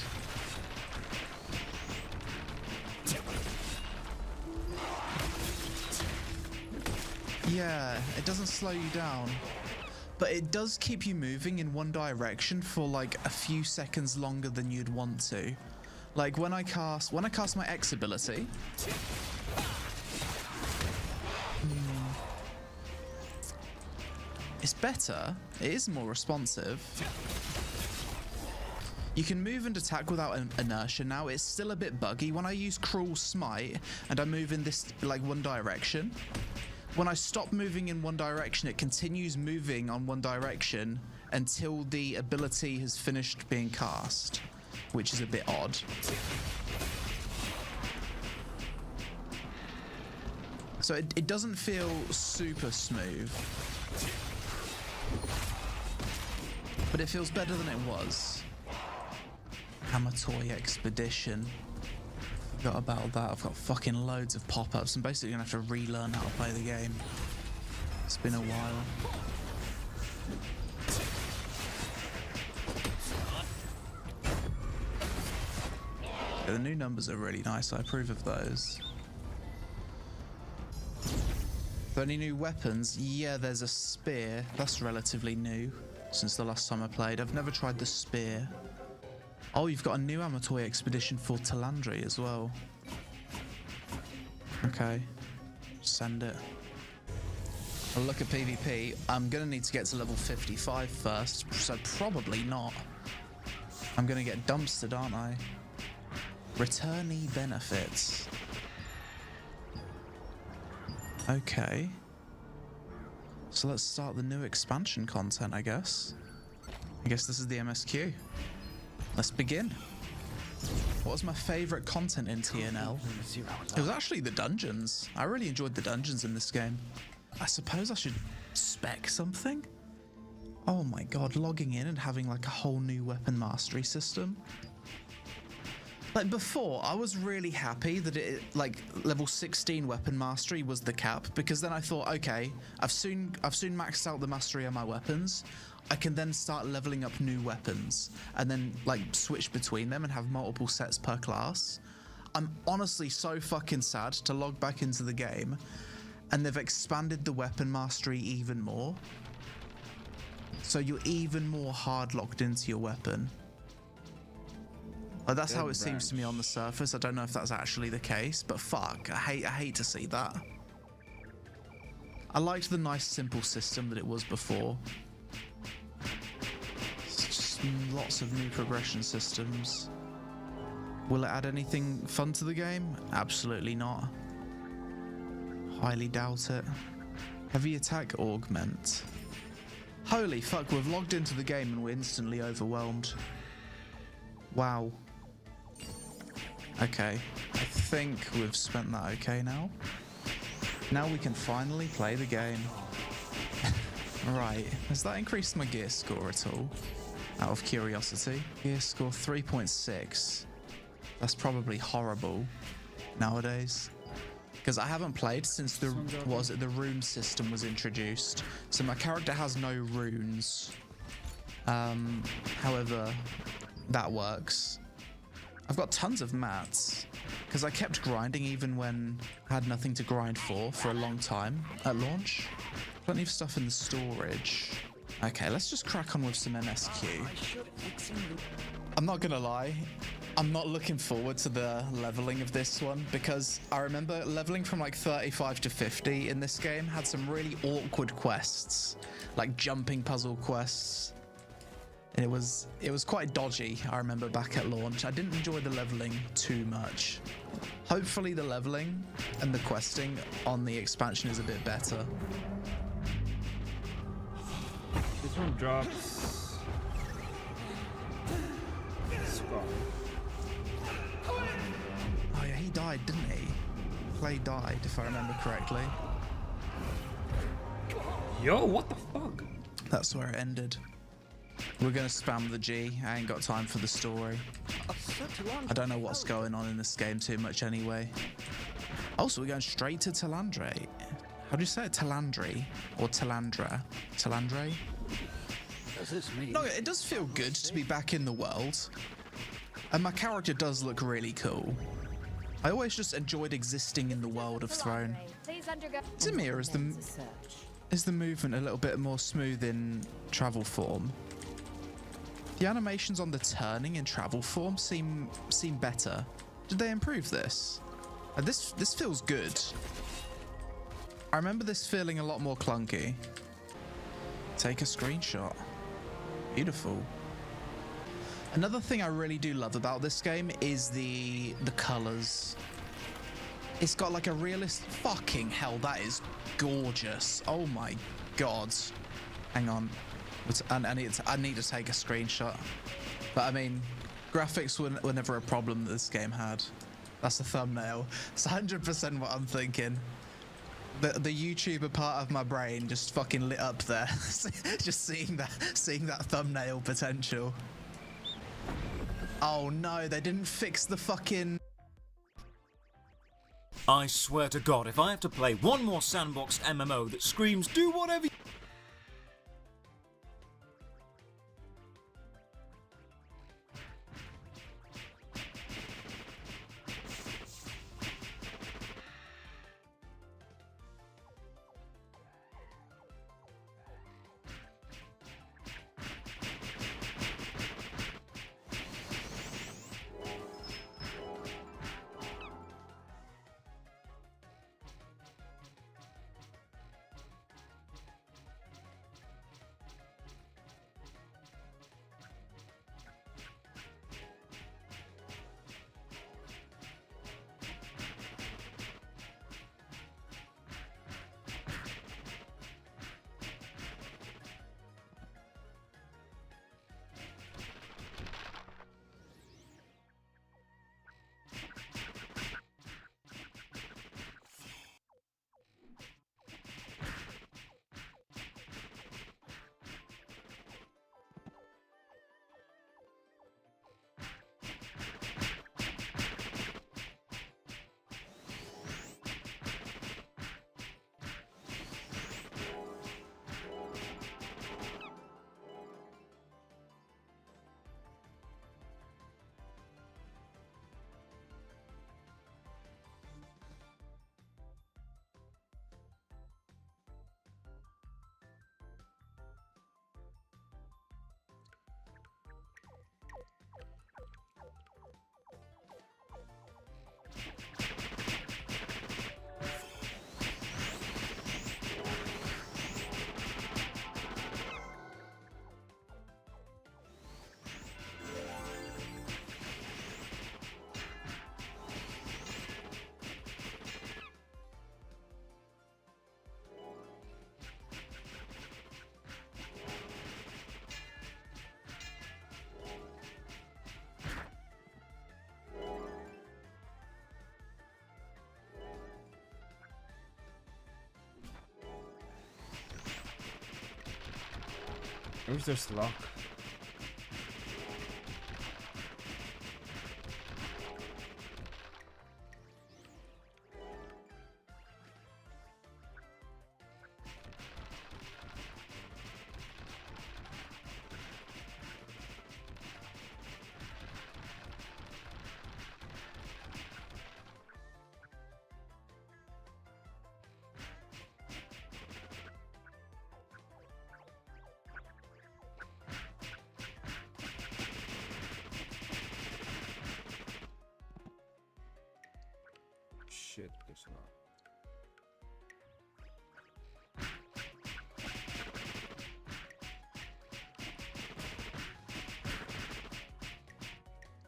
Yeah, it doesn't slow you down. But it does keep you moving in one direction for like a few seconds longer than you'd want to. Like when I cast my X ability. It's better. It is more responsive. You can move and attack without inertia now. It's still a bit buggy. When I use Cruel Smite and I move in this like one direction, when I stop moving in one direction, it continues moving on one direction until the ability has finished being cast, which is a bit odd. So it doesn't feel super smooth, but it feels better than it was. Amatoy Expedition. Forgot about that. I've got fucking loads of pop-ups. I'm basically gonna have to relearn how to play the game. It's been a while. Yeah, the new numbers are really nice. I approve of those. Are there any new weapons? Yeah, there's a spear. That's relatively new since the last time I played. I've never tried the spear. Oh, you've got a new Amatoy Expedition for Talandri as well. Okay. Send it. I'll look at PvP. I'm going to need to get to level 55 first, so probably not. I'm going to get dumpstered, aren't I? Returnee benefits. Okay. So let's start the new expansion content, I guess. I guess this is the MSQ. Let's begin. What was my favourite content in TNL? It was actually the dungeons. I really enjoyed the dungeons in this game. I suppose I should spec something? Oh my god, logging in and having like a whole new weapon mastery system. Like before, I was really happy that it like level 16 weapon mastery was the cap, because then I thought, okay, I've soon maxed out the mastery on my weapons. I can then start leveling up new weapons and then like switch between them and have multiple sets per class. I'm honestly so fucking sad to log back into the game and they've expanded the weapon mastery even more. So you're even more hard locked into your weapon. Like, that's how it seems to me on the surface. I don't know if that's actually the case, but fuck, I hate to see that. I liked the nice simple system that it was before. It's just lots of new progression systems. Will it add anything fun to the game? Absolutely not. Highly doubt it. Heavy attack augment. Holy fuck, we've logged into the game and we're instantly overwhelmed. Wow. Okay, I think we've spent that okay now. Now we can finally play the game. Right, has that increased my gear score at all? Out of curiosity. Gear score 3.6. That's probably horrible nowadays. Because I haven't played since the rune system was introduced. So my character has no runes. However, that works. I've got tons of mats because I kept grinding even when I had nothing to grind for a long time at launch. Plenty of stuff in the storage. Okay, let's just crack on with some MSQ. I'm not gonna lie, I'm not looking forward to the leveling of this one because I remember leveling from like 35 to 50 in this game had some really awkward quests, like jumping puzzle quests. And it was quite dodgy, I remember, back at launch. I didn't enjoy the leveling too much. Hopefully the leveling and the questing on the expansion is a bit better. This one drops Scar. Oh yeah, he died, didn't he? Clay died, if I remember correctly. Yo, what the fuck? That's where it ended. We're gonna spam the G. I ain't got time for the story. I don't know what's going on in this game too much anyway. Also, we're going straight to Talandre. How do you say it? Talandri? Or Talandra? Talandre? Does this mean? No, it does feel good to be back in the world. And my character does look really cool. I always just enjoyed existing in the world of Throne. Zamir, is the movement a little bit more smooth in travel form? The animations on the turning in travel form seem better. Did they improve this? This feels good. I remember this feeling a lot more clunky. Take a screenshot. Beautiful. Another thing I really do love about this game is the colors. It's got like a realist. Fucking hell, that is gorgeous. Oh my god. Hang on. I need to take a screenshot. But I mean, graphics were never a problem that this game had. That's the thumbnail. It's 100% what I'm thinking. The YouTuber part of my brain just fucking lit up there. Just seeing that thumbnail potential. Oh no, they didn't fix the fucking... I swear to God, if I have to play one more sandbox MMO that screams, do whatever you... Where's this lock? Shit, it's not.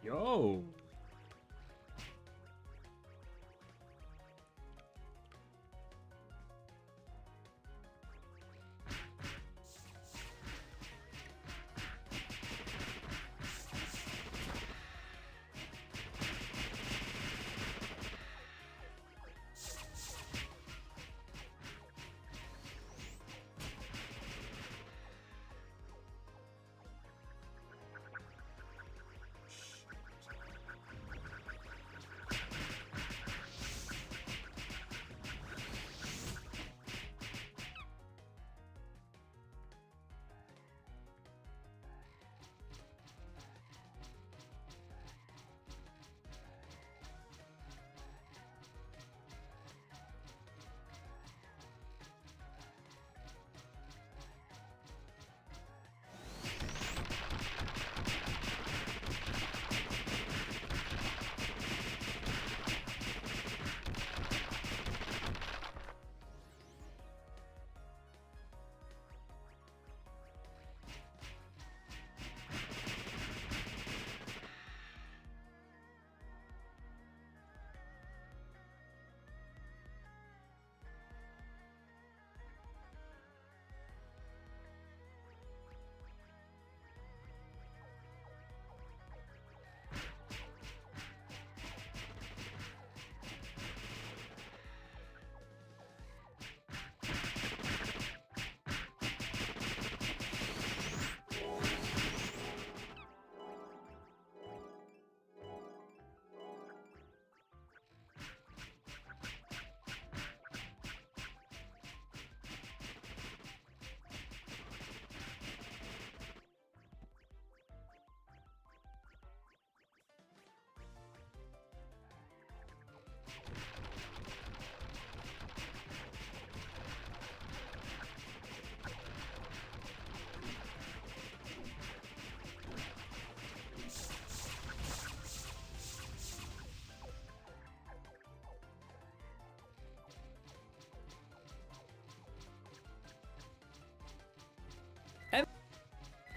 Yo.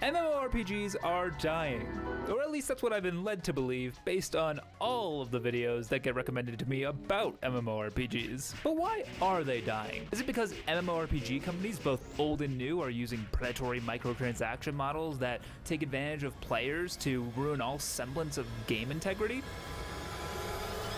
MMORPGs are dying, or at least that's what I've been led to believe based on all of the videos that get recommended to me about MMORPGs. But why are they dying? Is it because MMORPG companies, both old and new, are using predatory microtransaction models that take advantage of players to ruin all semblance of game integrity?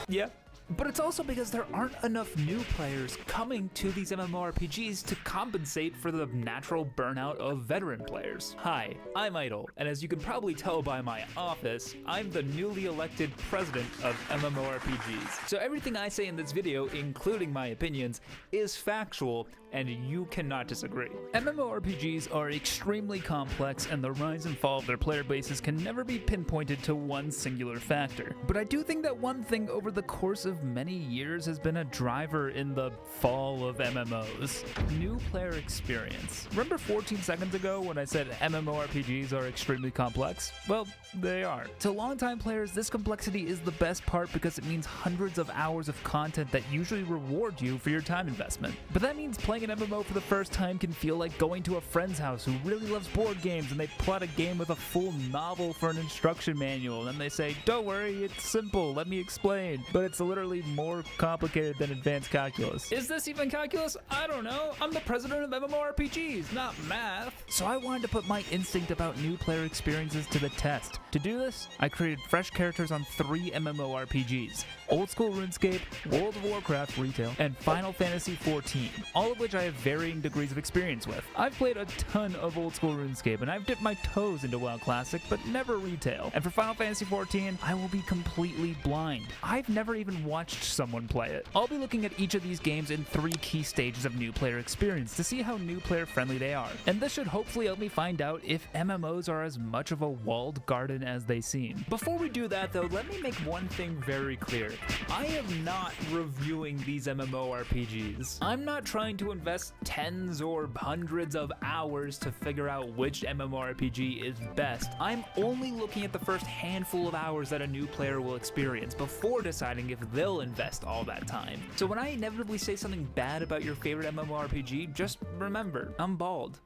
Yeah. But it's also because there aren't enough new players coming to these MMORPGs to compensate for the natural burnout of veteran players. Hi, I'm Idle, and as you can probably tell by my office, I'm the newly elected president of MMORPGs. So everything I say in this video, including my opinions, is factual, and you cannot disagree. MMORPGs are extremely complex, and the rise and fall of their player bases can never be pinpointed to one singular factor. But I do think that one thing over the course of many years has been a driver in the fall of MMOs. New player experience. Remember 14 seconds ago when I said MMORPGs are extremely complex? Well, they are. To longtime players, this complexity is the best part because it means hundreds of hours of content that usually reward you for your time investment. But that means playing an MMO for the first time can feel like going to a friend's house who really loves board games and they plot a game with a full novel for an instruction manual, and then they say, "Don't worry, it's simple, let me explain." But it's literally more complicated than advanced calculus. Is this even calculus? I don't know. I'm the president of MMORPGs, not math. So I wanted to put my instinct about new player experiences to the test. To do this, I created fresh characters on 3 MMORPGs: Old School RuneScape, World of Warcraft Retail, and Final Fantasy XIV, all of which I have varying degrees of experience with. I've played a ton of Old School RuneScape, and I've dipped my toes into WoW Classic, but never Retail. And for Final Fantasy XIV, I will be completely blind. I've never even watched someone play it. I'll be looking at each of these games in 3 key stages of new player experience to see how new player friendly they are. And this should hopefully help me find out if MMOs are as much of a walled garden as they seem. Before we do that though, let me make one thing very clear. I am not reviewing these MMORPGs. I'm not trying to invest tens or hundreds of hours to figure out which MMORPG is best. I'm only looking at the first handful of hours that a new player will experience before deciding if they'll invest all that time. So when I inevitably say something bad about your favorite MMORPG, just remember, I'm bald.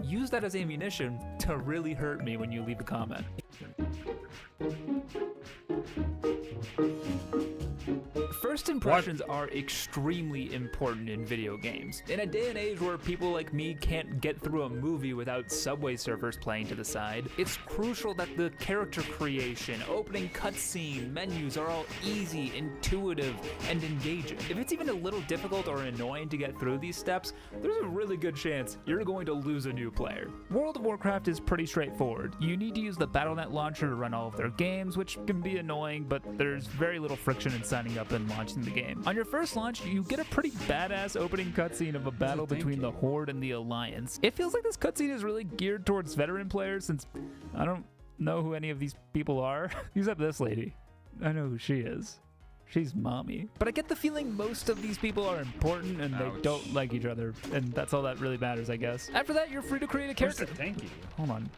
Use that as ammunition to really hurt me when you leave a comment. First impressions are extremely important in video games. In a day and age where people like me can't get through a movie without Subway Surfers playing to the side, it's crucial that the character creation, opening cutscene, menus are all easy, intuitive, and engaging. If it's even a little difficult or annoying to get through these steps, there's a really good chance you're going to lose a new player. World of Warcraft is pretty straightforward. You need to use the Battle.net launcher to run all of their games, which can be annoying, but there's very little friction in signing up and launching the game. On your first launch, you get a pretty badass opening cutscene of a battle between the Horde and the Alliance. It feels like this cutscene is really geared towards veteran players since I don't know who any of these people are, except this lady. I know who she is. She's mommy. But I get the feeling most of these people are important and they don't like each other, and that's all that really matters, I guess. After that, you're free to create a character. Thank you. Hold on.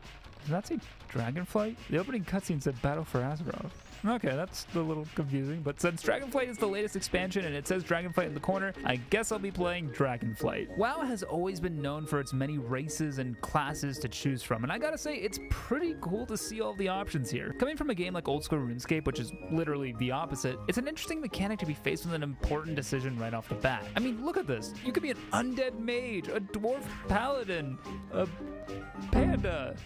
Did that say Dragonflight? The opening cutscene said Battle for Azeroth. Okay, that's a little confusing, but since Dragonflight is the latest expansion and it says Dragonflight in the corner, I guess I'll be playing Dragonflight. WoW has always been known for its many races and classes to choose from, and I gotta say, it's pretty cool to see all the options here. Coming from a game like Old School RuneScape, which is literally the opposite, it's an interesting mechanic to be faced with an important decision right off the bat. I mean, look at this. You could be an undead mage, a dwarf paladin, a panda.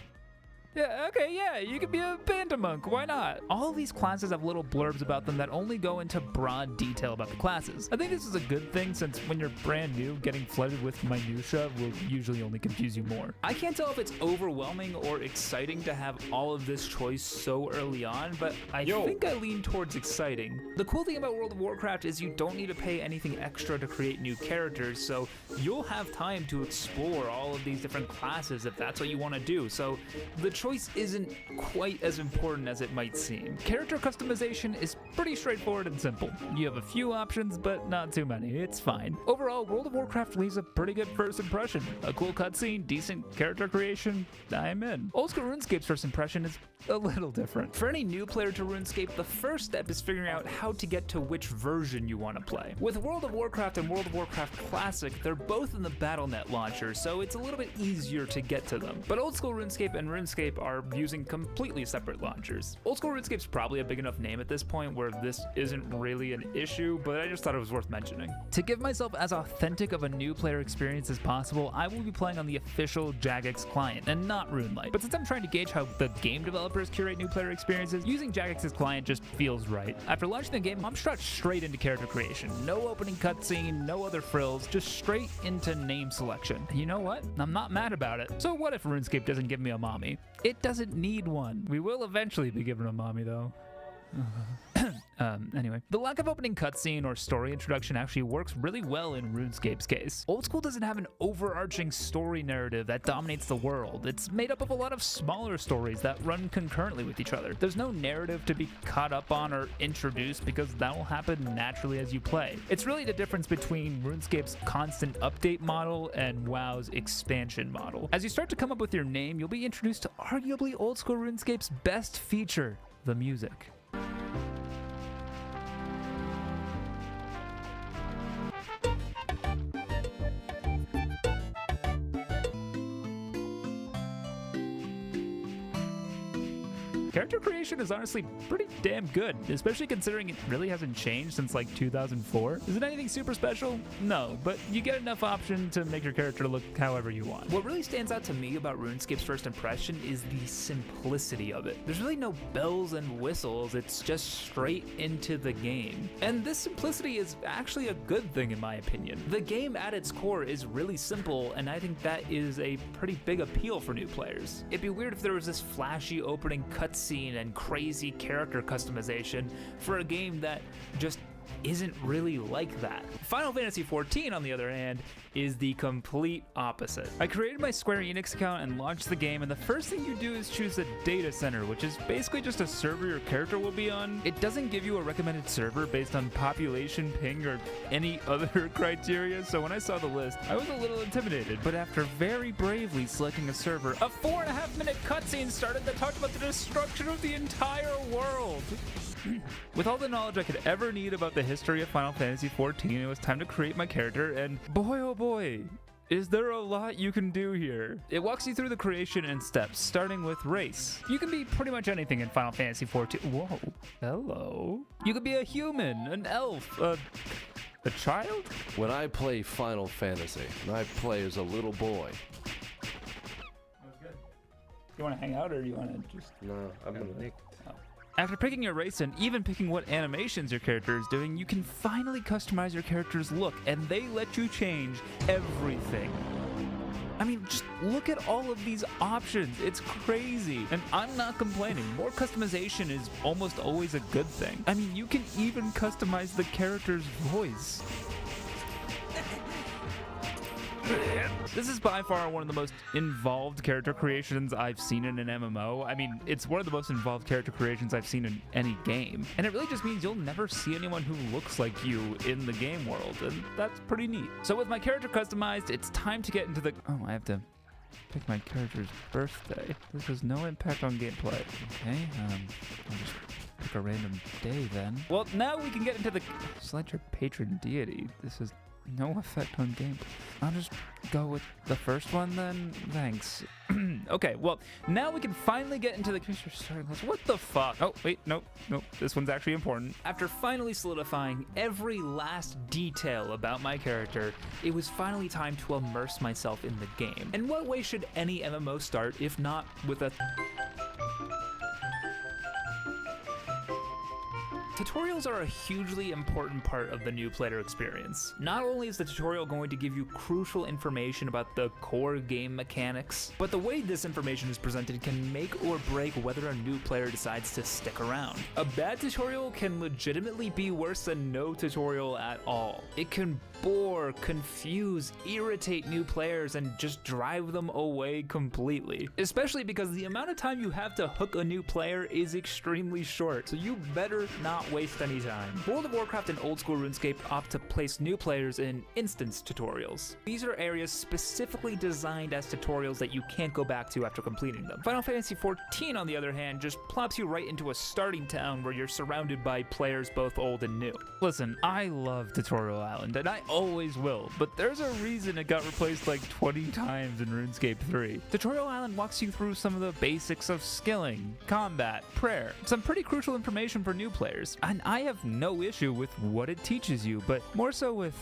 Yeah, okay, yeah, you could be a panda monk, why not? All these classes have little blurbs about them that only go into broad detail about the classes. I think this is a good thing since when you're brand new, getting flooded with minutia will usually only confuse you more. I can't tell if it's overwhelming or exciting to have all of this choice so early on, but I think I lean towards exciting. The cool thing about World of Warcraft is you don't need to pay anything extra to create new characters, so you'll have time to explore all of these different classes if that's what you want to do. So the choice choice isn't quite as important as it might seem. Character customization is pretty straightforward and simple. You have a few options, but not too many. It's fine. Overall, World of Warcraft leaves a pretty good first impression. A cool cutscene, decent character creation, I'm in. Old school RuneScape's first impression is a little different. For any new player to RuneScape, the first step is figuring out how to get to which version you want to play. With World of Warcraft and World of Warcraft Classic, they're both in the Battle.net launcher, so it's a little bit easier to get to them. But Old School RuneScape and RuneScape are using completely separate launchers. Old School RuneScape's probably a big enough name at this point where this isn't really an issue, but I just thought it was worth mentioning. To give myself as authentic of a new player experience as possible, I will be playing on the official Jagex client and not RuneLite. But since I'm trying to gauge how the game developers curate new player experiences, using Jagex's client just feels right. After launching the game, I'm shot straight into character creation. No opening cutscene, no other frills, just straight into name selection. And you know what? I'm not mad about it. So what if RuneScape doesn't give me a mommy? It doesn't need one. We will eventually be given a mommy though. Anyway, the lack of opening cutscene or story introduction actually works really well in RuneScape's case. Old School doesn't have an overarching story narrative that dominates the world. It's made up of a lot of smaller stories that run concurrently with each other. There's no narrative to be caught up on or introduced because that'll happen naturally as you play. It's really the difference between RuneScape's constant update model and WoW's expansion model. As you start to come up with your name, you'll be introduced to arguably Old School RuneScape's best feature, the music. Character creation is honestly pretty damn good, especially considering it really hasn't changed since like 2004. Is it anything super special? No, but you get enough option to make your character look however you want. What really stands out to me about RuneScape's first impression is the simplicity of it. There's really no bells and whistles, it's just straight into the game. And this simplicity is actually a good thing in my opinion. The game at its core is really simple, and I think that is a pretty big appeal for new players. It'd be weird if there was this flashy opening cutscene and crazy character customization for a game that just isn't really like that. Final Fantasy XIV, on the other hand, is the complete opposite. I created my Square Enix account and launched the game, and the first thing you do is choose a data center, which is basically just a server your character will be on. It doesn't give you a recommended server based on population, ping, or any other criteria, so when I saw the list, I was a little intimidated. But after very bravely selecting a server, a 4.5-minute cutscene started that talked about the destruction of the entire world. With all the knowledge I could ever need about the history of Final Fantasy XIV, it was time to create my character, and boy oh boy, is there a lot you can do here. It walks you through the creation in steps, starting with race. You can be pretty much anything in Final Fantasy XIV. Whoa, hello. You could be a human, an elf, a child? When I play Final Fantasy, I play as a little boy. You want to hang out, or do you want to just... No, I'm gonna... After picking your race and even picking what animations your character is doing, you can finally customize your character's look, and they let you change everything. I mean, just look at all of these options. It's crazy. And I'm not complaining. More customization is almost always a good thing. I mean, you can even customize the character's voice. This is by far one of the most involved character creations I've seen in an MMO. I mean, it's one of the most involved character creations I've seen in any game. And it really just means you'll never see anyone who looks like you in the game world, and that's pretty neat. So with my character customized, it's time to get into the... Oh, I have to pick my character's birthday. This has no impact on gameplay. Okay, I'll just pick a random day then. Well, now we can get into the... Select your patron deity. This is... no effect on gameplay. I'll just go with the first one then. Thanks. Okay, well, now we can finally get into the character starting list. What the fuck? Oh, wait, nope. This one's actually important. After finally solidifying every last detail about my character, it was finally time to immerse myself in the game. And what way should any MMO start if not with a Tutorials are a hugely important part of the new player experience. Not only is the tutorial going to give you crucial information about the core game mechanics, but the way this information is presented can make or break whether a new player decides to stick around. A bad tutorial can legitimately be worse than no tutorial at all. It can bore, confuse, irritate new players, and just drive them away completely. Especially because the amount of time you have to hook a new player is extremely short, so you better not waste any time. World of Warcraft and old school RuneScape opt to place new players in instance tutorials. These are areas specifically designed as tutorials that you can't go back to after completing them. Final Fantasy XIV, on the other hand, just plops you right into a starting town where you're surrounded by players both old and new. Listen, I love Tutorial Island, and I always will, but there's a reason it got replaced like 20 times in RuneScape 3. Tutorial Island walks you through some of the basics of skilling, combat, prayer, some pretty crucial information for new players, and I have no issue with what it teaches you, but more so with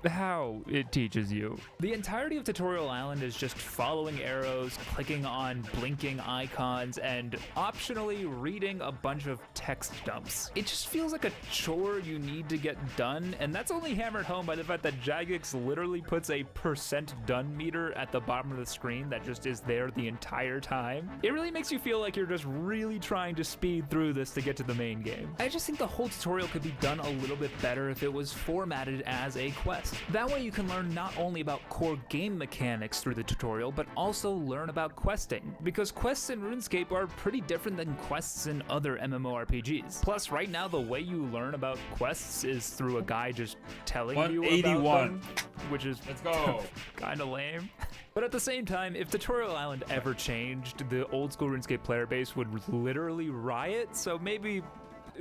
how it teaches you. The entirety of Tutorial Island is just following arrows, clicking on blinking icons, and optionally reading a bunch of text dumps. It just feels like a chore you need to get done, and that's only hammered home by the fact that Jagex literally puts a % done meter at the bottom of the screen that just is there the entire time. It really makes you feel like you're just really trying to speed through this to get to the main game. I just think the whole tutorial could be done a little bit better if it was formatted as a quest. That way you can learn not only about core game mechanics through the tutorial, but also learn about questing, because quests in RuneScape are pretty different than quests in other MMORPGs. Plus, right now the way you learn about quests is through a guy just telling you about them, which is let's go kind of lame. But at the same time, if Tutorial Island ever changed, the old school RuneScape player base would literally riot, so maybe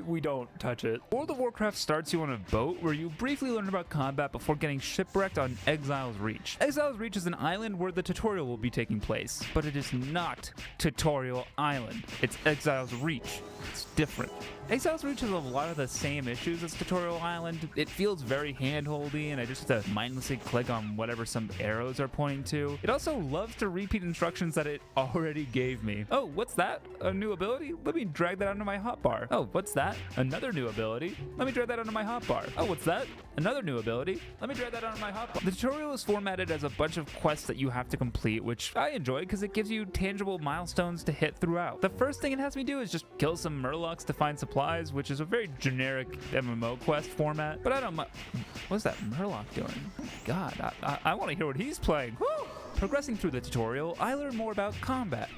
we don't touch it. World of Warcraft starts you on a boat where you briefly learn about combat before getting shipwrecked on Exile's Reach. Exile's Reach is an island where the tutorial will be taking place, but it is not Tutorial Island. It's Exile's Reach. It's different. Exile's Reach has a lot of the same issues as Tutorial Island. It feels very hand-holdy, and I just have to mindlessly click on whatever some arrows are pointing to. It also loves to repeat instructions that it already gave me. Oh, what's that? A new ability? Let me drag that onto my hotbar. Oh, what's that? Another new ability? Let me drag that onto my hotbar. Oh, what's that? Another new ability? Let me drag that onto my hotbar. The tutorial is formatted as a bunch of quests that you have to complete, which I enjoy because it gives you tangible milestones to hit throughout. The first thing it has me do is just kill some Murlocs to find supplies, which is a very generic MMO quest format, but I don't mind. What's that Murloc doing? Oh my god, I want to hear what he's playing. Woo! Progressing through the tutorial, I learn more about combat,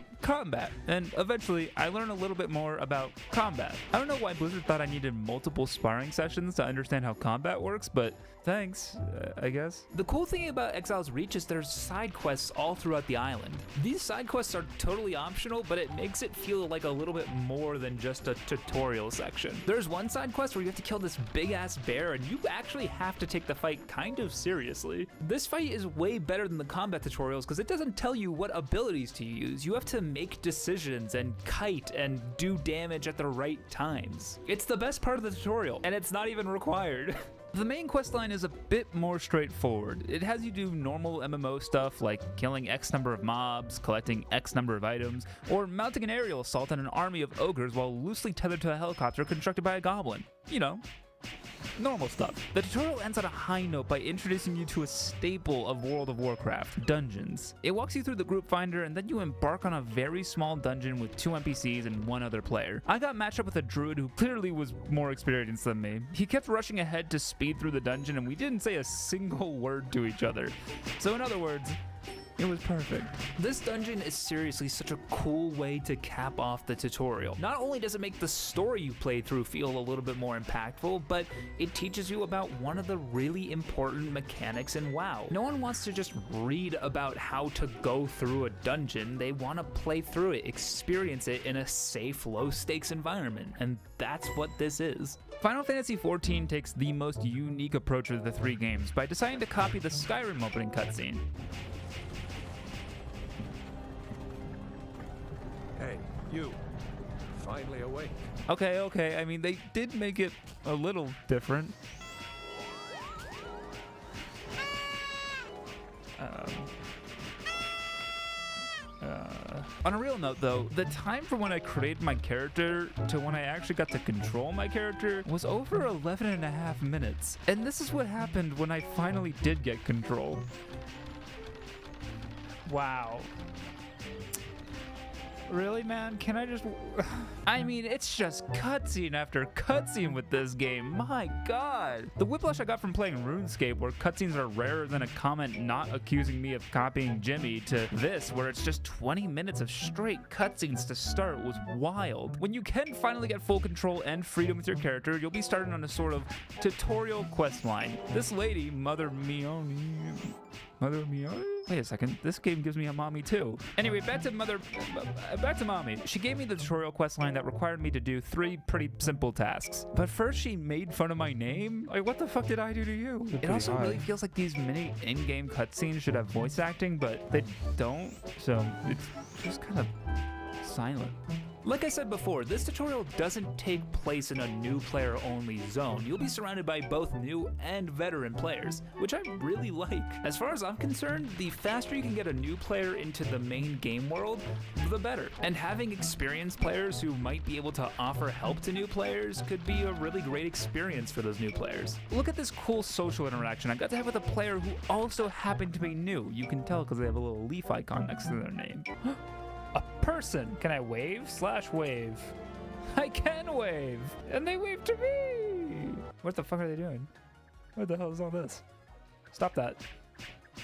and eventually I learn a little bit more about combat. I don't know why Blizzard thought I needed multiple sparring sessions to understand how combat works, but thanks, I guess. The cool thing about Exile's Reach is there's side quests all throughout the island. These side quests are totally optional, but it makes it feel like a little bit more than just a tutorial section. There's one side quest where you have to kill this big ass bear, and you actually have to take the fight kind of seriously. This fight is way better than the combat tutorials because it doesn't tell you what abilities to use. You have to make decisions and kite and do damage at the right times. It's the best part of the tutorial, and it's not even required. The main questline is a bit more straightforward. It has you do normal MMO stuff like killing X number of mobs, collecting X number of items, or mounting an aerial assault on an army of ogres while loosely tethered to a helicopter constructed by a goblin. You know, normal stuff. The tutorial ends on a high note by introducing you to a staple of World of Warcraft, dungeons. It walks you through the group finder, and then you embark on a very small dungeon with 2 NPCs and 1 other player. I got matched up with a druid who clearly was more experienced than me. He kept rushing ahead to speed through the dungeon, and we didn't say a single word to each other. So in other words, it was perfect. This dungeon is seriously such a cool way to cap off the tutorial. Not only does it make the story you play through feel a little bit more impactful, but it teaches you about one of the really important mechanics in WoW. No one wants to just read about how to go through a dungeon. They want to play through it, experience it in a safe, low-stakes environment, and that's what this is. Final Fantasy XIV takes the most unique approach of the 3 games by deciding to copy the Skyrim opening cutscene. Hey, you. Finally awake. Okay, I mean, they did make it a little different. On a real note though, the time from when I created my character to when I actually got to control my character was over 11.5 minutes. And this is what happened when I finally did get control. Wow. Really, man? Can I just... I mean, it's just cutscene after cutscene with this game. My god. The whiplash I got from playing RuneScape, where cutscenes are rarer than a comment not accusing me of copying Jimmy, to this, where it's just 20 minutes of straight cutscenes to start, was wild. When you can finally get full control and freedom with your character, you'll be starting on a sort of tutorial quest line. This lady, Mother Mioni... Wait a second, this game gives me a mommy too. Anyway, back to mommy. She gave me the tutorial quest line that required me to do 3 pretty simple tasks. But first she made fun of my name? Like, what the fuck did I do to you? It also really feels like these mini in-game cutscenes should have voice acting, but they don't, so it's just kind of silent. Like I said before, this tutorial doesn't take place in a new player only zone. You'll be surrounded by both new and veteran players, which I really like. As far as I'm concerned, the faster you can get a new player into the main game world, the better. And having experienced players who might be able to offer help to new players could be a really great experience for those new players. Look at this cool social interaction I got to have with a player who also happened to be new. You can tell because they have a little leaf icon next to their name. A person! Can I wave/wave? I can wave! And they wave to me! What the fuck are they doing? What the hell is all this? Stop that.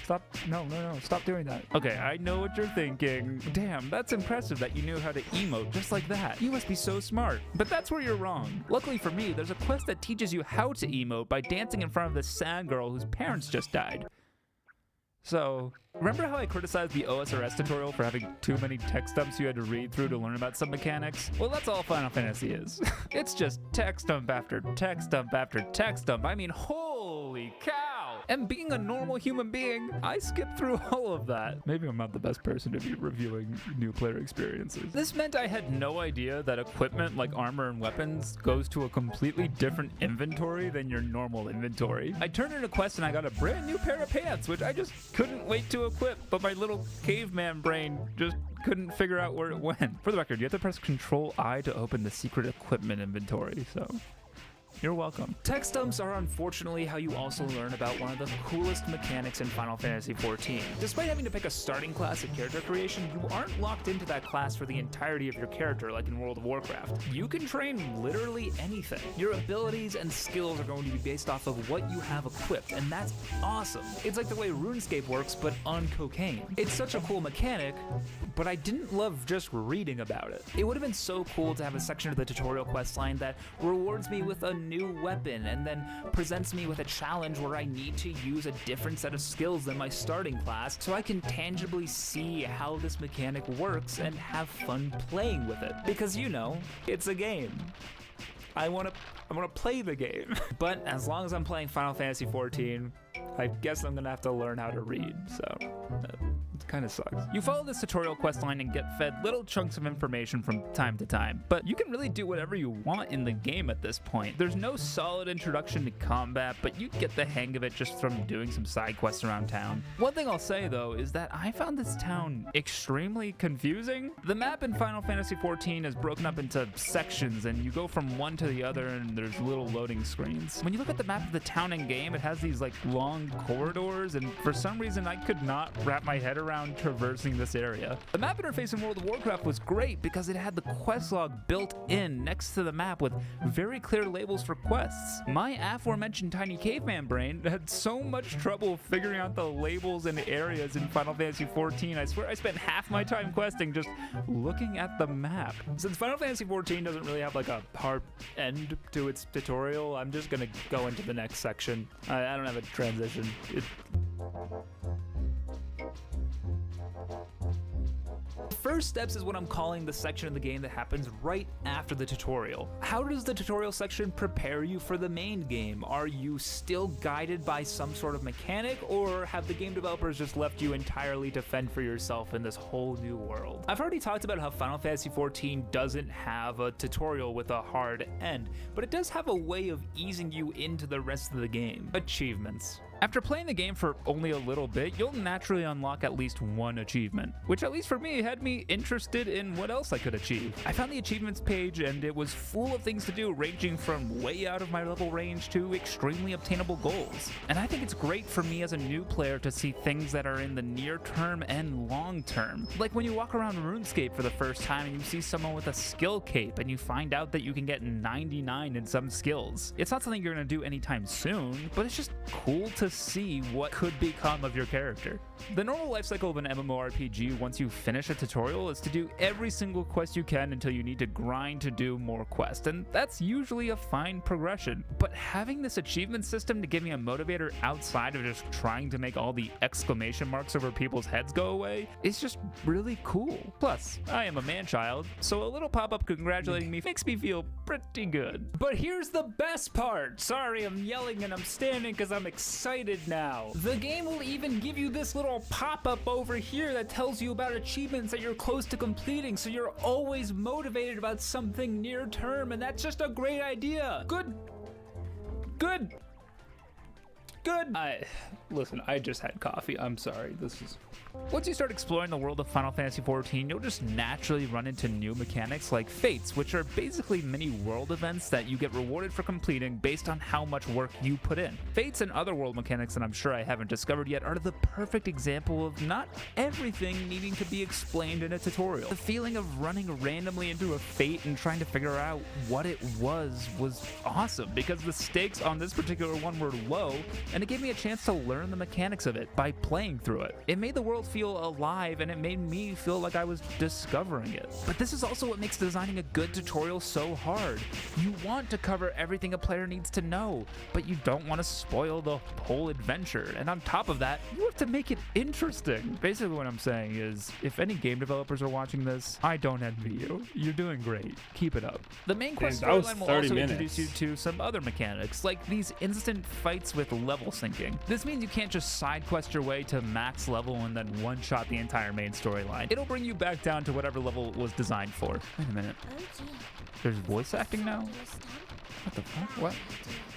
Stop. No. Stop doing that. Okay, I know what you're thinking. Damn, that's impressive that you knew how to emote just like that. You must be so smart. But that's where you're wrong. Luckily for me, there's a quest that teaches you how to emote by dancing in front of this sad girl whose parents just died. So, remember how I criticized the OSRS tutorial for having too many text dumps you had to read through to learn about some mechanics? Well, that's all Final Fantasy is. It's just text dump after text dump after text dump. I mean, holy cow! And being a normal human being, I skipped through all of that. Maybe I'm not the best person to be reviewing new player experiences. This meant I had no idea that equipment like armor and weapons goes to a completely different inventory than your normal inventory. I turned in a quest and I got a brand new pair of pants, which I just couldn't wait to equip, but my little caveman brain just couldn't figure out where it went. For the record, you have to press Control-I to open the secret equipment inventory, so... You're welcome. Text dumps are unfortunately how you also learn about one of the coolest mechanics in Final Fantasy XIV. Despite having to pick a starting class at character creation, you aren't locked into that class for the entirety of your character like in World of Warcraft. You can train literally anything. Your abilities and skills are going to be based off of what you have equipped, and that's awesome. It's like the way RuneScape works, but on cocaine. It's such a cool mechanic, but I didn't love just reading about it. It would have been so cool to have a section of the tutorial quest line that rewards me with a new weapon and then presents me with a challenge where I need to use a different set of skills than my starting class so I can tangibly see how this mechanic works and have fun playing with it. Because you know, it's a game. I want to play the game. But as long as I'm playing Final Fantasy XIV, I guess I'm gonna have to learn how to read, so it kind of sucks. You follow this tutorial quest line and get fed little chunks of information from time to time, but you can really do whatever you want in the game at this point. There's no solid introduction to combat, but you get the hang of it just from doing some side quests around town. One thing I'll say though is that I found this town extremely confusing. The map in Final Fantasy XIV is broken up into sections and you go from one to the other and there's little loading screens. When you look at the map of the town in game, it has these like long corridors, and for some reason I could not wrap my head around traversing this area. The map interface in World of Warcraft was great because it had the quest log built in next to the map with very clear labels for quests. My aforementioned tiny caveman brain had so much trouble figuring out the labels and areas in Final Fantasy XIV. I swear I spent half my time questing just looking at the map. Since Final Fantasy XIV doesn't really have like a hard end to its tutorial, I'm just gonna go into the next section. I don't have a transition. First steps is what I'm calling the section of the game that happens right after the tutorial. How does the tutorial section prepare you for the main game? Are you still guided by some sort of mechanic, or have the game developers just left you entirely to fend for yourself in this whole new world? I've already talked about how Final Fantasy XIV doesn't have a tutorial with a hard end, but it does have a way of easing you into the rest of the game. Achievements. After playing the game for only a little bit, you'll naturally unlock at least one achievement, which at least for me had me interested in what else I could achieve. I found the achievements page and it was full of things to do, ranging from way out of my level range to extremely obtainable goals. And I think it's great for me as a new player to see things that are in the near term and long term. Like when you walk around RuneScape for the first time and you see someone with a skill cape and you find out that you can get 99 in some skills. It's not something you're going to do anytime soon, but it's just cool to see what could become of your character. The normal life cycle of an MMORPG once you finish a tutorial is to do every single quest you can until you need to grind to do more quests, and that's usually a fine progression. But having this achievement system to give me a motivator outside of just trying to make all the exclamation marks over people's heads go away is just really cool. Plus, I am a man-child, so a little pop-up congratulating me makes me feel pretty good. But here's the best part. Sorry, I'm yelling and I'm standing because I'm excited now. The game will even give you this little pop-up over here that tells you about achievements that you're close to completing, so you're always motivated about something near term, and that's just a great idea. Good. Listen, I just had coffee. I'm sorry. Once you start exploring the world of Final Fantasy XIV, you'll just naturally run into new mechanics like fates, which are basically mini world events that you get rewarded for completing based on how much work you put in. Fates and other world mechanics that I'm sure I haven't discovered yet are the perfect example of not everything needing to be explained in a tutorial. The feeling of running randomly into a fate and trying to figure out what it was awesome, because the stakes on this particular one were low, and it gave me a chance to learn the mechanics of it by playing through it. It made the world feel alive, and it made me feel like I was discovering it. But this is also what makes designing a good tutorial so hard. You want to cover everything a player needs to know, but you don't want to spoil the whole adventure. And on top of that, you have to make it interesting. Basically what I'm saying is, if any game developers are watching this, I don't envy you. You're doing great. Keep it up. The main quest storyline will also introduce you to some other mechanics, like these instant fights with level syncing. This means you can't just side quest your way to max level and then one-shot the entire main storyline. It'll bring you back down to whatever level it was designed for. Wait a minute. There's voice acting now? What the fuck? What?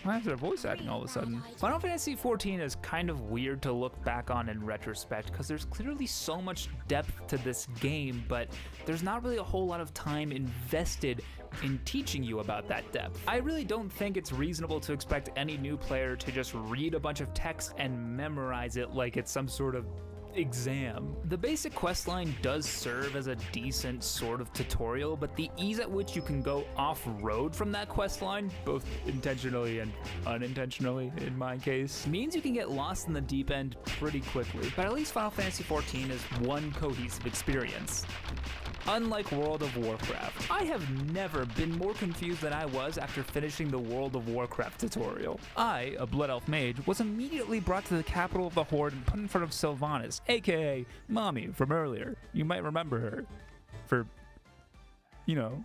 Why is there voice acting all of a sudden? Final Fantasy XIV is kind of weird to look back on in retrospect because there's clearly so much depth to this game, but there's not really a whole lot of time invested in teaching you about that depth. I really don't think it's reasonable to expect any new player to just read a bunch of text and memorize it like it's some sort of exam. The basic questline does serve as a decent sort of tutorial, but the ease at which you can go off-road from that questline, both intentionally and unintentionally in my case, means you can get lost in the deep end pretty quickly. But at least Final Fantasy XIV is one cohesive experience. Unlike World of Warcraft, I have never been more confused than I was after finishing the World of Warcraft tutorial. I, a Blood Elf mage, was immediately brought to the capital of the Horde and put in front of Sylvanas, aka Mommy from earlier. You might remember her. For, you know.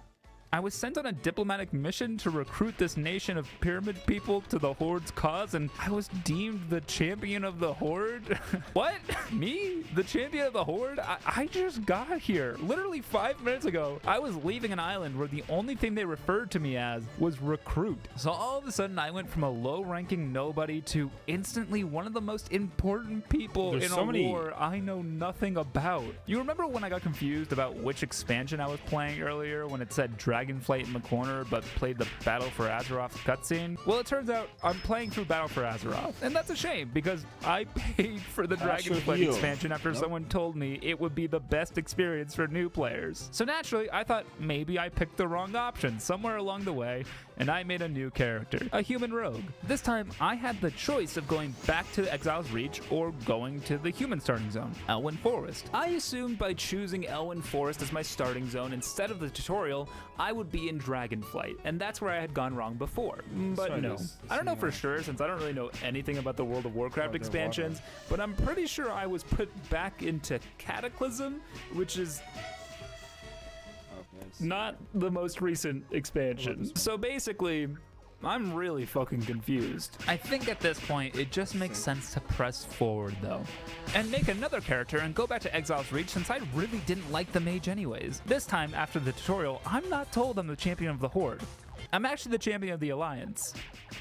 I was sent on a diplomatic mission to recruit this nation of pyramid people to the Horde's cause, and I was deemed the champion of the Horde? What? Me? The champion of the Horde? I just got here. Literally 5 minutes ago, I was leaving an island where the only thing they referred to me as was recruit. So all of a sudden, I went from a low-ranking nobody to instantly one of the most important people in a war I know nothing about. You remember when I got confused about which expansion I was playing earlier when it said Dragonflight in the corner but played the Battle for Azeroth cutscene? Well, it turns out I'm playing through Battle for Azeroth, and that's a shame because I paid for the Dragonflight expansion after someone told me it would be the best experience for new players. So naturally, I thought maybe I picked the wrong option somewhere along the way, and I made a new character, a human rogue. This time, I had the choice of going back to Exile's Reach or going to the human starting zone, Elwyn Forest. I assumed by choosing Elwyn Forest as my starting zone instead of the tutorial, I would be in Dragonflight, and that's where I had gone wrong before. But no, I don't know for sure since I don't really know anything about the World of Warcraft expansions, but I'm pretty sure I was put back into Cataclysm, which is not the most recent expansion. So basically, I'm really fucking confused. I think at this point, it just makes sense to press forward though, and make another character and go back to Exile's Reach since I really didn't like the mage anyways. This time, after the tutorial, I'm not told I'm the champion of the Horde. I'm actually the champion of the Alliance.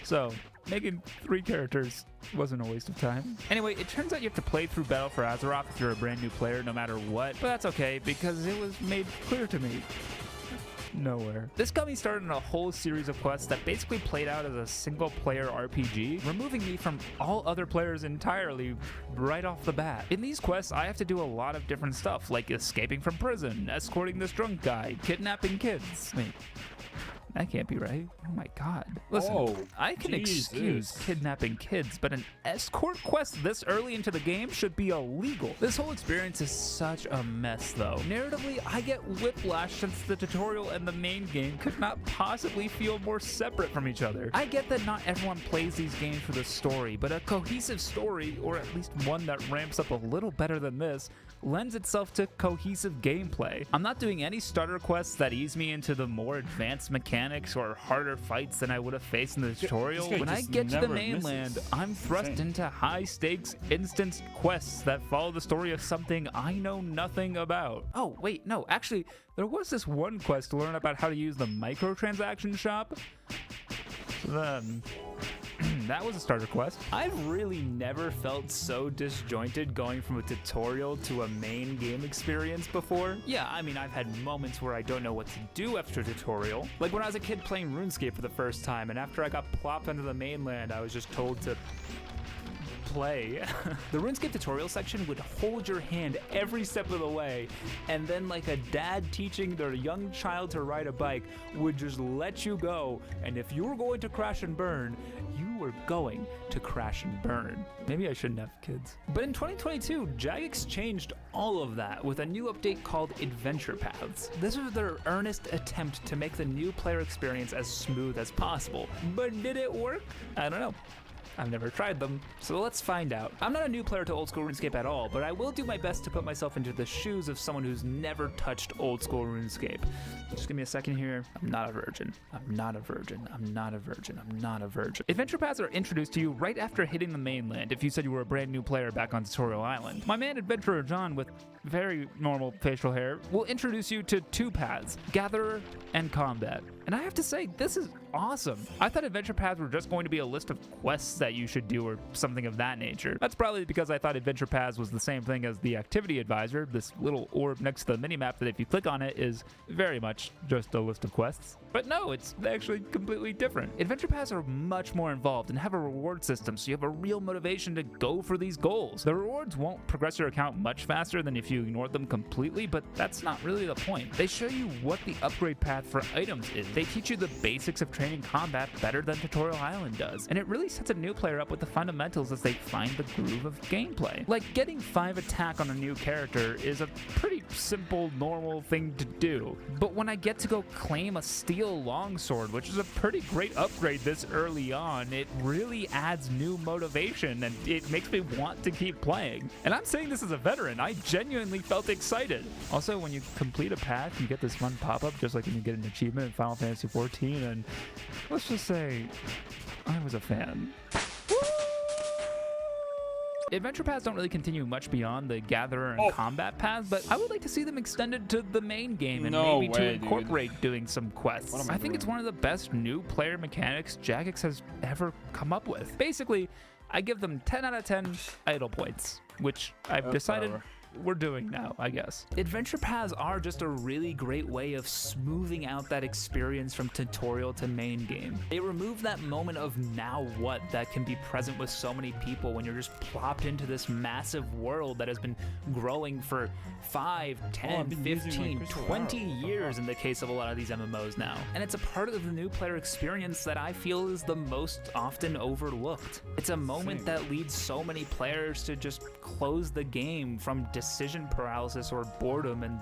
So, making 3 characters wasn't a waste of time. Anyway, it turns out you have to play through Battle for Azeroth if you're a brand new player, no matter what, but that's okay because it was made clear to me. Nowhere. This got me started on a whole series of quests that basically played out as a single-player RPG, removing me from all other players entirely right off the bat. In these quests, I have to do a lot of different stuff, like escaping from prison, escorting this drunk guy, kidnapping kids. Wait. That can't be right. Oh my god. Listen, I can excuse kidnapping kids, but an escort quest this early into the game should be illegal. This whole experience is such a mess though. Narratively, I get whiplash since the tutorial and the main game could not possibly feel more separate from each other. I get that not everyone plays these games for the story, but a cohesive story, or at least one that ramps up a little better than this, lends itself to cohesive gameplay. I'm not doing any starter quests that ease me into the more advanced mechanics or harder fights than I would have faced in the tutorial. When I get to the mainland, I'm thrust into high-stakes instance quests that follow the story of something I know nothing about. Oh, wait, no, actually, there was this one quest to learn about how to use the microtransaction shop. That was a starter quest. I've really never felt so disjointed going from a tutorial to a main game experience before. Yeah, I mean, I've had moments where I don't know what to do after a tutorial. Like when I was a kid playing RuneScape for the first time, and after I got plopped onto the mainland, I was just told to play. The RuneScape tutorial section would hold your hand every step of the way, and then like a dad teaching their young child to ride a bike would just let you go, and if you were going to crash and burn, you were going to crash and burn. Maybe I shouldn't have kids. But in 2022, Jagex changed all of that with a new update called Adventure Paths. This was their earnest attempt to make the new player experience as smooth as possible. But did it work? I don't know. I've never tried them, so let's find out. I'm not a new player to old school RuneScape at all, but I will do my best to put myself into the shoes of someone who's never touched old school RuneScape. Just give me a second here. I'm not a virgin. I'm not a virgin. I'm not a virgin. I'm not a virgin. Adventure paths are introduced to you right after hitting the mainland if you said you were a brand new player back on Tutorial Island. My man Adventurer John, with very normal facial hair, will introduce you to 2 paths, Gatherer and Combat. And I have to say, this is awesome. I thought adventure paths were just going to be a list of quests that you should do or something of that nature. That's probably because I thought adventure paths was the same thing as the activity advisor, this little orb next to the minimap that if you click on it is very much just a list of quests. But no, it's actually completely different. Adventure paths are much more involved and have a reward system, so you have a real motivation to go for these goals. The rewards won't progress your account much faster than if you ignored them completely, but that's not really the point. They show you what the upgrade path for items is. They teach you the basics of training combat better than Tutorial Island does, and it really sets a new player up with the fundamentals as they find the groove of gameplay. Like, getting 5 attack on a new character is a pretty simple, normal thing to do, but when I get to go claim a steel longsword, which is a pretty great upgrade this early on, it really adds new motivation, and it makes me want to keep playing. And I'm saying this as a veteran, I genuinely felt excited. Also, when you complete a path, you get this fun pop-up, just like when you get an achievement in Final Fantasy 14, and let's just say I was a fan. Adventure paths don't really continue much beyond the Gatherer and Combat paths, but I would like to see them extended to the main game and maybe to incorporate doing some quests. I think it's one of the best new player mechanics Jagex has ever come up with. Basically, I give them 10 out of 10 idle points, which I've decided we're doing now, I guess. Adventure paths are just a really great way of smoothing out that experience from tutorial to main game. They remove that moment of now what that can be present with so many people when you're just plopped into this massive world that has been growing for 5, 10, 15, 20 years in the case of a lot of these MMOs now. And it's a part of the new player experience that I feel is the most often overlooked. It's a moment that leads so many players to just close the game from decision paralysis or boredom, and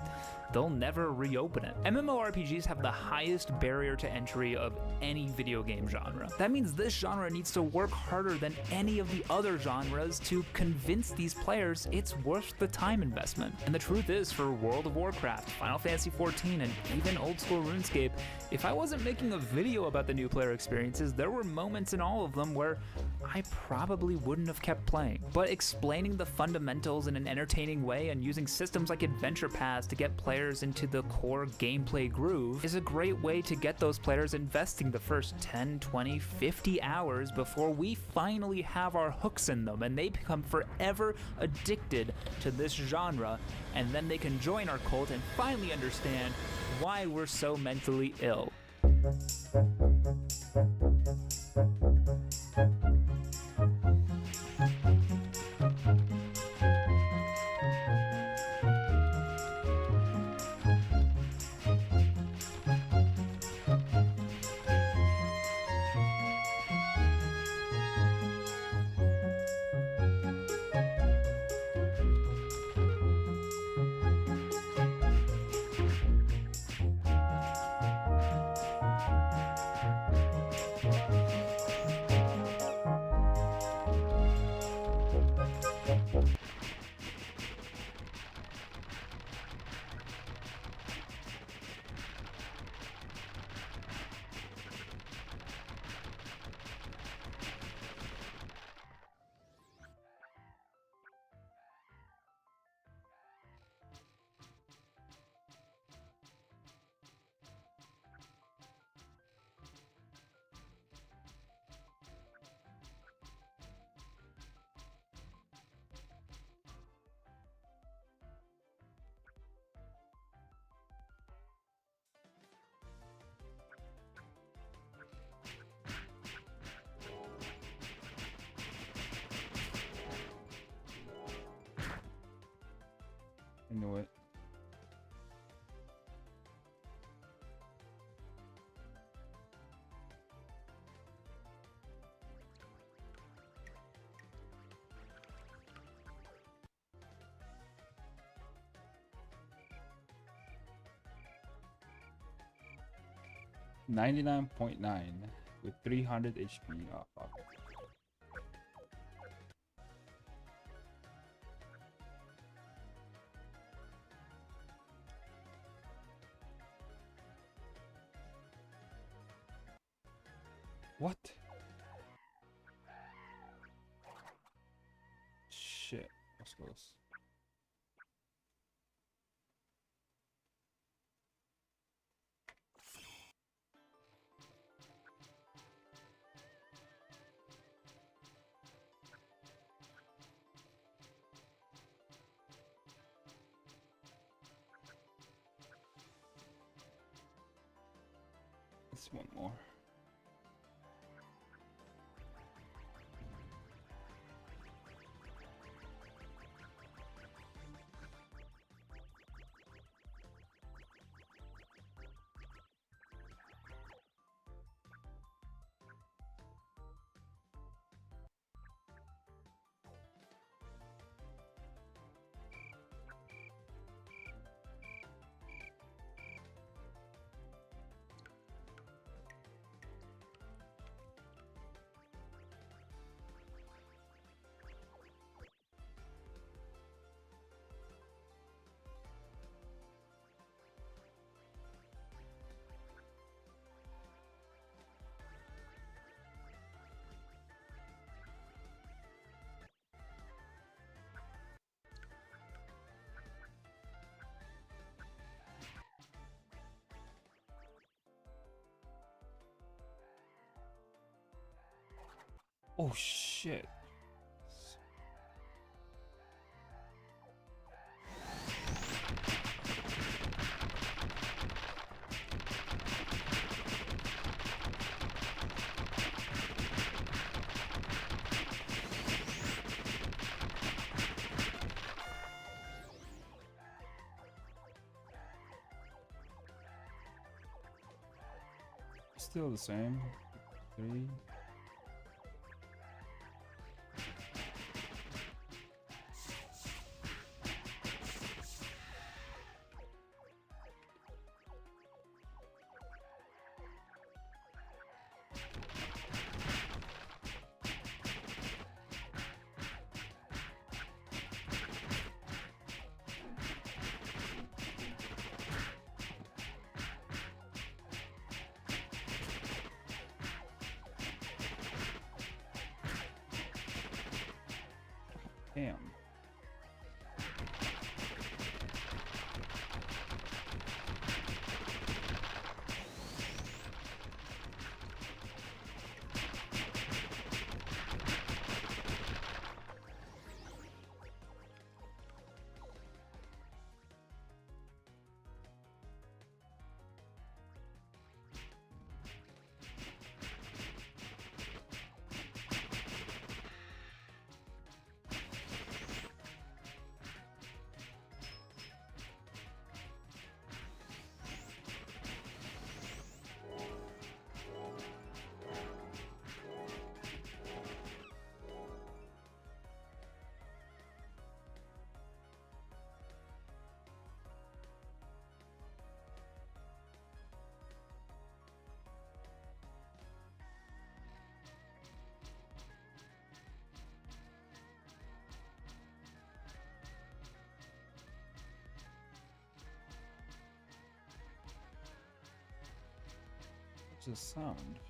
they'll never reopen it. MMORPGs have the highest barrier to entry of any video game genre. That means this genre needs to work harder than any of the other genres to convince these players it's worth the time investment. And the truth is, for World of Warcraft, Final Fantasy 14, and even old school RuneScape, if I wasn't making a video about the new player experiences, there were moments in all of them where I probably wouldn't have kept playing. But explaining the fundamentals in an entertaining way and using systems like adventure paths to get players players into the core gameplay groove is a great way to get those players investing the first 10, 20, 50 hours before we finally have our hooks in them and they become forever addicted to this genre, and then they can join our cult and finally understand why we're so mentally ill. I knew it. $99.9 with 300 HP. Oh, fuck. What? Shit. That's close. Just one more. Oh shit. Still the same. 3. Damn. What's the sound?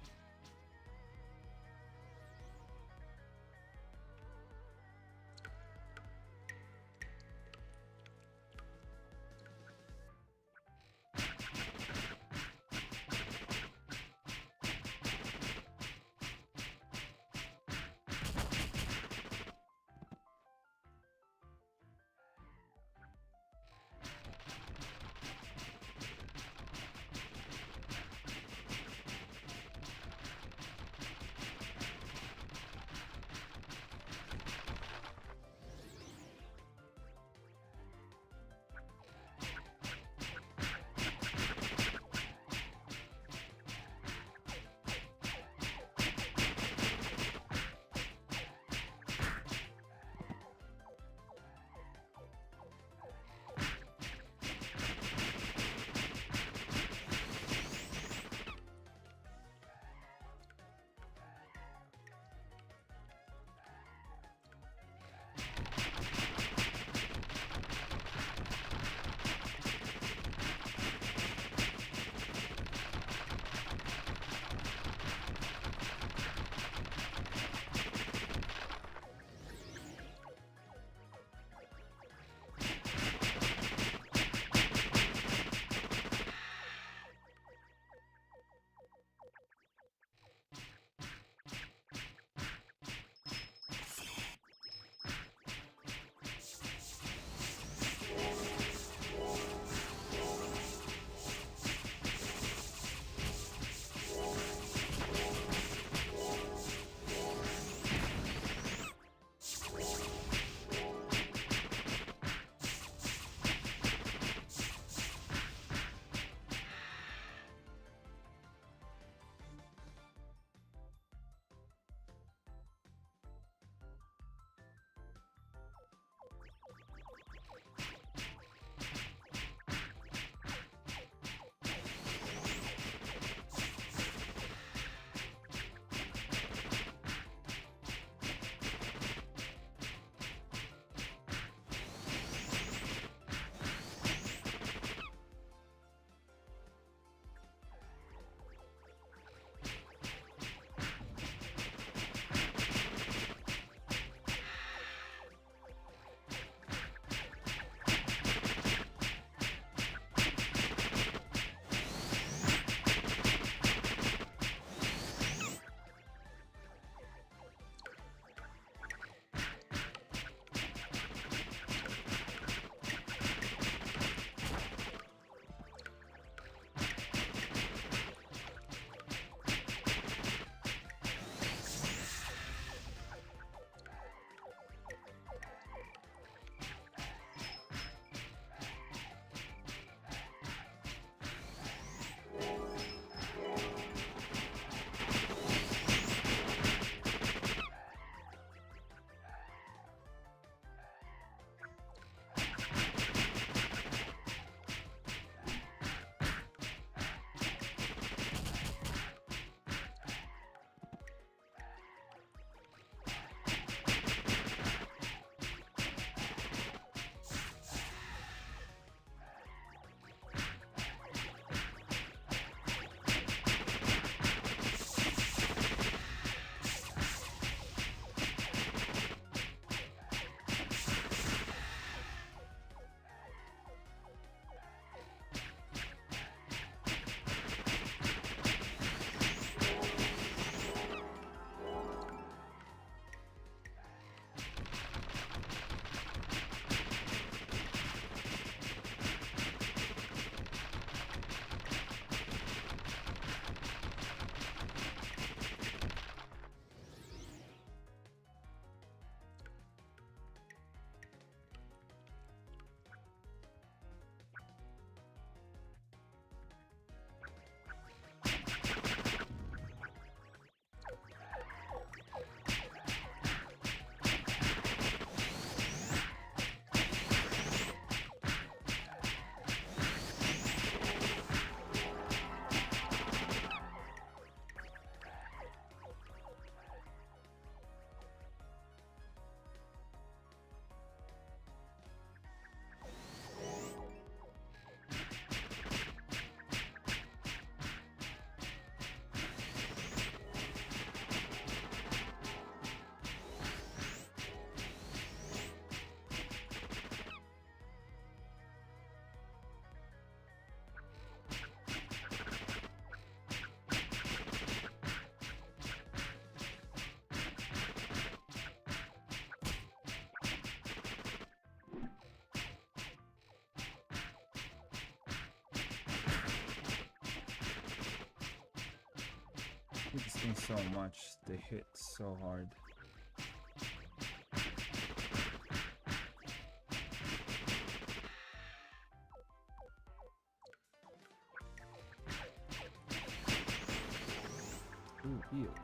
hate this thing so much. They hit so hard. Ooh, heal.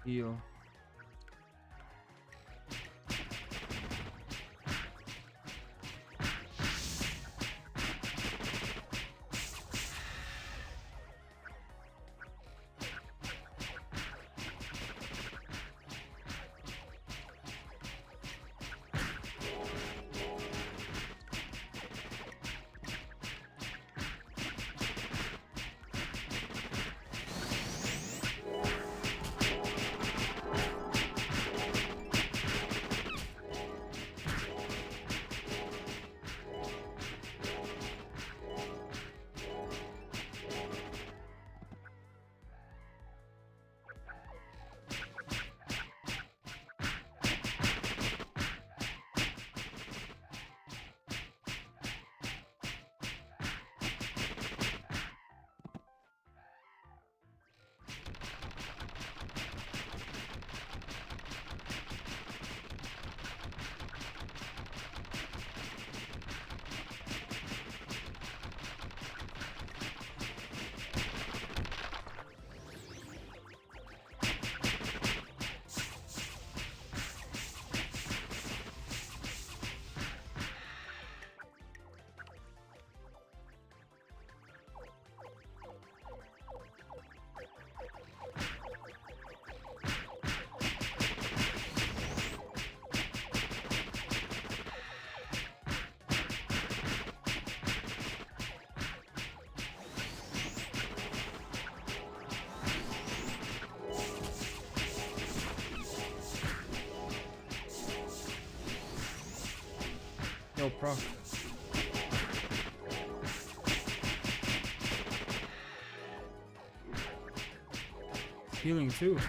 Heal. No proc. Healing too.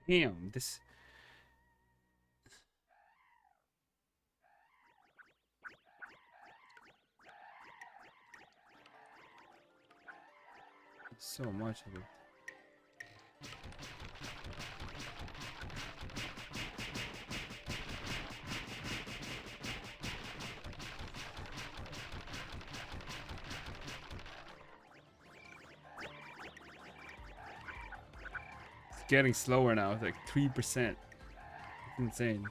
Damn, this. So much of it. It's getting slower now. It's like 3%. It's insane.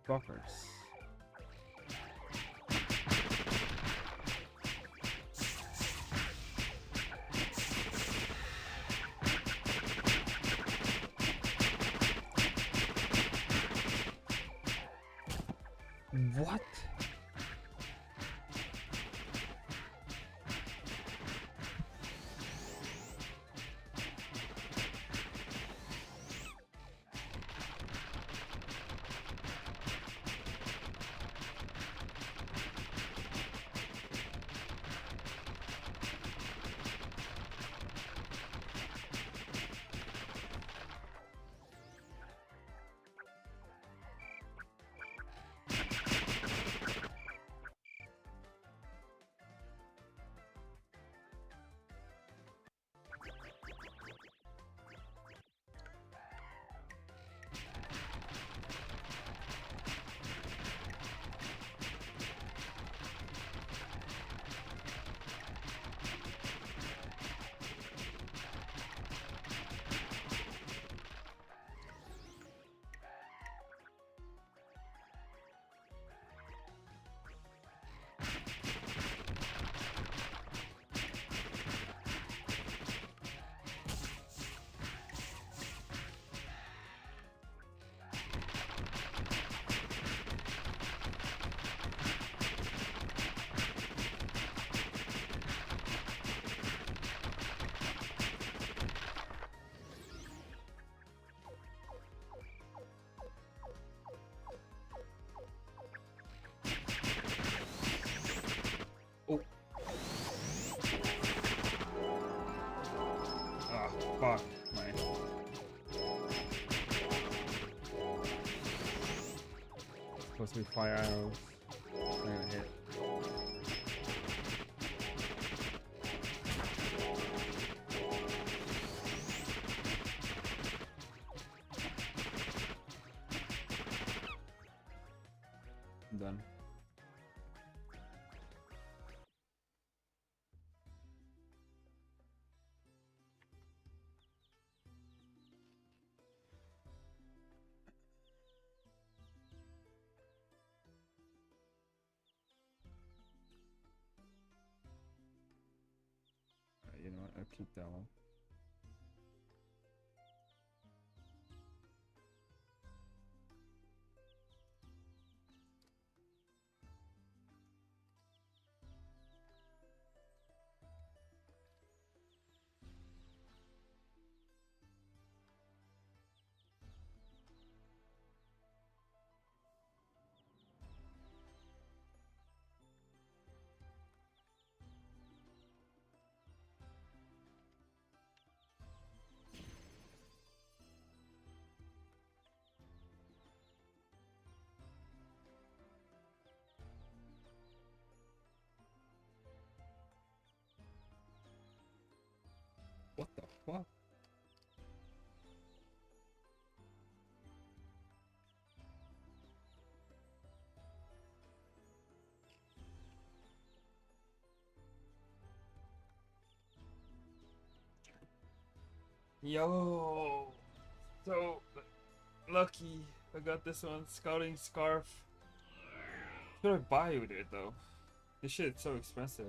Fuckers. What? Oh. Ah, fuck, man. Supposed to be fire arrows. Not gonna hit. I'm done. You know what? I'll keep that one. What the fuck? Yo, so lucky I got this one, scouting scarf. Should I buy with it though? This shit's so expensive.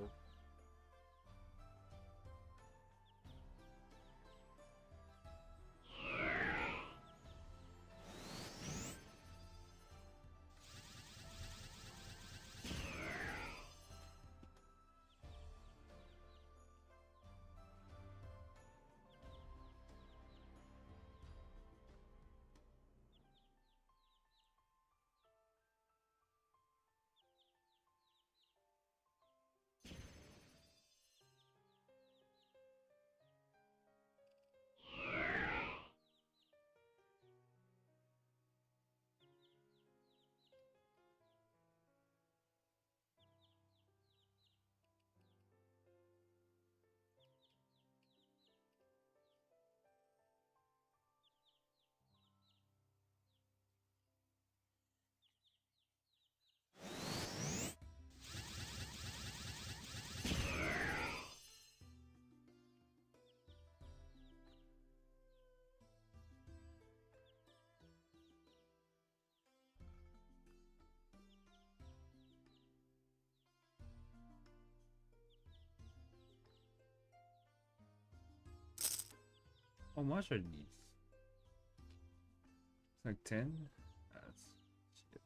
How much are these? It's like 10. That's shit.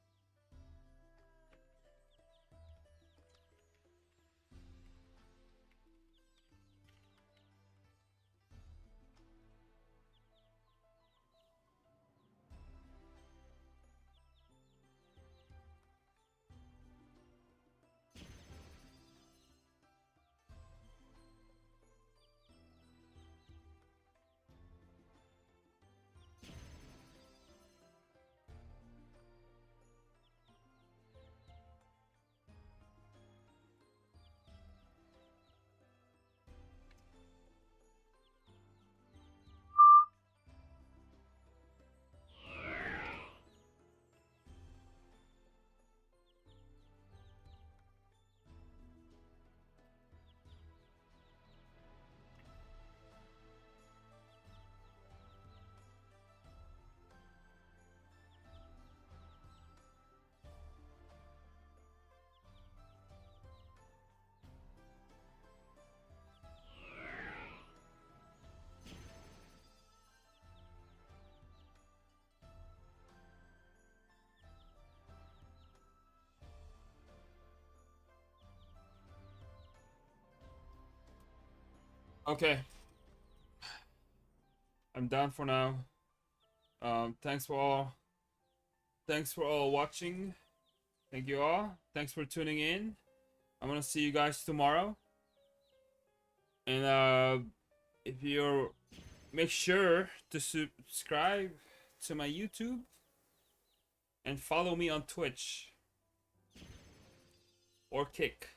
Okay. I'm done for now. Thanks for all watching. Thank you all. Thanks for tuning in. I'm gonna see you guys tomorrow. And if you're, make sure to subscribe to my YouTube and follow me on Twitch or Kick.